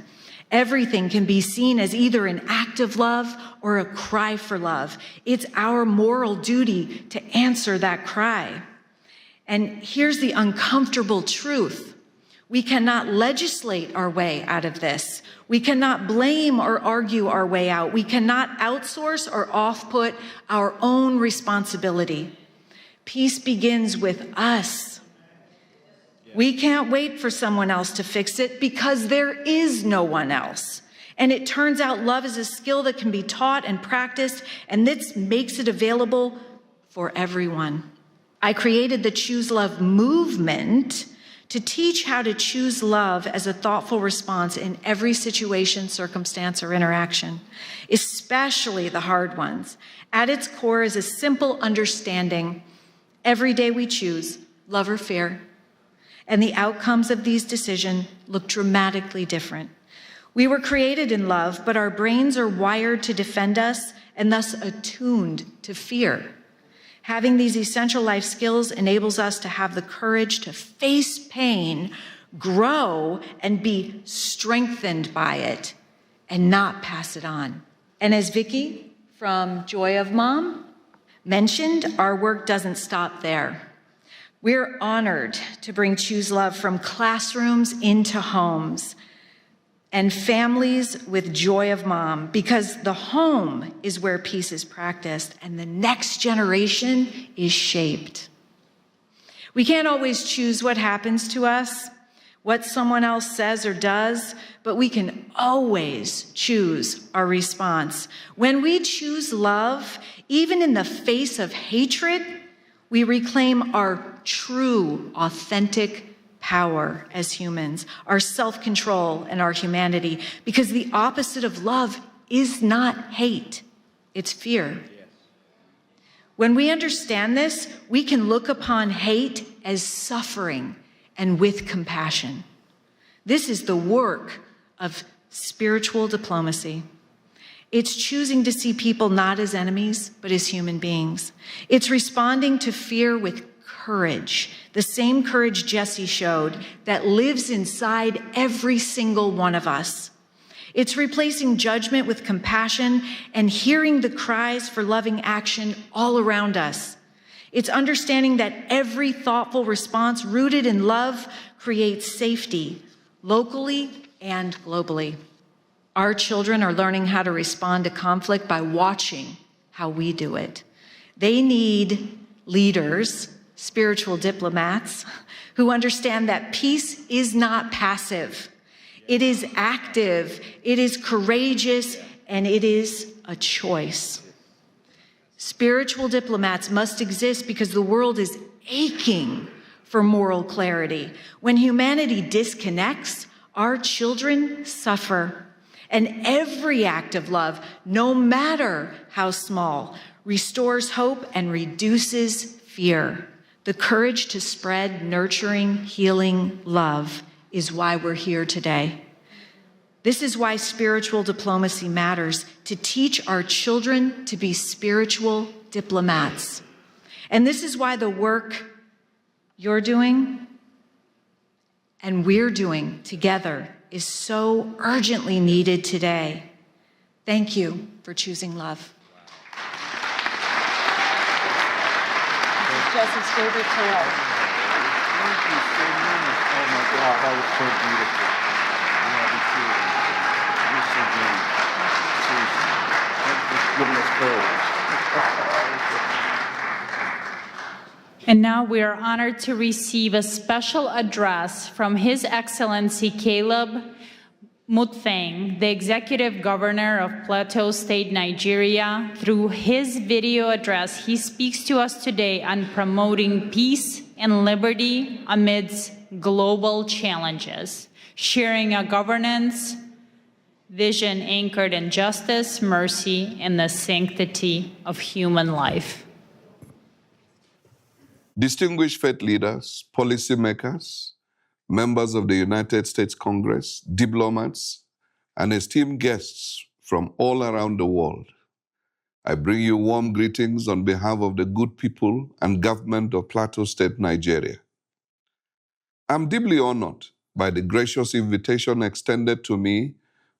Everything can be seen as either an act of love or a cry for love. It's our moral duty to answer that cry. And here's the uncomfortable truth. We cannot legislate our way out of this. We cannot blame or argue our way out. We cannot outsource or off-put our own responsibility. Peace begins with us. We can't wait for someone else to fix it because there is no one else. And it turns out love is a skill that can be taught and practiced, and this makes it available for everyone. I created the Choose Love movement to teach how to choose love as a thoughtful response in every situation, circumstance, or interaction, especially the hard ones. At its core is a simple understanding. Every day we choose love or fear, and the outcomes of these decisions look dramatically different. We were created in love, but our brains are wired to defend us and thus attuned to fear. Having these essential life skills enables us to have the courage to face pain, grow, and be strengthened by it, and not pass it on. And as Vicki from Joy of Mom mentioned, our work doesn't stop there. We're honored to bring Choose Love from classrooms into homes and families with Joy of Mom, because the home is where peace is practiced and the next generation is shaped. We can't always choose what happens to us, what someone else says or does, but we can always choose our response. When we choose love, even in the face of hatred, we reclaim our true, authentic power as humans, our self-control and our humanity, because the opposite of love is not hate, it's fear. When we understand this, we can look upon hate as suffering and with compassion. This is the work of spiritual diplomacy. It's choosing to see people not as enemies, but as human beings. It's responding to fear with courage, the same courage Jesse showed that lives inside every single one of us. It's replacing judgment with compassion and hearing the cries for loving action all around us. It's understanding that every thoughtful response rooted in love creates safety, locally and globally. Our children are learning how to respond to conflict by watching how we do it. They need leaders, spiritual diplomats, who understand that peace is not passive. It is active, it is courageous, and it is a choice. Spiritual diplomats must exist because the world is aching for moral clarity. When humanity disconnects, our children suffer. And every act of love, no matter how small, restores hope and reduces fear. The courage to spread nurturing, healing love is why we're here today. This is why spiritual diplomacy matters, to teach our children to be spiritual diplomats. And this is why the work you're doing and we're doing together is so urgently needed today. Thank you for choosing love. This is Jesse's favorite tale. Thank you so much. Oh my God, that was so beautiful. You're so good. Thanks for giving us courage. And now we are honored to receive a special address from His Excellency Caleb Mutfeng, the Executive Governor of Plateau State, Nigeria. Through his video address, he speaks to us today on promoting peace and liberty amidst global challenges, sharing a governance vision anchored in justice, mercy, and the sanctity of human life. distinguished faith leaders, policymakers, members of the United States Congress, diplomats, and esteemed guests from all around the world, I bring you warm greetings on behalf of the good people and government of Plateau State, Nigeria. I'm deeply honored by the gracious invitation extended to me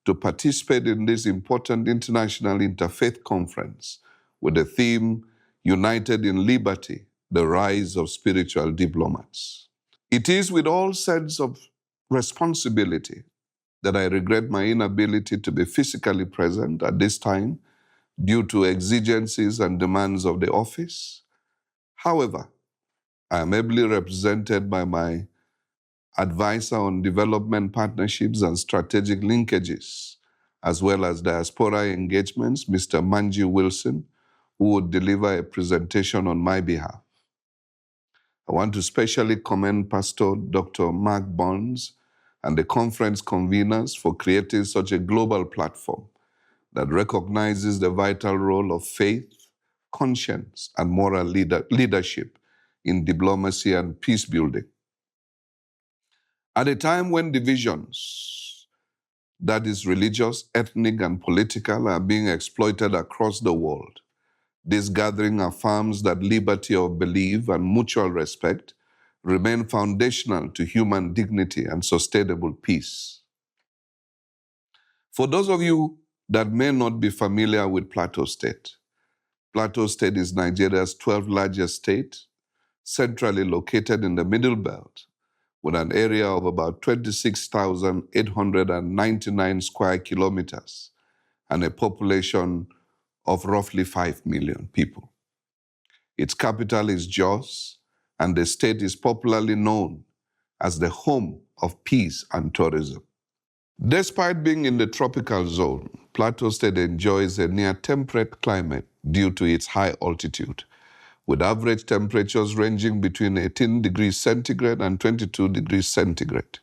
to participate in this important International Interfaith Conference with the theme, United in Liberty, the Rise of Spiritual Diplomats. It is with all sense of responsibility that I regret my inability to be physically present at this time due to exigencies and demands of the office. However, I am ably represented by my advisor on development partnerships and strategic linkages, as well as diaspora engagements, Mr. Manji Wilson, who would deliver a presentation on my behalf. I want to specially commend Pastor Dr. Mark Burns and the conference conveners for creating such a global platform that recognizes the vital role of faith, conscience, and moral leadership in diplomacy and peace building. At a time when divisions, that is religious, ethnic, and political, are being exploited across the world, this gathering affirms that liberty of belief and mutual respect remain foundational to human dignity and sustainable peace. For those of you that may not be familiar with Plateau State is Nigeria's 12th largest state, centrally located in the Middle Belt, with an area of about 26,899 square kilometers and a population of roughly 5 million people. Its capital is Jos, and the state is popularly known as the home of peace and tourism. Despite being in the tropical zone, Plateau State enjoys a near-temperate climate due to its high altitude, with average temperatures ranging between 18 degrees centigrade and 22 degrees centigrade.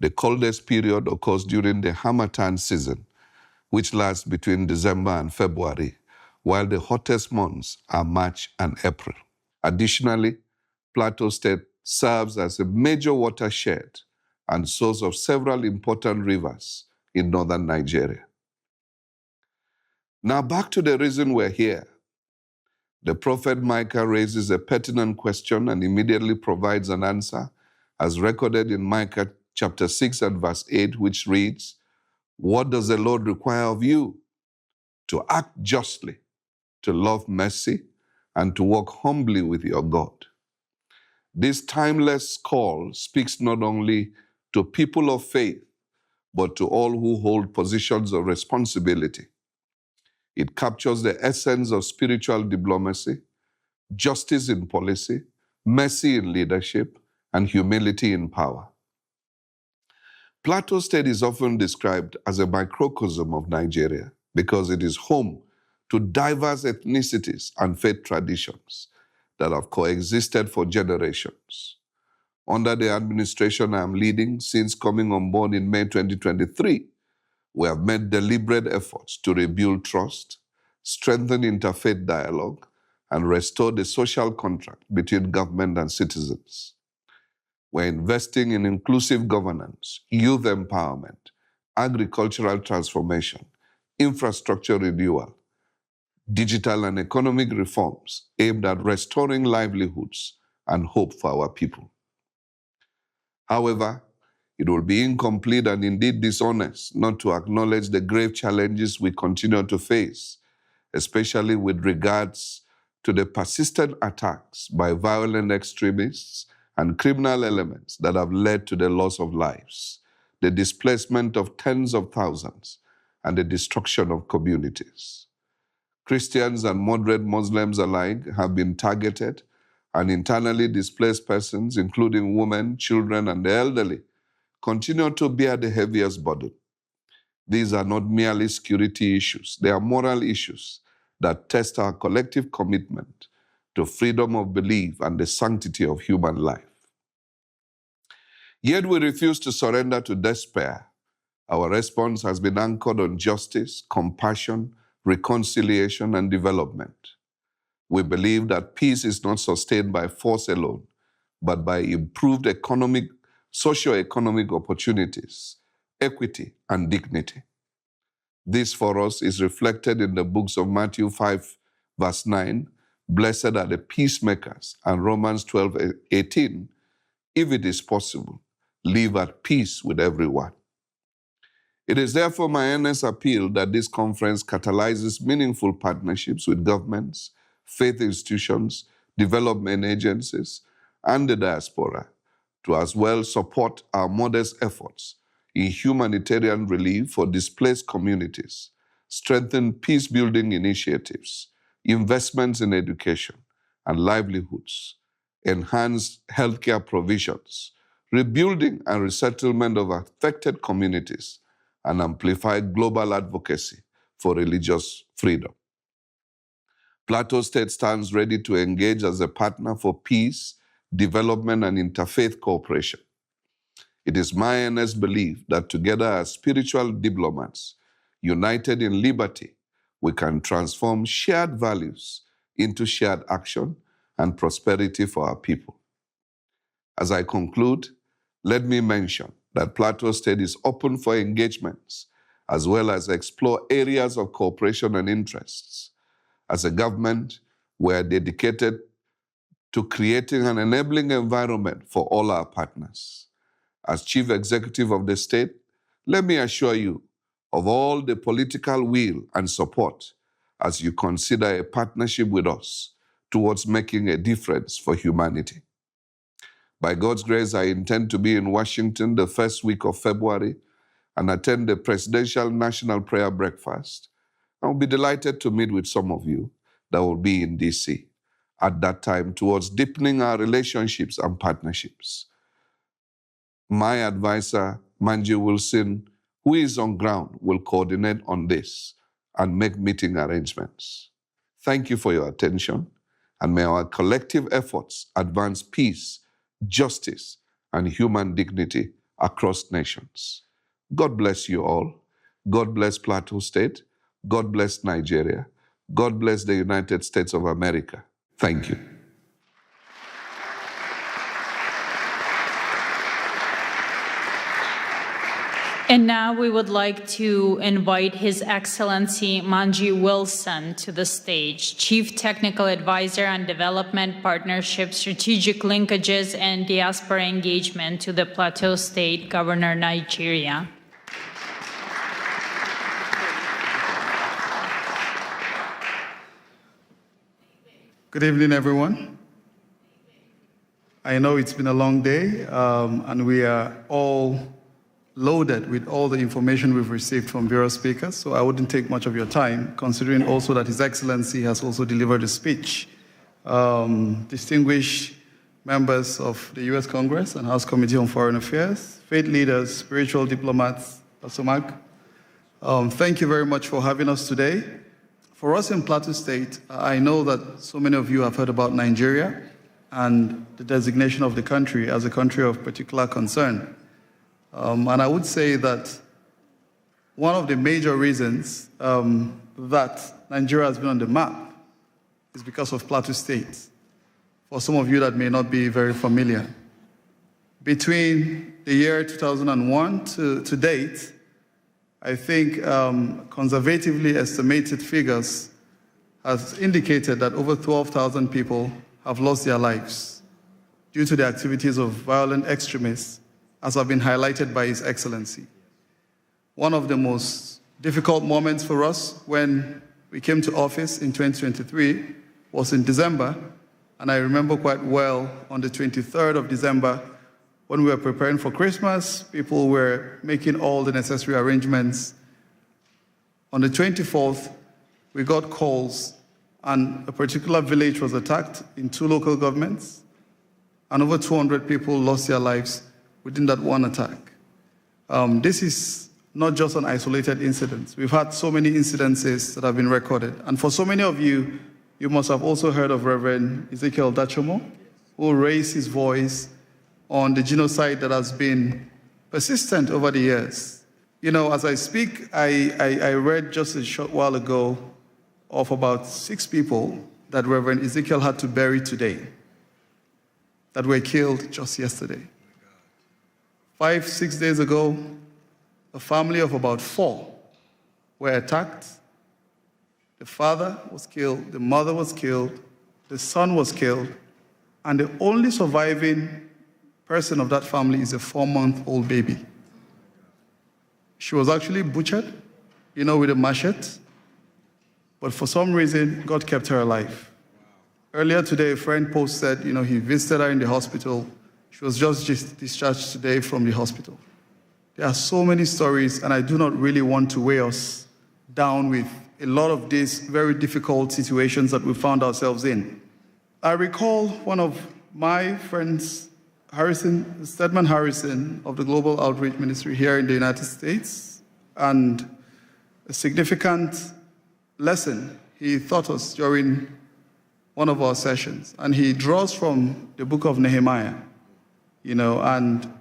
The coldest period occurs during the Harmattan season, which lasts between December and February, while the hottest months are March and April. Additionally, Plateau State serves as a major watershed and source of several important rivers in northern Nigeria. Now back to the reason we're here. The prophet Micah raises a pertinent question and immediately provides an answer, as recorded in Micah chapter 6 and verse 8, which reads, "What does the Lord require of you? To act justly, to love mercy, and to walk humbly with your God." This timeless call speaks not only to people of faith, but to all who hold positions of responsibility. It captures the essence of spiritual diplomacy, justice in policy, mercy in leadership, and humility in power. Plateau State is often described as a microcosm of Nigeria because it is home to diverse ethnicities and faith traditions that have coexisted for generations. Under the administration I am leading since coming on board in May 2023, we have made deliberate efforts to rebuild trust, strengthen interfaith dialogue, and restore the social contract between government and citizens. We're investing in inclusive governance, youth empowerment, agricultural transformation, infrastructure renewal, digital and economic reforms aimed at restoring livelihoods and hope for our people. However, it will be incomplete and indeed dishonest not to acknowledge the grave challenges we continue to face, especially with regards to the persistent attacks by violent extremists and criminal elements that have led to the loss of lives, the displacement of tens of thousands, and the destruction of communities. Christians and moderate Muslims alike have been targeted, and internally displaced persons, including women, children, and the elderly, continue to bear the heaviest burden. These are not merely security issues, they are moral issues that test our collective commitment to freedom of belief and the sanctity of human life. Yet we refuse to surrender to despair. Our response has been anchored on justice, compassion, reconciliation, and development. We believe that peace is not sustained by force alone, but by improved socio-economic opportunities, equity, and dignity. This for us is reflected in the books of Matthew 5, verse 9, "Blessed are the peacemakers," and Romans 12:18, "If it is possible, live at peace with everyone." It is therefore my earnest appeal that this conference catalyzes meaningful partnerships with governments, faith institutions, development agencies, and the diaspora to as well support our modest efforts in humanitarian relief for displaced communities, strengthen peace-building initiatives, investments in education and livelihoods, enhance healthcare provisions, rebuilding and resettlement of affected communities, and amplify global advocacy for religious freedom. Plateau State stands ready to engage as a partner for peace, development, and interfaith cooperation. It is my earnest belief that together as spiritual diplomats, united in liberty, we can transform shared values into shared action and prosperity for our people. As I conclude, let me mention that Plateau State is open for engagements as well as explore areas of cooperation and interests. As a government, we are dedicated to creating an enabling environment for all our partners. As Chief Executive of the state, let me assure you of all the political will and support as you consider a partnership with us towards making a difference for humanity. By God's grace, I intend to be in Washington the first week of February and attend the Presidential National Prayer Breakfast. I will be delighted to meet with some of you that will be in DC at that time towards deepening our relationships and partnerships. My advisor, Manji Wilson, who is on ground, will coordinate on this and make meeting arrangements. Thank you for your attention, and may our collective efforts advance peace, justice, and human dignity across nations. God bless you all. God bless Plateau State. God bless Nigeria. God bless the United States of America. Thank you. And now we would like to invite His Excellency Manji Wilson to the stage, Chief Technical Advisor on Development Partnership, Strategic Linkages, and Diaspora Engagement to the Plateau State Governor, Nigeria. Good evening, everyone. I know it's been a long day, and we are all loaded with all the information we've received from various speakers, so I wouldn't take much of your time, considering also that His Excellency has also delivered a speech. Distinguished members of the U.S. Congress and House Committee on Foreign Affairs, faith leaders, spiritual diplomats, Pastor Mark, thank you very much for having us today. For us in Plateau State, I know that so many of you have heard about Nigeria and the designation of the country as a country of particular concern. And I would say that one of the major reasons that Nigeria has been on the map is because of Plateau State. For some of you that may not be very familiar, between the year 2001 to date, I think conservatively estimated figures has indicated that over 12,000 people have lost their lives due to the activities of violent extremists, as have been highlighted by His Excellency. One of the most difficult moments for us when we came to office in 2023 was in December, and I remember quite well on the 23rd of December, when we were preparing for Christmas, people were making all the necessary arrangements. On the 24th, we got calls, and a particular village was attacked in 2 local governments, and over 200 people lost their lives within that one attack. This is not just an isolated incident. We've had so many incidences that have been recorded. And for so many of you, you must have also heard of Reverend Ezekiel Dachomo, who raised his voice on the genocide that has been persistent over the years. You know, as I speak, I read just a short while ago of about 6 people that Reverend Ezekiel had to bury today, that were killed just yesterday. 5-6 days ago, a family of about 4 were attacked. The father was killed, the mother was killed, the son was killed, and the only surviving person of that family is a 4-month-old baby. She was actually butchered, with a machete, but for some reason, God kept her alive. Earlier today, a friend posted, he visited her in the hospital. She was just discharged today from the hospital. There are so many stories, and I do not really want to weigh us down with a lot of these very difficult situations that we found ourselves in. I recall one of my friends, Stedman Harrison of the Global Outreach Ministry here in the United States, and a significant lesson he taught us during one of our sessions. And he draws from the book of Nehemiah, and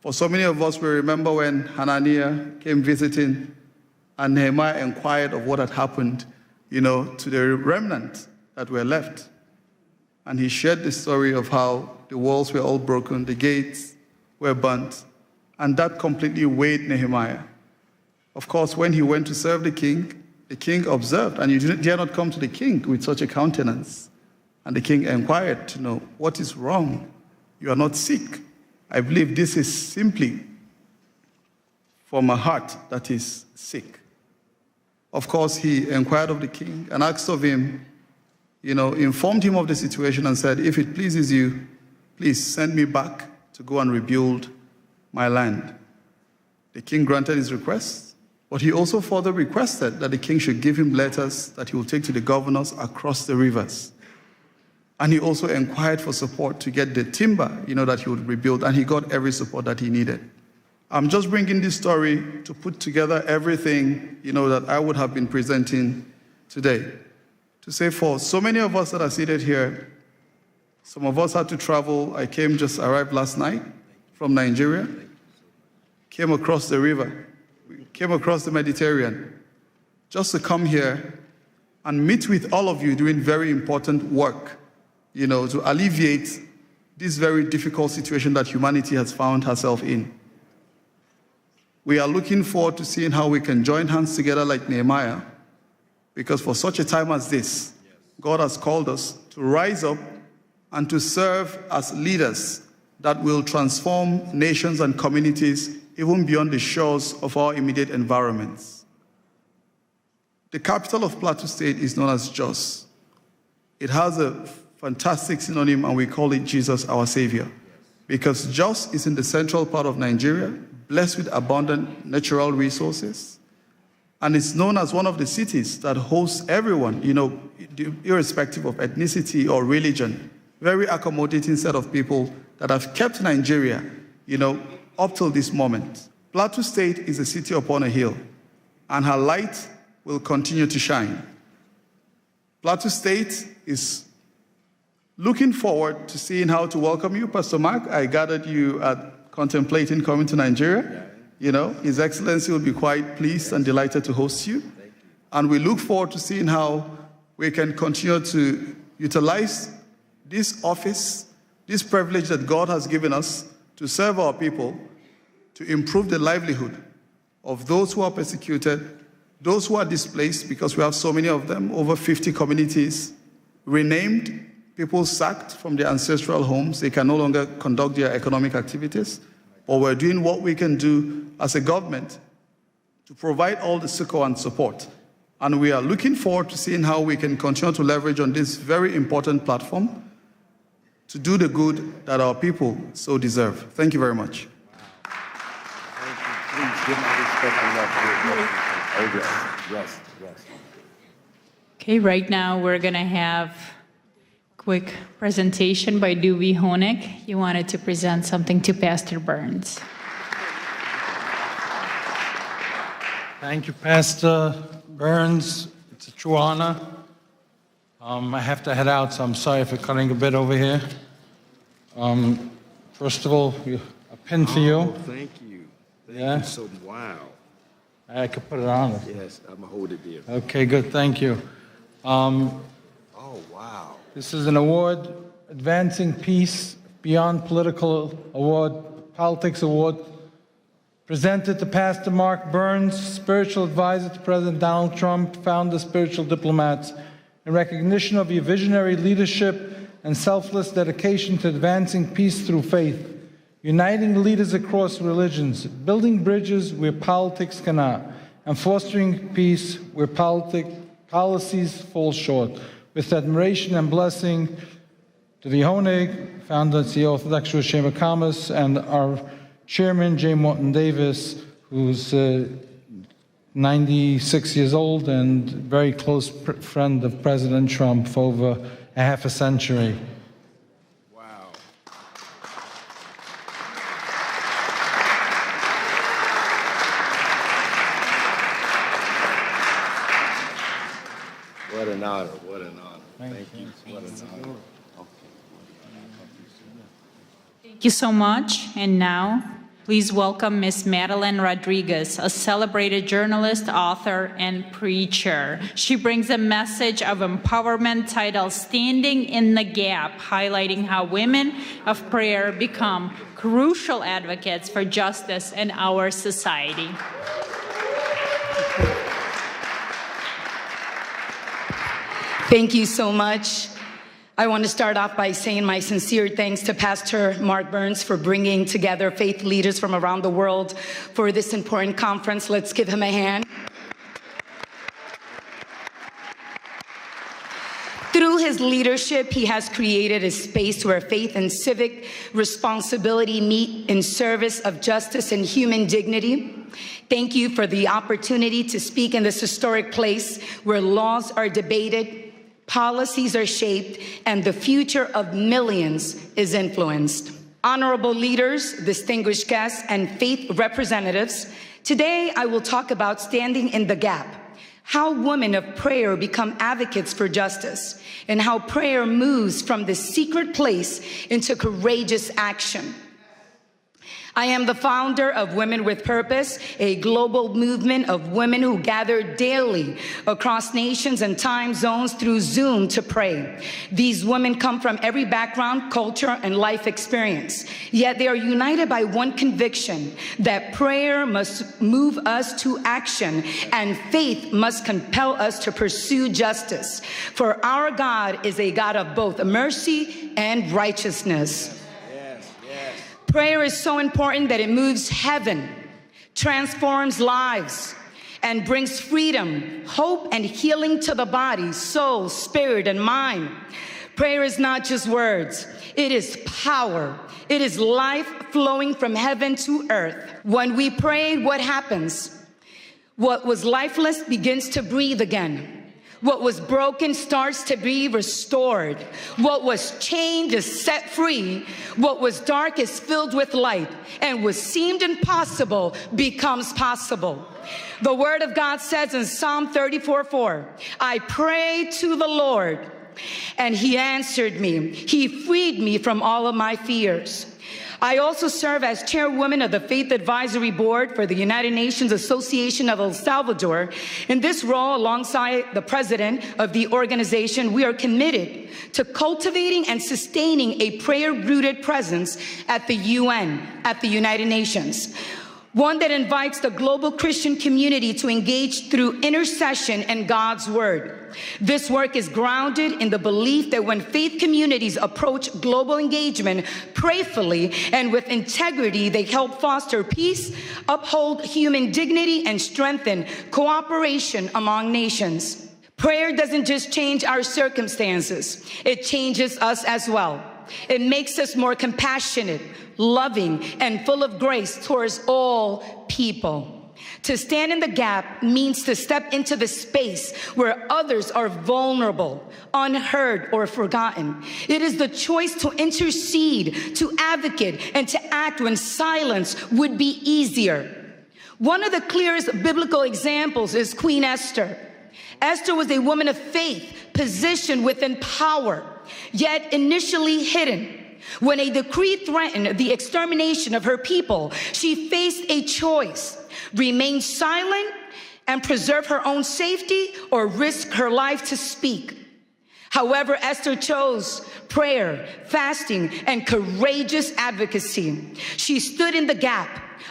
for so many of us, we remember when Hananiah came visiting and Nehemiah inquired of what had happened, to the remnant that were left. And he shared the story of how the walls were all broken, the gates were burnt, and that completely weighed Nehemiah. Of course, when he went to serve the king observed, and you dare not come to the king with such a countenance. And the king inquired to know, what is wrong? You are not sick. I believe this is simply from a heart that is sick. Of course, he inquired of the king and asked of him, informed him of the situation and said, if it pleases you, please send me back to go and rebuild my land. The king granted his request, but he also further requested that the king should give him letters that he will take to the governors across the rivers. And he also inquired for support to get the timber, that he would rebuild, and he got every support that he needed. I'm just bringing this story to put together everything, that I would have been presenting today. To say for so many of us that are seated here, some of us had to travel. I just arrived last night from Nigeria, came across the river, came across the Mediterranean, just to come here and meet with all of you doing very important work, to alleviate this very difficult situation that humanity has found herself in. We are looking forward to seeing how we can join hands together like Nehemiah, because for such a time as this, God has called us to rise up and to serve as leaders that will transform nations and communities even beyond the shores of our immediate environments. The capital of Plateau State is known as Jos. It has a fantastic synonym, and we call it Jesus, our Savior, because Jos is in the central part of Nigeria, blessed with abundant natural resources, and it's known as one of the cities that hosts everyone, irrespective of ethnicity or religion. Very accommodating set of people that have kept Nigeria, up till this moment. Plateau State is a city upon a hill, and her light will continue to shine. Plateau State is looking forward to seeing how to welcome you. Pastor Mark, I gathered you at contemplating coming to Nigeria. His Excellency will be quite pleased and delighted to host you. And we look forward to seeing how we can continue to utilize this office, this privilege that God has given us to serve our people, to improve the livelihood of those who are persecuted, those who are displaced, because we have so many of them, over 50 communities renamed, people sacked from their ancestral homes. They can no longer conduct their economic activities. But we're doing what we can do as a government to provide all the succor and support. And we are looking forward to seeing how we can continue to leverage on this very important platform to do the good that our people so deserve. Thank you very much. Thank you. Please give my respect and love to yes. Okay, right now we're going to have a quick presentation by Dewey Honig. He wanted to present something to Pastor Burns. Thank you, Pastor Burns. It's a true honor. I have to head out, so I'm sorry for cutting a bit over here. First of all, a pin for you. Thank you. Thank Yeah. you so wow. I could put it on. Yes, I'm going to hold it there. Okay, good. Thank you. Oh, Oh, wow. This is an award, Advancing Peace Beyond Political Award, Politics Award, presented to Pastor Mark Burns, spiritual advisor to President Donald Trump, founder of Spiritual Diplomats, in recognition of your visionary leadership and selfless dedication to advancing peace through faith, uniting leaders across religions, building bridges where politics cannot, and fostering peace where policies fall short. With admiration and blessing to the Honig, founder and CEO of the Orthodox Chamber of Commerce, and our Chairman, J. Morton Davis, who's 96 years old and very close friend of President Trump for over a half a century. Wow. What an honor, what an honor. Thank you. What an honor. Thank you so much. And now, please welcome Ms. Madeline Rodriguez, a celebrated journalist, author, and preacher. She brings a message of empowerment titled Standing in the Gap, highlighting how women of prayer become crucial advocates for justice in our society. Thank you so much. I want to start off by saying my sincere thanks to Pastor Mark Burns for bringing together faith leaders from around the world for this important conference. Let's give him a hand. Through his leadership, he has created a space where faith and civic responsibility meet in service of justice and human dignity. Thank you for the opportunity to speak in this historic place where laws are debated, policies are shaped, and the future of millions is influenced. Honorable leaders, distinguished guests, and faith representatives, today I will talk about standing in the gap, how women of prayer become advocates for justice, and how prayer moves from the secret place into courageous action. I am the founder of Women with Purpose, a global movement of women who gather daily across nations and time zones through Zoom to pray. These women come from every background, culture, and life experience, yet they are united by one conviction, that prayer must move us to action and faith must compel us to pursue justice. For our God is a God of both mercy and righteousness. Prayer is so important that it moves heaven, transforms lives, and brings freedom, hope, and healing to the body, soul, spirit, and mind. Prayer is not just words. It is power. It is life flowing from heaven to earth. When we pray, what happens? What was lifeless begins to breathe again. What was broken starts to be restored. What was chained is set free. What was dark is filled with light. And what seemed impossible becomes possible. The word of God says in Psalm 34:4, I prayed to the Lord, and he answered me. He freed me from all of my fears. I also serve as chairwoman of the Faith Advisory Board for the United Nations Association of El Salvador. In this role, alongside the president of the organization, we are committed to cultivating and sustaining a prayer-rooted presence at the UN, at the United Nations. One that invites the global Christian community to engage through intercession and God's word. This work is grounded in the belief that when faith communities approach global engagement prayerfully and with integrity, they help foster peace, uphold human dignity, and strengthen cooperation among nations. Prayer doesn't just change our circumstances, it changes us as well. It makes us more compassionate, loving, and full of grace towards all people. To stand in the gap means to step into the space where others are vulnerable, unheard, or forgotten. It is the choice to intercede, to advocate, and to act when silence would be easier. One of the clearest biblical examples is Queen Esther. Esther was a woman of faith, positioned within power, yet initially hidden. When a decree threatened the extermination of her people, she faced a choice: remain silent and preserve her own safety, or risk her life to speak. However, Esther chose prayer, fasting, and courageous advocacy. She stood in the gap,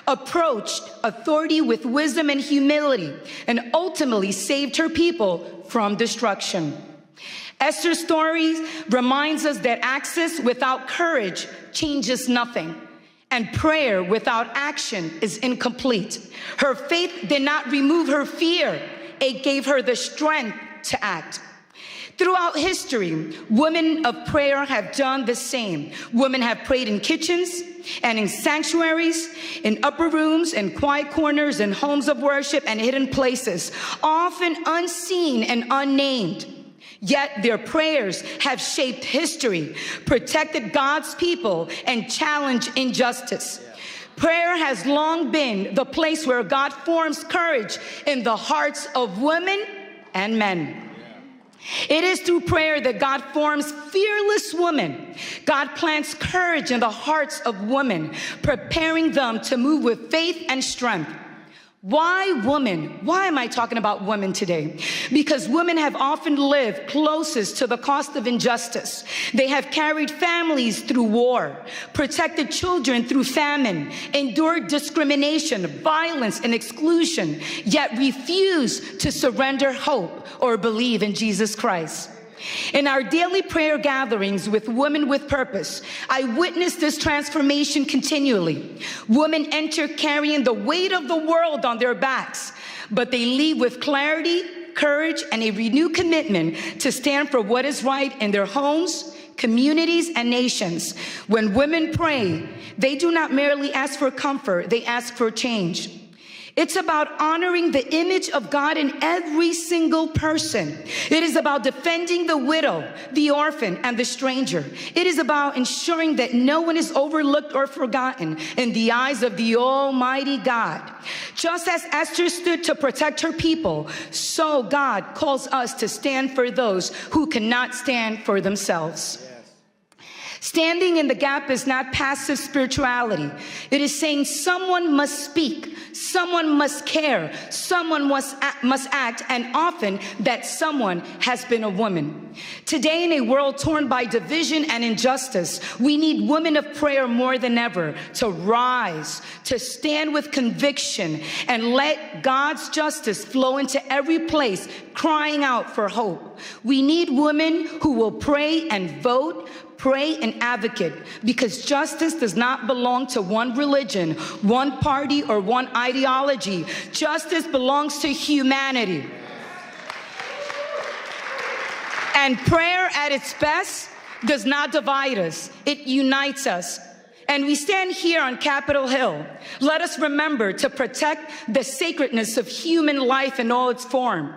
approached authority with wisdom and humility, and ultimately saved her people from destruction. Esther's story reminds us that access without courage changes nothing, and prayer without action is incomplete. Her faith did not remove her fear. It gave her the strength to act. Throughout history, women of prayer have done the same. Women have prayed in kitchens and in sanctuaries, in upper rooms, in quiet corners, in homes of worship and hidden places, often unseen and unnamed. Yet their prayers have shaped history, protected God's people, and challenged injustice. Prayer has long been the place where God forms courage in the hearts of women and men. It is through prayer that God forms fearless women. God plants courage in the hearts of women, preparing them to move with faith and strength. Why women? Why am I talking about women today? Because women have often lived closest to the cost of injustice. They have carried families through war, protected children through famine, endured discrimination, violence, and exclusion, yet refused to surrender hope or believe in Jesus Christ. In our daily prayer gatherings with Women with Purpose, I witness this transformation continually. Women enter carrying the weight of the world on their backs, but they leave with clarity, courage, and a renewed commitment to stand for what is right in their homes, communities, and nations. When women pray, they do not merely ask for comfort, they ask for change. It's about honoring the image of God in every single person. It is about defending the widow, the orphan, and the stranger. It is about ensuring that no one is overlooked or forgotten in the eyes of the Almighty God. Just as Esther stood to protect her people, so God calls us to stand for those who cannot stand for themselves. Standing in the gap is not passive spirituality. It is saying someone must speak, someone must care, someone must act, and often that someone has been a woman. Today, in a world torn by division and injustice, we need women of prayer more than ever to rise, to stand with conviction, and let God's justice flow into every place, crying out for hope. We need women who will pray and vote, pray and advocate, because justice does not belong to one religion, one party, or one ideology. Justice belongs to humanity. And prayer at its best does not divide us, it unites us. And we stand here on Capitol Hill. Let us remember to protect the sacredness of human life in all its form.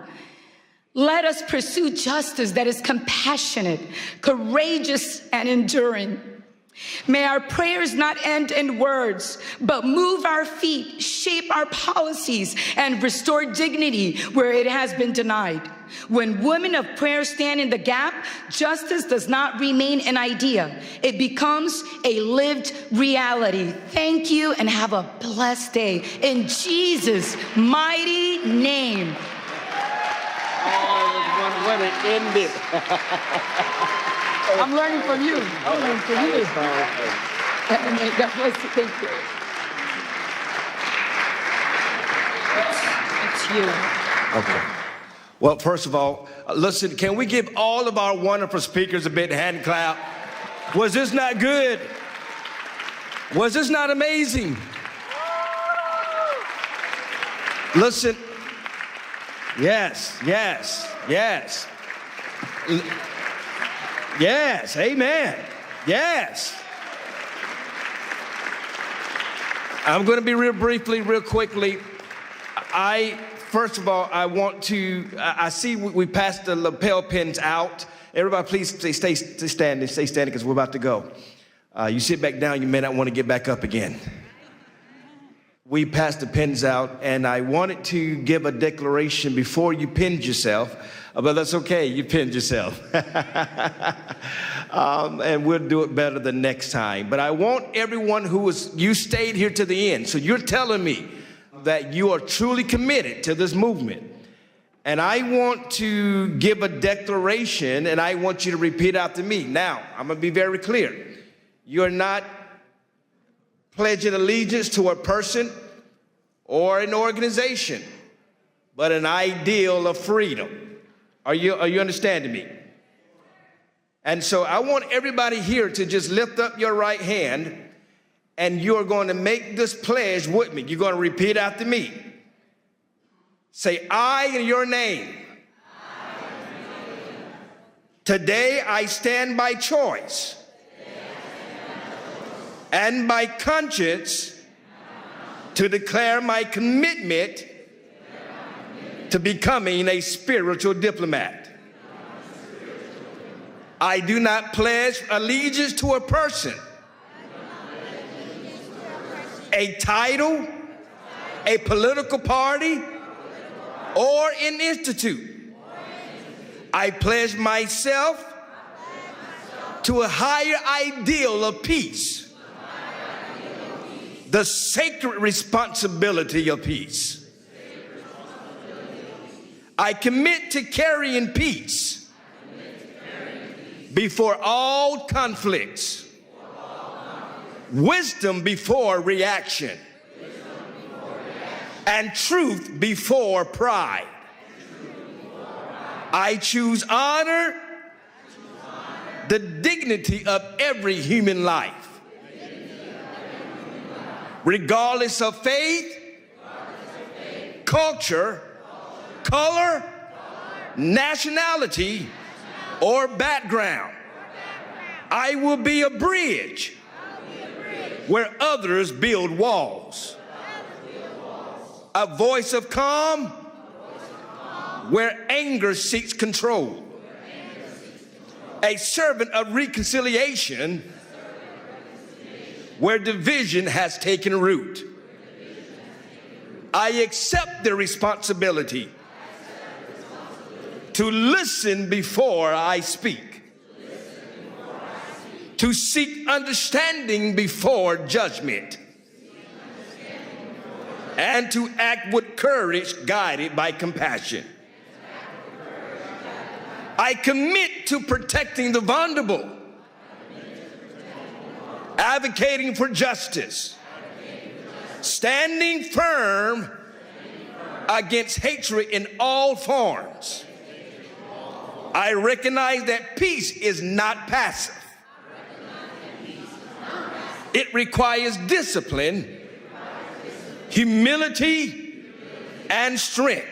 Let us pursue justice that is compassionate, courageous, and enduring. May our prayers not end in words, but move our feet, shape our policies, and restore dignity where it has been denied. When women of prayer stand in the gap, justice does not remain an idea. It becomes a lived reality. Thank you and have a blessed day. In Jesus' mighty name. When it ended. I'm learning from you. I'm learning from you. God bless you. Thank you. It's you. Okay. Well, first of all, listen, can we give all of our wonderful speakers a big hand clap? Was this not good? Was this not amazing? Listen. Yes, yes, yes. Yes, amen. Yes. I'm going to be real quickly. First of all, I want to, I see we passed the lapel pins out. Everybody please stay standing because we're about to go. You sit back down, you may not want to get back up again. We passed the pins out, and I wanted to give a declaration before you pinned yourself, but that's okay, you pinned yourself. And we'll do it better the next time. But I want everyone you stayed here to the end, so you're telling me that you are truly committed to this movement, And I want to give a declaration, and I want you to repeat after me. Now, I'm going to be very clear. You're not pledging allegiance to a person or an organization, but an ideal of freedom. Are you understanding me? And so I want everybody here to just lift up your right hand, and you're going to make this pledge with me. You're going to repeat after me. Say, I in your name. Today I stand by choice and by conscience to declare my commitment to becoming a spiritual diplomat. I do not pledge allegiance to a person, a title, a political party, or an institute. I pledge myself to a higher ideal of peace, the sacred responsibility of peace. I commit to carrying peace before all conflicts, wisdom before reaction, and truth before pride. I choose honor, the dignity of every human life, regardless of faith, culture, color, nationality, or background. I will be a bridge where others build walls. A voice of calm where anger seeks control. A servant of reconciliation where division has taken root. I accept the responsibility to listen before I speak, to seek understanding before judgment, and to act with courage guided by compassion. I commit to protecting the vulnerable, advocating for justice, standing firm against hatred in all forms. I recognize that peace is not passive. It requires discipline, humility, and strength.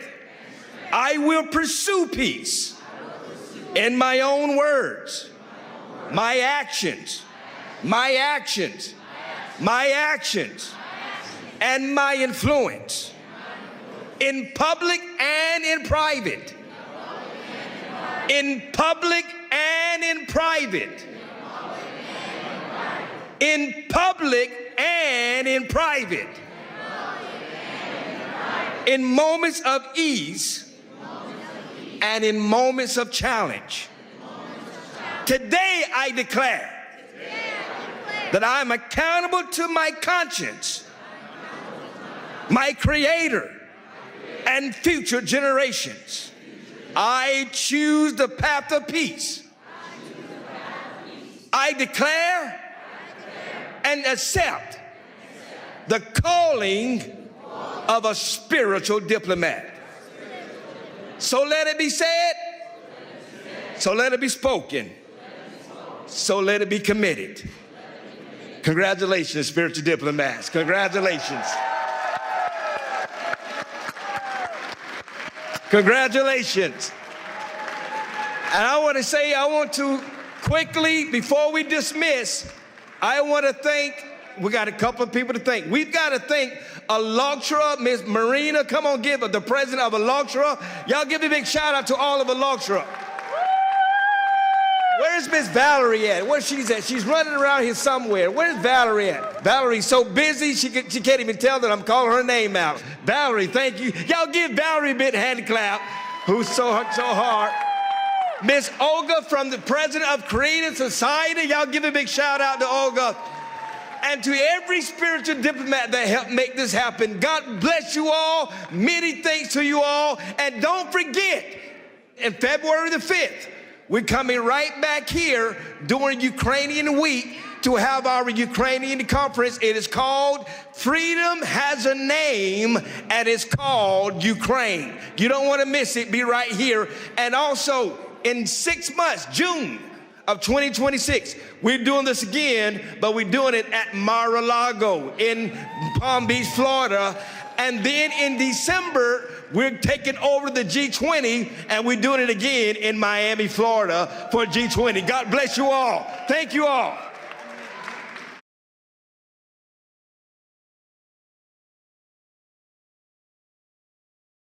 I will pursue peace in my own words, my actions, and my influence, in public and in private. In public and in private. In public and in private. In moments of ease and in moments of challenge. Today I declare that I am accountable to my conscience, my Creator, and future generations. I choose the path of peace. I declare and accept the calling of a spiritual diplomat. So let it be said, so let it be spoken, so let it be committed. Congratulations, spiritual diplomats. Congratulations. Congratulations. And I want to quickly, before we dismiss, I want to thank, we got a couple of people to thank. We've got to thank ALLATRA, Miss Marina. Come on, give her, the president of ALLATRA. Y'all give a big shout out to all of ALLATRA. Where's Miss Valerie at? Where's she at? She's running around here somewhere. Where's Valerie at? Valerie's so busy, she can't even tell that I'm calling her name out. Valerie, thank you. Y'all give Valerie a big hand clap, who's so hard. Miss Olga from the president of Creative Society. Y'all give a big shout out to Olga. and to every spiritual diplomat that helped make this happen. God bless you all. Many thanks to you all. And don't forget, in February the 5th, we're coming right back here during Ukrainian Week to have our Ukrainian conference. It is called Freedom Has a Name, and it's called Ukraine. You don't want to miss it. Be right here. And also, in 6 months, June of 2026, we're doing this again, but we're doing it at Mar-a-Lago in Palm Beach, Florida. And then in December, we're taking over the G20, and we're doing it again in Miami, Florida for G20. God bless you all. Thank you all.